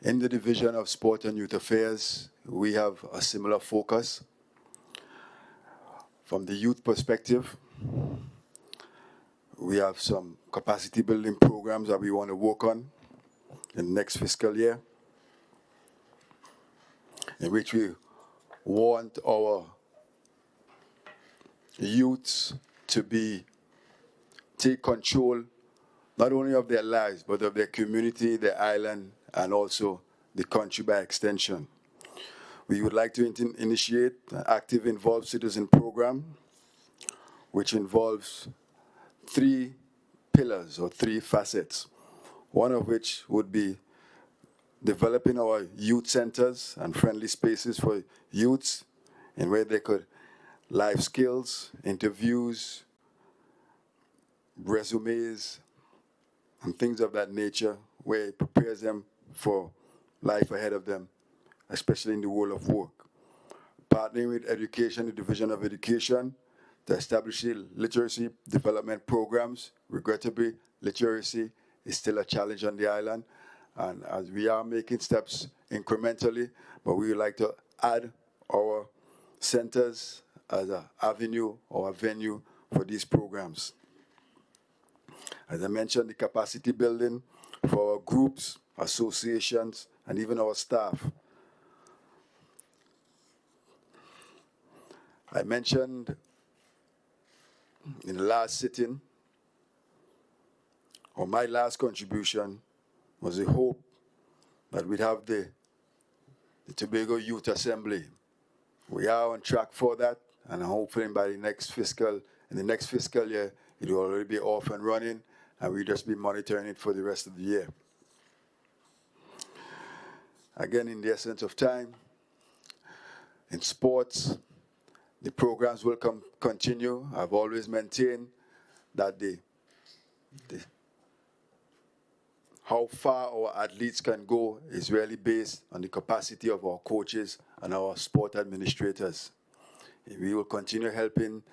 S12: In the Division of Sport and Youth Affairs, we have a similar focus. From the youth perspective, we have some capacity building programs that we want to work on in the next fiscal year, in which we want our youths to take control not only of their lives, but of their community, their island, and also the country by extension. We would like to initiate an active involved citizen program, which involves 3 pillars or 3 facets, one of which would be developing our youth centers and friendly spaces for youths in where they could life skills, interviews, resumes, and things of that nature, where it prepares them for life ahead of them, especially in the world of work. Partnering with education, the Division of Education, to establish literacy development programs. Regrettably, literacy is still a challenge on the island, and as we are making steps incrementally, but we would like to add our centers as an avenue or a venue for these programs. As I mentioned, the capacity building for our groups, associations, and even our staff. I mentioned in the last sitting, or my last contribution, was the hope that we'd have the Tobago Youth Assembly. We are on track for that, and I'm hoping by in the next fiscal year, it will already be off and running, and we'll just be monitoring it for the rest of the year. Again, in the essence of time, in sports, the programs will continue. I've always maintained that how far our athletes can go is really based on the capacity of our coaches and our sport administrators. We will continue helping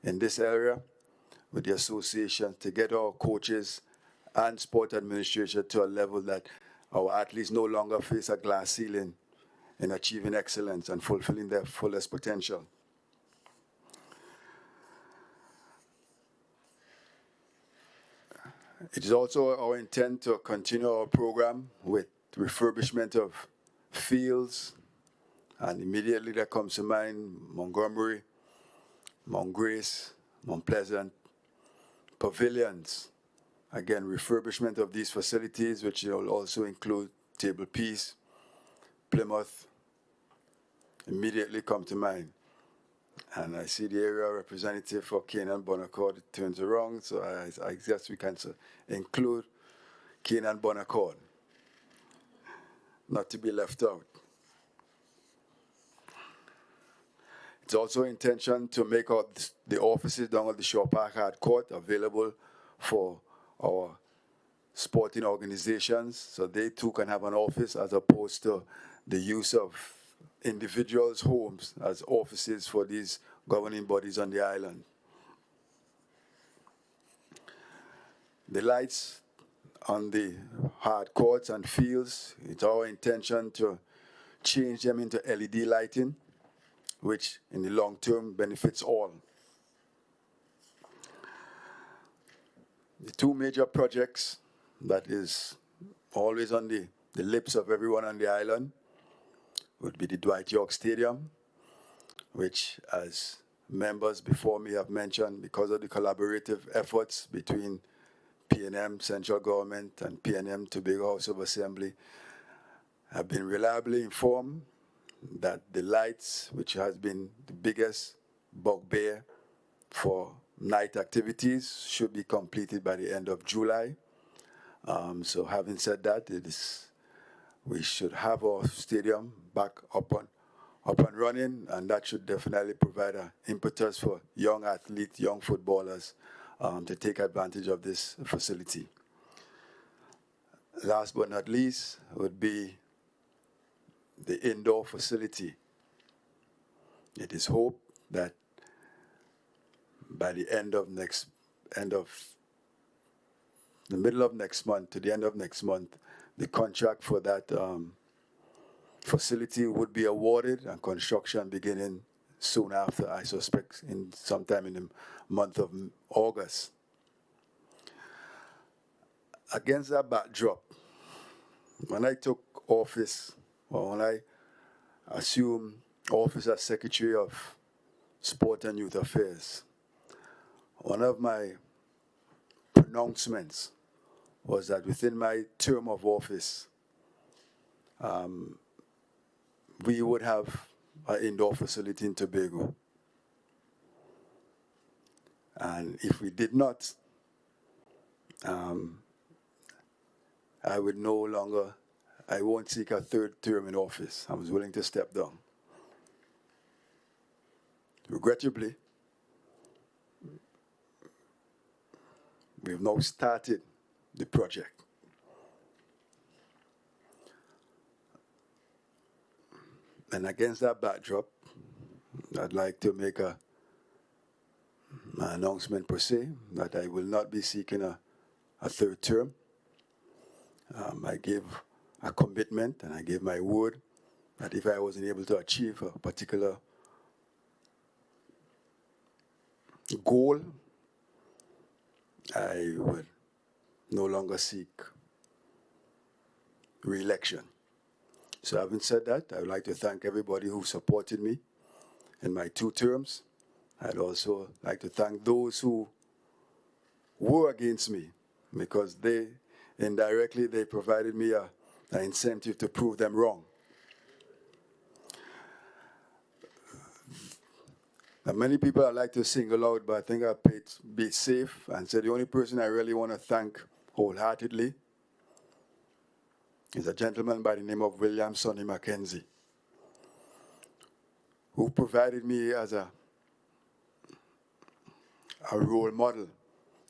S12: in this area with the association to get our coaches and sport administration to a level that our athletes no longer face a glass ceiling in achieving excellence and fulfilling their fullest potential. It is also our intent to continue our program with refurbishment of fields, and immediately that comes to mind Montgomery, Mount Grace, Mount Pleasant, pavilions. Again, refurbishment of these facilities, which will also include Table Peace, Plymouth, immediately come to mind. And I see the area representative for Canaan Bonaccord turns around, so I guess we can include Canaan Bonaccord, not to be left out. It's also intention to make the offices down at the Shore Park Hard Court available for our sporting organizations, so they too can have an office as opposed to the use of individuals' homes as offices for these governing bodies on the island. The lights on the hard courts and fields, it's our intention to change them into LED lighting, which in the long term benefits all. The two major projects that is always on the lips of everyone on the island would be the Dwight York Stadium, which, as members before me have mentioned, because of the collaborative efforts between PNM, central government, and PNM, Tobago House of Assembly, have been reliably informed that the lights, which has been the biggest bugbear for night activities, should be completed by the end of July. So having said that, we should have our stadium back up and running, and that should definitely provide an impetus for young athletes, young footballers to take advantage of this facility. Last but not least would be the indoor facility. It is hoped that by the middle of next month to the end of next month, the contract for that facility would be awarded and construction beginning soon after, I suspect sometime in the month of August. Against that backdrop, when I took office, or when I assumed office as Secretary of Sport and Youth Affairs, one of my pronouncements was that within my term of office, we would have an indoor facility in Tobago. And if we did not, I won't seek a third term in office. I was willing to step down. Regrettably, we've now started the project. And against that backdrop, I'd like to make an announcement per se that I will not be seeking a third term. I gave a commitment and I gave my word that if I wasn't able to achieve a particular goal, I would no longer seek re-election. So having said that, I would like to thank everybody who supported me in my 2 terms. I'd also like to thank those who were against me, because they indirectly provided me an incentive to prove them wrong. Now, many people I like to single out, but I think I'll be safe and say the only person I really want to thank wholeheartedly is a gentleman by the name of William Sonny Mackenzie, who provided me as a role model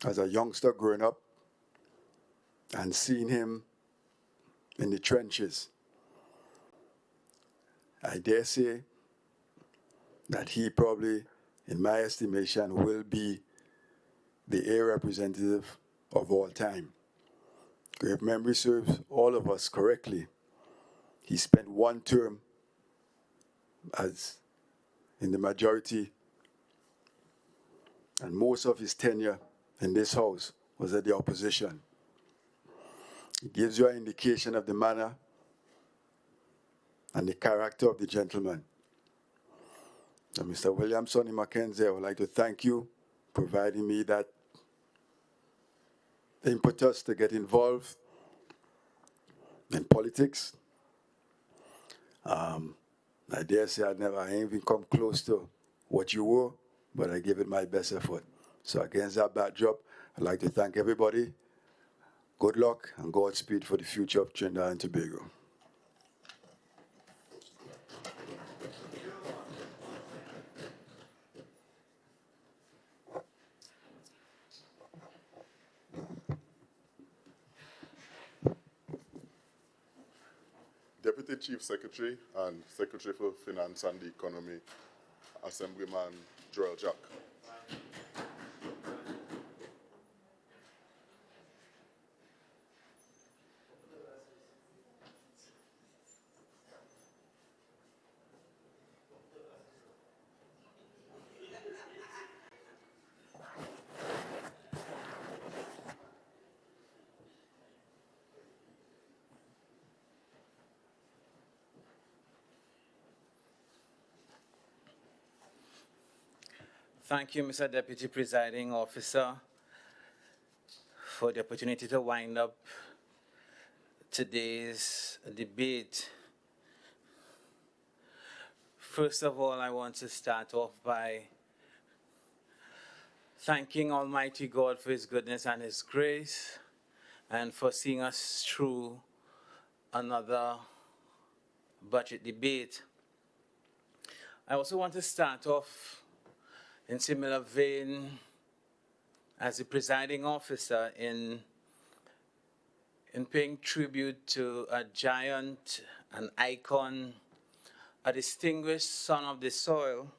S12: as a youngster growing up and seeing him in the trenches. I dare say that he probably, in my estimation, will be the A representative of all time. If memory serves all of us correctly, he spent 1 term as in the majority, and most of his tenure in this house was at the opposition. It gives you an indication of the manner and the character of the gentleman. So Mr. William Sonny Mackenzie, I would like to thank you for providing me that impetus to get involved in politics. I dare say I ain't even come close to what you were, but I gave it my best effort. So against that backdrop, I'd like to thank everybody. Good luck and Godspeed for the future of Trinidad and Tobago.
S8: Deputy Deputy Chief Secretary and Secretary for Finance and the Economy, Assemblyman Joel Jack.
S5: Thank you, Mr. Deputy Presiding Officer, for the opportunity to wind up today's debate. First of all, I want to start off by thanking Almighty God for His goodness and His grace, and for seeing us through another budget debate. I also want to start off in similar vein as the presiding officer in paying tribute to a giant, an icon, a distinguished son of the soil,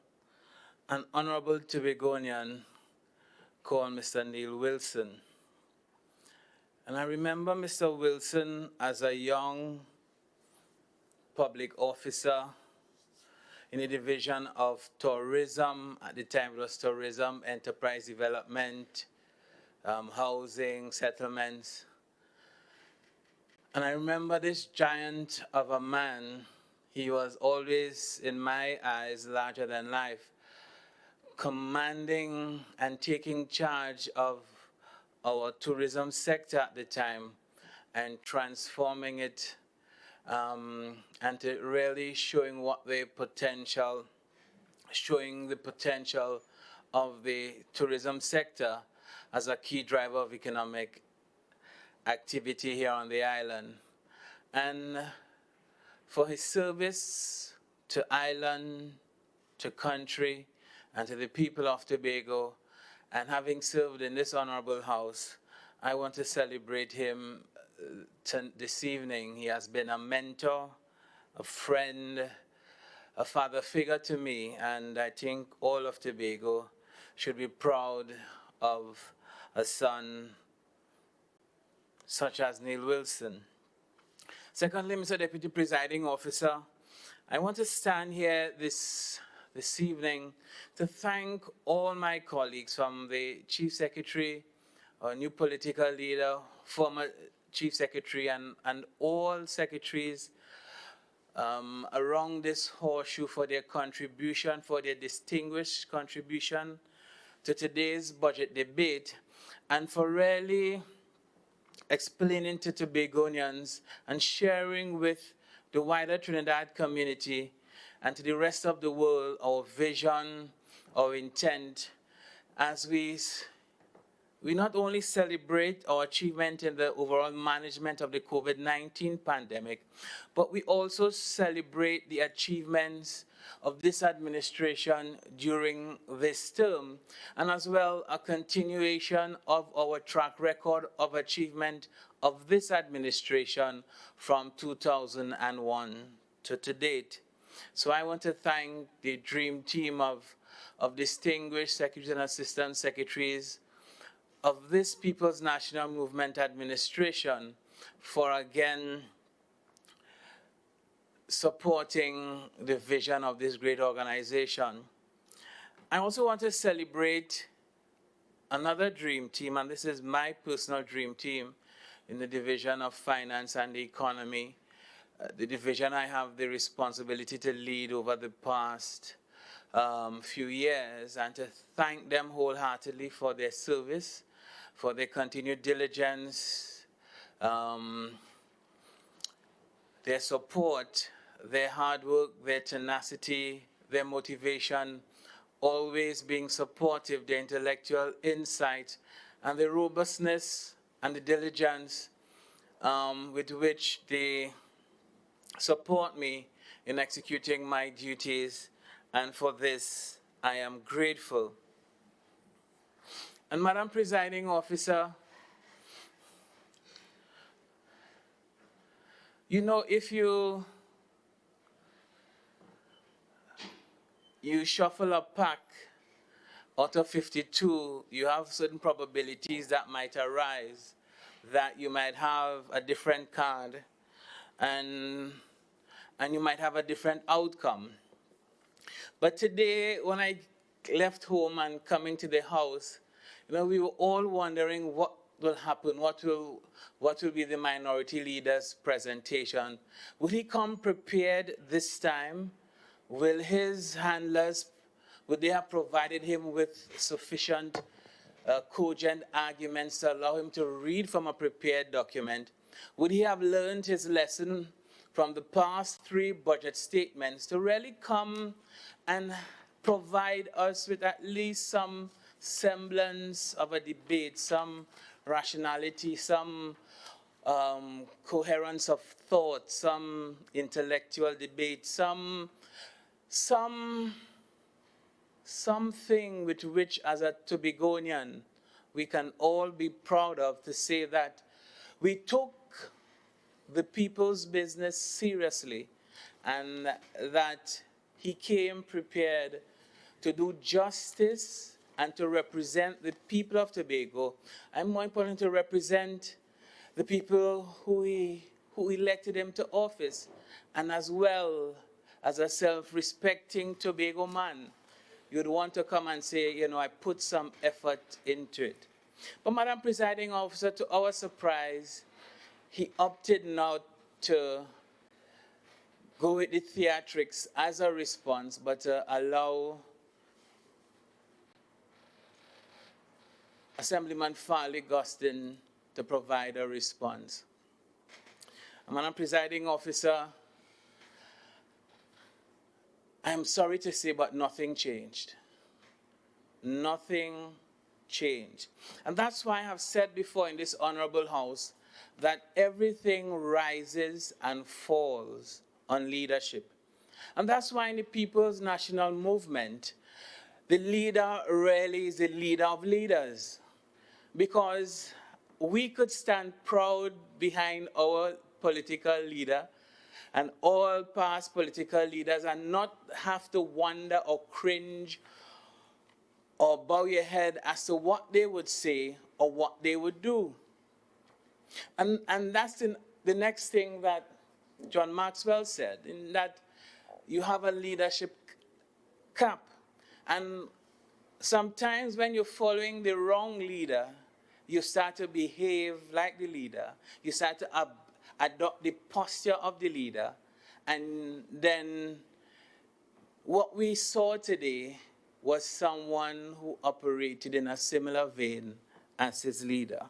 S5: an honorable Tobagonian called Mr. Neil Wilson. And I remember Mr. Wilson as a young public officer in the division of tourism. At the time it was tourism, enterprise development, housing, settlements. And I remember this giant of a man. He was always, in my eyes, larger than life, commanding and taking charge of our tourism sector at the time and transforming it and to really showing the potential of the tourism sector as a key driver of economic activity here on the island. And for his service to island, to country, and to the people of Tobago, and having served in this honorable house, I want to celebrate him this evening. He has been a mentor, a friend, a father figure to me, and I think all of Tobago should be proud of a son such as Neil Wilson. Secondly, Mr. Deputy Presiding Officer, I want to stand here this evening to thank all my colleagues, from the Chief Secretary, our new political leader, former Chief Secretary, and all secretaries around this horseshoe for their contribution, for their distinguished contribution to today's budget debate, and for really explaining to Tobagonians and sharing with the wider Trinidad community and to the rest of the world our vision, our intent, as we not only celebrate our achievement in the overall management of the COVID-19 pandemic, but we also celebrate the achievements of this administration during this term, and as well a continuation of our track record of achievement of this administration from 2001 to date. So I want to thank the dream team of distinguished secretaries and assistant secretaries of this People's National Movement administration for again supporting the vision of this great organization. I also want to celebrate another dream team, and this is my personal dream team in the division of finance and the economy, the division I have the responsibility to lead over the past few years, and to thank them wholeheartedly for their service, for their continued diligence, their support, their hard work, their tenacity, their motivation, always being supportive, their intellectual insight, and the robustness and the diligence with which they support me in executing my duties. And for this, I am grateful. And Madam Presiding Officer, you know, if you you shuffle a pack out of 52, you have certain probabilities that might arise, that you might have a different card and you might have a different outcome. But today, when I left home and coming to the house, we were all wondering what will happen, what will be the minority leader's presentation. Will he come prepared this time? Will his handlers, would they have provided him with sufficient cogent arguments to allow him to read from a prepared document? Would he have learned his lesson from the past 3 budget statements to really come and provide us with at least some semblance of a debate, some rationality, some coherence of thought, some intellectual debate, something with which, as a Tobagonian, we can all be proud of, to say that we took the people's business seriously and that he came prepared to do justice and to represent the people of Tobago, and more important, to represent the people who elected him to office, and as well as a self-respecting Tobago man, you'd want to come and say, I put some effort into it. But Madam Presiding Officer, to our surprise, he opted not to go with the theatrics as a response, but to allow Assemblyman Farley Gustin to provide a response. Madam Presiding Officer, I'm sorry to say, but nothing changed. Nothing changed. And that's why I have said before in this honorable house that everything rises and falls on leadership. And that's why in the People's National Movement, the leader really is the leader of leaders. Because we could stand proud behind our political leader and all past political leaders and not have to wonder or cringe or bow your head as to what they would say or what they would do. And that's the next thing that John Maxwell said, in that you have a leadership cap. And sometimes when you're following the wrong leader, you start to behave like the leader. You start to adopt the posture of the leader. And then what we saw today was someone who operated in a similar vein as his leader.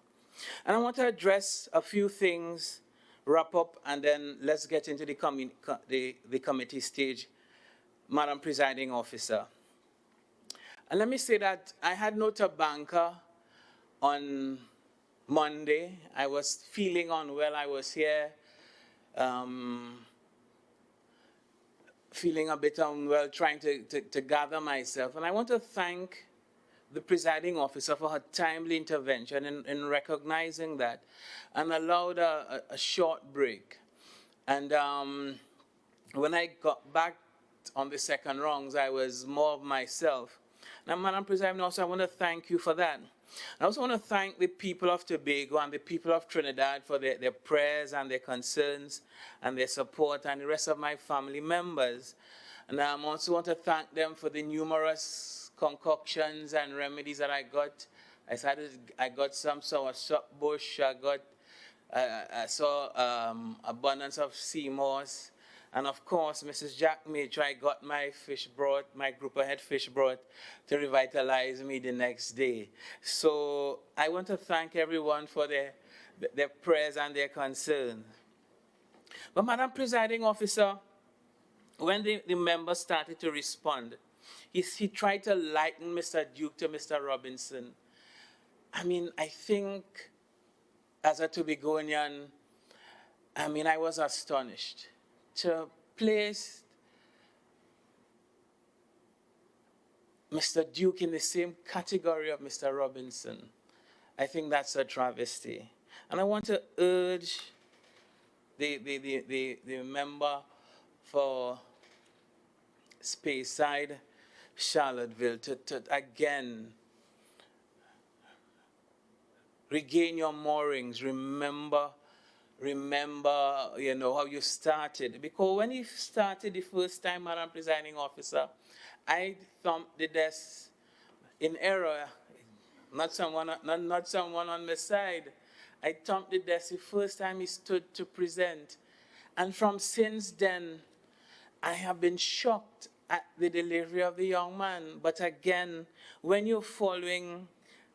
S5: And I want to address a few things, wrap up, and then let's get into the committee stage. Madam Presiding Officer. And let me say that I had no Tobago on Monday. I was feeling unwell. I was here feeling a bit unwell, trying to gather myself. And I want to thank the presiding officer for her timely intervention in recognizing that and allowed a short break. And when I got back on the second rounds, I was more of myself. Now, Madam President, also I want to thank you for that. I also want to thank the people of Tobago and the people of Trinidad for their prayers and their concerns and their support, and the rest of my family members. And I also want to thank them for the numerous concoctions and remedies that I got. I got some soursop bush. I saw abundance of sea moss. And of course, Mrs. Jack Major, I got my fish broth, my group ahead fish broth, to revitalize me the next day. So I want to thank everyone for their prayers and their concern. But Madam Presiding Officer, when the members started to respond, he tried to liken Mr. Duke to Mr. Robinson. I mean, I think as a Tobagonian, I was astonished to place Mr. Duke in the same category of Mr. Robinson. I think that's a travesty. And I want to urge the member for Speyside Charlottesville to again regain your moorings. Remember, how you started. Because when you started the first time, Madam Presiding Officer, I thumped the desk in error. Not someone on my side. I thumped the desk the first time he stood to present. And from since then, I have been shocked at the delivery of the young man. But again, when you're following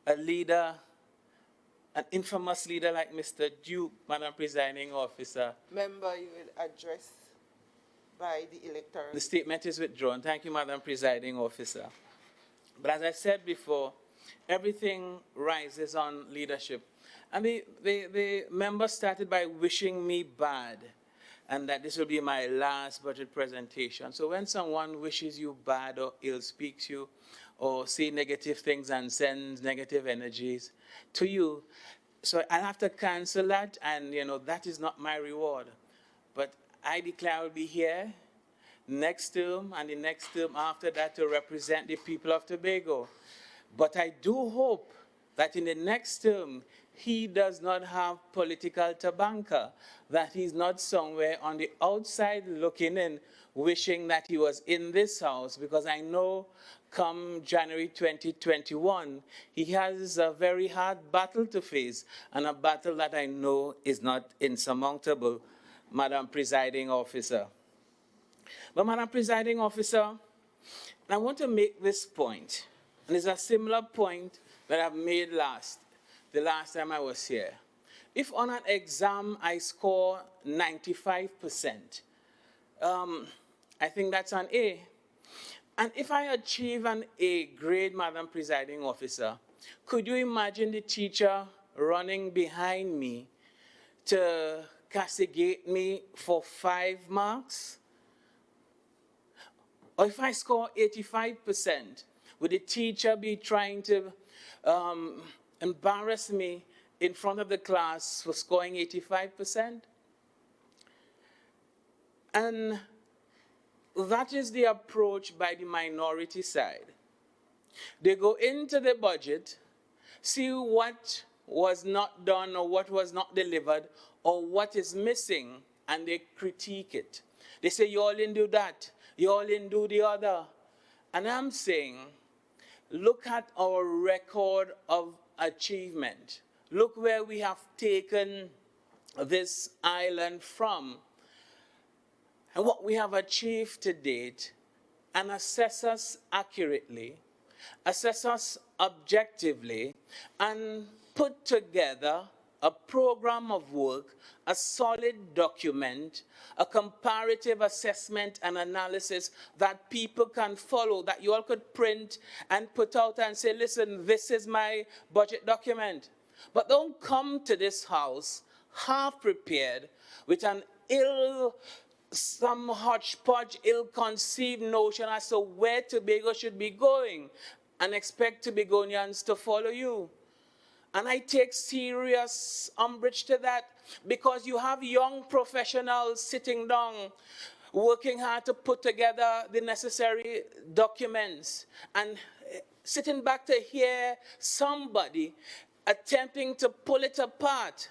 S5: a leader, an infamous leader like Mr. Duke, Madam Presiding Officer.
S1: Member, you will address by the electoral.
S5: The statement is withdrawn. Thank you, Madam Presiding Officer. But as I said before, everything rises on leadership. And the member started by wishing me bad, and that this will be my last budget presentation. So when someone wishes you bad or ill speaks you, or say negative things and sends negative energies to you, so I have to cancel that, and that is not my reward. But I declare I will be here next term and the next term after that to represent the people of Tobago. But I do hope that in the next term, he does not have political tabanka, that he's not somewhere on the outside looking in, wishing that he was in this house, because I know come January 2021, he has a very hard battle to face, and a battle that I know is not insurmountable, Madam Presiding Officer. But Madam Presiding Officer, I want to make this point, and it's a similar point that I've made the last time I was here. If on an exam I score 95%, I think that's an A. And if I achieve an A grade, Madam Presiding Officer, could you imagine the teacher running behind me to castigate me for 5 marks? Or if I score 85%, would the teacher be trying to embarrass me in front of the class for scoring 85%? And that is the approach by the minority side. They go into the budget, see what was not done or what was not delivered or what is missing, and they critique it. They say, you all didn't do that, you all didn't do the other. And I'm saying, look at our record of achievement. Look where we have taken this island from and what we have achieved to date, and assess us accurately, assess us objectively, and put together a program of work, a solid document, a comparative assessment and analysis that people can follow, that you all could print and put out and say, listen, this is my budget document. But don't come to this house half prepared with some hodgepodge, ill-conceived notion as to where Tobago should be going and expect Tobagonians to follow you. And I take serious umbrage to that, because you have young professionals sitting down, working hard to put together the necessary documents, and sitting back to hear somebody attempting to pull it apart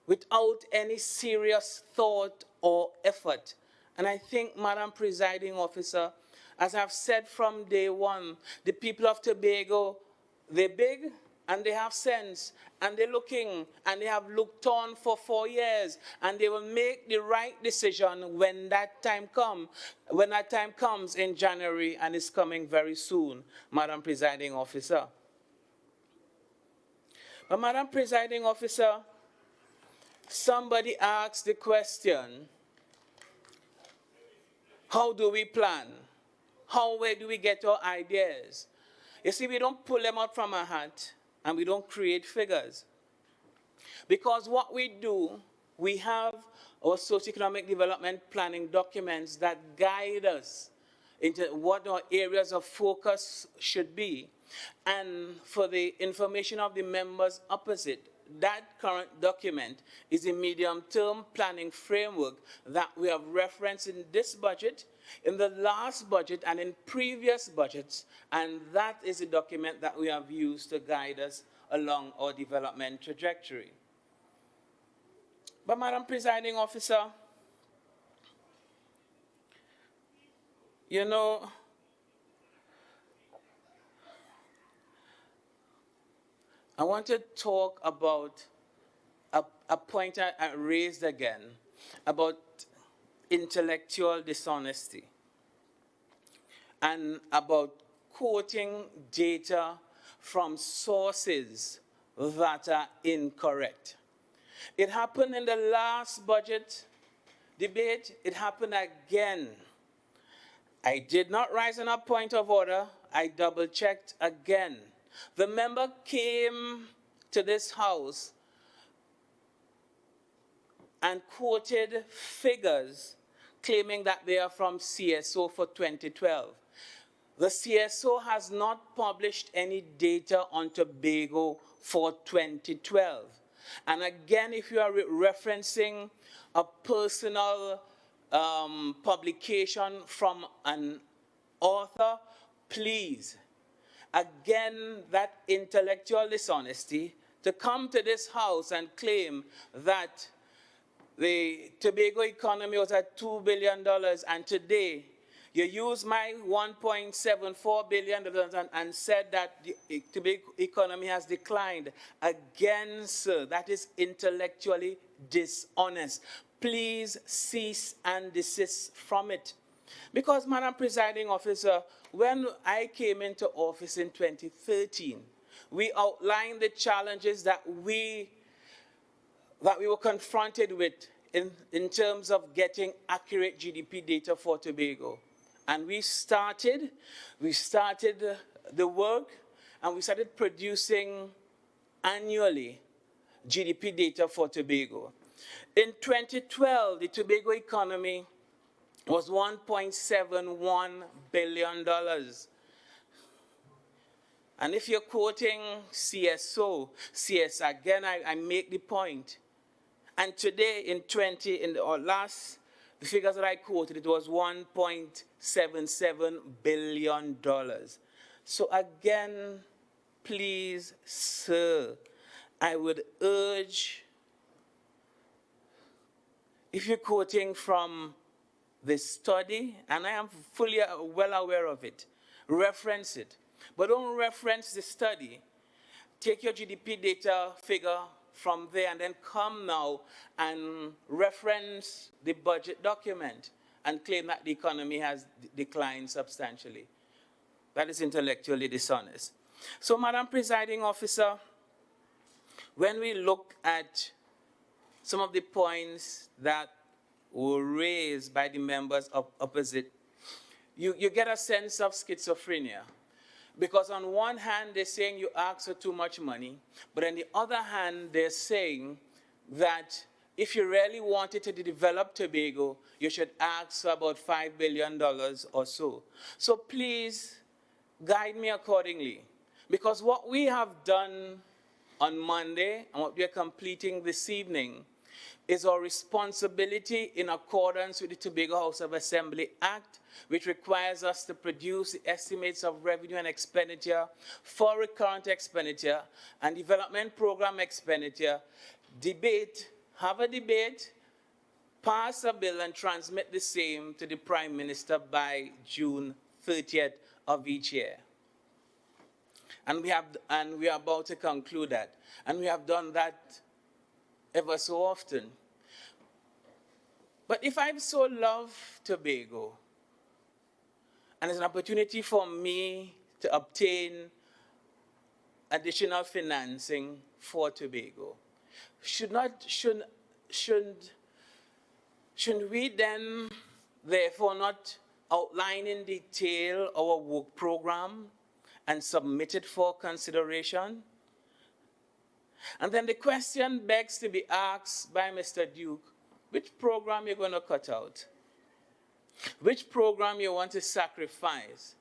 S5: without any serious thought or effort. And I think, Madam Presiding Officer, as I've said from day one, the people of Tobago, they're big and they have sense, and they're looking, and they have looked on for 4 years, and they will make the right decision when that time comes in January, and it's coming very soon, Madam Presiding Officer. But Madam Presiding Officer, somebody asked the question, how do we plan? Where do we get our ideas? You see, we don't pull them out from our hat, and we don't create figures. Because what we do, we have our socioeconomic development planning documents that guide us into what our areas of focus should be. And for the information of the members opposite, that current document is a medium-term planning framework that we have referenced in this budget, in the last budget, and in previous budgets, and that is a document that we have used to guide us along our development trajectory. But, Madam Presiding Officer, you know, I want to talk about a point I raised again about intellectual dishonesty and about quoting data from sources that are incorrect. It happened in the last budget debate. It happened again. I did not rise on a point of order. I double-checked again. The member came to this House and quoted figures claiming that they are from CSO for 2012. The CSO has not published any data on Tobago for 2012. And again, if you are referencing a personal publication from an author, please, again, that intellectual dishonesty to come to this House and claim that the Tobago economy was at $2 billion, and today you use my $1.74 billion and said that the Tobago economy has declined. Again, sir, that is intellectually dishonest. Please cease and desist from it. Because, Madam Presiding Officer, when I came into office in 2013, we outlined the challenges that we were confronted with in terms of getting accurate GDP data for Tobago. And we started the work, and we started producing annually GDP data for Tobago. In 2012, the Tobago economy was $1.71 billion. And if you're quoting CSO, again, I make the point. And today, the figures that I quoted, it was $1.77 billion. So again, please, sir, I would urge, if you're quoting from the study, and I am fully well aware of it, reference it. But don't reference the study. Take your GDP data figure from there and then come now and reference the budget document and claim that the economy has declined substantially. That is intellectually dishonest. So, Madam Presiding Officer, when we look at some of the points that were raised by the members of opposite, you get a sense of schizophrenia. Because on one hand, they're saying you ask for too much money, but on the other hand, they're saying that if you really wanted to develop Tobago, you should ask for about $5 billion or so. So please, guide me accordingly. Because what we have done on Monday and what we are completing this evening is our responsibility in accordance with the Tobago House of Assembly Act, which requires us to produce the estimates of revenue and expenditure for recurrent expenditure and development program expenditure, have a debate, pass a bill, and transmit the same to the Prime Minister by June 30th of each year. And we are about to conclude that. And we have done that ever so often. But if I so love Tobago, and it's an opportunity for me to obtain additional financing for Tobago, shouldn't we then therefore not outline in detail our work program and submit it for consideration? And then the question begs to be asked by Mr. Duke, which program you're going to cut out? Which program you want to sacrifice?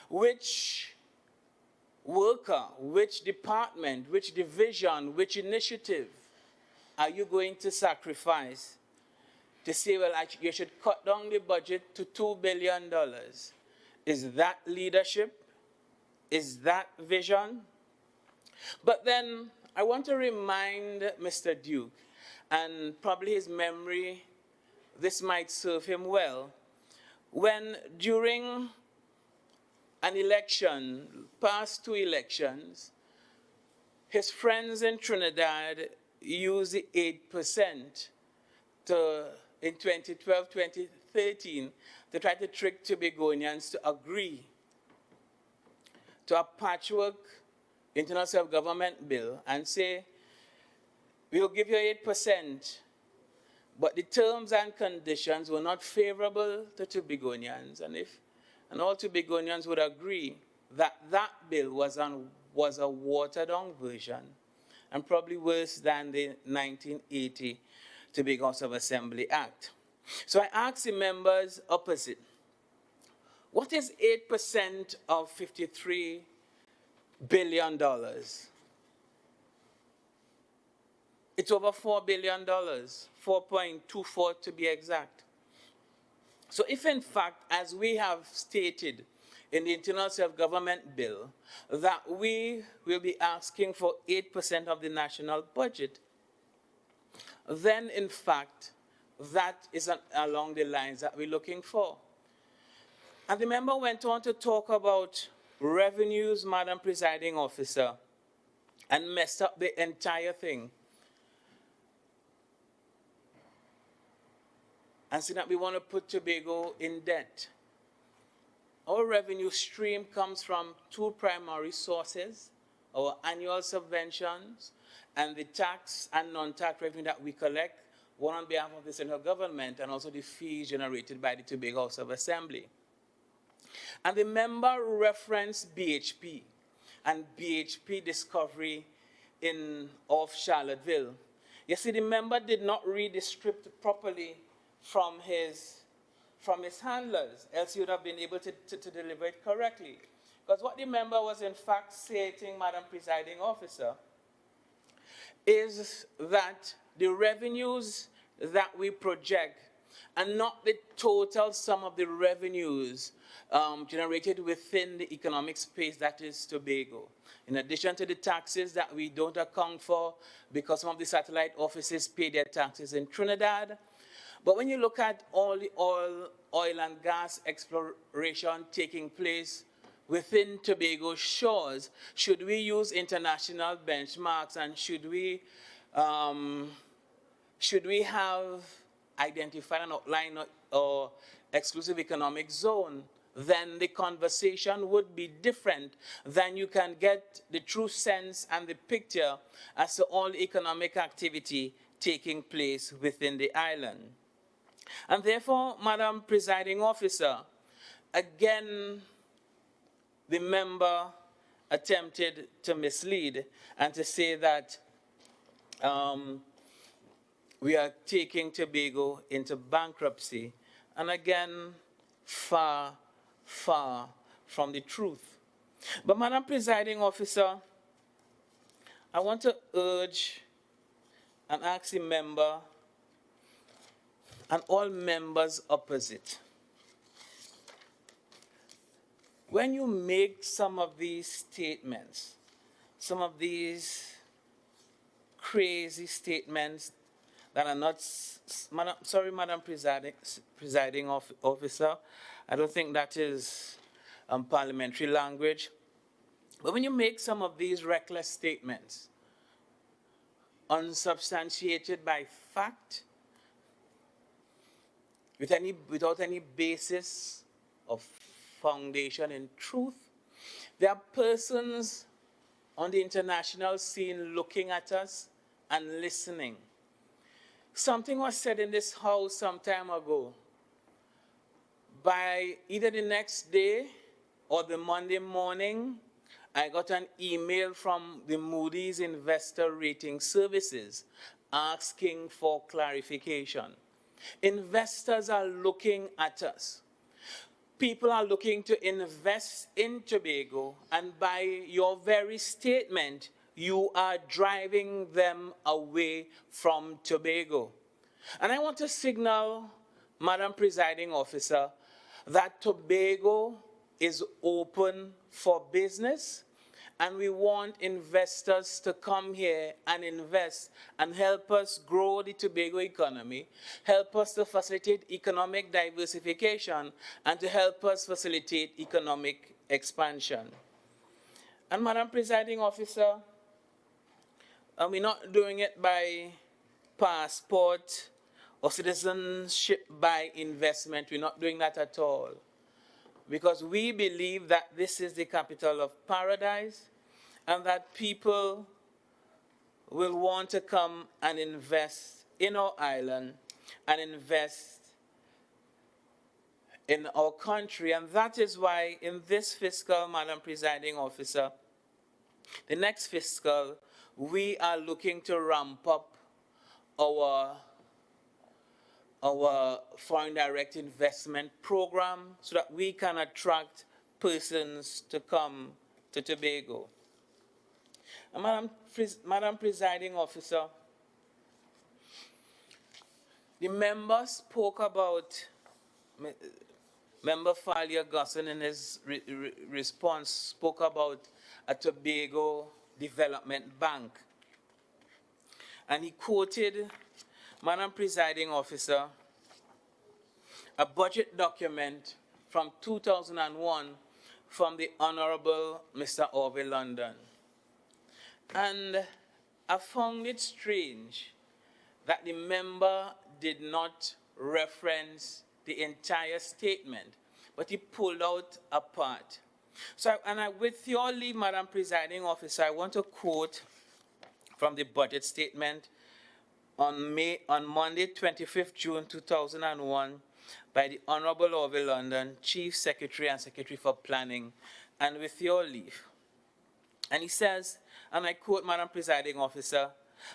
S5: Which worker, which department, which division, which initiative are you going to sacrifice to say, well, you should cut down the budget to $2 billion? Is that leadership? Is that vision? But then I want to remind Mr. Duke, and probably his memory, this might serve him well, when during an election, past 2 elections, his friends in Trinidad used the 8% in 2012, 2013 to try to trick Tobagonians to agree to a patchwork internal self-government bill and say, we will give you 8%, but the terms and conditions were not favorable to Tobagonians, and all Tobagonians would agree that that bill was a watered-down version, and probably worse than the 1980 Tobago House of Assembly Act. So I asked the members opposite, what is 8% of $53 billion? It's over $4 billion, 4.24 to be exact. So if in fact, as we have stated in the Internal Self-Government Bill, that we will be asking for 8% of the national budget, then in fact, that is along the lines that we're looking for. And the member went on to talk about revenues, Madam Presiding Officer, and messed up the entire thing. And saying that we want to put Tobago in debt. Our revenue stream comes from 2 primary sources, our annual subventions and the tax and non-tax revenue that we collect, one on behalf of the central government and also the fees generated by the Tobago House of Assembly. And the member referenced BHP and BHP discovery of Charlottesville. You see, the member did not read the script properly from his handlers, else he would have been able to deliver it correctly. Because what the member was in fact stating, Madam Presiding Officer, is that the revenues that we project are not the total sum of the revenues generated within the economic space that is Tobago. In addition to the taxes that we don't account for because some of the satellite offices pay their taxes in Trinidad. But when you look at all the oil and gas exploration taking place within Tobago shores, should we use international benchmarks and should we have identified an outline or exclusive economic zone, then the conversation would be different. Then you can get the true sense and the picture as to all economic activity taking place within the island. And therefore, Madam Presiding Officer, again, the member attempted to mislead and to say that we are taking Tobago into bankruptcy. And again, far, far from the truth. But Madam Presiding Officer, I want to urge and ask the member and all members opposite, when you make some of these statements, some of these crazy statements that are not, Madam Presiding Officer, I don't think that is parliamentary language. But when you make some of these reckless statements, unsubstantiated by fact, without any basis of foundation in truth, there are persons on the international scene looking at us and listening. Something was said in this house some time ago. By either the next day or the Monday morning, I got an email from the Moody's Investor Rating Services asking for clarification. Investors are looking at us. people are looking to invest in Tobago, and by your very statement, you are driving them away from Tobago. And I want to signal, Madam Presiding Officer, that Tobago is open for business, and we want investors to come here and invest and help us grow the Tobago economy, help us to facilitate economic diversification, and to help us facilitate economic expansion. And Madam Presiding Officer, we're not doing it by passport or citizenship by investment. We're not doing that at all. Because we believe that this is the capital of paradise and that people will want to come and invest in our island and invest in our country. And that is why in this fiscal, Madam Presiding Officer, the next fiscal, we are looking to ramp up our foreign direct investment program so that we can attract persons to come to Tobago. And Madam Presiding Officer, the member spoke about, Member Falia Gusson in his response spoke about a Tobago Development Bank. And he quoted, Madam Presiding Officer, a budget document from 2001 from the Honorable Mr. Orville London. And I found it strange that the member did not reference the entire statement, but he pulled out a part. So, with your leave, Madam Presiding Officer, I want to quote from the budget statement on Monday, 25th June 2001, by the Honorable Orville London, Chief Secretary and Secretary for Planning, and with your leave. And he says, and I quote, Madam Presiding Officer,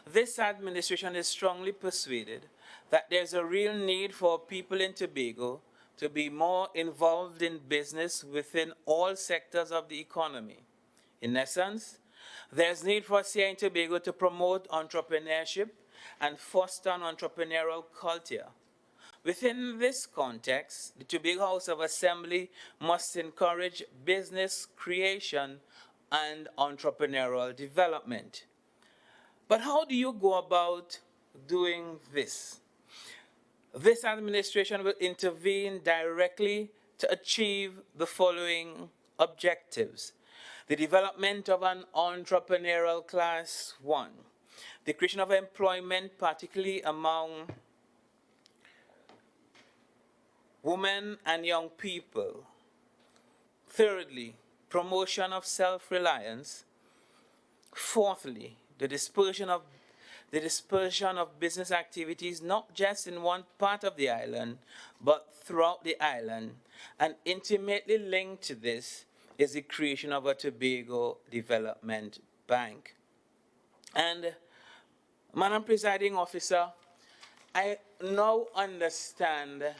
S5: "This administration is strongly persuaded that there's a real need for people in Tobago to be more involved in business within all sectors of the economy. In essence, there's need for CI in Tobago to promote entrepreneurship and foster an entrepreneurial culture. Within this context, the Tobago House of Assembly must encourage business creation and entrepreneurial development." But how do you go about doing this? This administration will intervene directly to achieve the following objectives: the development of an entrepreneurial class, 1, the creation of employment, particularly among women and young people. Thirdly, promotion of self-reliance. Fourthly, the dispersion of business activities, not just in one part of the island, but throughout the island. And intimately linked to this is the creation of a Tobago Development Bank. And, Madam Presiding Officer, I now understand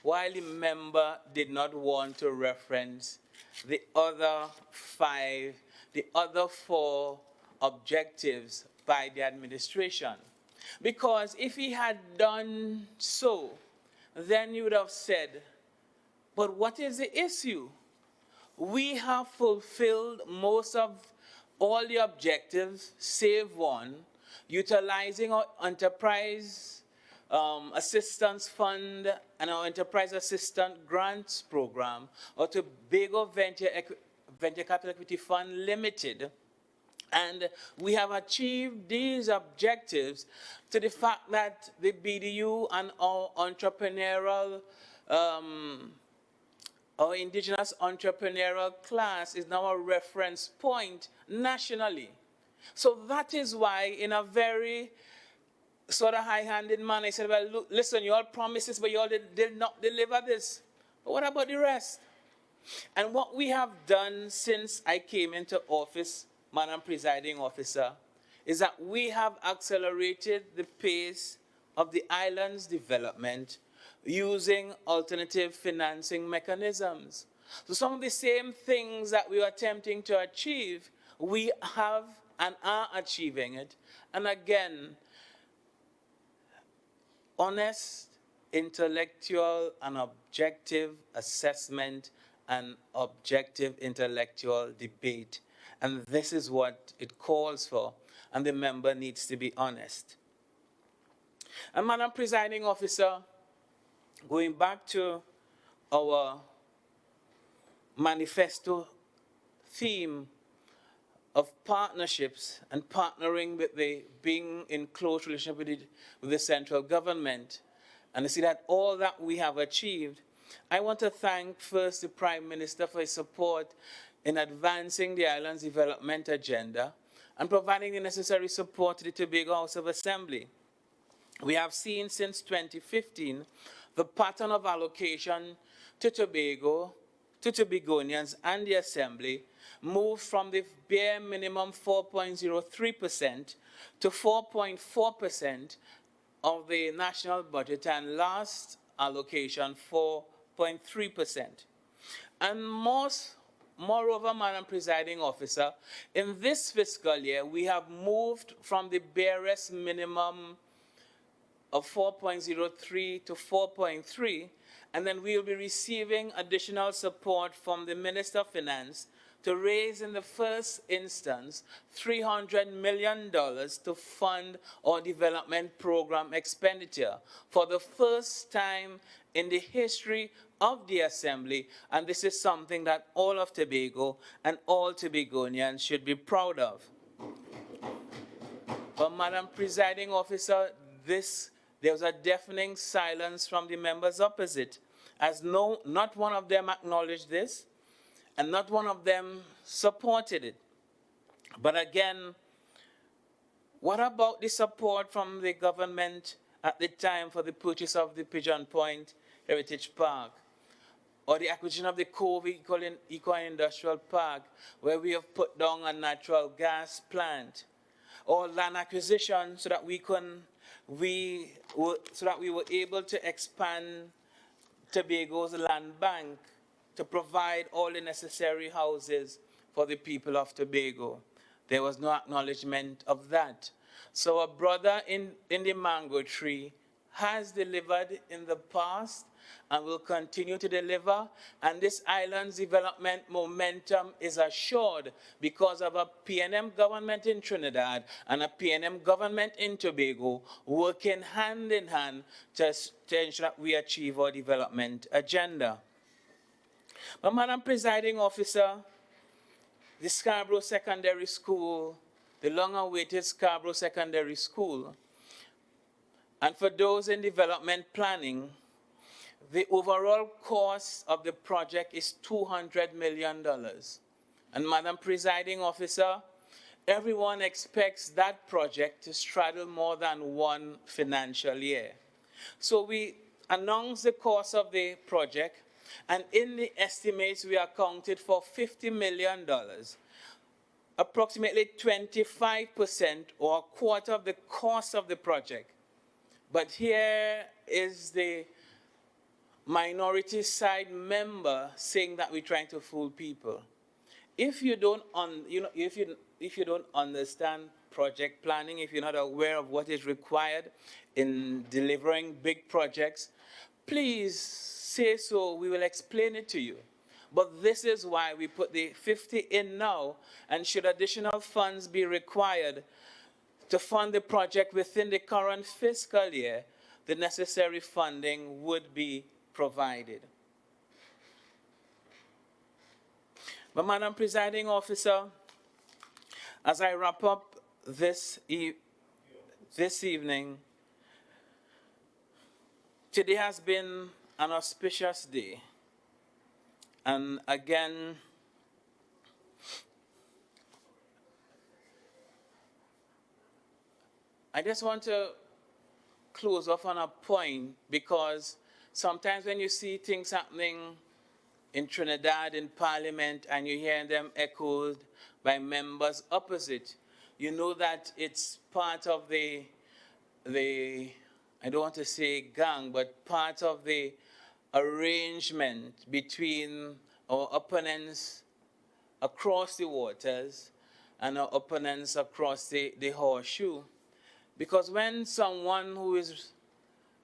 S5: why the member did not want to reference the other 4 objectives by the administration. Because if he had done so, then you would have said, but what is the issue? We have fulfilled most of all the objectives, save one, utilizing our enterprise assistance fund and our enterprise assistant grants program, or Tobago Venture Capital Equity Fund Limited. And we have achieved these objectives to the fact that the BDU and our entrepreneurial, our indigenous entrepreneurial class is now a reference point nationally. So that is why, in a very sort of high-handed manner, I said, well, look, listen, you all promised this, but you all did not deliver this. But what about the rest? And what we have done since I came into office, Madam Presiding Officer, is that we have accelerated the pace of the island's development using alternative financing mechanisms. So some of the same things that we are attempting to achieve, we have and are achieving it. And again, honest, intellectual, and objective assessment and objective intellectual debate. And this is what it calls for, and the member needs to be honest. And Madam Presiding Officer, going back to our manifesto theme of partnerships and partnering with being in close relationship with the central government, and to see that all that we have achieved, I want to thank first the Prime Minister for his support in advancing the island's development agenda and providing the necessary support to the Tobago House of Assembly. We have seen since 2015 the pattern of allocation to Tobago, to Tobagonians and the Assembly move from the bare minimum 4.03% to 4.4% of the national budget, and last allocation 4.3%. And moreover, Madam Presiding Officer, in this fiscal year, we have moved from the barest minimum of 4.03 to 4.3, and then we will be receiving additional support from the Minister of Finance to raise in the first instance $300 million to fund our development program expenditure for the first time in the history of the Assembly, and this is something that all of Tobago and all Tobagonians should be proud of. But Madam Presiding Officer, there was a deafening silence from the members opposite, as not one of them acknowledged this, and not one of them supported it. But again, what about the support from the government at the time for the purchase of the Pigeon Point Heritage Park, or the acquisition of the Cove Eco-Industrial Park, where we have put down a natural gas plant, or land acquisition so that we were able to expand Tobago's land bank to provide all the necessary houses for the people of Tobago. There was no acknowledgement of that. So a brother in the mango tree has delivered in the past and will continue to deliver, and this island's development momentum is assured because of a PNM government in Trinidad and a PNM government in Tobago working hand in hand to ensure that we achieve our development agenda. But Madam Presiding Officer, the Scarborough Secondary School, the long-awaited Scarborough Secondary School, and for those in development planning, the overall cost of the project is $200 million. And Madam Presiding Officer, everyone expects that project to straddle more than one financial year. So we announced the cost of the project, and in the estimates we accounted for $50 million, approximately 25% or a quarter of the cost of the project. But here is the minority side member saying that we're trying to fool people. If you don't understand project planning, if you're not aware of what is required in delivering big projects, please say so. We will explain it to you. But this is why we put the 50 in now, and should additional funds be required to fund the project within the current fiscal year, the necessary funding would be provided. But Madam Presiding Officer, as I wrap up this evening, today has been an auspicious day. And again, I just want to close off on a point, because sometimes when you see things happening in Trinidad in Parliament and you hear them echoed by members opposite, you know that it's part of the I don't want to say gang, but part of the arrangement between our opponents across the waters and our opponents across the horseshoe. Because when someone who is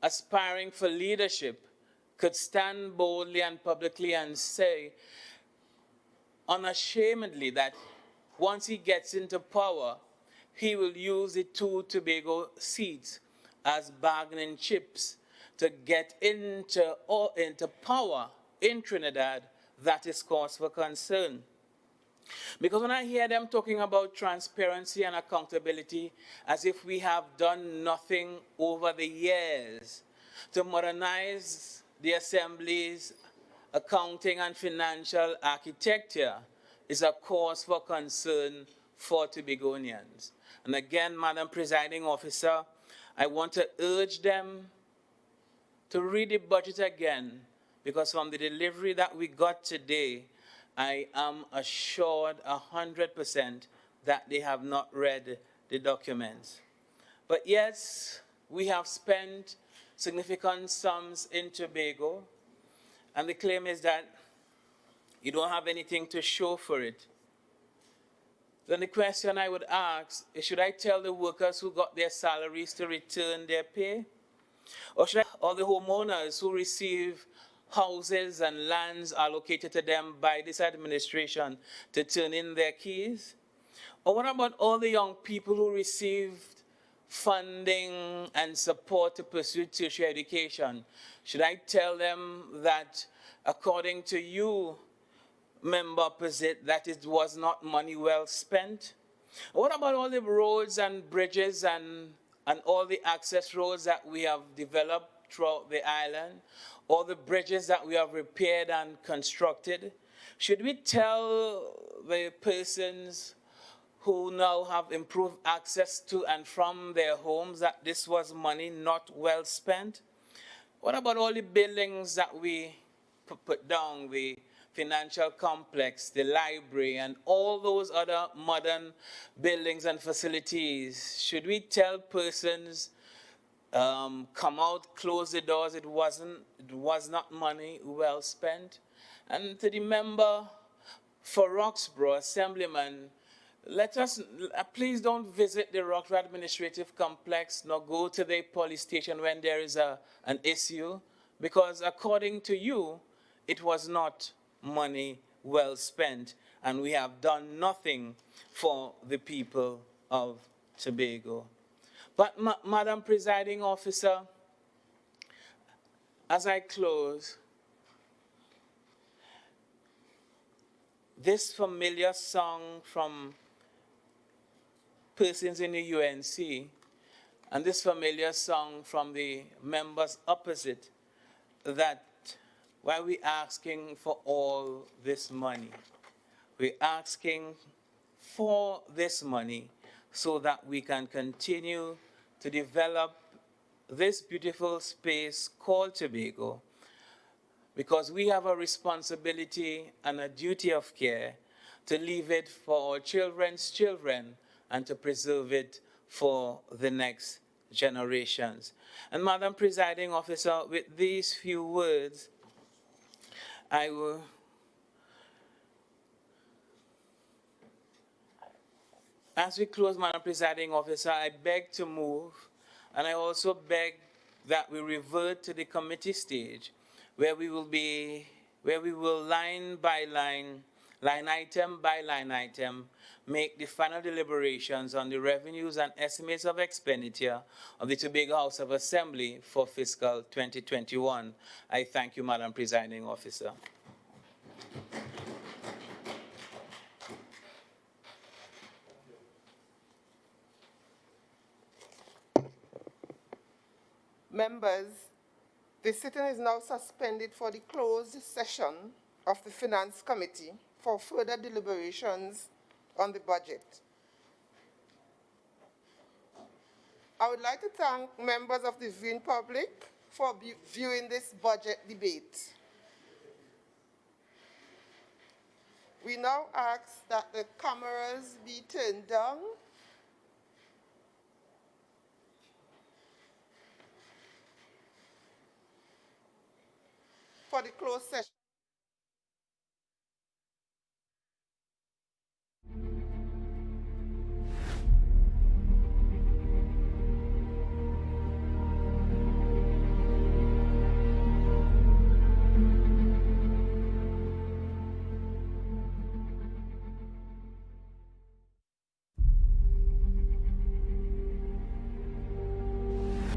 S5: aspiring for leadership could stand boldly and publicly and say unashamedly that once he gets into power, he will use the two Tobago seats as bargaining chips to get into power in Trinidad, that is cause for concern. Because when I hear them talking about transparency and accountability as if we have done nothing over the years to modernize the Assembly's accounting and financial architecture, is a cause for concern for Tobagonians. And again, Madam Presiding Officer, I want to urge them to read the budget again, because from the delivery that we got today, I am assured 100% that they have not read the documents. But yes, we have spent significant sums in Tobago, and the claim is that you don't have anything to show for it. Then the question I would ask is, should I tell the workers who got their salaries to return their pay? Or should all the homeowners who receive houses and lands allocated to them by this administration to turn in their keys? Or what about all the young people who received funding and support to pursue tertiary education? Should I tell them that, according to you, member opposite, that it was not money well spent? What about all the roads and bridges and all the access roads that we have developed throughout the island, all the bridges that we have repaired and constructed? Should we tell the persons who now have improved access to and from their homes that this was money not well spent? What about all the buildings that we put down, the financial complex, the library, and all those other modern buildings and facilities? Should we tell persons, come out, close the doors, it was not money well spent? And to the member for Roxborough, Assemblyman, please don't visit the Roxborough Administrative Complex, nor go to the police station when there is an issue, because according to you, it was not money well spent, and we have done nothing for the people of Tobago. But, Madam Presiding Officer, as I close, this familiar song from persons in the UNC, and this familiar song from the members opposite, that why we're asking for all this money. We're asking for this money so that we can continue to develop this beautiful space called Tobago, because we have a responsibility and a duty of care to leave it for our children's children and to preserve it for the next generations. And Madam Presiding Officer, with these few words, I will as we close, Madam Presiding Officer, I beg to move, and I also beg that we revert to the committee stage, where we will line by line, line item by line item, make the final deliberations on the revenues and estimates of expenditure of the Tobago House of Assembly for fiscal 2021. I thank you, Madam Presiding Officer.
S1: Members, the sitting is now suspended for the closed session of the Finance Committee for further deliberations on the budget. I would like to thank members of the viewing public for viewing this budget debate. We now ask that the cameras be turned down for the closed session.